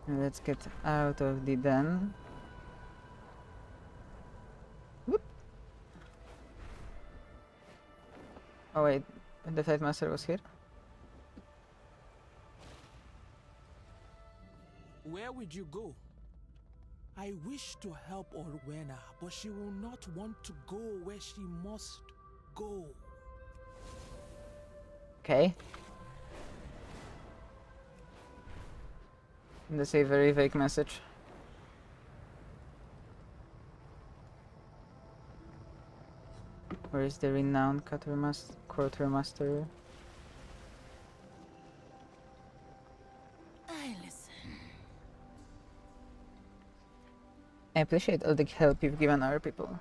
Let's get out of the den. Whoop. Oh wait, the Flight Master was here? Where would you go? I wish to help Orwena, but she will not want to go where she must go. Okay. That's a very vague message. Where is the renowned quartermaster? I listen. I appreciate all the help you've given our people.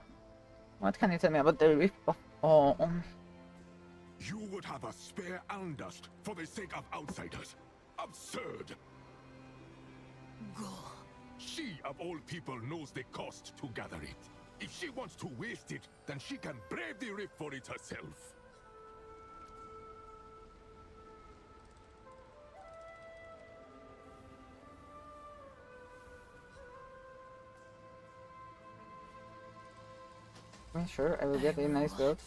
What can you tell me about the Rift of Awe? You would have us spare Andust for the sake of outsiders. Absurd! Go. She, of all people, knows the cost to gather it. If she wants to waste it, then she can brave the rift for it herself. Well, sure, I will get a nice boat.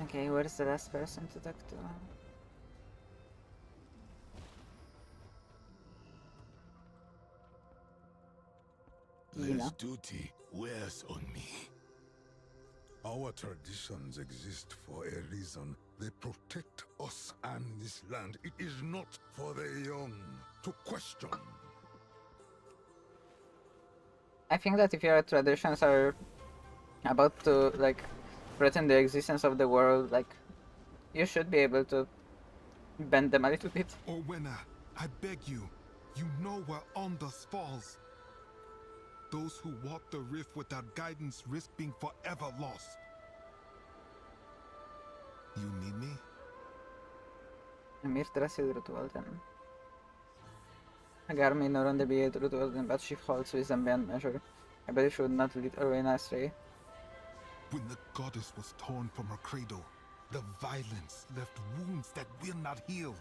Okay, where is the last person to talk to? This duty wears on me. Our traditions exist for a reason. They protect us and this land. It is not for the young to question. I think that if your traditions are about to, like, threaten the existence of the world, like, you should be able to bend them a little bit. Orwena, I beg you. You know where Ondas falls. Those who walk the rift without guidance risk being forever lost. You need me? Emir trusted Rutualden. Hagar may no longer be a Rutualden, but she holds wisdom beyond measure. I believe she would not lead Orwena astray. When the goddess was torn from her cradle, the violence left wounds that will not heal.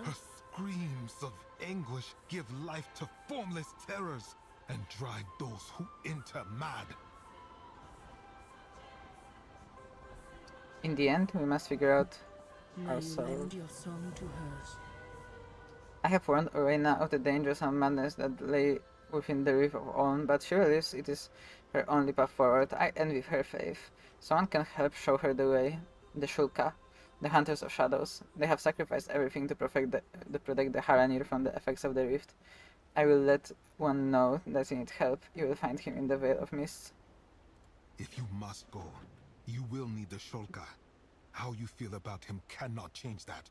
Her screams of anguish give life to formless terrors and drive those who enter mad. In the end, we must figure out Now you ourselves. lend your song to hers. I have warned Orena of the dangers and madness that lay within the Reef of On, but she believes it is her only path forward. I envy her faith. Someone can help show her the way. The Shulka, the Hunters of Shadows. They have sacrificed everything to protect the Haranir from the effects of the rift. I will let one know that you need help. You will find him in the Veil of Mists. If you must go, you will need the Shulka. How you feel about him cannot change that.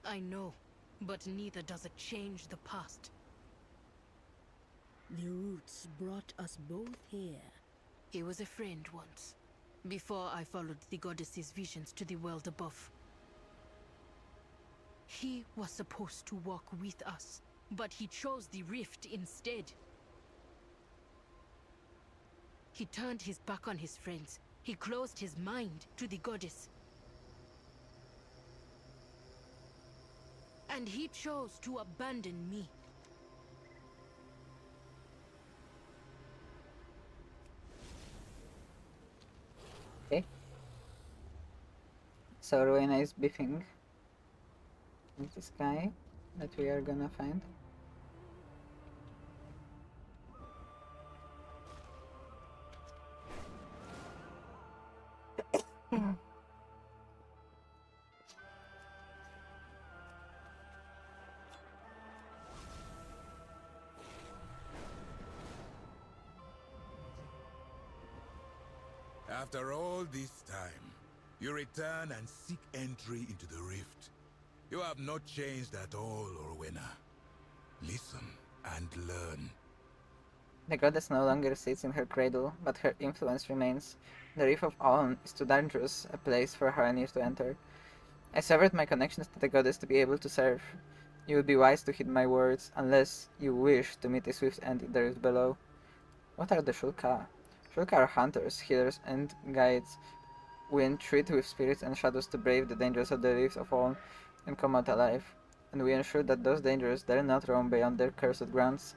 I know, but neither does it change the past. The roots brought us both here. He was a friend once, before I followed the goddess's visions to the world above. He was supposed to walk with us, but he chose the rift instead. He turned his back on his friends. He closed his mind to the goddess. And he chose to abandon me. Okay. So Rowena is beefing with this guy that we are gonna find. After all this time, you return and seek entry into the rift. You have not changed at all, Orwena. Listen and learn. The goddess no longer sits in her cradle, but her influence remains. The Reef of Aln is too dangerous a place for Haranir to enter. I severed my connections to the goddess to be able to serve. You would be wise to heed my words, unless you wish to meet a swift end in the rift below. What are the Shulka? Shulka are hunters, healers, and guides. We entreat with spirits and shadows to brave the dangers of the Rift of Aln and come out alive, and we ensure that those dangers dare not roam beyond their cursed grounds.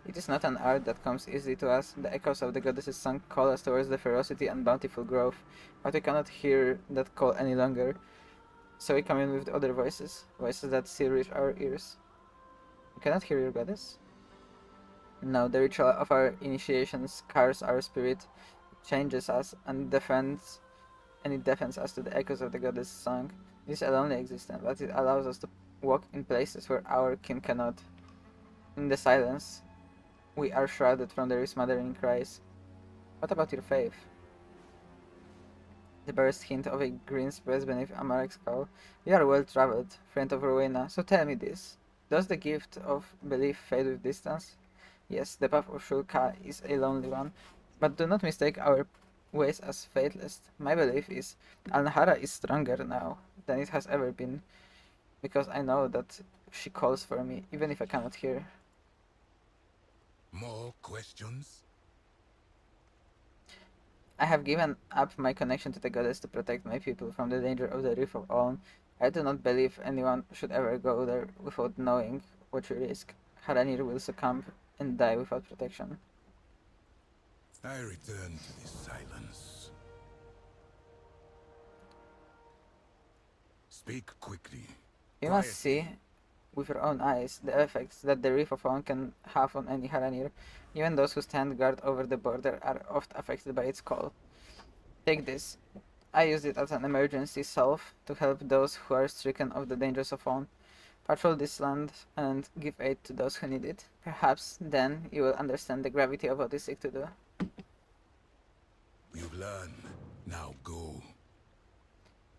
It is not an art that comes easily to us. The echoes of the goddess's song call us towards the ferocity and bountiful growth, but we cannot hear that call any longer. So we come in with other voices, voices that still reach our ears. You cannot hear your goddess? No, the ritual of our initiation scars our spirit, changes us, and it defends us to the echoes of the goddess' song. It is a lonely existence, but it allows us to walk in places where our kin cannot. In the silence, we are shrouded from the smothering cries. What about your faith? The barest hint of a grin spreads beneath Amarek's skull. You are well traveled, friend of Rowena, so tell me this. Does the gift of belief fade with distance? Yes, the path of Shulka is a lonely one, but do not mistake our ways as faithless. My belief is Al-Nahara is stronger now than it has ever been, because I know that she calls for me, even if I cannot hear. More questions? I have given up my connection to the goddess to protect my people from the danger of the Reef of Olm. I do not believe anyone should ever go there without knowing what you risk. Haranir will succumb and die without protection. I return to this silence. Speak quickly. You must see with your own eyes the effects that the Reef of On can have on any Haranir. Even those who stand guard over the border are oft affected by its call. Take this. I used it as an emergency salve to help those who are stricken of the dangers of On. Patrol this land and give aid to those who need it. Perhaps then you will understand the gravity of what you seek to do. You've learned. Now go.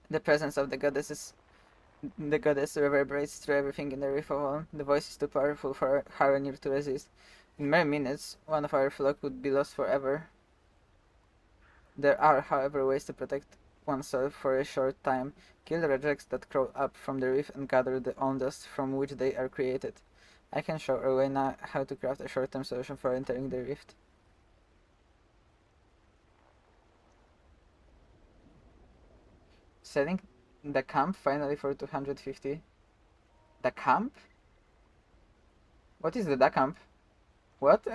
The presence of the goddess reverberates through everything in the Reef of On. The voice is too powerful for Haranir to resist. In mere minutes, one of our flock would be lost forever. There are, however, ways to protect oneself for a short time. Kill the rejects that crawl up from the reef and gather the own dust from which they are created. I can show Rowena how to craft a short-term solution for entering the rift. Setting the camp finally for 250. The camp? What is the camp? What?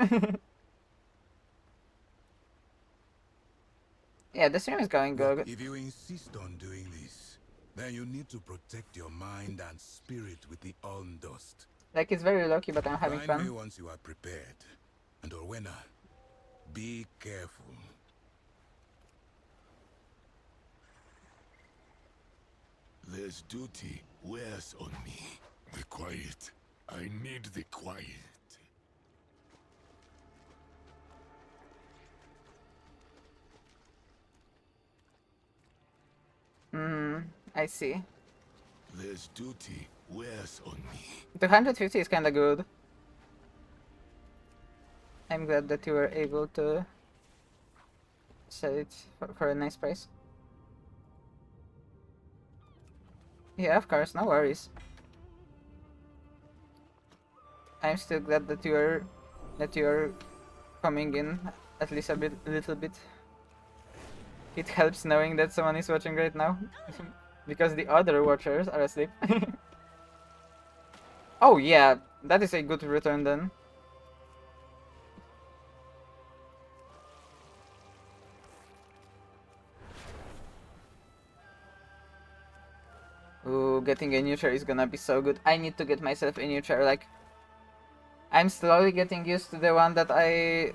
Yeah, the stream is going Look, good. if you insist on doing this, then you need to protect your mind and spirit with the Ulm dust. Like, it's very low-key, but I'm having Find me fun. once you are prepared. And Orwena, be careful. This duty wears on me. The quiet. I need the quiet. I see. This duty wears on me. 250 is kinda good. I'm glad that you were able to sell it for a nice price. Yeah, of course, no worries. I'm still glad that you're coming in at least a little bit. It helps knowing that someone is watching right now, because the other watchers are asleep. Oh yeah, that is a good return then. Ooh, getting a new chair is gonna be so good. I need to get myself a new chair. Like, I'm slowly getting used to the one that I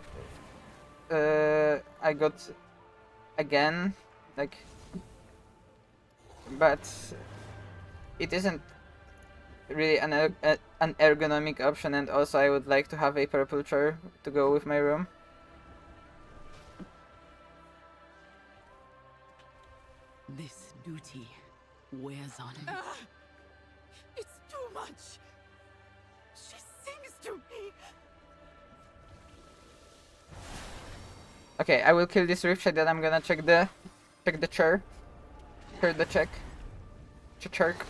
got again, like, but it isn't really an ergonomic option, and also I would like to have a purple chair to go with my room. This duty wears on me. It's too much. She sings to me. Okay, I will kill this rift, then I'm gonna check the chair. Heard the check. Chirk.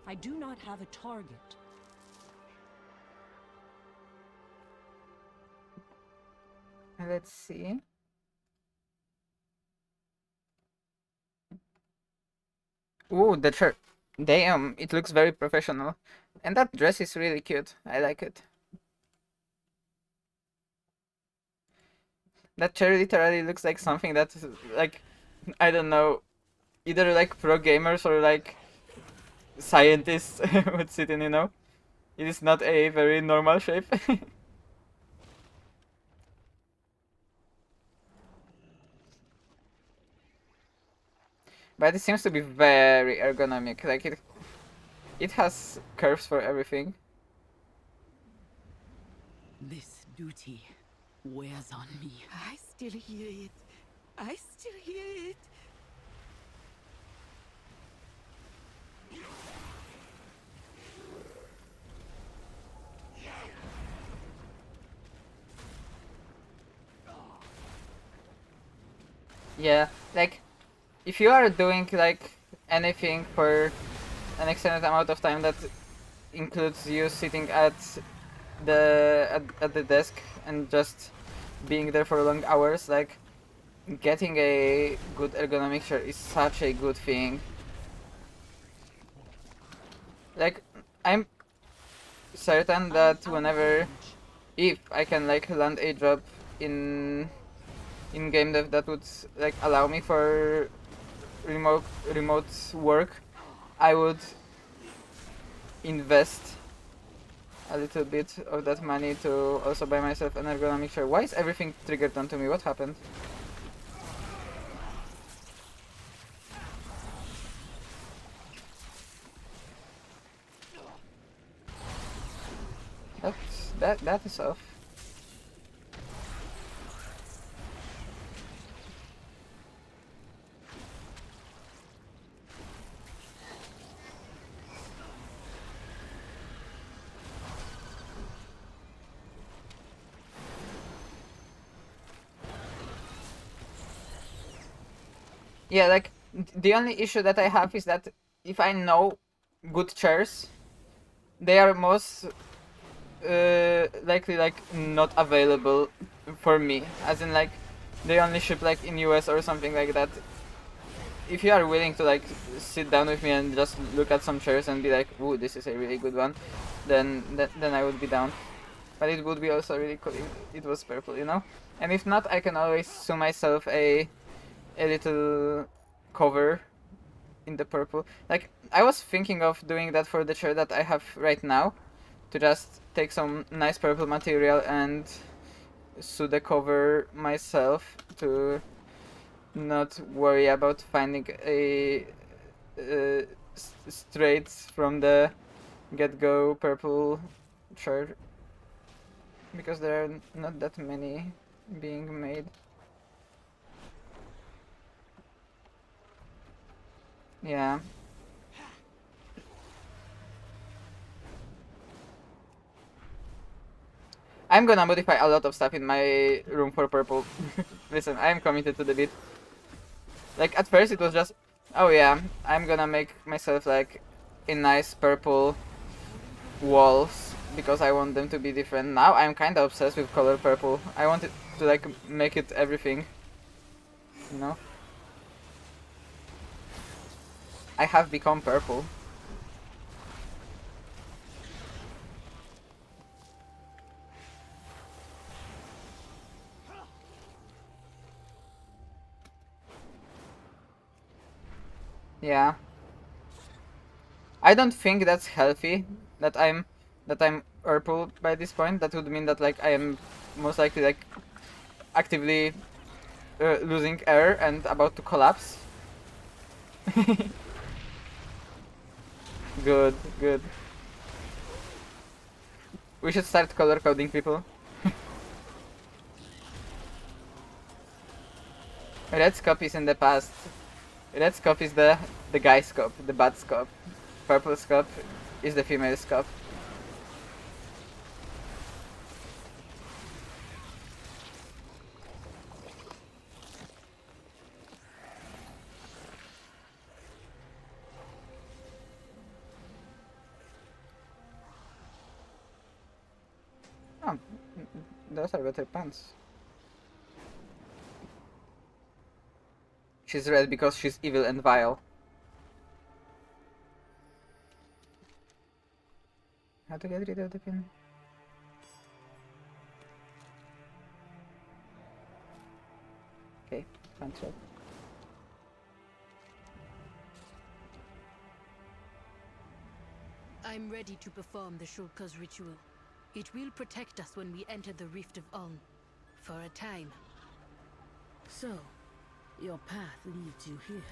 I do not have a target. Let's see. Ooh, the chair. Damn, it looks very professional. And that dress is really cute. I like it. That chair literally looks like something that, like, I don't know, either like pro gamers or like scientists would sit in, you know? It is not a very normal shape. But it seems to be very ergonomic. Like, it has curves for everything. This duty wears on me. I still hear it. I still hear it. Yeah, like, if you are doing like anything for an extended amount of time that includes you sitting at the desk and just being there for long hours, like, getting a good ergonomic chair is such a good thing. Like, I'm certain that if I can like land a job in game dev that would like allow me for remote work, I would invest a little bit of that money to also buy myself an ergonomic chair. Why is everything triggered onto me? What happened? That is off. Yeah, like, the only issue that I have is that if I know good chairs, they are most likely like not available for me. As in, like, they only ship like in US or something like that. If you are willing to like sit down with me and just look at some chairs and be like, ooh, this is a really good one, then I would be down. But it would be also really cool if it was purple, you know? And if not, I can always sew myself a little cover in the purple. Like, I was thinking of doing that for the chair that I have right now, to just take some nice purple material and sew the cover myself to not worry about finding a straight from the get-go purple chair, because there are not that many being made. Yeah. I'm gonna modify a lot of stuff in my room for purple. Listen, I'm committed to the bit. Like, at first it was just, oh yeah, I'm gonna make myself like a nice purple walls because I want them to be different. Now I'm kinda obsessed with color purple. I want it to like make it everything, you know? I have become purple. Yeah. I don't think that's healthy that I'm purple by this point. That would mean that like I am most likely like actively losing air and about to collapse. Good, good. We should start color coding people. Red scope is in the past. Red scope is the guy scope, the bad scope. Purple scope is the female scope. Oh, those are better pants. She's red because she's evil and vile. How to get rid of the pin? Okay, control. I'm ready to perform the Shulka's ritual. It will protect us when we enter the Rift of Ulm. For a time. So, your path leads you here.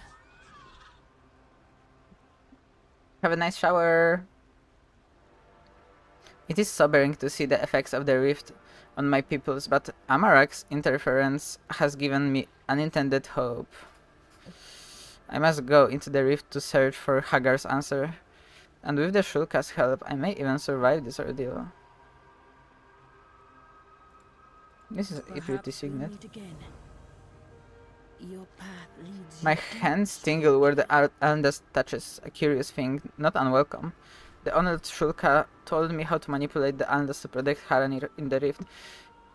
Have a nice shower. It is sobering to see the effects of the rift on my peoples, but Amarak's interference has given me unintended hope. I must go into the rift to search for Hagar's answer, and with the Shulka's help, I may even survive this ordeal. This is a pretty signet. My hands tingle where the Alndas touches, a curious thing, not unwelcome. The honored Shulka told me how to manipulate the Alndas to protect Haran in the rift.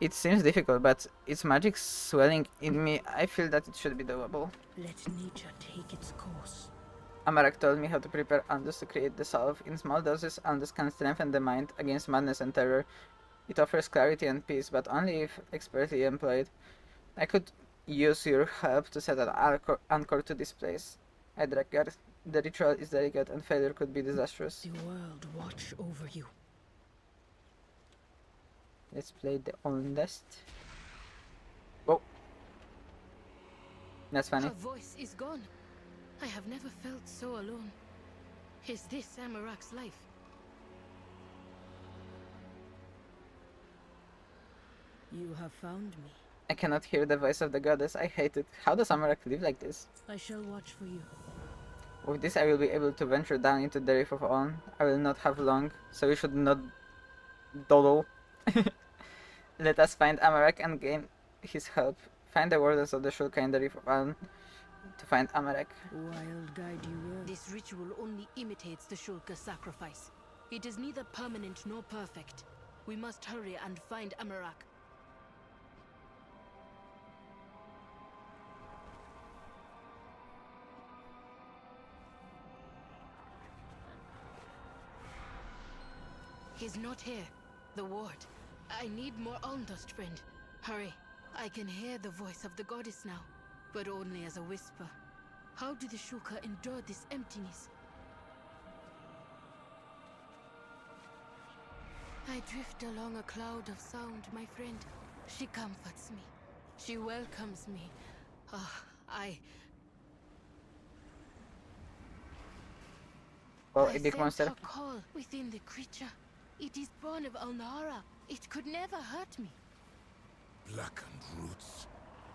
It seems difficult, but its magic swelling in me, I feel that it should be doable. Let nature take its course. Amarak told me how to prepare Alndas to create the salve. In small doses, Alndas can strengthen the mind against madness and terror. It offers clarity and peace, but only if expertly employed. I could use your help to set an anchor to this place. Edrakar, the ritual is delicate and failure could be disastrous. The world watch over you. Let's play the oldest. Whoa. That's funny. Her voice is gone. I have never felt so alone. Is this Amarak's life? You have found me. I cannot hear the voice of the goddess. I hate it. How does Amarak live like this? I shall watch for you. With this I will be able to venture down into the Rift of Ulm. I will not have long, so we should not dawdle. Let us find Amarak and gain his help. Find the wardens of the Shulka in the Rift of Ulm to find Amarak. Wild guide you will. This ritual only imitates the Shulka sacrifice. It is neither permanent nor perfect. We must hurry and find Amarak. He's not here. The ward. I need more Almdust, friend. Hurry. I can hear the voice of the goddess now, but only as a whisper. How do the Shuka endure this emptiness? I drift along a cloud of sound, my friend. She comforts me. She welcomes me. Oh, I a big sense monster. her call within the creature. It is born of Alnara. It could never hurt me. Blackened roots.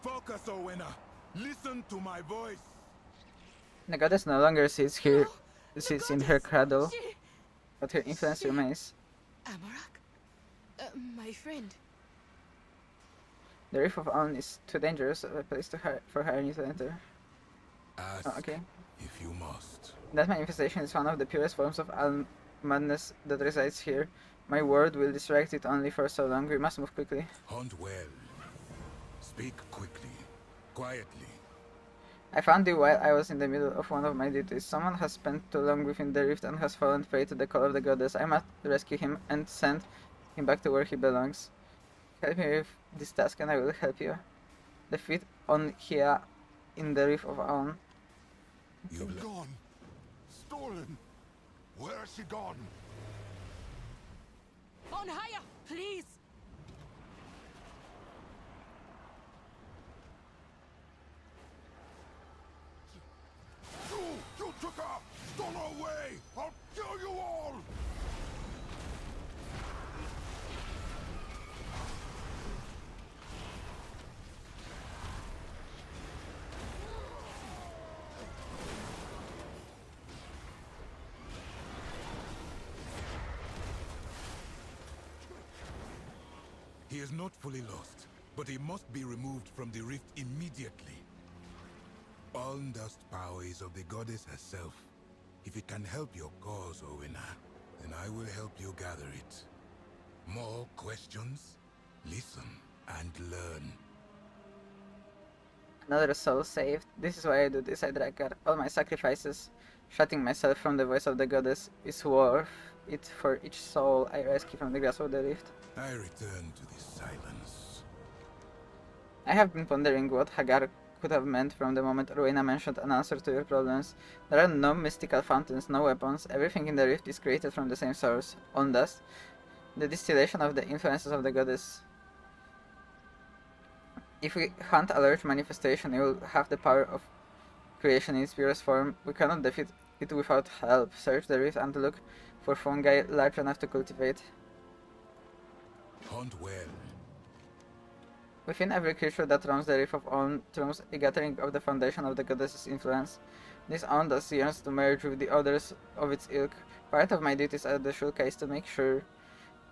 Focus, Owena. Listen to my voice. The goddess no longer sits here, sits in her cradle, but her influence remains. Amarak? My friend. The Reef of Aln is too dangerous of a place for her to enter. Ask okay. if you must. That manifestation is one of the purest forms of Aln madness that resides here. My word will distract it only for so long. We must move quickly. Hunt well. Speak quickly. Quietly. I found you while I was in the middle of one of my duties. Someone has spent too long within the rift and has fallen prey to the call of the goddess. I must rescue him and send him back to where he belongs. Help me with this task and I will help you. Defeat on here in the Reef of Aon. You've gone. Stolen. Where has she gone? On higher, please. You took her! Stole her away! I'll kill you all! He is not fully lost, but he must be removed from the rift immediately. Almdust power is of the goddess herself. If it can help your cause, Owena, then I will help you gather it. More questions? Listen and learn. Another soul saved. This is why I do this, I Drakkar. All my sacrifices, shutting myself from the voice of the goddess, is worth it for each soul I rescue from the grasp of the rift. I return to this silence. I have been pondering what Hagar could have meant from the moment Rowena mentioned an answer to your problems. There are no mystical fountains, no weapons. Everything in the rift is created from the same source, Almdust, the distillation of the influences of the goddess. If we hunt a large manifestation, it will have the power of creation in its purest form. We cannot defeat it without help. Search the rift and look for fungi large enough to cultivate. Hunt well. Within every creature that roams the Reef of On roams a gathering of the foundation of the goddess's influence. This Almdust yearns to merge with the others of its ilk. Part of my duties at the Shulka is to make sure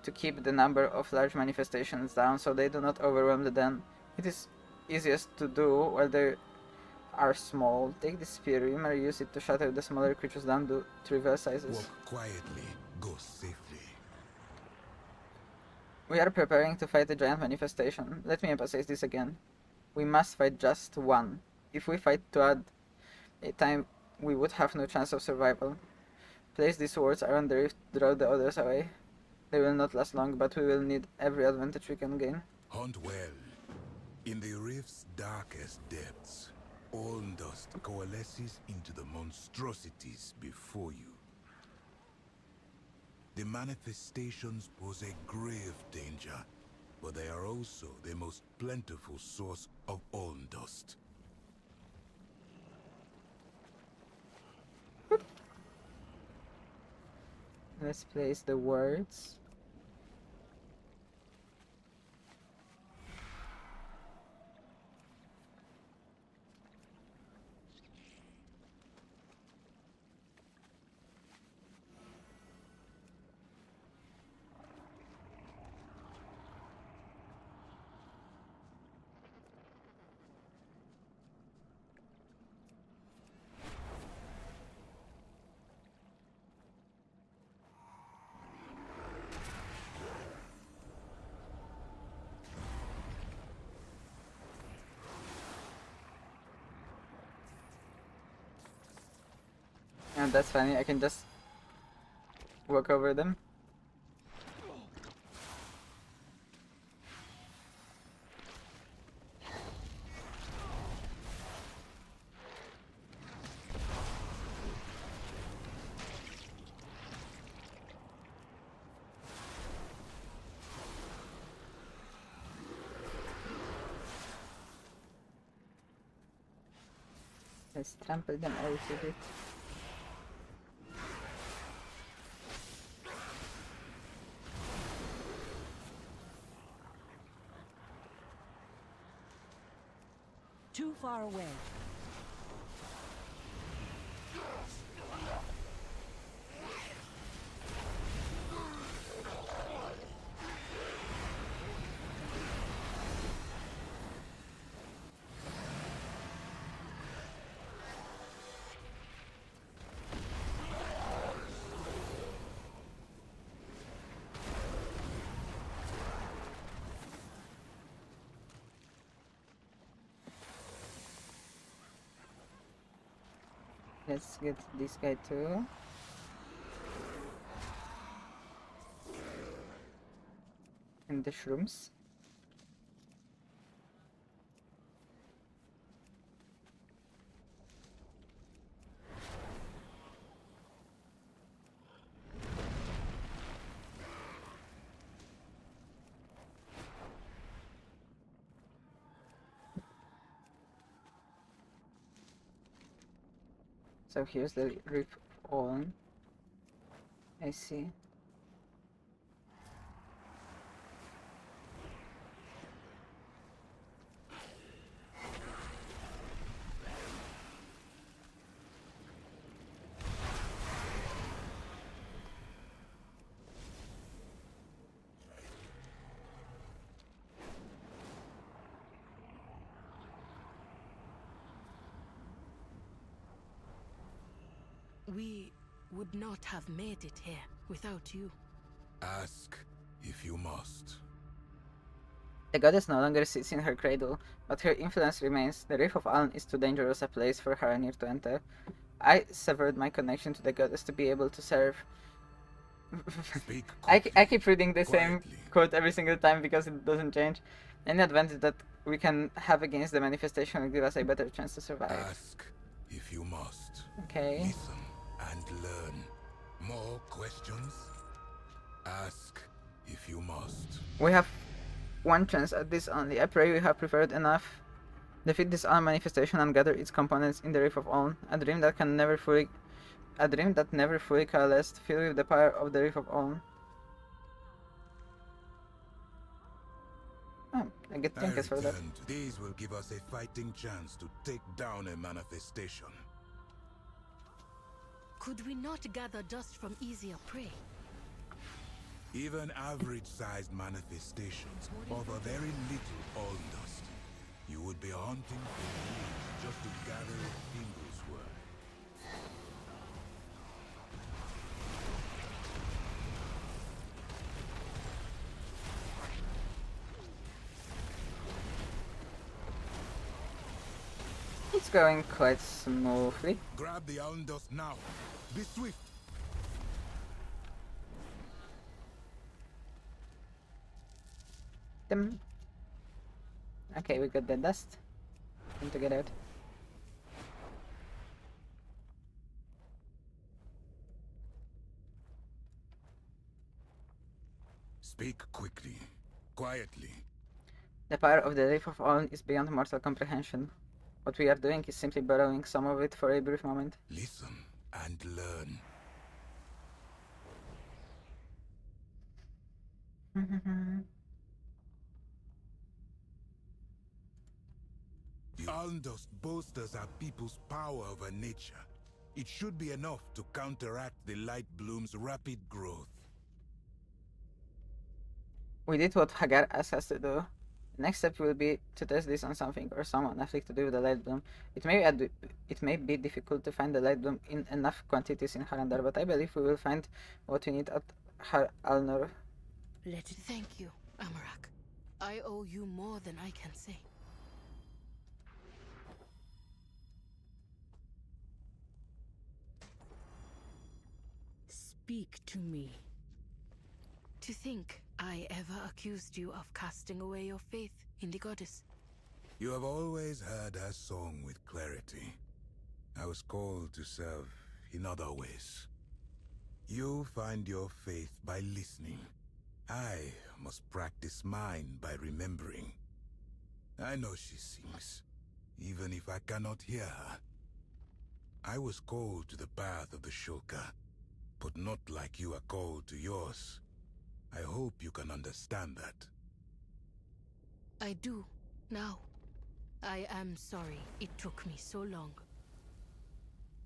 to keep the number of large manifestations down so they do not overwhelm the den. It is easiest to do while they are small. Take this spear, you may use it to shatter the smaller creatures down to trivial sizes. Walk quietly, go safely. We are preparing to fight a giant manifestation. Let me emphasize this again. We must fight just one. If we fight two at a time, we would have no chance of survival. Place these wards around the rift, draw the others away. They will not last long, but we will need every advantage we can gain. Hunt well. In the rift's darkest depths, Almdust coalesces into the monstrosities before you. The manifestations pose a grave danger, but they are also the most plentiful source of Almdust. Let's place the words. And that's funny, I can just walk over them. Let's trample them a little bit. Too far away. Let's get this guy too. And the shrooms. So here's the rip on. I see. We would not have made it here without you. Ask if you must. The goddess no longer sits in her cradle, but her influence remains. The Reef of Aln is too dangerous a place for Haranir to enter. I severed my connection to the goddess to be able to serve. I keep reading the same quote every single time because it doesn't change. Any advantage that we can have against the manifestation will give us a better chance to survive. Ask if you must. Okay. Listen and learn. More questions? Ask if you must. We have one chance at this only. I pray we have prepared enough. Defeat this Aln manifestation and gather its components in the Reef of Aln. A dream that never fully coalesced, filled with the power of the Reef of Aln. Oh, I get trinkets for that. These will give us a fighting chance to take down a manifestation. Could we not gather dust from easier prey? Even average-sized manifestations offer very little all dust. You would be hunting for years just to gather a thing's worth. It's going quite smoothly. Grab the Aln dust now. Be swift. Okay, we got the dust. Time to get out. Speak quickly, quietly. The power of the Reef of Aln is beyond mortal comprehension. What we are doing is simply borrowing some of it for a brief moment. Listen and learn. Aln dust bolsters our people's power over nature. It should be enough to counteract the light bloom's rapid growth. We did what Hagar asked us to do. The next step will be to test this on something or someone afflicted with the light bloom. It may be difficult to find the light bloom in enough quantities in Harandar, but I believe we will find what we need at Har Alnor. Thank you, Amarak. I owe you more than I can say. Speak to me. To think I ever accused you of casting away your faith in the goddess. You have always heard her song with clarity. I was called to serve in other ways. You find your faith by listening. I must practice mine by remembering. I know she sings, even if I cannot hear her. I was called to the path of the Shulka, but not like you are called to yours. I hope you can understand that. I do, now. I am sorry it took me so long.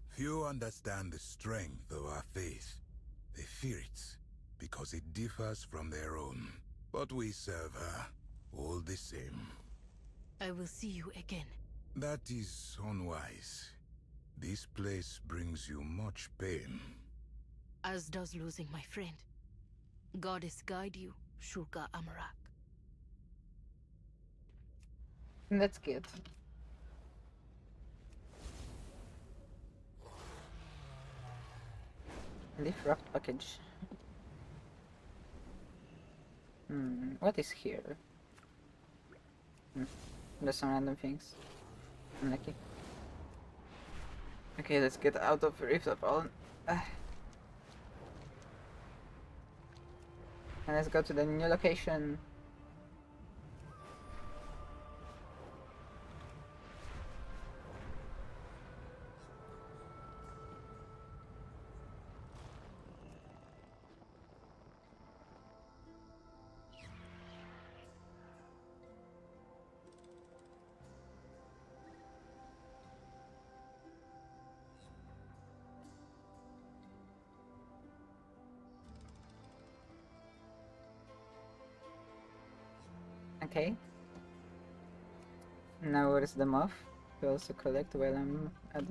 Few understand the strength of our faith. They fear it, because it differs from their own. But we serve her, all the same. I will see you again. That is unwise. This place brings you much pain. As does losing my friend. Goddess guide you, Shulka Amarak. That's good. Leaf wrapped package. What is here? There's some random things. Unlucky. Okay, let's get out of Rift of All. And let's go to the new location. Okay. Now where's the moth? To also collect while I'm at it.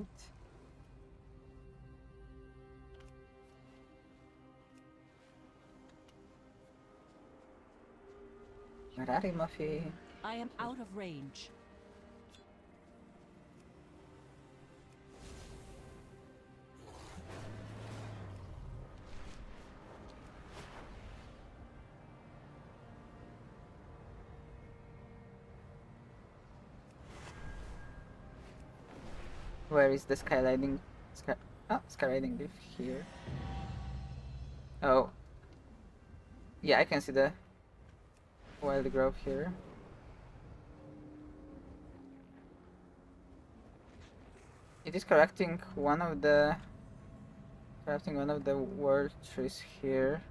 Where are you, Muffy? I am out of range. Where is the skyliding? Skyliding leaf here. Oh. Yeah, I can see the wild grove here. It is correcting one of the world trees here.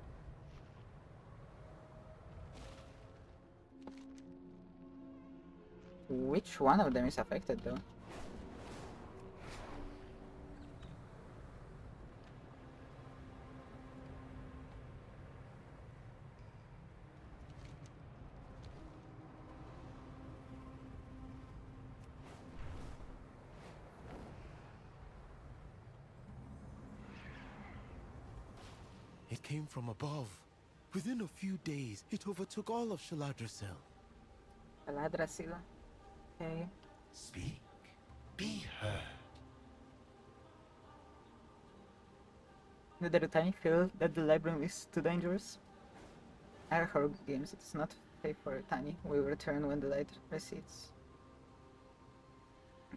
Which one of them is affected though? It came from above. Within a few days, it overtook all of Shaladrasil. Shaladrasil. Okay. Speak. Be heard. Did the Rutani feel that the library is too dangerous? Our horror games, it is not safe for Rutani. We will return when the light recedes.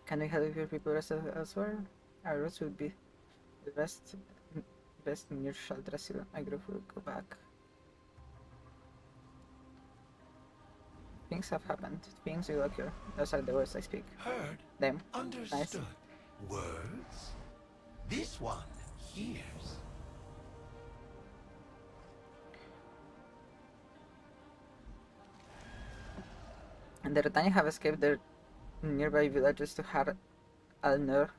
Can we help your people rest elsewhere? Our routes would be the best near Shaldrasil. My group will go back. Things have happened. Things will occur. Those are the words I speak. Heard. Them. Understood. Nice. Words? This one hears. And the Rutani have escaped their nearby villages to Har al-Nur.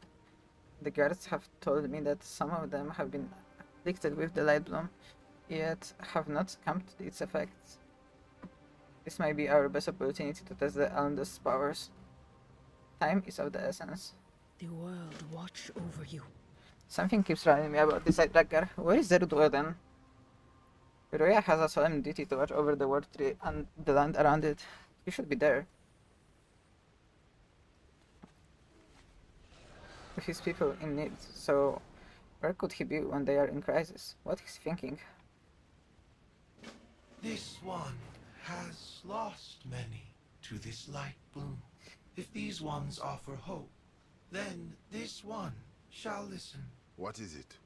The guards have told me that some of them have been afflicted with the light bloom, yet have not succumbed to its effects. This might be our best opportunity to test the Almdust's powers. Time is of the essence. The world watch over you. Something keeps reminding me about this tracker. Where is Zerud then? Roya has a solemn duty to watch over the world tree and the land around it. He should be there. With his people in need, so where could he be when they are in crisis? What is he thinking? This one has lost many to this light bloom. If these ones offer hope, then this one shall listen. What is it?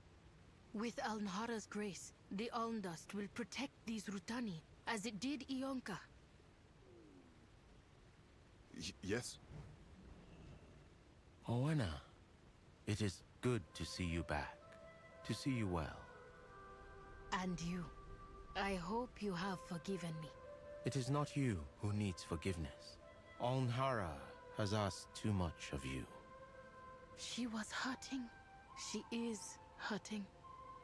With Alnhara's grace, the Almdust will protect these Rutani, as it did Ionka. Yes? Owena, it is good to see you back. To see you well. And you. I hope you have forgiven me. It is not you who needs forgiveness. Alnhara has asked too much of you. She was hurting. She is hurting.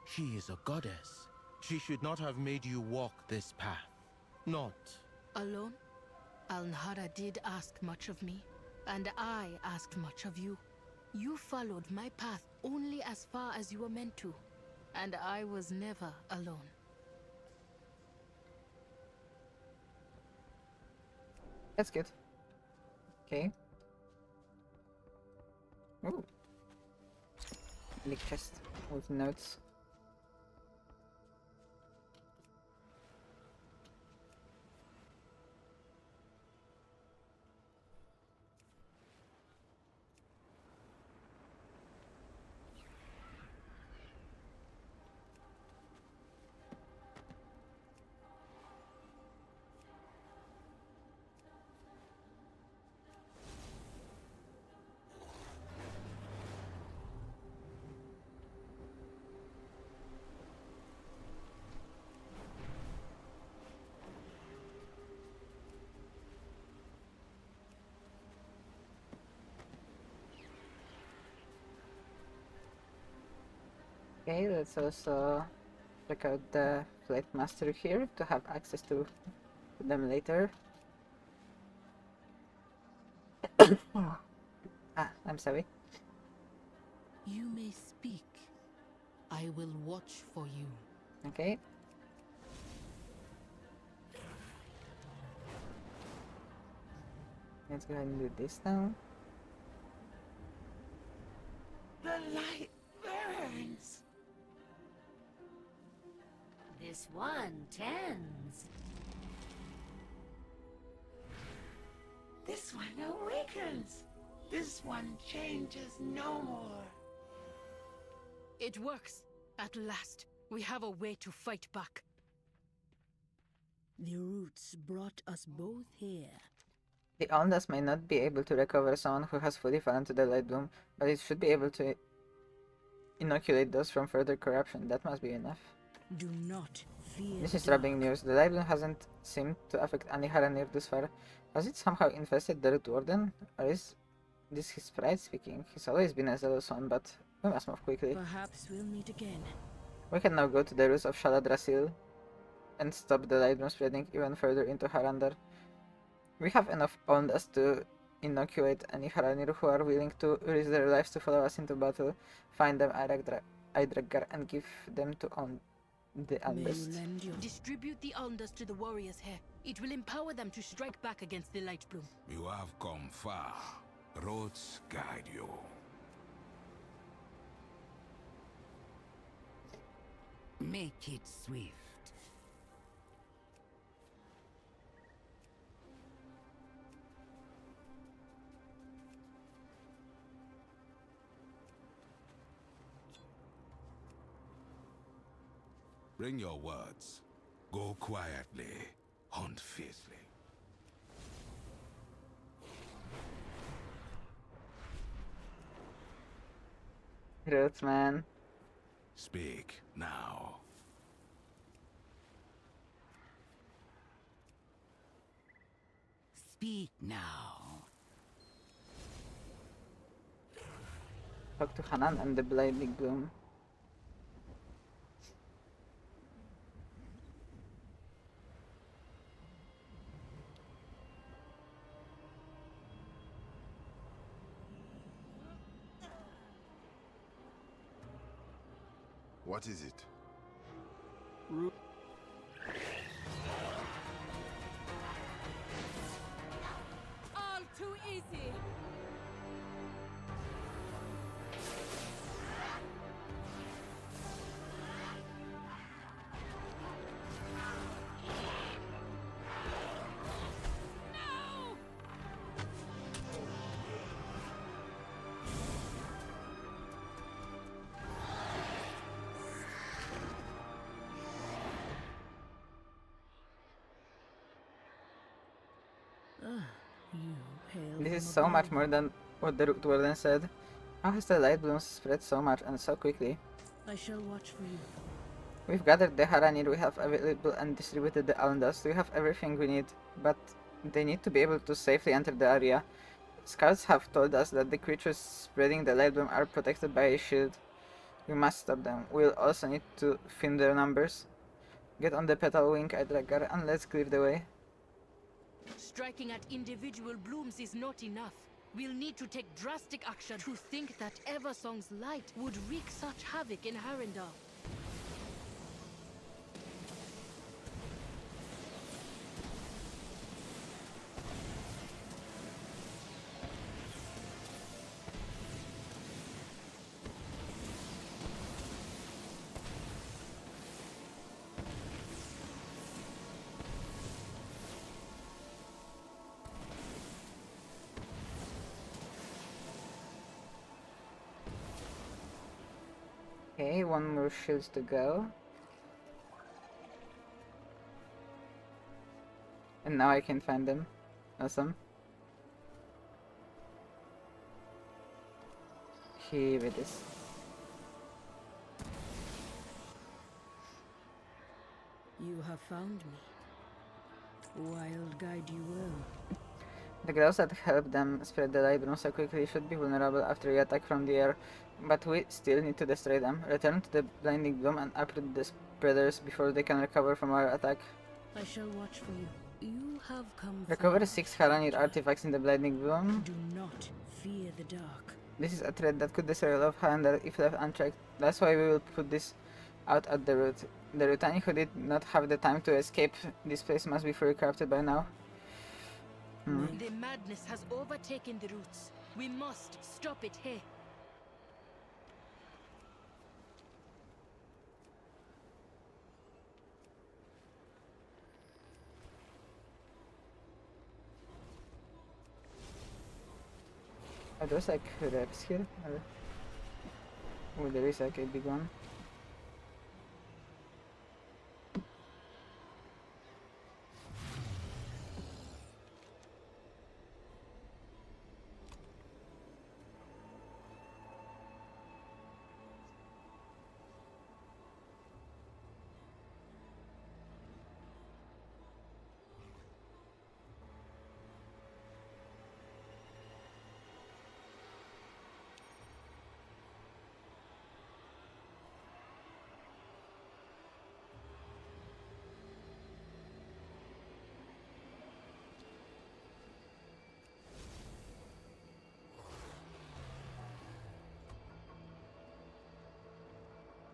She is a goddess. She should not have made you walk this path. Not Alone? Alnhara did ask much of me, and I asked much of you. You followed my path only as far as you were meant to, and I was never alone. That's good. Okay. Ooh. Big chest with notes. Okay, let's also check out the Flight Master here to have access to them later. I'm sorry. You may speak. I will watch for you. Okay. Let's go ahead and do this now. The light burns. This one tends. This one awakens. This one changes no more. It works. At last, we have a way to fight back. The roots brought us both here. The Ondas may not be able to recover someone who has fully fallen to the light bloom, but it should be able to inoculate those from further corruption. That must be enough. Do not fear. This is troubling news. The light bloom hasn't seemed to affect any Haranir thus far. Has it somehow infested the Root Warden? Or is this his pride speaking? He's always been a zealous one, but we must move quickly. Perhaps we'll meet again. We can now go to the roots of Shaladrasil and stop the light bloom spreading even further into Harandar. We have enough Ondas to inoculate any Haranir who are willing to risk their lives to follow us into battle, find them Idragar, and give them to the Unbest. Distribute the Ondas to the warriors here. It will empower them to strike back against the light bloom. You have come far. Roads guide you. Make it swift. Bring your words. Go quietly. Hunt fiercely. Roots, man. Speak now. Speak now. Talk to Hanan and the Blinding Bloom. What is it? All too easy. This is so much more than what the Root Warden said. How has the light blooms spread so much and so quickly? I shall watch for you. We've gathered the Haranir we have available and distributed the Alundas. We have everything we need, but they need to be able to safely enter the area. Scouts have told us that the creatures spreading the light bloom are protected by a shield. We must stop them. We'll also need to thin their numbers. Get on the petal wing, Idragar, and let's clear the way. Striking at individual blooms is not enough. We'll need to take drastic action. To think that Eversong's light would wreak such havoc in Harendar. Okay, one more shield to go. And now I can find them. Awesome. Here it is. You have found me. Wild guide you well. The gloves that help them spread the light bloom so quickly should be vulnerable after we attack from the air, but we still need to destroy them. Return to the blinding bloom and uproot the spreaders before they can recover from our attack. I shall watch for you. You have come Recover far. 6 Haranir artifacts in the blinding bloom. Do not fear the dark. This is a threat that could destroy all of Halandar if left unchecked. That's why we will put this out at the root. The Rutani who did not have the time to escape this place must be fully corrupted by now. The madness has overtaken the roots. We must stop it here. Are those like reps here? Or... oh, there is like a big one.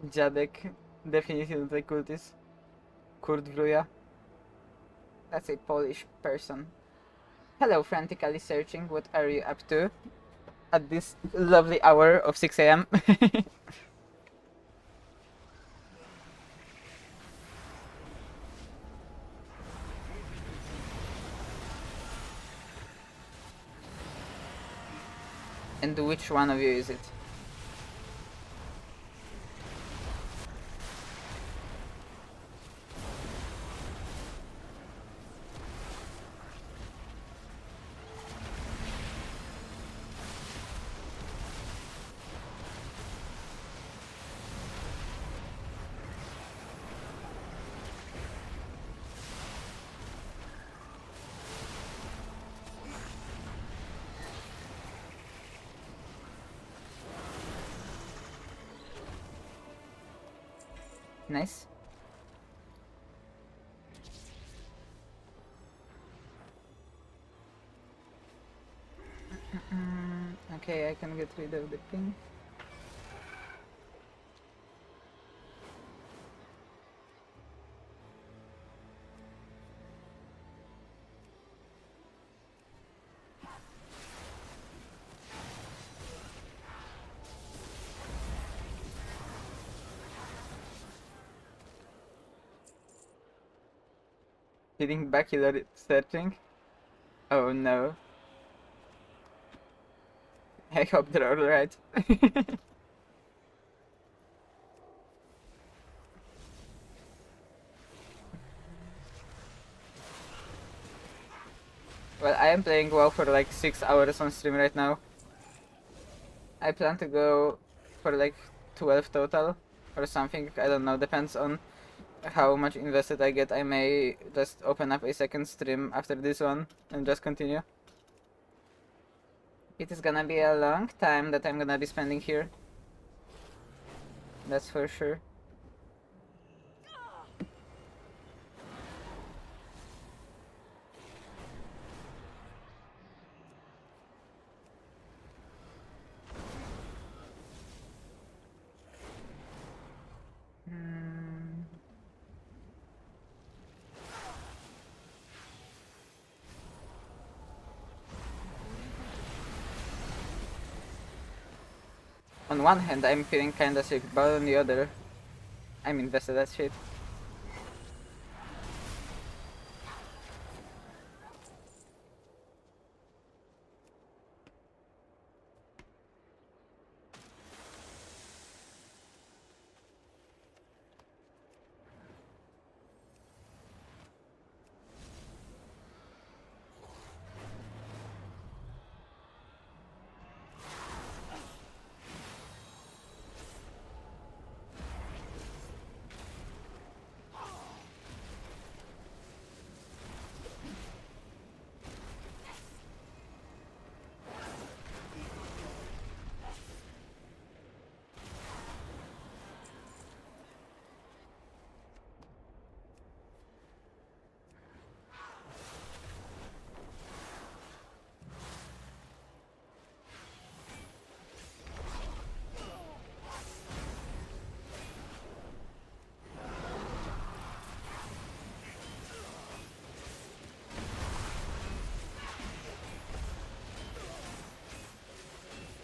Dziadek definitely looks like cultist. Kurt Wruja. That's a Polish person. Hello, frantically searching. What are you up to? At this lovely hour of 6 AM. And which one of you is it? Nice. Okay, I can get rid of the ping. Hitting back, you let it searching. Oh no. I hope they're alright. Well, I am playing WoW for like 6 hours on stream right now. I plan to go for like 12 total or something. I don't know. Depends on how much invested I get. I may just open up a second stream after this one and just continue. It is gonna be a long time that I'm gonna be spending here. That's for sure. On one hand, I'm feeling kinda sick, but on the other, I'm invested as shit.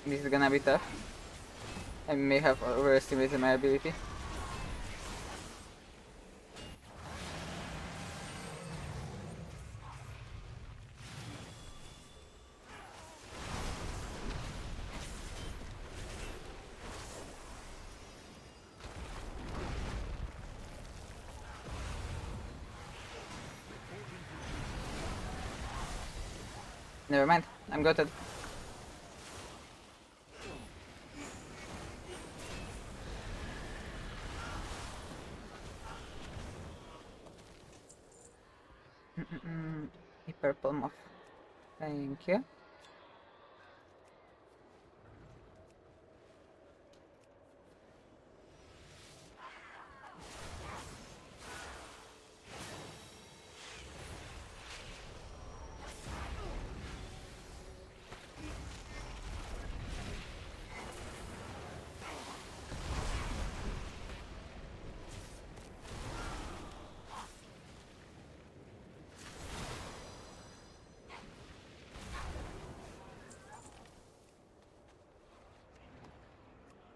This is gonna be tough. I may have overestimated my ability. Never mind, I'm gutted. A purple moth. Thank you.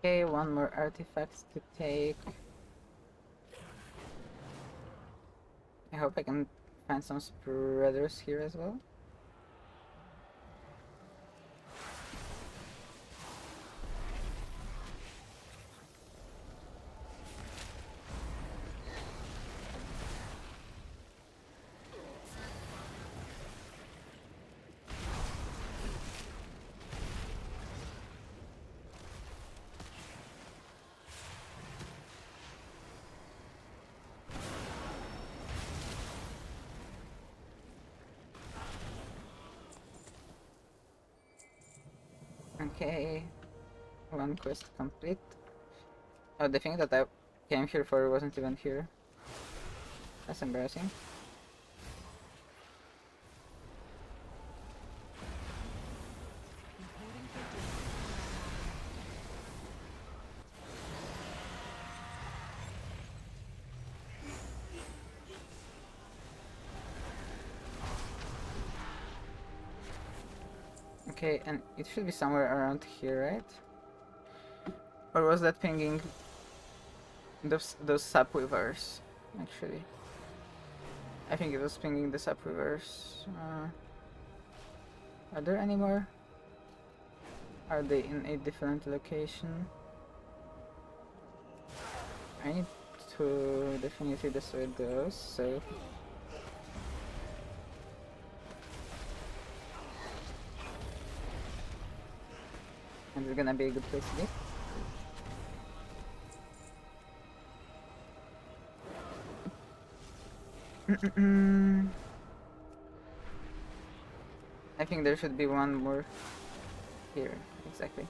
Okay, one more artifact to take. I hope I can find some spreaders here as well. Okay, one quest complete. Oh, the thing that I came here for wasn't even here. That's embarrassing. Okay, and it should be somewhere around here, right? Or was that pinging those subweavers, actually? I think it was pinging the subweavers. Are there any more? Are they in a different location? I need to definitely destroy those, so... And it's gonna be a good place to be. I think there should be one more here, exactly.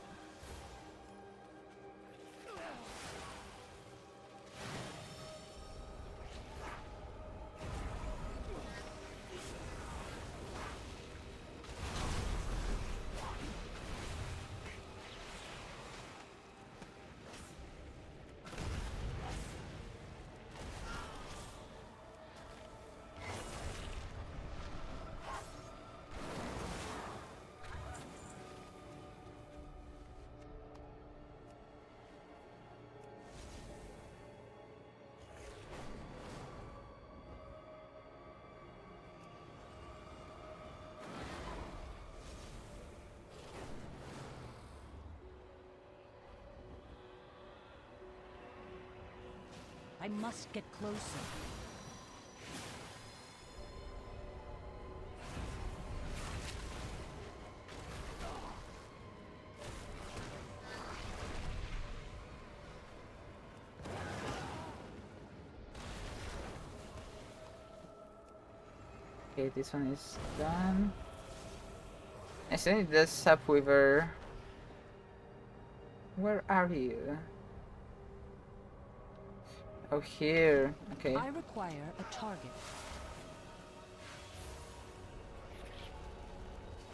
I must get closer. Okay, this one is done. I still need the Sapweaver. Where are you? Oh, here. Okay. I require a target.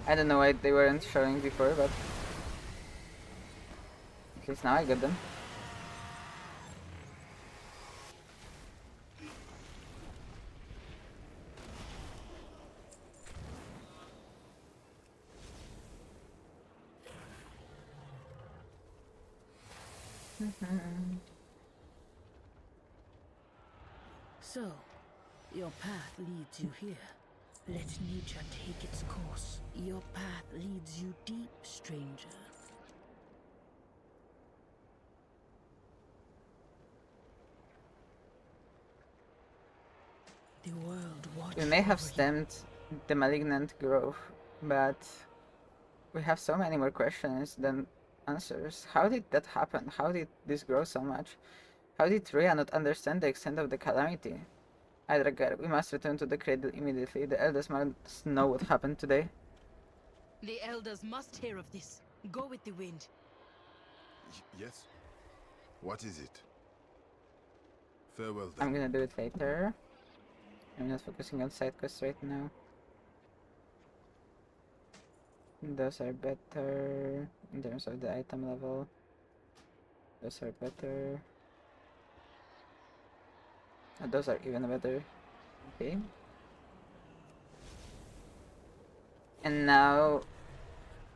I don't know why they weren't showing before, but at least now I got them. So, your path leads you here. Let nature take its course. Your path leads you deep, stranger. The world watches. We may have stemmed the malignant growth, but we have so many more questions than answers. How did that happen? How did this grow so much? How did Rhea not understand the extent of the calamity? Idragar, we must return to the cradle immediately. The elders must know what happened today. The elders must hear of this. Go with the wind. Yes? What is it? Farewell then. I'm gonna do it later. I'm not focusing on side quests right now. Those are better in terms of the item level. Those are better. Those are even better. Okay. And now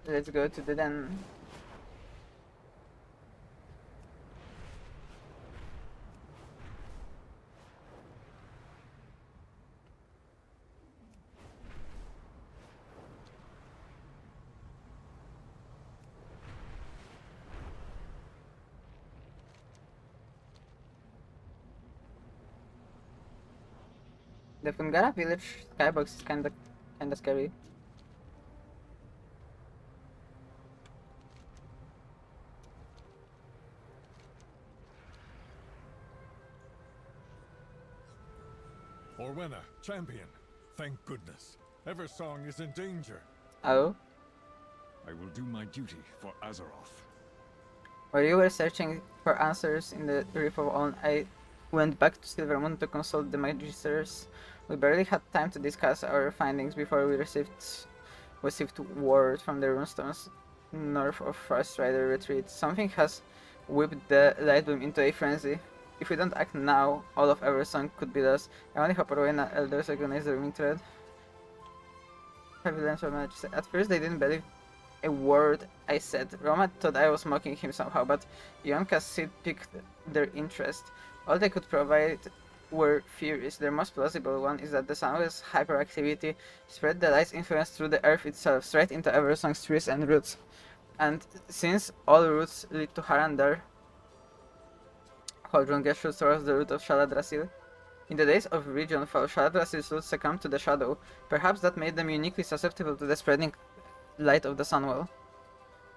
let's go to the den. The Fungara village skybox is kinda scary. Orwenna, champion. Thank goodness. Eversong is in danger. Oh? I will do my duty for Azeroth. While you were searching for answers in the Reef of Oln, I went back to Silvermoon to consult the Magisters. We barely had time to discuss our findings before we received word from the runestones north of Frost Rider Retreat. Something has whipped the Lightbloom into a frenzy. If we don't act now, all of Eversong could be lost. I only hope Rowena elders recognize the roaming thread. At first they didn't believe a word I said. Roma thought I was mocking him somehow, but Yonka's seed piqued their interest. All they could provide were theories. Their most plausible one is that the sun's hyperactivity spread the light's influence through the earth itself, straight into Eversong's trees and roots. And since all routes lead to Harandar, Holdron gestures towards the root of Shaladrasil. In the days of Regionfall, Shaladrasil's roots succumbed to the shadow. Perhaps that made them uniquely susceptible to the spreading light of the Sunwell.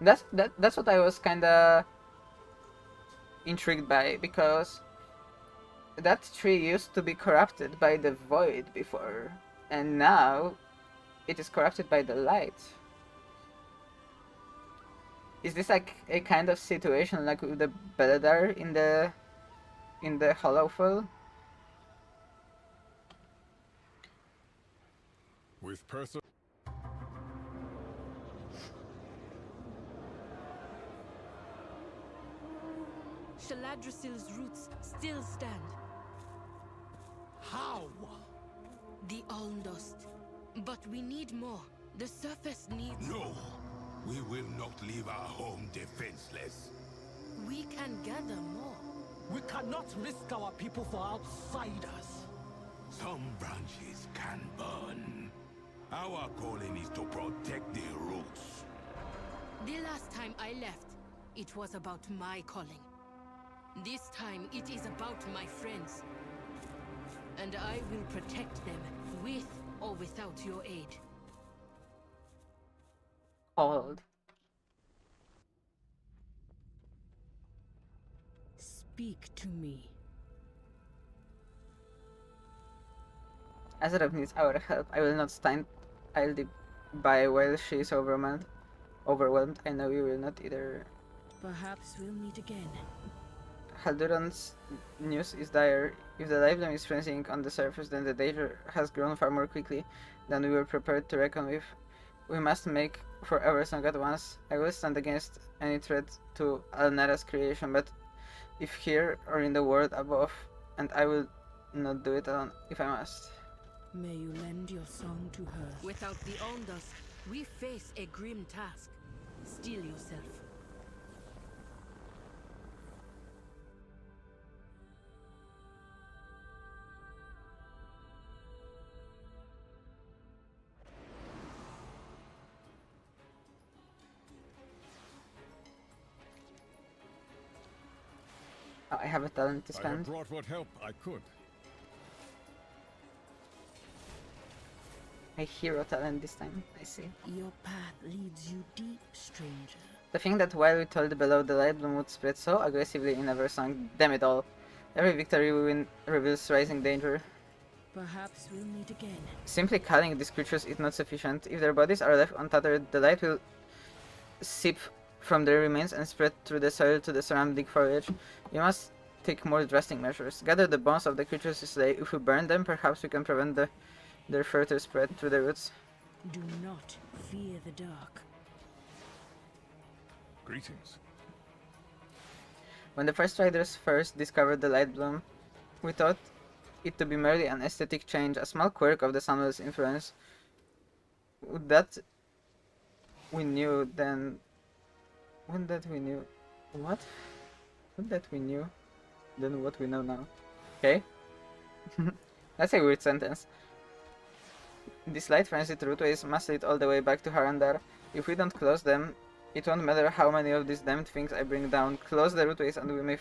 That's what I was kinda intrigued by, because that tree used to be corrupted by the void before, and now it is corrupted by the light. Is this like a kind of situation like with the Beledar in the Hollowfell? With Shaladrisil's roots still stand. How? The Almdust. But we need more. The surface needs... No! We will not leave our home defenseless. We can gather more. We cannot risk our people for outsiders. Some branches can burn. Our calling is to protect the roots. The last time I left, it was about my calling. This time, it is about my friends. And I will protect them, with or without your aid. Hold. Speak to me. Azarov needs our help. I will not stand idly by while she is overwhelmed. I know you will not either. Perhaps we'll meet again. Halduran's news is dire. If the lifeline is freezing on the surface, then the danger has grown far more quickly than we were prepared to reckon with. We must make for Eversong at once. I will stand against any threat to Alnara's creation, but if here or in the world above, and I will not do it alone if I must. May you lend your song to her. Without the Almdust, we face a grim task. Steel yourself. Oh, I have a talent to I have spend. brought what help I could. A hero talent this time, I see. Your path leads you deep, stranger. The thing that while we told below the light bloom would spread so aggressively in Eversong, damn it all. Every victory we win reveals rising danger. Perhaps we'll meet again. Simply culling these creatures is not sufficient. If their bodies are left untuttered, the light will seep from their remains and spread through the soil to the surrounding foliage. You must take more drastic measures. Gather the bones of the creatures you slay. If we burn them, perhaps we can prevent their further spread through the roots. Do not fear the dark. Greetings. When the first riders first discovered the light bloom, we thought it to be merely an aesthetic change, a small quirk of the Sunwell's influence. That we knew then. When that we knew. What? When that we knew, then what we know now. Okay? That's a weird sentence. These light frenzied rootways must lead all the way back to Harandar. If we don't close them, it won't matter how many of these damned things I bring down. Close the rootways and we may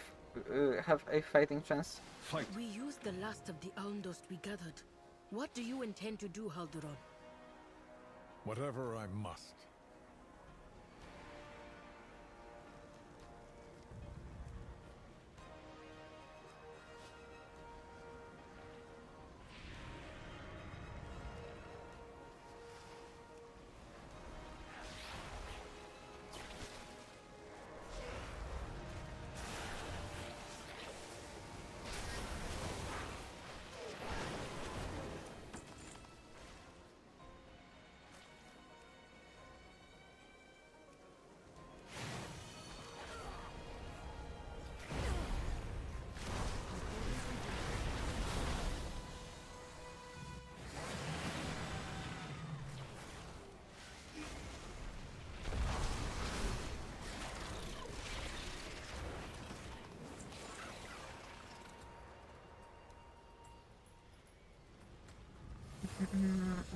have a fighting chance. Fight. We used the last of the Almdust we gathered. What do you intend to do, Halduran? Whatever I must.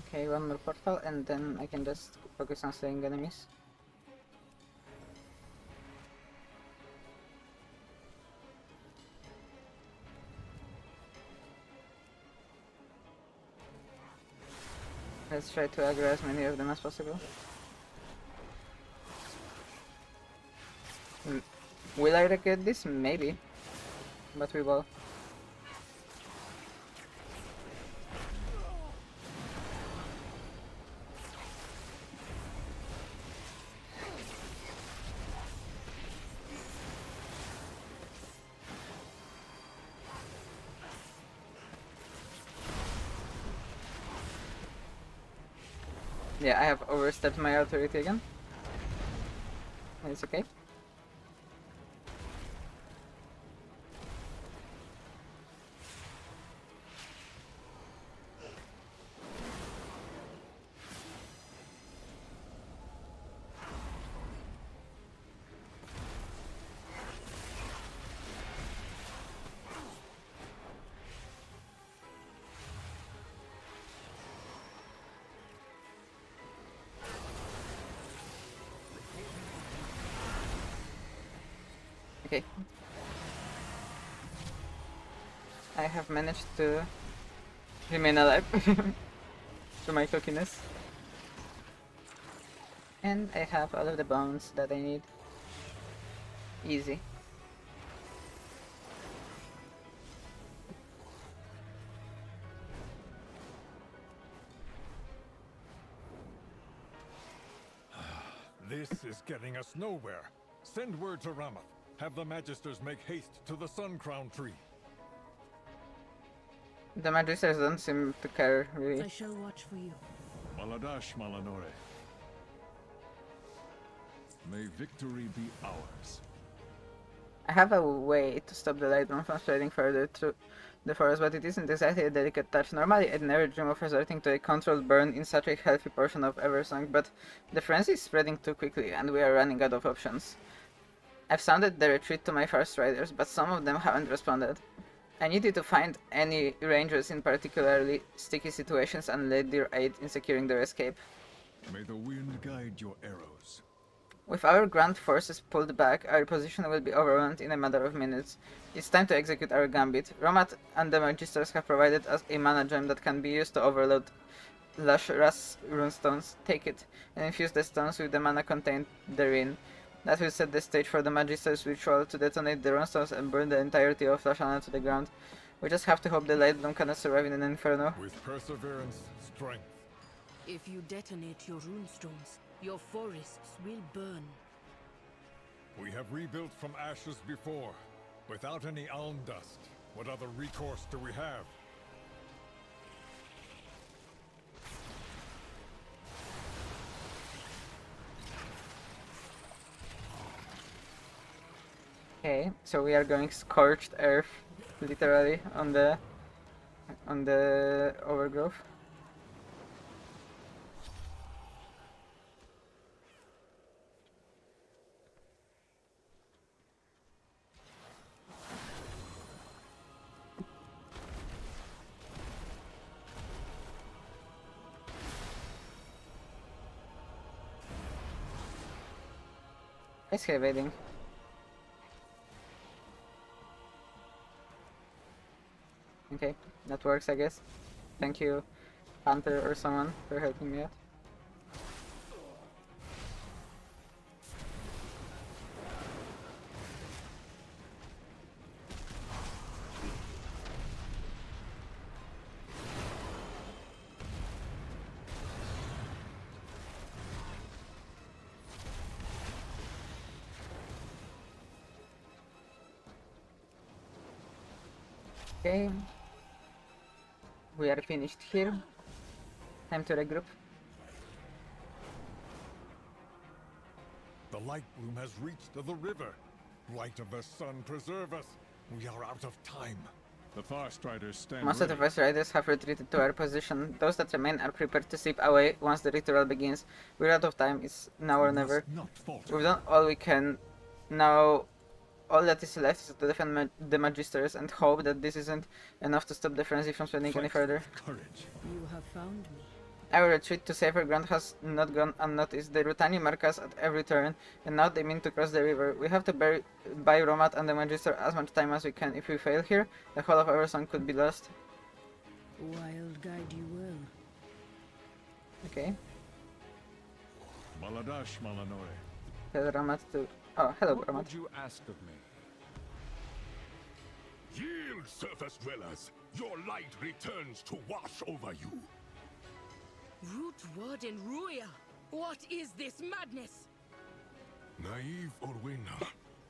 Okay, one more portal and then I can just focus on slaying enemies. Let's try to aggro as many of them as possible. Will I regret this? Maybe. But we will. Yeah, I have overstepped my authority again. It's okay. Okay. I have managed to remain alive through my cockiness. And I have all of the bones that I need. Easy. This is getting us nowhere. Send word to Ramath. Have the Magisters make haste to the Sun Crown tree. The Magisters don't seem to care, really. I shall watch for you. Maladash, Malanore. May victory be ours. I have a way to stop the light from spreading further through the forest, but it isn't exactly a delicate touch. Normally, I'd never dream of resorting to a controlled burn in such a healthy portion of Eversong, but the frenzy is spreading too quickly, and we are running out of options. I've sounded the retreat to my first riders, but some of them haven't responded. I need you to find any rangers in particularly sticky situations and lend their aid in securing their escape. May the wind guide your arrows. With our grand forces pulled back, our position will be overwhelmed in a matter of minutes. It's time to execute our gambit. Romat and the Magisters have provided us a mana gem that can be used to overload Ras runestones. Take it, and infuse the stones with the mana contained therein. That will set the stage for the Magister's ritual to detonate the runestones and burn the entirety of Lashana to the ground. We just have to hope the Light Bloom cannot survive in an inferno. With perseverance, strength. If you detonate your runestones, your forests will burn. We have rebuilt from ashes before, without any alm dust. What other recourse do we have? Okay, so we are going scorched earth, literally, on the overgrowth. Excavating. Okay, that works, I guess. Thank you, Panther or someone, for helping me out. Okay. We are finished here. Time to regroup. The light bloom has reached the river. Light of the sun, preserve us. We are out of time. The Farstriders stand Most of the ready. First Riders have retreated to our position. Those that remain are prepared to slip away once the ritual begins. We're out of time. It's now or never. We've done all we can. Now, all that is left is to defend the Magisters and hope that this isn't enough to stop the frenzy from spreading any further. Courage. You have found me. Our retreat to safer ground has not gone unnoticed. The Rutani mark us at every turn, and now they mean to cross the river. We have to buy Romat and the Magister as much time as we can. If we fail here, the whole of our song could be lost. Wild guide you will. Okay. Maladash, Malanore. Tell Ramat to... Oh, hello, What Ramat. would you ask of me? Yield, surface dwellers! Your light returns to wash over you! Root word in Ruya! What is this madness? Naive Orwena,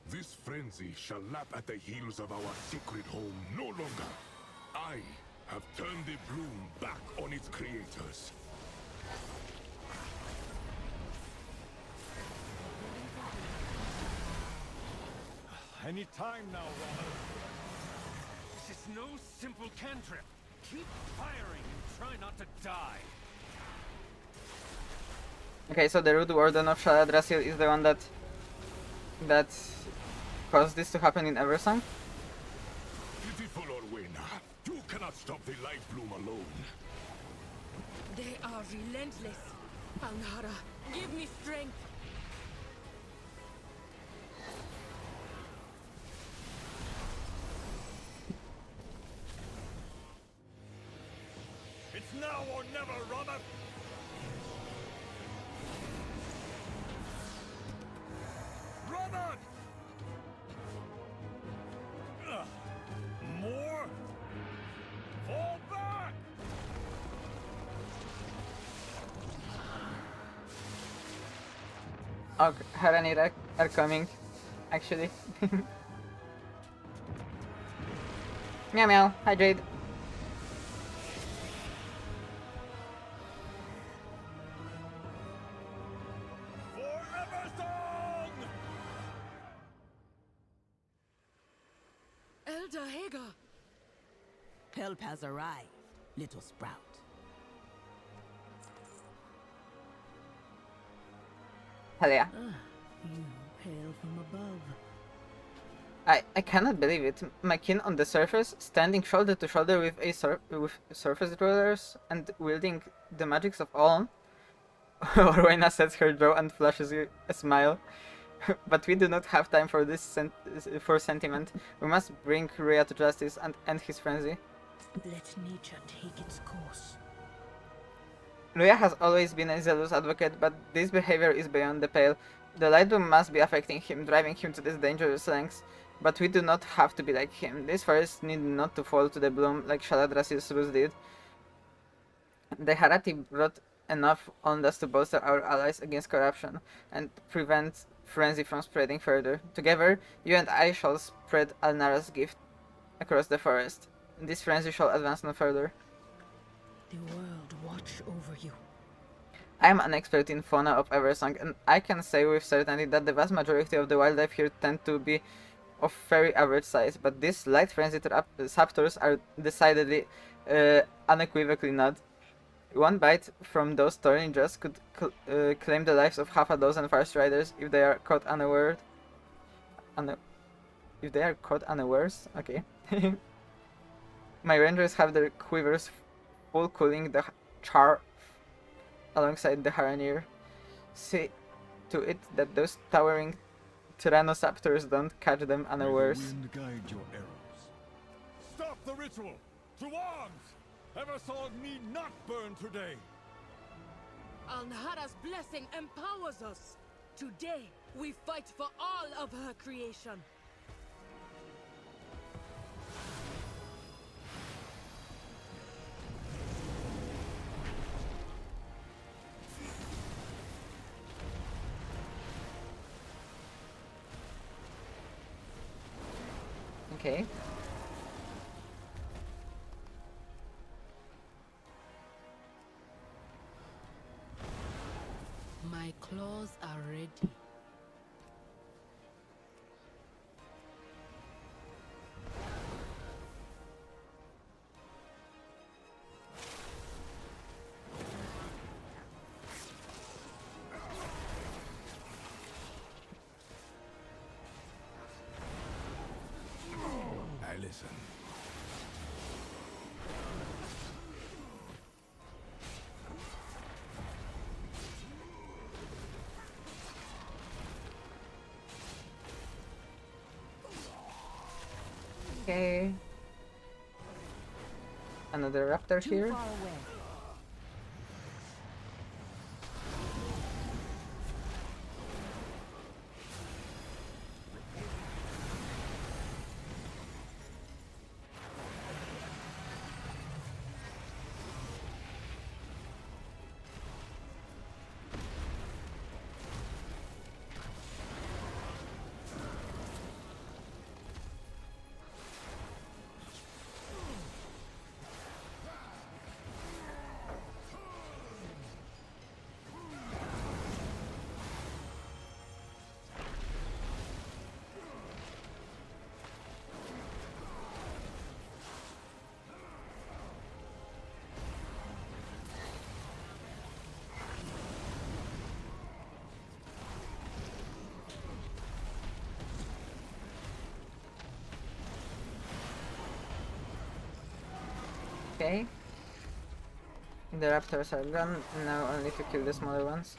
this frenzy shall lap at the heels of our sacred home no longer. I have turned the bloom back on its creators. Any time now, Robert. This is no simple cantrip. Keep firing and try not to die. Okay, so the Root Warden of Shaladrasil is the one that caused this to happen in Eversong? Pitiful Orwena, you cannot stop the light bloom alone. They are relentless. Alnara, give me strength. It's now or never, Robert! Robert! More? Fall back! Oh, Haranir are coming, actually. Meow meow, hi Jade. Elder Hagar! Help has arrived, little sprout. Hell yeah. You hail from above. I cannot believe it. My kin on the surface, standing shoulder to shoulder with surface dwellers and wielding the magics of Olm. Orwena sets her jaw and flashes you a smile. But we do not have time for this for sentiment. We must bring Rhea to justice and end his frenzy. Let nature take its course. Rhea has always been a zealous advocate, but this behavior is beyond the pale. The light bloom must be affecting him, driving him to these dangerous lengths. But we do not have to be like him. These forests need not to fall to the bloom like Shaladrasil's roots did. The Harati brought enough on us to bolster our allies against corruption and prevent frenzy from spreading further. Together, you and I shall spread Alnara's gift across the forest. This frenzy shall advance no further. The world watch over you. I am an expert in fauna of Eversong, and I can say with certainty that the vast majority of the wildlife here tend to be of very average size, but these light frenzied raptors are decidedly, unequivocally not. One bite from those thorny jaws could claim the lives of half a dozen far striders if they are caught unaware. If they are caught unawares? Okay. My rangers have their quivers full, cooling the char alongside the Haranir. See to it that those towering Tyrannosaptors don't catch them unawares. May the wind guide your arrows. Stop the ritual! To arms! Eversong need not burn today! Alnahara's blessing empowers us. Today, we fight for all of her creation. Okay. My claws are ready. I listen. Okay. Another raptor here. Far away. Okay. The raptors are gone, now only to kill the smaller ones.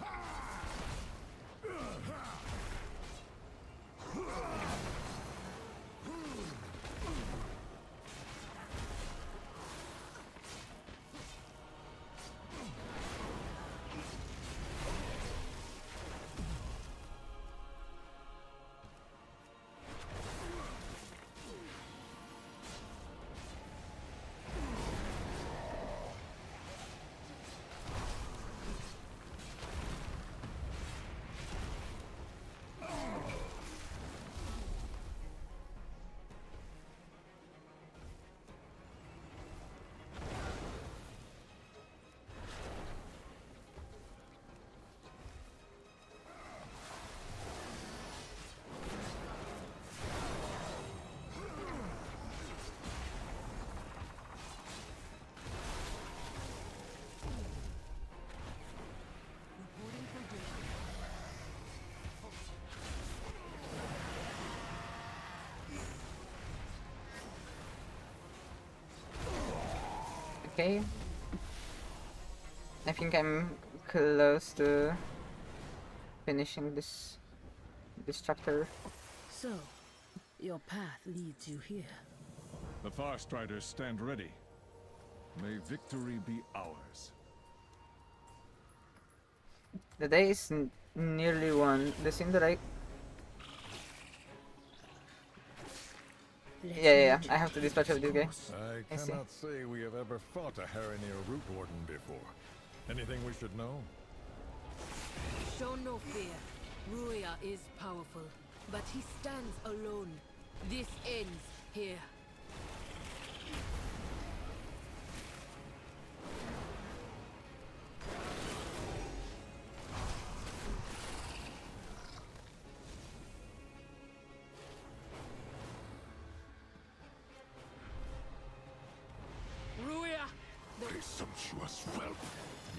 Okay. I think I'm close to finishing this chapter. So, your path leads you here. The Farstriders stand ready. May victory be ours. The day is nearly won. The scene that Yeah, I have to dispatch of this guy. I cannot say we have ever fought a Haranir root warden before. Anything we should know? Show no fear. Ruya is powerful, but he stands alone. This ends here. Ruya! Presumptuous whelp!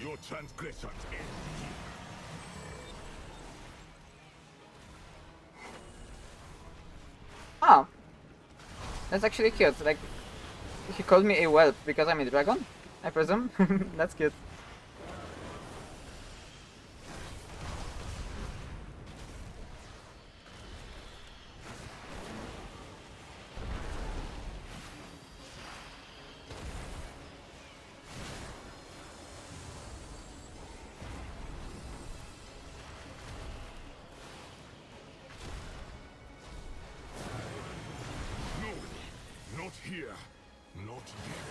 Your transgressions end here. Oh, that's actually cute. Like, he called me a whelp because I'm a dragon, I presume. That's cute. No, not here. Not there.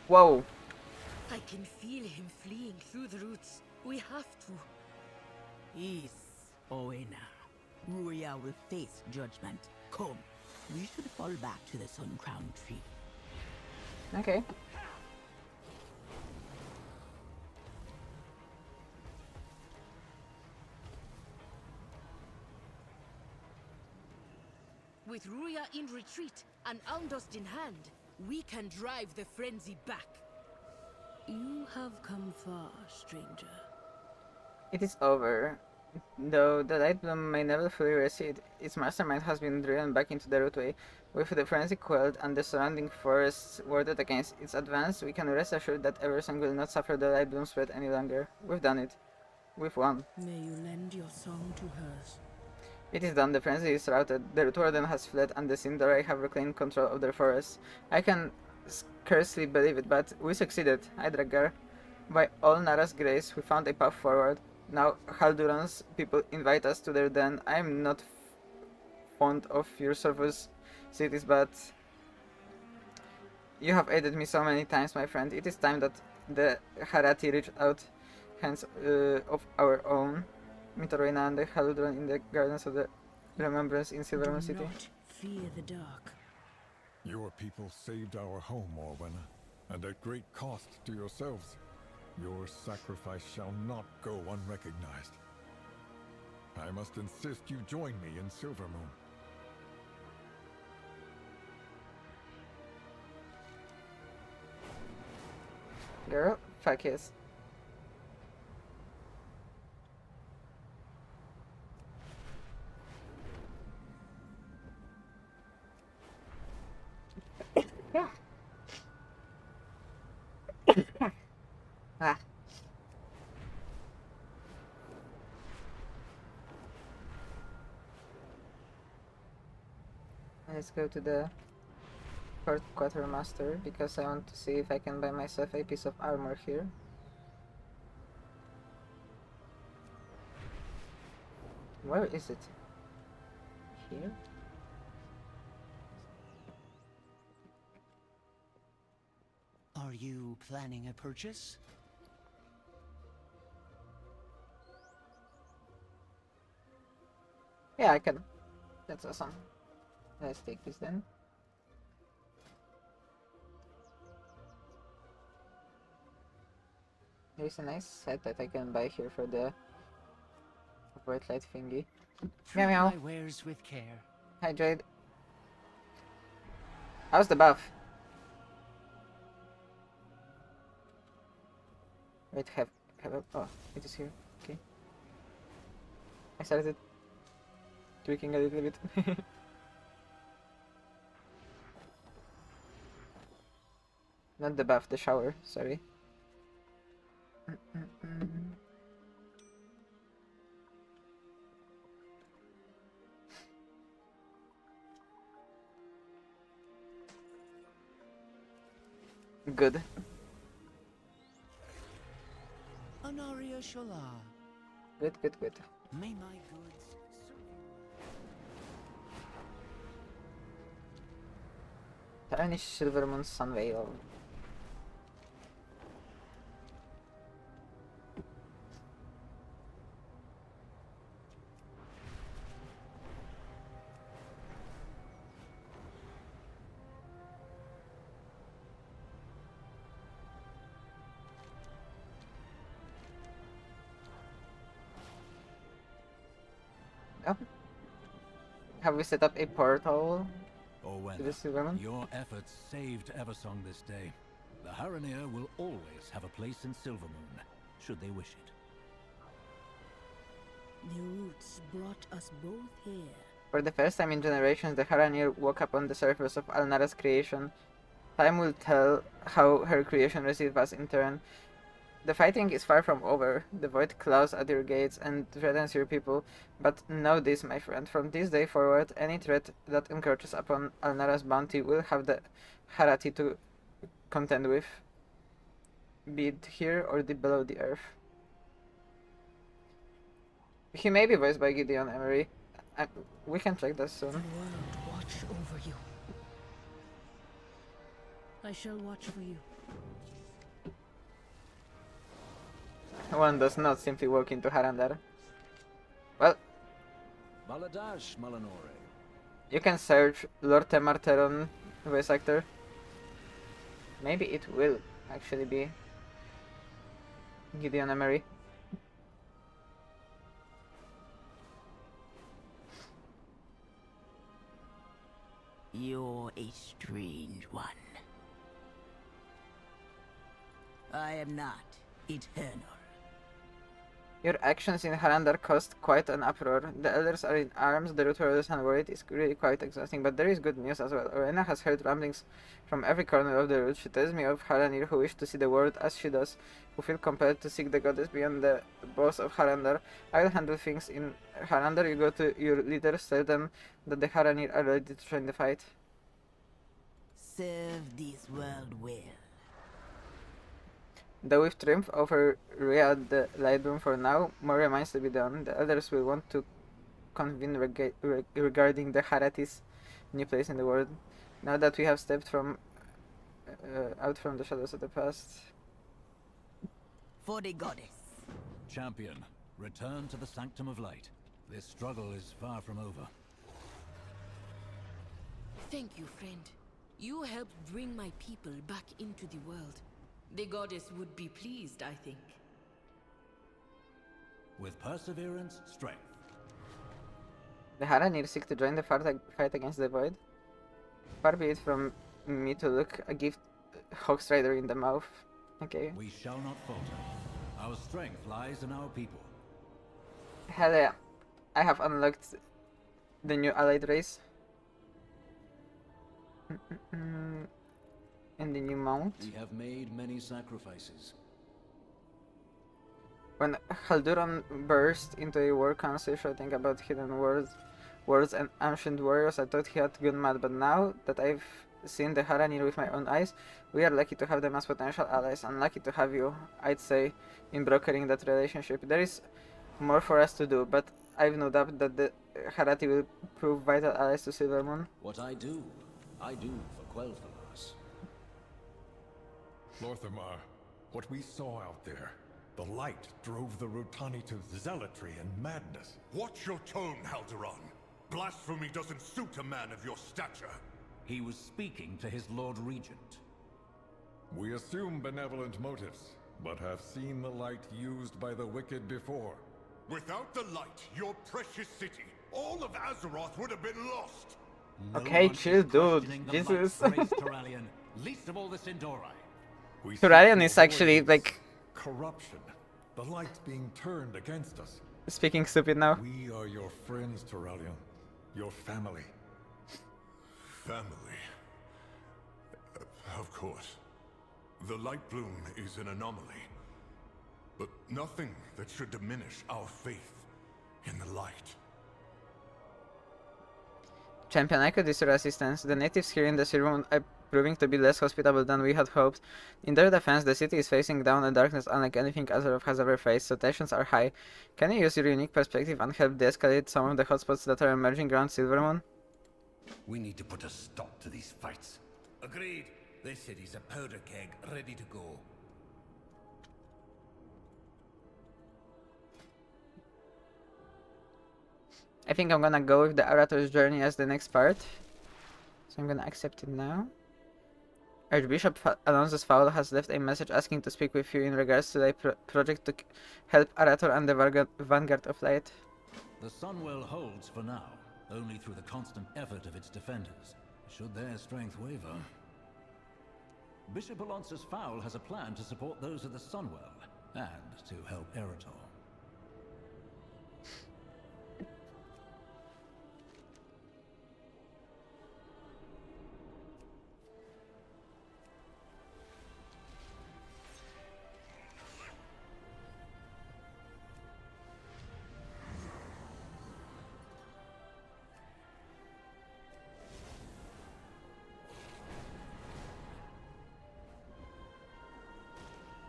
Whoa. I can feel him fleeing through the roots. We have to. Peace, Oena. Ruya will face judgment. Come, we should fall back to the Sun Crown tree. Okay. With Ruya in retreat and Almdust in hand, we can drive the frenzy back. You have come far, stranger. It is over. Though the light bloom may never fully recede, its mastermind has been driven back into the rootway. With the frenzy quelled and the surrounding forests warded against its advance, we can rest assured that Eversong will not suffer the light bloom spread any longer. We've done it. We've won. May you lend your song to hers. It is done, the frenzy is routed, the root warden has fled, and the Sindarai have reclaimed control of their forests. I can scarcely believe it, but we succeeded, Hydragar. By all Nara's grace, we found a path forward. Now Halduran's people invite us to their den. I am not fond of your surface cities, but you have aided me so many times, my friend. It is time that the Harati reach out hands of our own. Meet Rowena and the Haludran in the gardens of the Remembrance in Silvermoon City. Do not fear the dark. Your people saved our home, Orwena, and at great cost to yourselves. Your sacrifice shall not go unrecognized. I must insist you join me in Silvermoon. Girl, fuck yes. Let's go to the Court Quartermaster because I want to see if I can buy myself a piece of armor here. Where is it? Here? Are you planning a purchase? Yeah, I can. That's awesome. Let's take this then. There's a nice set that I can buy here for the bright light thingy. Meow meow. My wares with care. Hi Jade. How's the buff? Wait, have a oh, it is here. Okay. I started tweaking a little bit. Not the buff, the shower, sorry. Good. Honoria Shola. Good, good, good. May my goods serve you. Tarnished Silvermoon Sunveil. Oh. Have we set up a portal to the Silvermoon? Your efforts saved Eversong this day. The Haranir will always have a place in Silvermoon, should they wish it. The roots brought us both here. For the first time in generations, the Haranir woke up on the surface of Alnara's creation. Time will tell how her creation received us in turn. The fighting is far from over. The void claws at your gates and threatens your people. But know this, my friend, from this day forward, any threat that encroaches upon Alnara's bounty will have the Harati to contend with, be it here or deep below the earth. He may be voiced by Gideon Emery. We can check this soon. The world watch over you. I shall watch for you. One does not simply walk into Harandar. Well, Baladash Malanore. you can search Lord Temarteron voice actor. Maybe it will actually be Gideon Emery. You're a strange one. I am not eternal. Your actions in Harandar caused quite an uproar. The elders are in arms, the root warriors are worried. It's really quite exhausting, but there is good news as well. Orena has heard ramblings from every corner of the root. She tells me of Haranir who wish to see the world as she does, who feel compelled to seek the goddess beyond the walls of Harandar. I'll handle things in Harandar. You go to your leaders, tell them that the Haranir are ready to join the fight. Serve this world well. Though with triumph over Rhea the Lightbloom for now, more remains to be done. The elders will want to convene regarding the Harati's new place in the world. Now that we have stepped from out from the shadows of the past. For the goddess. Champion, return to the Sanctum of Light. This struggle is far from over. Thank you, friend. You helped bring my people back into the world. The goddess would be pleased, I think. With perseverance, strength. The Haranir seek to join the fight against the Void. Far be it from me to look a gift Hawkstrider in the mouth. Okay. We shall not falter. Our strength lies in our people. Hell yeah. I have unlocked the new allied race. And the new mount. We have made many sacrifices. When Halduran burst into a war council shouting about hidden worlds, words and ancient warriors, I thought he had gone mad, but now that I've seen the Haranir with my own eyes, we are lucky to have them as potential allies, and lucky to have you, I'd say, in brokering that relationship. There is more for us to do, but I've no doubt that the Harati will prove vital allies to Silvermoon. What I do for Quel'Thalas. Lorthamar, what we saw out there, the light drove the Rotani to zealotry and madness. Watch your tone, Haldoran. Blasphemy doesn't suit a man of your stature. He was speaking to his Lord Regent. We assume benevolent motives, but have seen the light used by the wicked before. Without the light, your precious city, all of Azeroth would have been lost. Okay, chill, dude. Jesus. Turalian, least of all the Sindori. Turalian is actually like corruption. The light being turned against us. Speaking stupid now. We are your friends, Turalian. Your family. Family? Of course. The light bloom is an anomaly. But nothing that should diminish our faith in the light. Champion, I could use your assistance. The natives here in the Silvermoon are proving to be less hospitable than we had hoped. In their defense, the city is facing down a darkness unlike anything Azeroth has ever faced, so tensions are high. Can you use your unique perspective and help de-escalate some of the hotspots that are emerging around Silvermoon? We need to put a stop to these fights. Agreed. This city's a powder keg, ready to go. I think I'm gonna go with the Arator's Journey as the next part. So I'm gonna accept it now. Archbishop Alonso's Fowl has left a message asking to speak with you in regards to the project to help Arator and the Vanguard of Light. The Sunwell holds for now, only through the constant effort of its defenders. Should their strength waver... Bishop Alonso's Fowl has a plan to support those of the Sunwell, and to help Arator.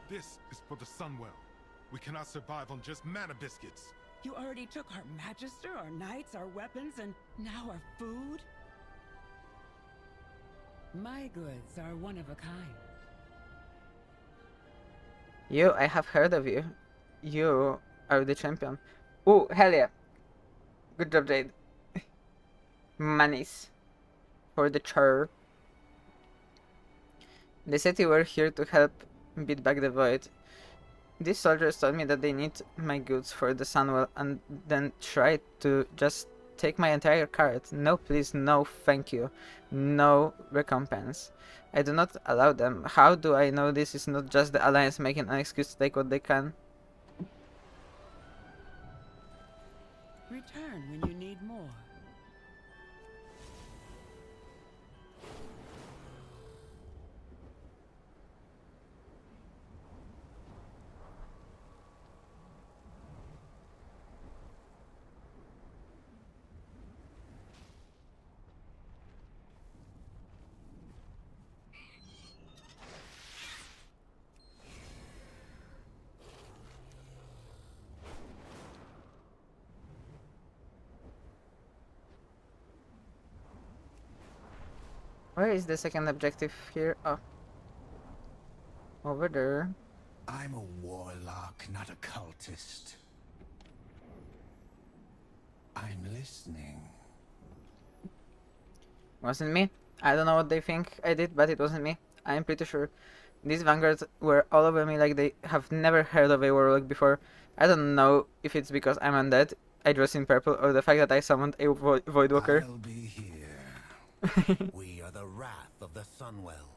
This is for the Sunwell. We cannot survive on just mana biscuits. You already took our Magister, our knights, our weapons, and now our food? My goods are one of a kind. I have heard of you. You are the champion. Oh, hell yeah. Good job, Jade. Manis. For the char. The city were here to help beat back the void. These soldiers told me that they need my goods for the Sunwell and then tried to just take my entire cart. No please, no thank you. No recompense. I do not allow them. How do I know this is not just the Alliance making an excuse to take what they can? Return when you need more. Where is the second objective here? Oh. Over there. I'm a warlock, not a cultist. I'm listening. Wasn't me. I don't know what they think I did, but it wasn't me. I'm pretty sure. These vanguards were all over me like they have never heard of a warlock before. I don't know if it's because I'm undead, I dress in purple, or the fact that I summoned a Voidwalker. I'll be here. We are the wrath of the Sunwell.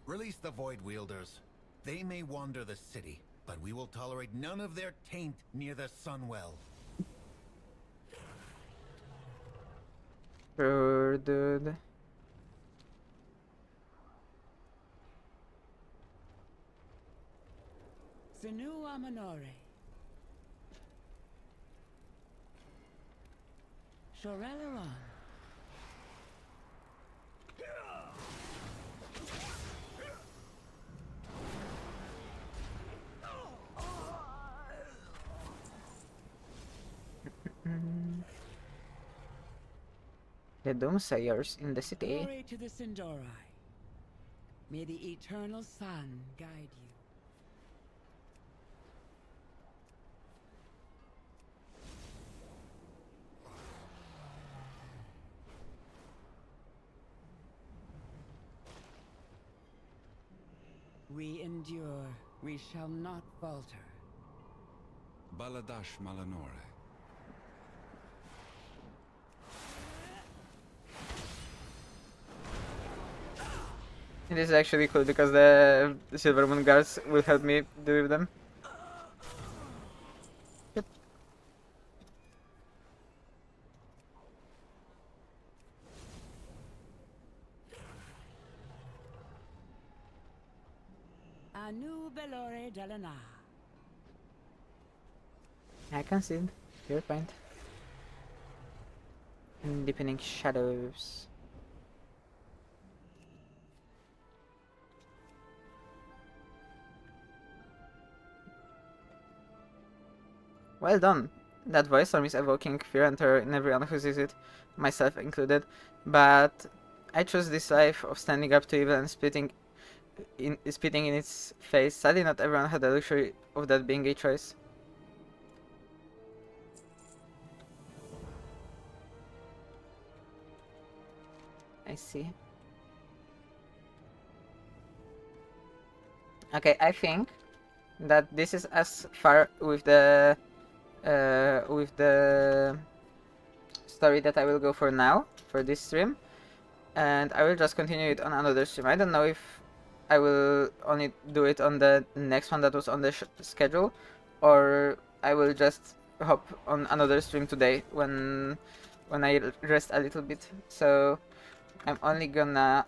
Release the Void Wielders. They may wander the city, but we will tolerate none of their taint near the Sunwell. Sure, dude. Sinu Amanore. Shorelaron. The Doomsayers in the city. Glory to the Sindorai. May the eternal sun guide you. We endure, we shall not falter. Baladash Malanore. It is actually cool because the Silver Moon guards will help me deal with them. Yep. Anu Belore Delana. I can see your point. And deepening shadows. Well done. That voice storm is evoking fear and terror in everyone who sees it, myself included. But I chose this life of standing up to evil and spitting in its face. Sadly, not everyone had the luxury of that being a choice. I see. Okay, I think that this is as far with the story that I will go for now, for this stream. And I will just continue it on another stream. I don't know if I will only do it on the next one that was on the schedule, or I will just hop on another stream today when I rest a little bit. So I'm only gonna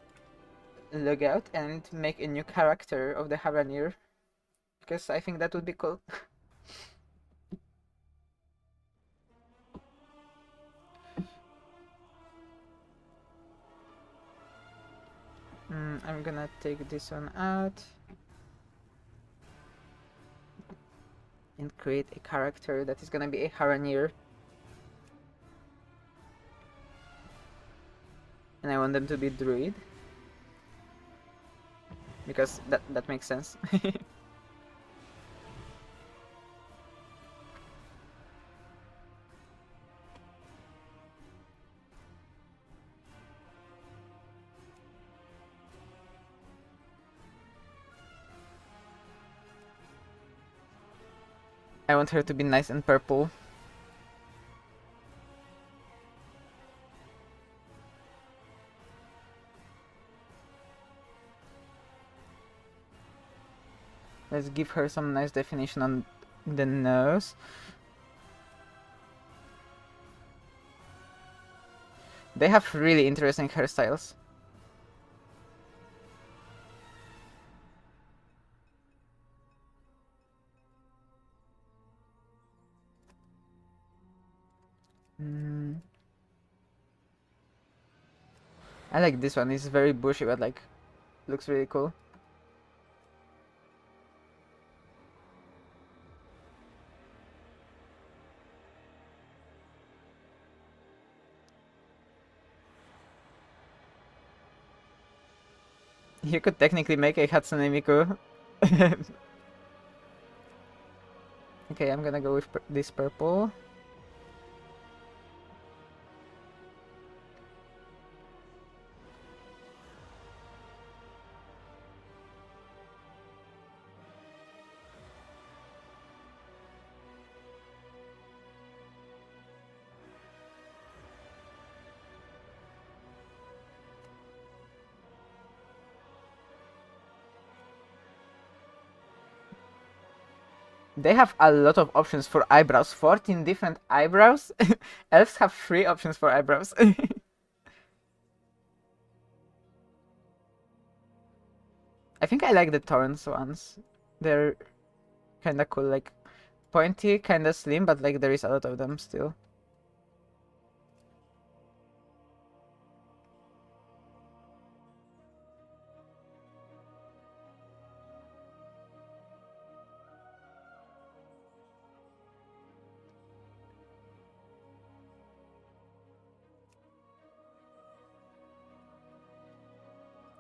log out and make a new character of the Haranir, because I think that would be cool. I'm gonna take this one out and create a character that is gonna be a Haranir. And I want them to be druid, because that makes sense. I want her to be nice and purple. Let's give her some nice definition on the nose. They have really interesting hairstyles. I like this one. It's very bushy, but like looks really cool. You could technically make a Hatsune Miku. Okay, I'm gonna go with this purple. They have a lot of options for eyebrows. 14 different eyebrows. Elves have 3 options for eyebrows. I think I like the Torrens ones. They're kinda cool, like pointy, kinda slim, but like there is a lot of them still.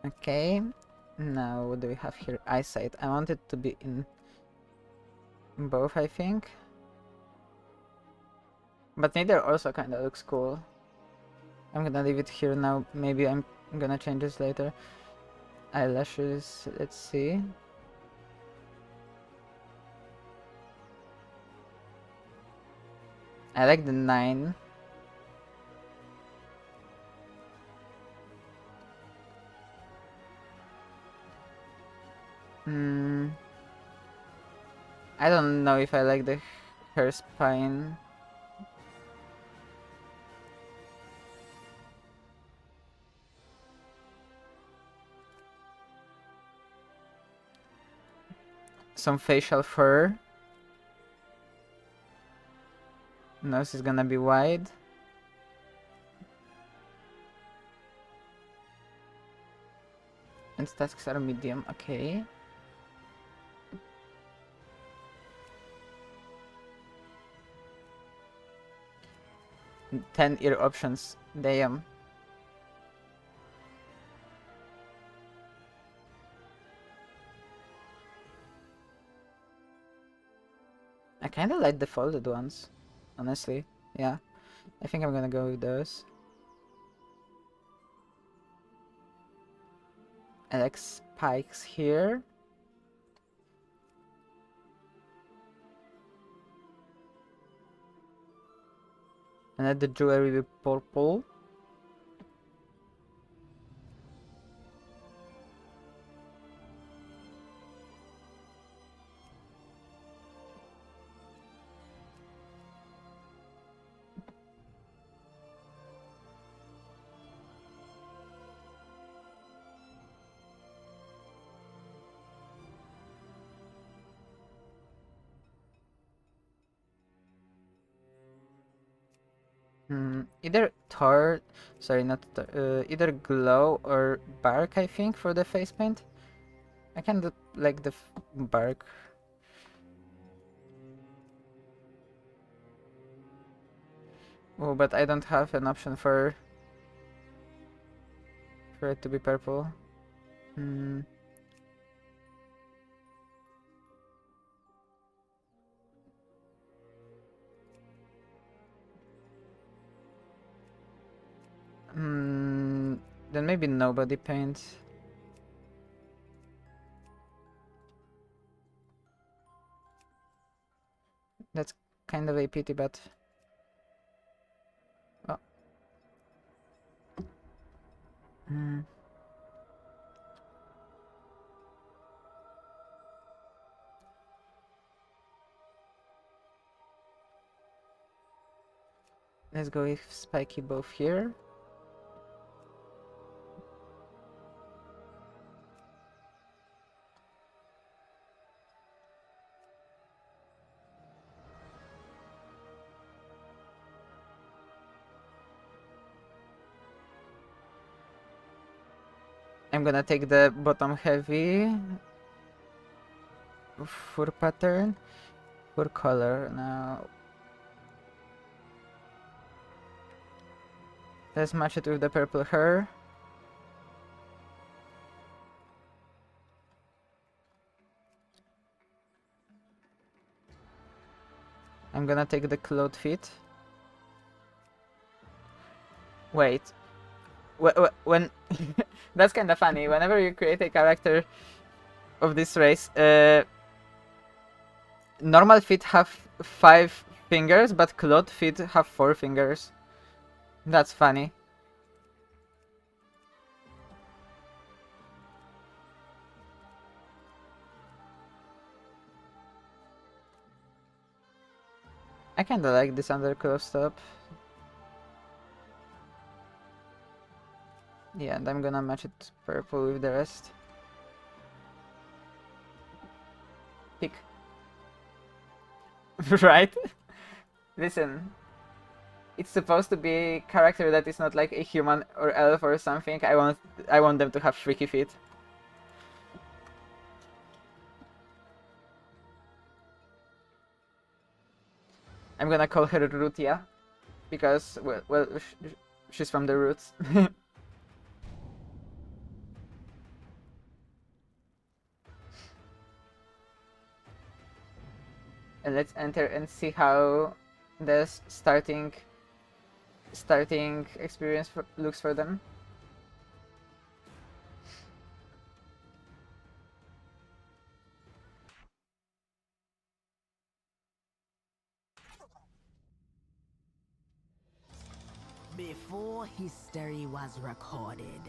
Okay, now what do we have here? Eyesight. I want it to be in both, I think. But neither also kinda looks cool. I'm gonna leave it here now. Maybe I'm gonna change this later. Eyelashes, let's see. I like the 9. I don't know if I like the hair spine. Some facial fur. Nose is gonna be wide. And tasks are medium, okay. And 10 ear options, damn. I kinda like the folded ones, honestly. Yeah, I think I'm gonna go with those. I like spikes here. And let the jewelry be purple. Either tar, sorry, not tar, either glow or bark, I think, for the face paint. I kind of like the bark. Oh, but I don't have an option for it to be purple. Then maybe nobody paints. That's kind of a pity, but... Oh. Let's go with spiky both here. I'm gonna take the bottom heavy fur pattern, fur color now. Let's match it with the purple hair. I'm gonna take the cloth fit. Wait. When that's kind of funny. Whenever you create a character of this race, normal feet have 5 fingers, but cloth feet have 4 fingers. That's funny. I kinda like this underclothes top. Yeah, and I'm gonna match it purple with the rest. Pick. Right? Listen, it's supposed to be a character that is not like a human or elf or something. I want them to have freaky feet. I'm gonna call her Rutia because well she's from the roots. And let's enter and see how this starting experience looks for them. Before history was recorded,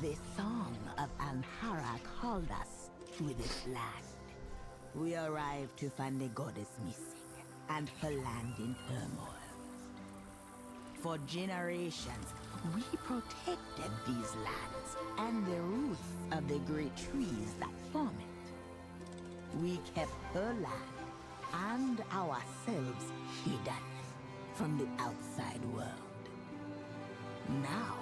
the song of Anhara called us to this land. We arrived to find the goddess missing, and her land in turmoil. For generations, we protected these lands and the roots of the great trees that form it. We kept her land and ourselves hidden from the outside world. Now,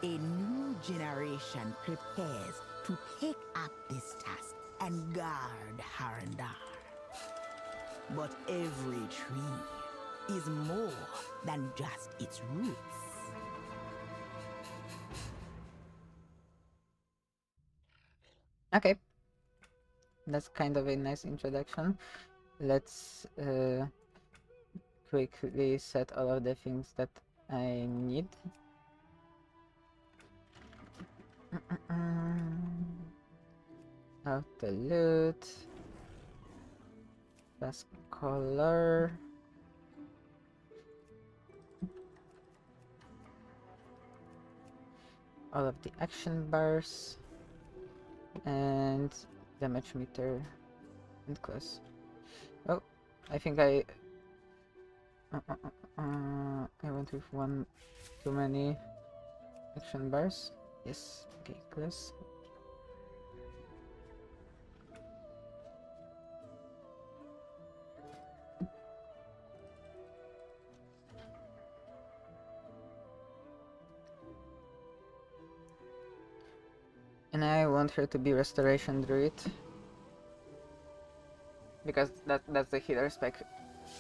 a new generation prepares to take up this task and guard Harandar. But every tree is more than just its roots. Okay. That's kind of a nice introduction. Let's quickly set all of the things that I need. Out the loot. Best color. All of the action bars. And damage meter and close. Oh, I think I went with one too many action bars. Yes, okay, close. And I want her to be Restoration Druid. Because that's the healer spec.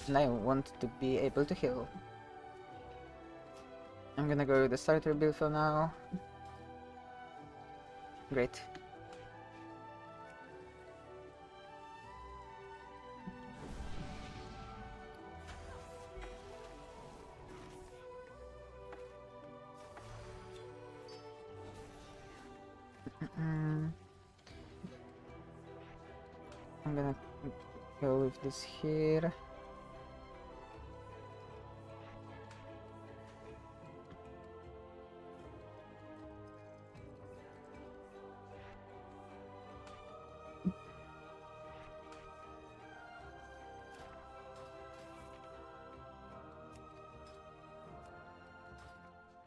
And I want to be able to heal. I'm gonna go with the starter build for now. Great. I'm gonna go with this here.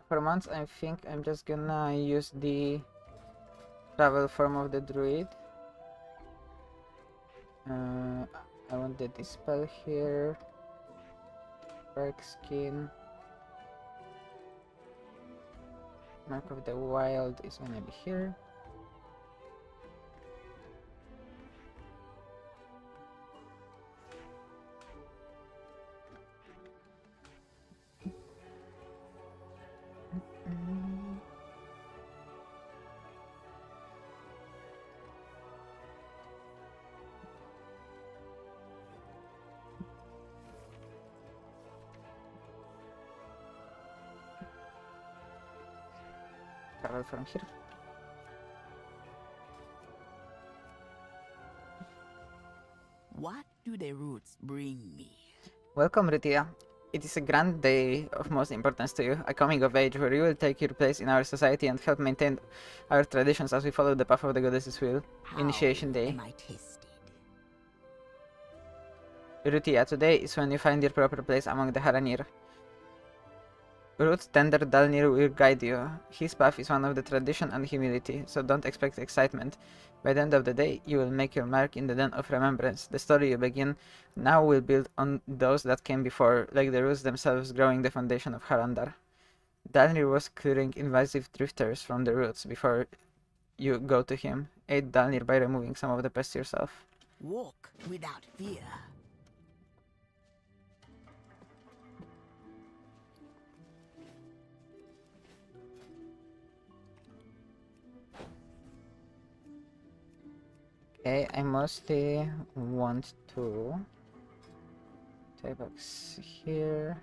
For months, I think I'm just gonna use the travel form of the druid. I want the dispel here. Dark skin. Mark of the Wild is gonna be here. Travel from here. What do the roots bring me? Welcome, Ritia. It is a grand day of most importance to you, a coming of age where you will take your place in our society and help maintain our traditions as we follow the path of the goddess's will. Initiation Day. Am I tested? Rutia, today is when you find your proper place among the Haranir. Root Tender Dalnir will guide you. His path is one of the tradition and humility, so don't expect excitement. By the end of the day, you will make your mark in the Den of Remembrance. The story you begin now will build on those that came before, like the roots themselves growing the foundation of Harandar. Dalnir was clearing invasive drifters from the roots before you go to him. Aid Dalnir by removing some of the pests yourself. Walk without fear. Okay, I mostly want to take box here.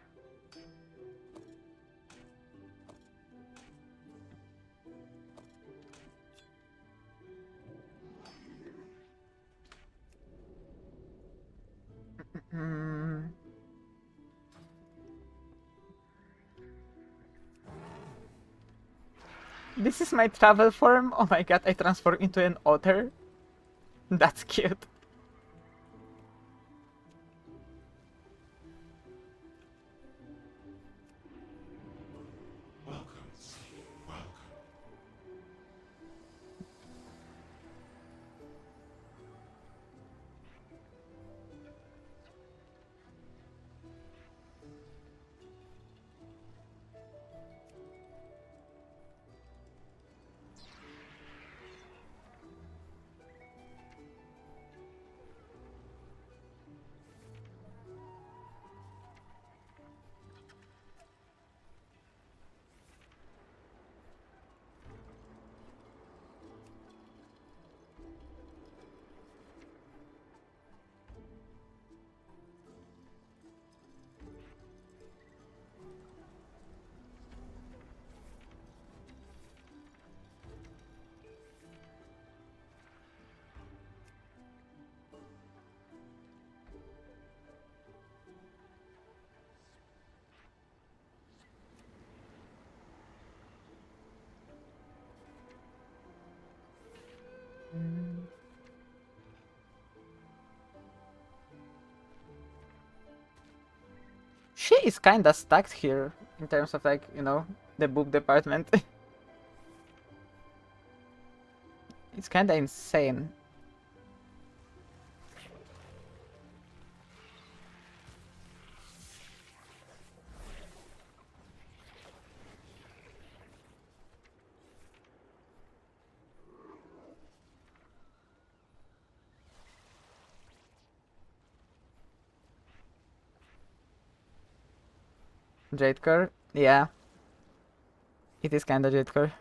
This is my travel form. Oh my god, I transform into an otter. That's cute. She is kinda stacked here in terms of, like, you know, the boob department. It's kinda insane. Jadecore? Yeah. It is kinda Jadecore.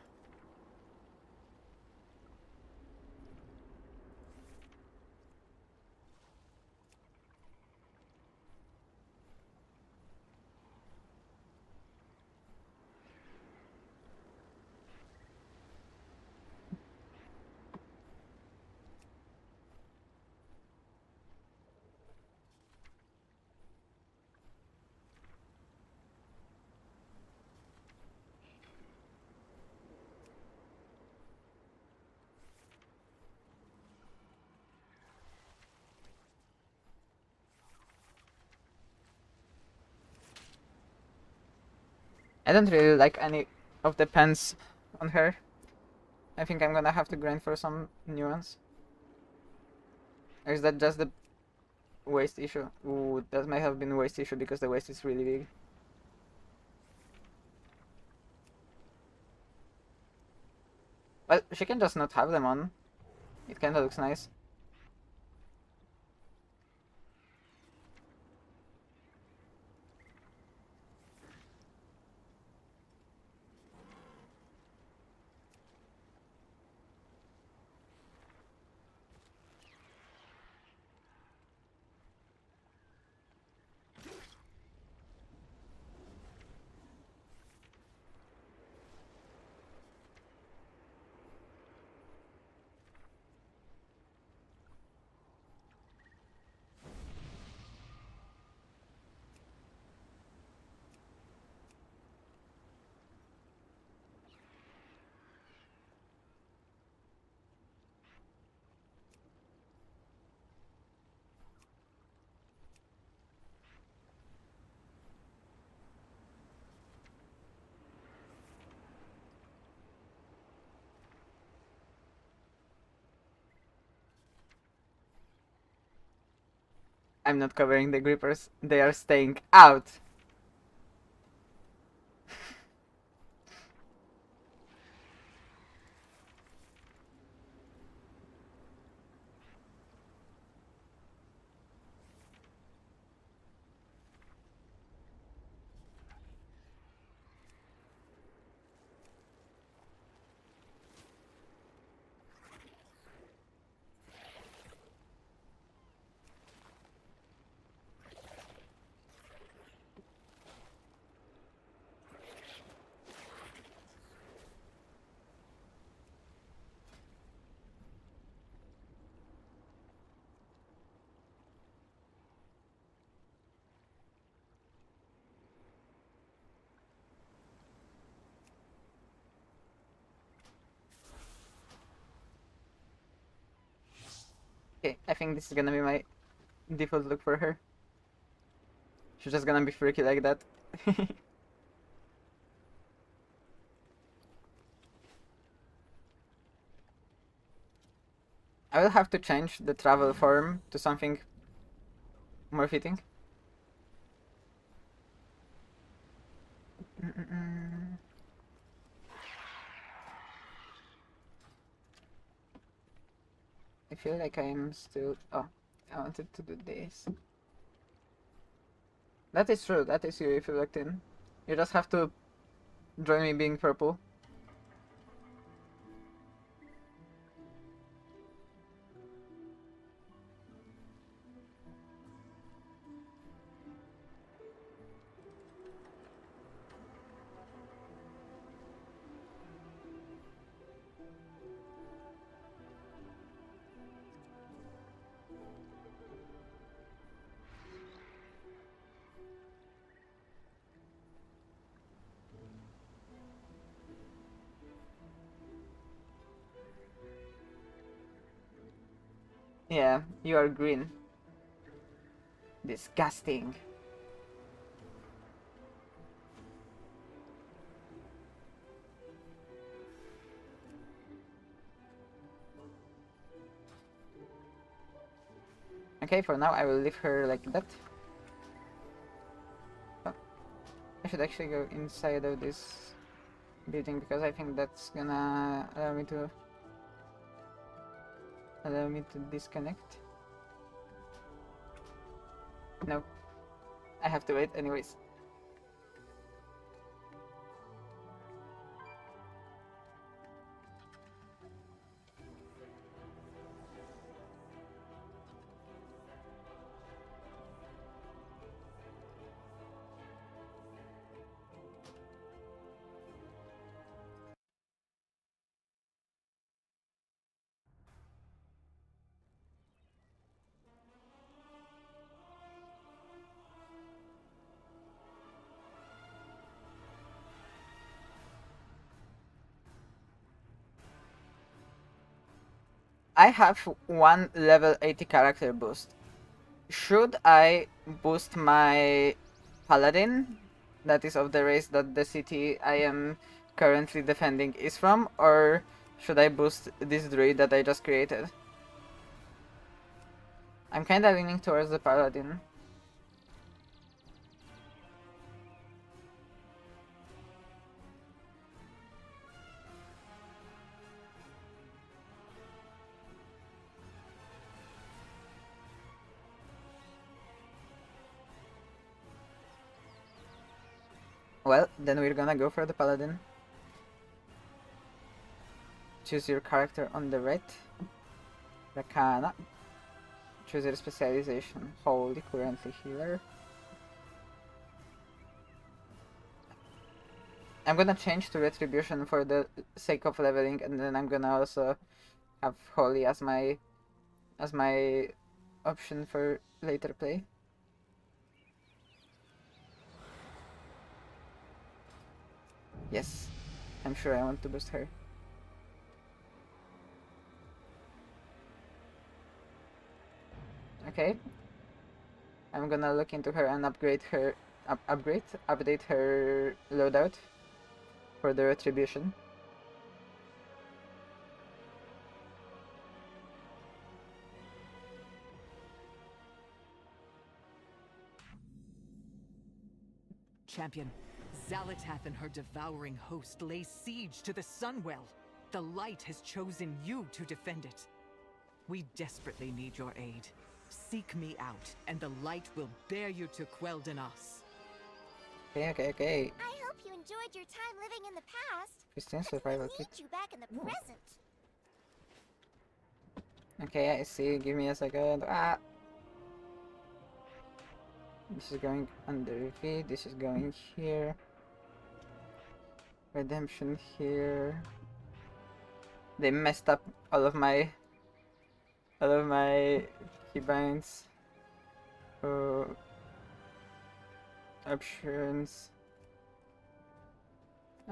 I don't really like any of the pens on her. I think I'm gonna have to grind for some new ones. Or is that just the waist issue? Ooh, that might have been waist issue because the waist is really big. Well, she can just not have them on. It kinda looks nice. I'm not covering the grippers. They are staying out. Okay, I think this is gonna be my default look for her. She's just gonna be freaky like that. I will have to change the travel form to something more fitting. I feel like I am still... Oh, I wanted to do this. That is true, that is you if you looked in. You just have to join me being purple. Yeah, you are green. Disgusting. Okay, for now I will leave her like that. Oh, I should actually go inside of this building because I think that's gonna allow me to disconnect. No, I have to wait anyways. I have one level 80 character boost. Should I boost my paladin, that is of the race that the city I am currently defending is from, or should I boost this druid that I just created? I'm kinda leaning towards the paladin. Well, then we're gonna go for the paladin. Choose your character on the right. Rakana. Choose your specialization. Holy, currently healer. I'm gonna change to retribution for the sake of leveling, and then I'm gonna also have holy as my option for later play. Yes, I'm sure I want to boost her. Okay, I'm gonna look into her and update her loadout for the retribution. Champion, Zalatath and her devouring host lay siege to the Sunwell. The light has chosen you to defend it. We desperately need your aid. Seek me out, and the light will bear you to Quel'Danas. Okay. I hope you enjoyed your time living in the past. Christian survival We kit. need you back in the present. Okay, I see. Give me a second. Ah! This is going under V. This is going here. Redemption here. They messed up all of my keybinds. Options.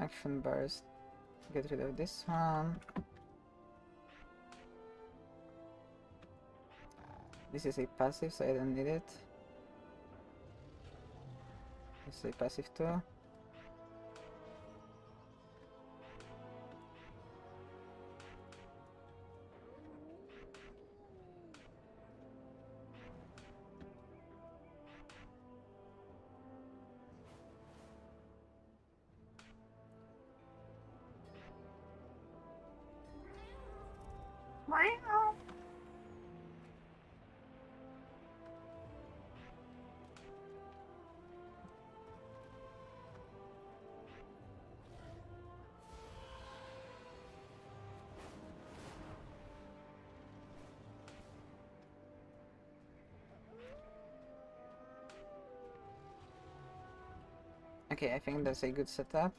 Action bars. Get rid of this one. This is a passive, so I don't need it. This is a passive too. Wow. Okay, I think that's a good setup.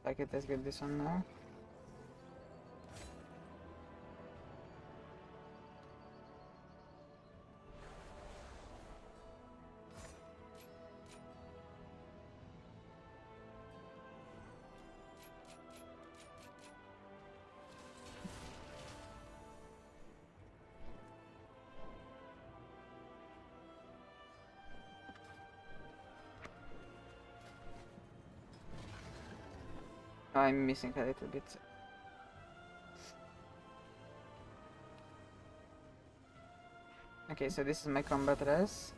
Okay, let's get this one now. Oh, I'm missing a little bit. Okay, so this is my combat res.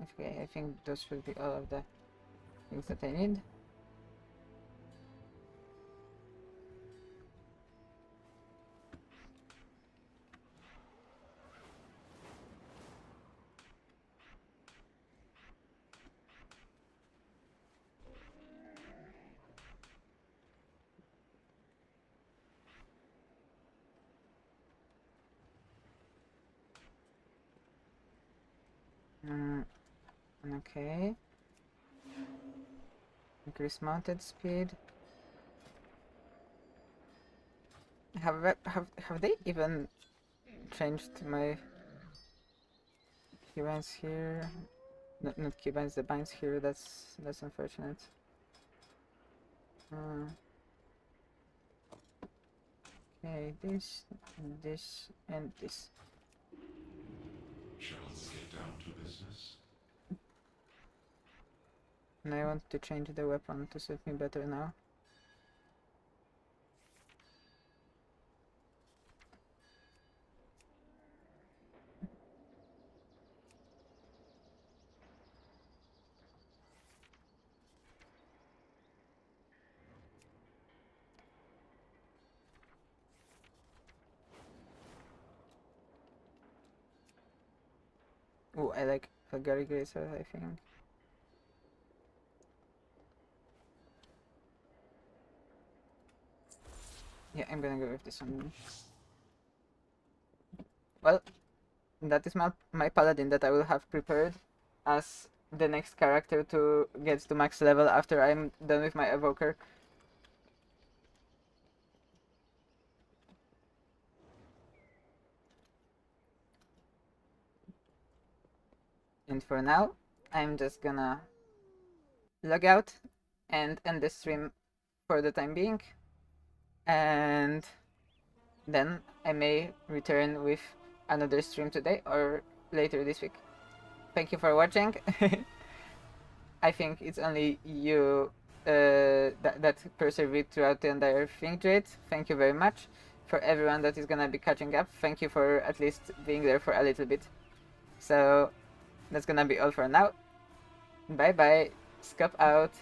Okay, I think those should be all of the things that I need. Okay. Increase mounted speed. Have they even changed my keybinds here? Not keybinds, the binds here. That's unfortunate. Okay, this, and this. Shall we get down to business? And I want to change the weapon to suit me better now. Oh, I like Gary Gracer, I think. Yeah, I'm gonna go with this one. Well, that is my paladin that I will have prepared as the next character to get to max level after I'm done with my evoker. And for now, I'm just gonna log out and end the stream for the time being. And then I may return with another stream today or later this week. Thank you for watching. I think it's only you that persevered throughout the entire thing, Jade. Thank you very much. For everyone that is gonna be catching up, thank you for at least being there for a little bit. So that's gonna be all for now. Bye bye. Skop out.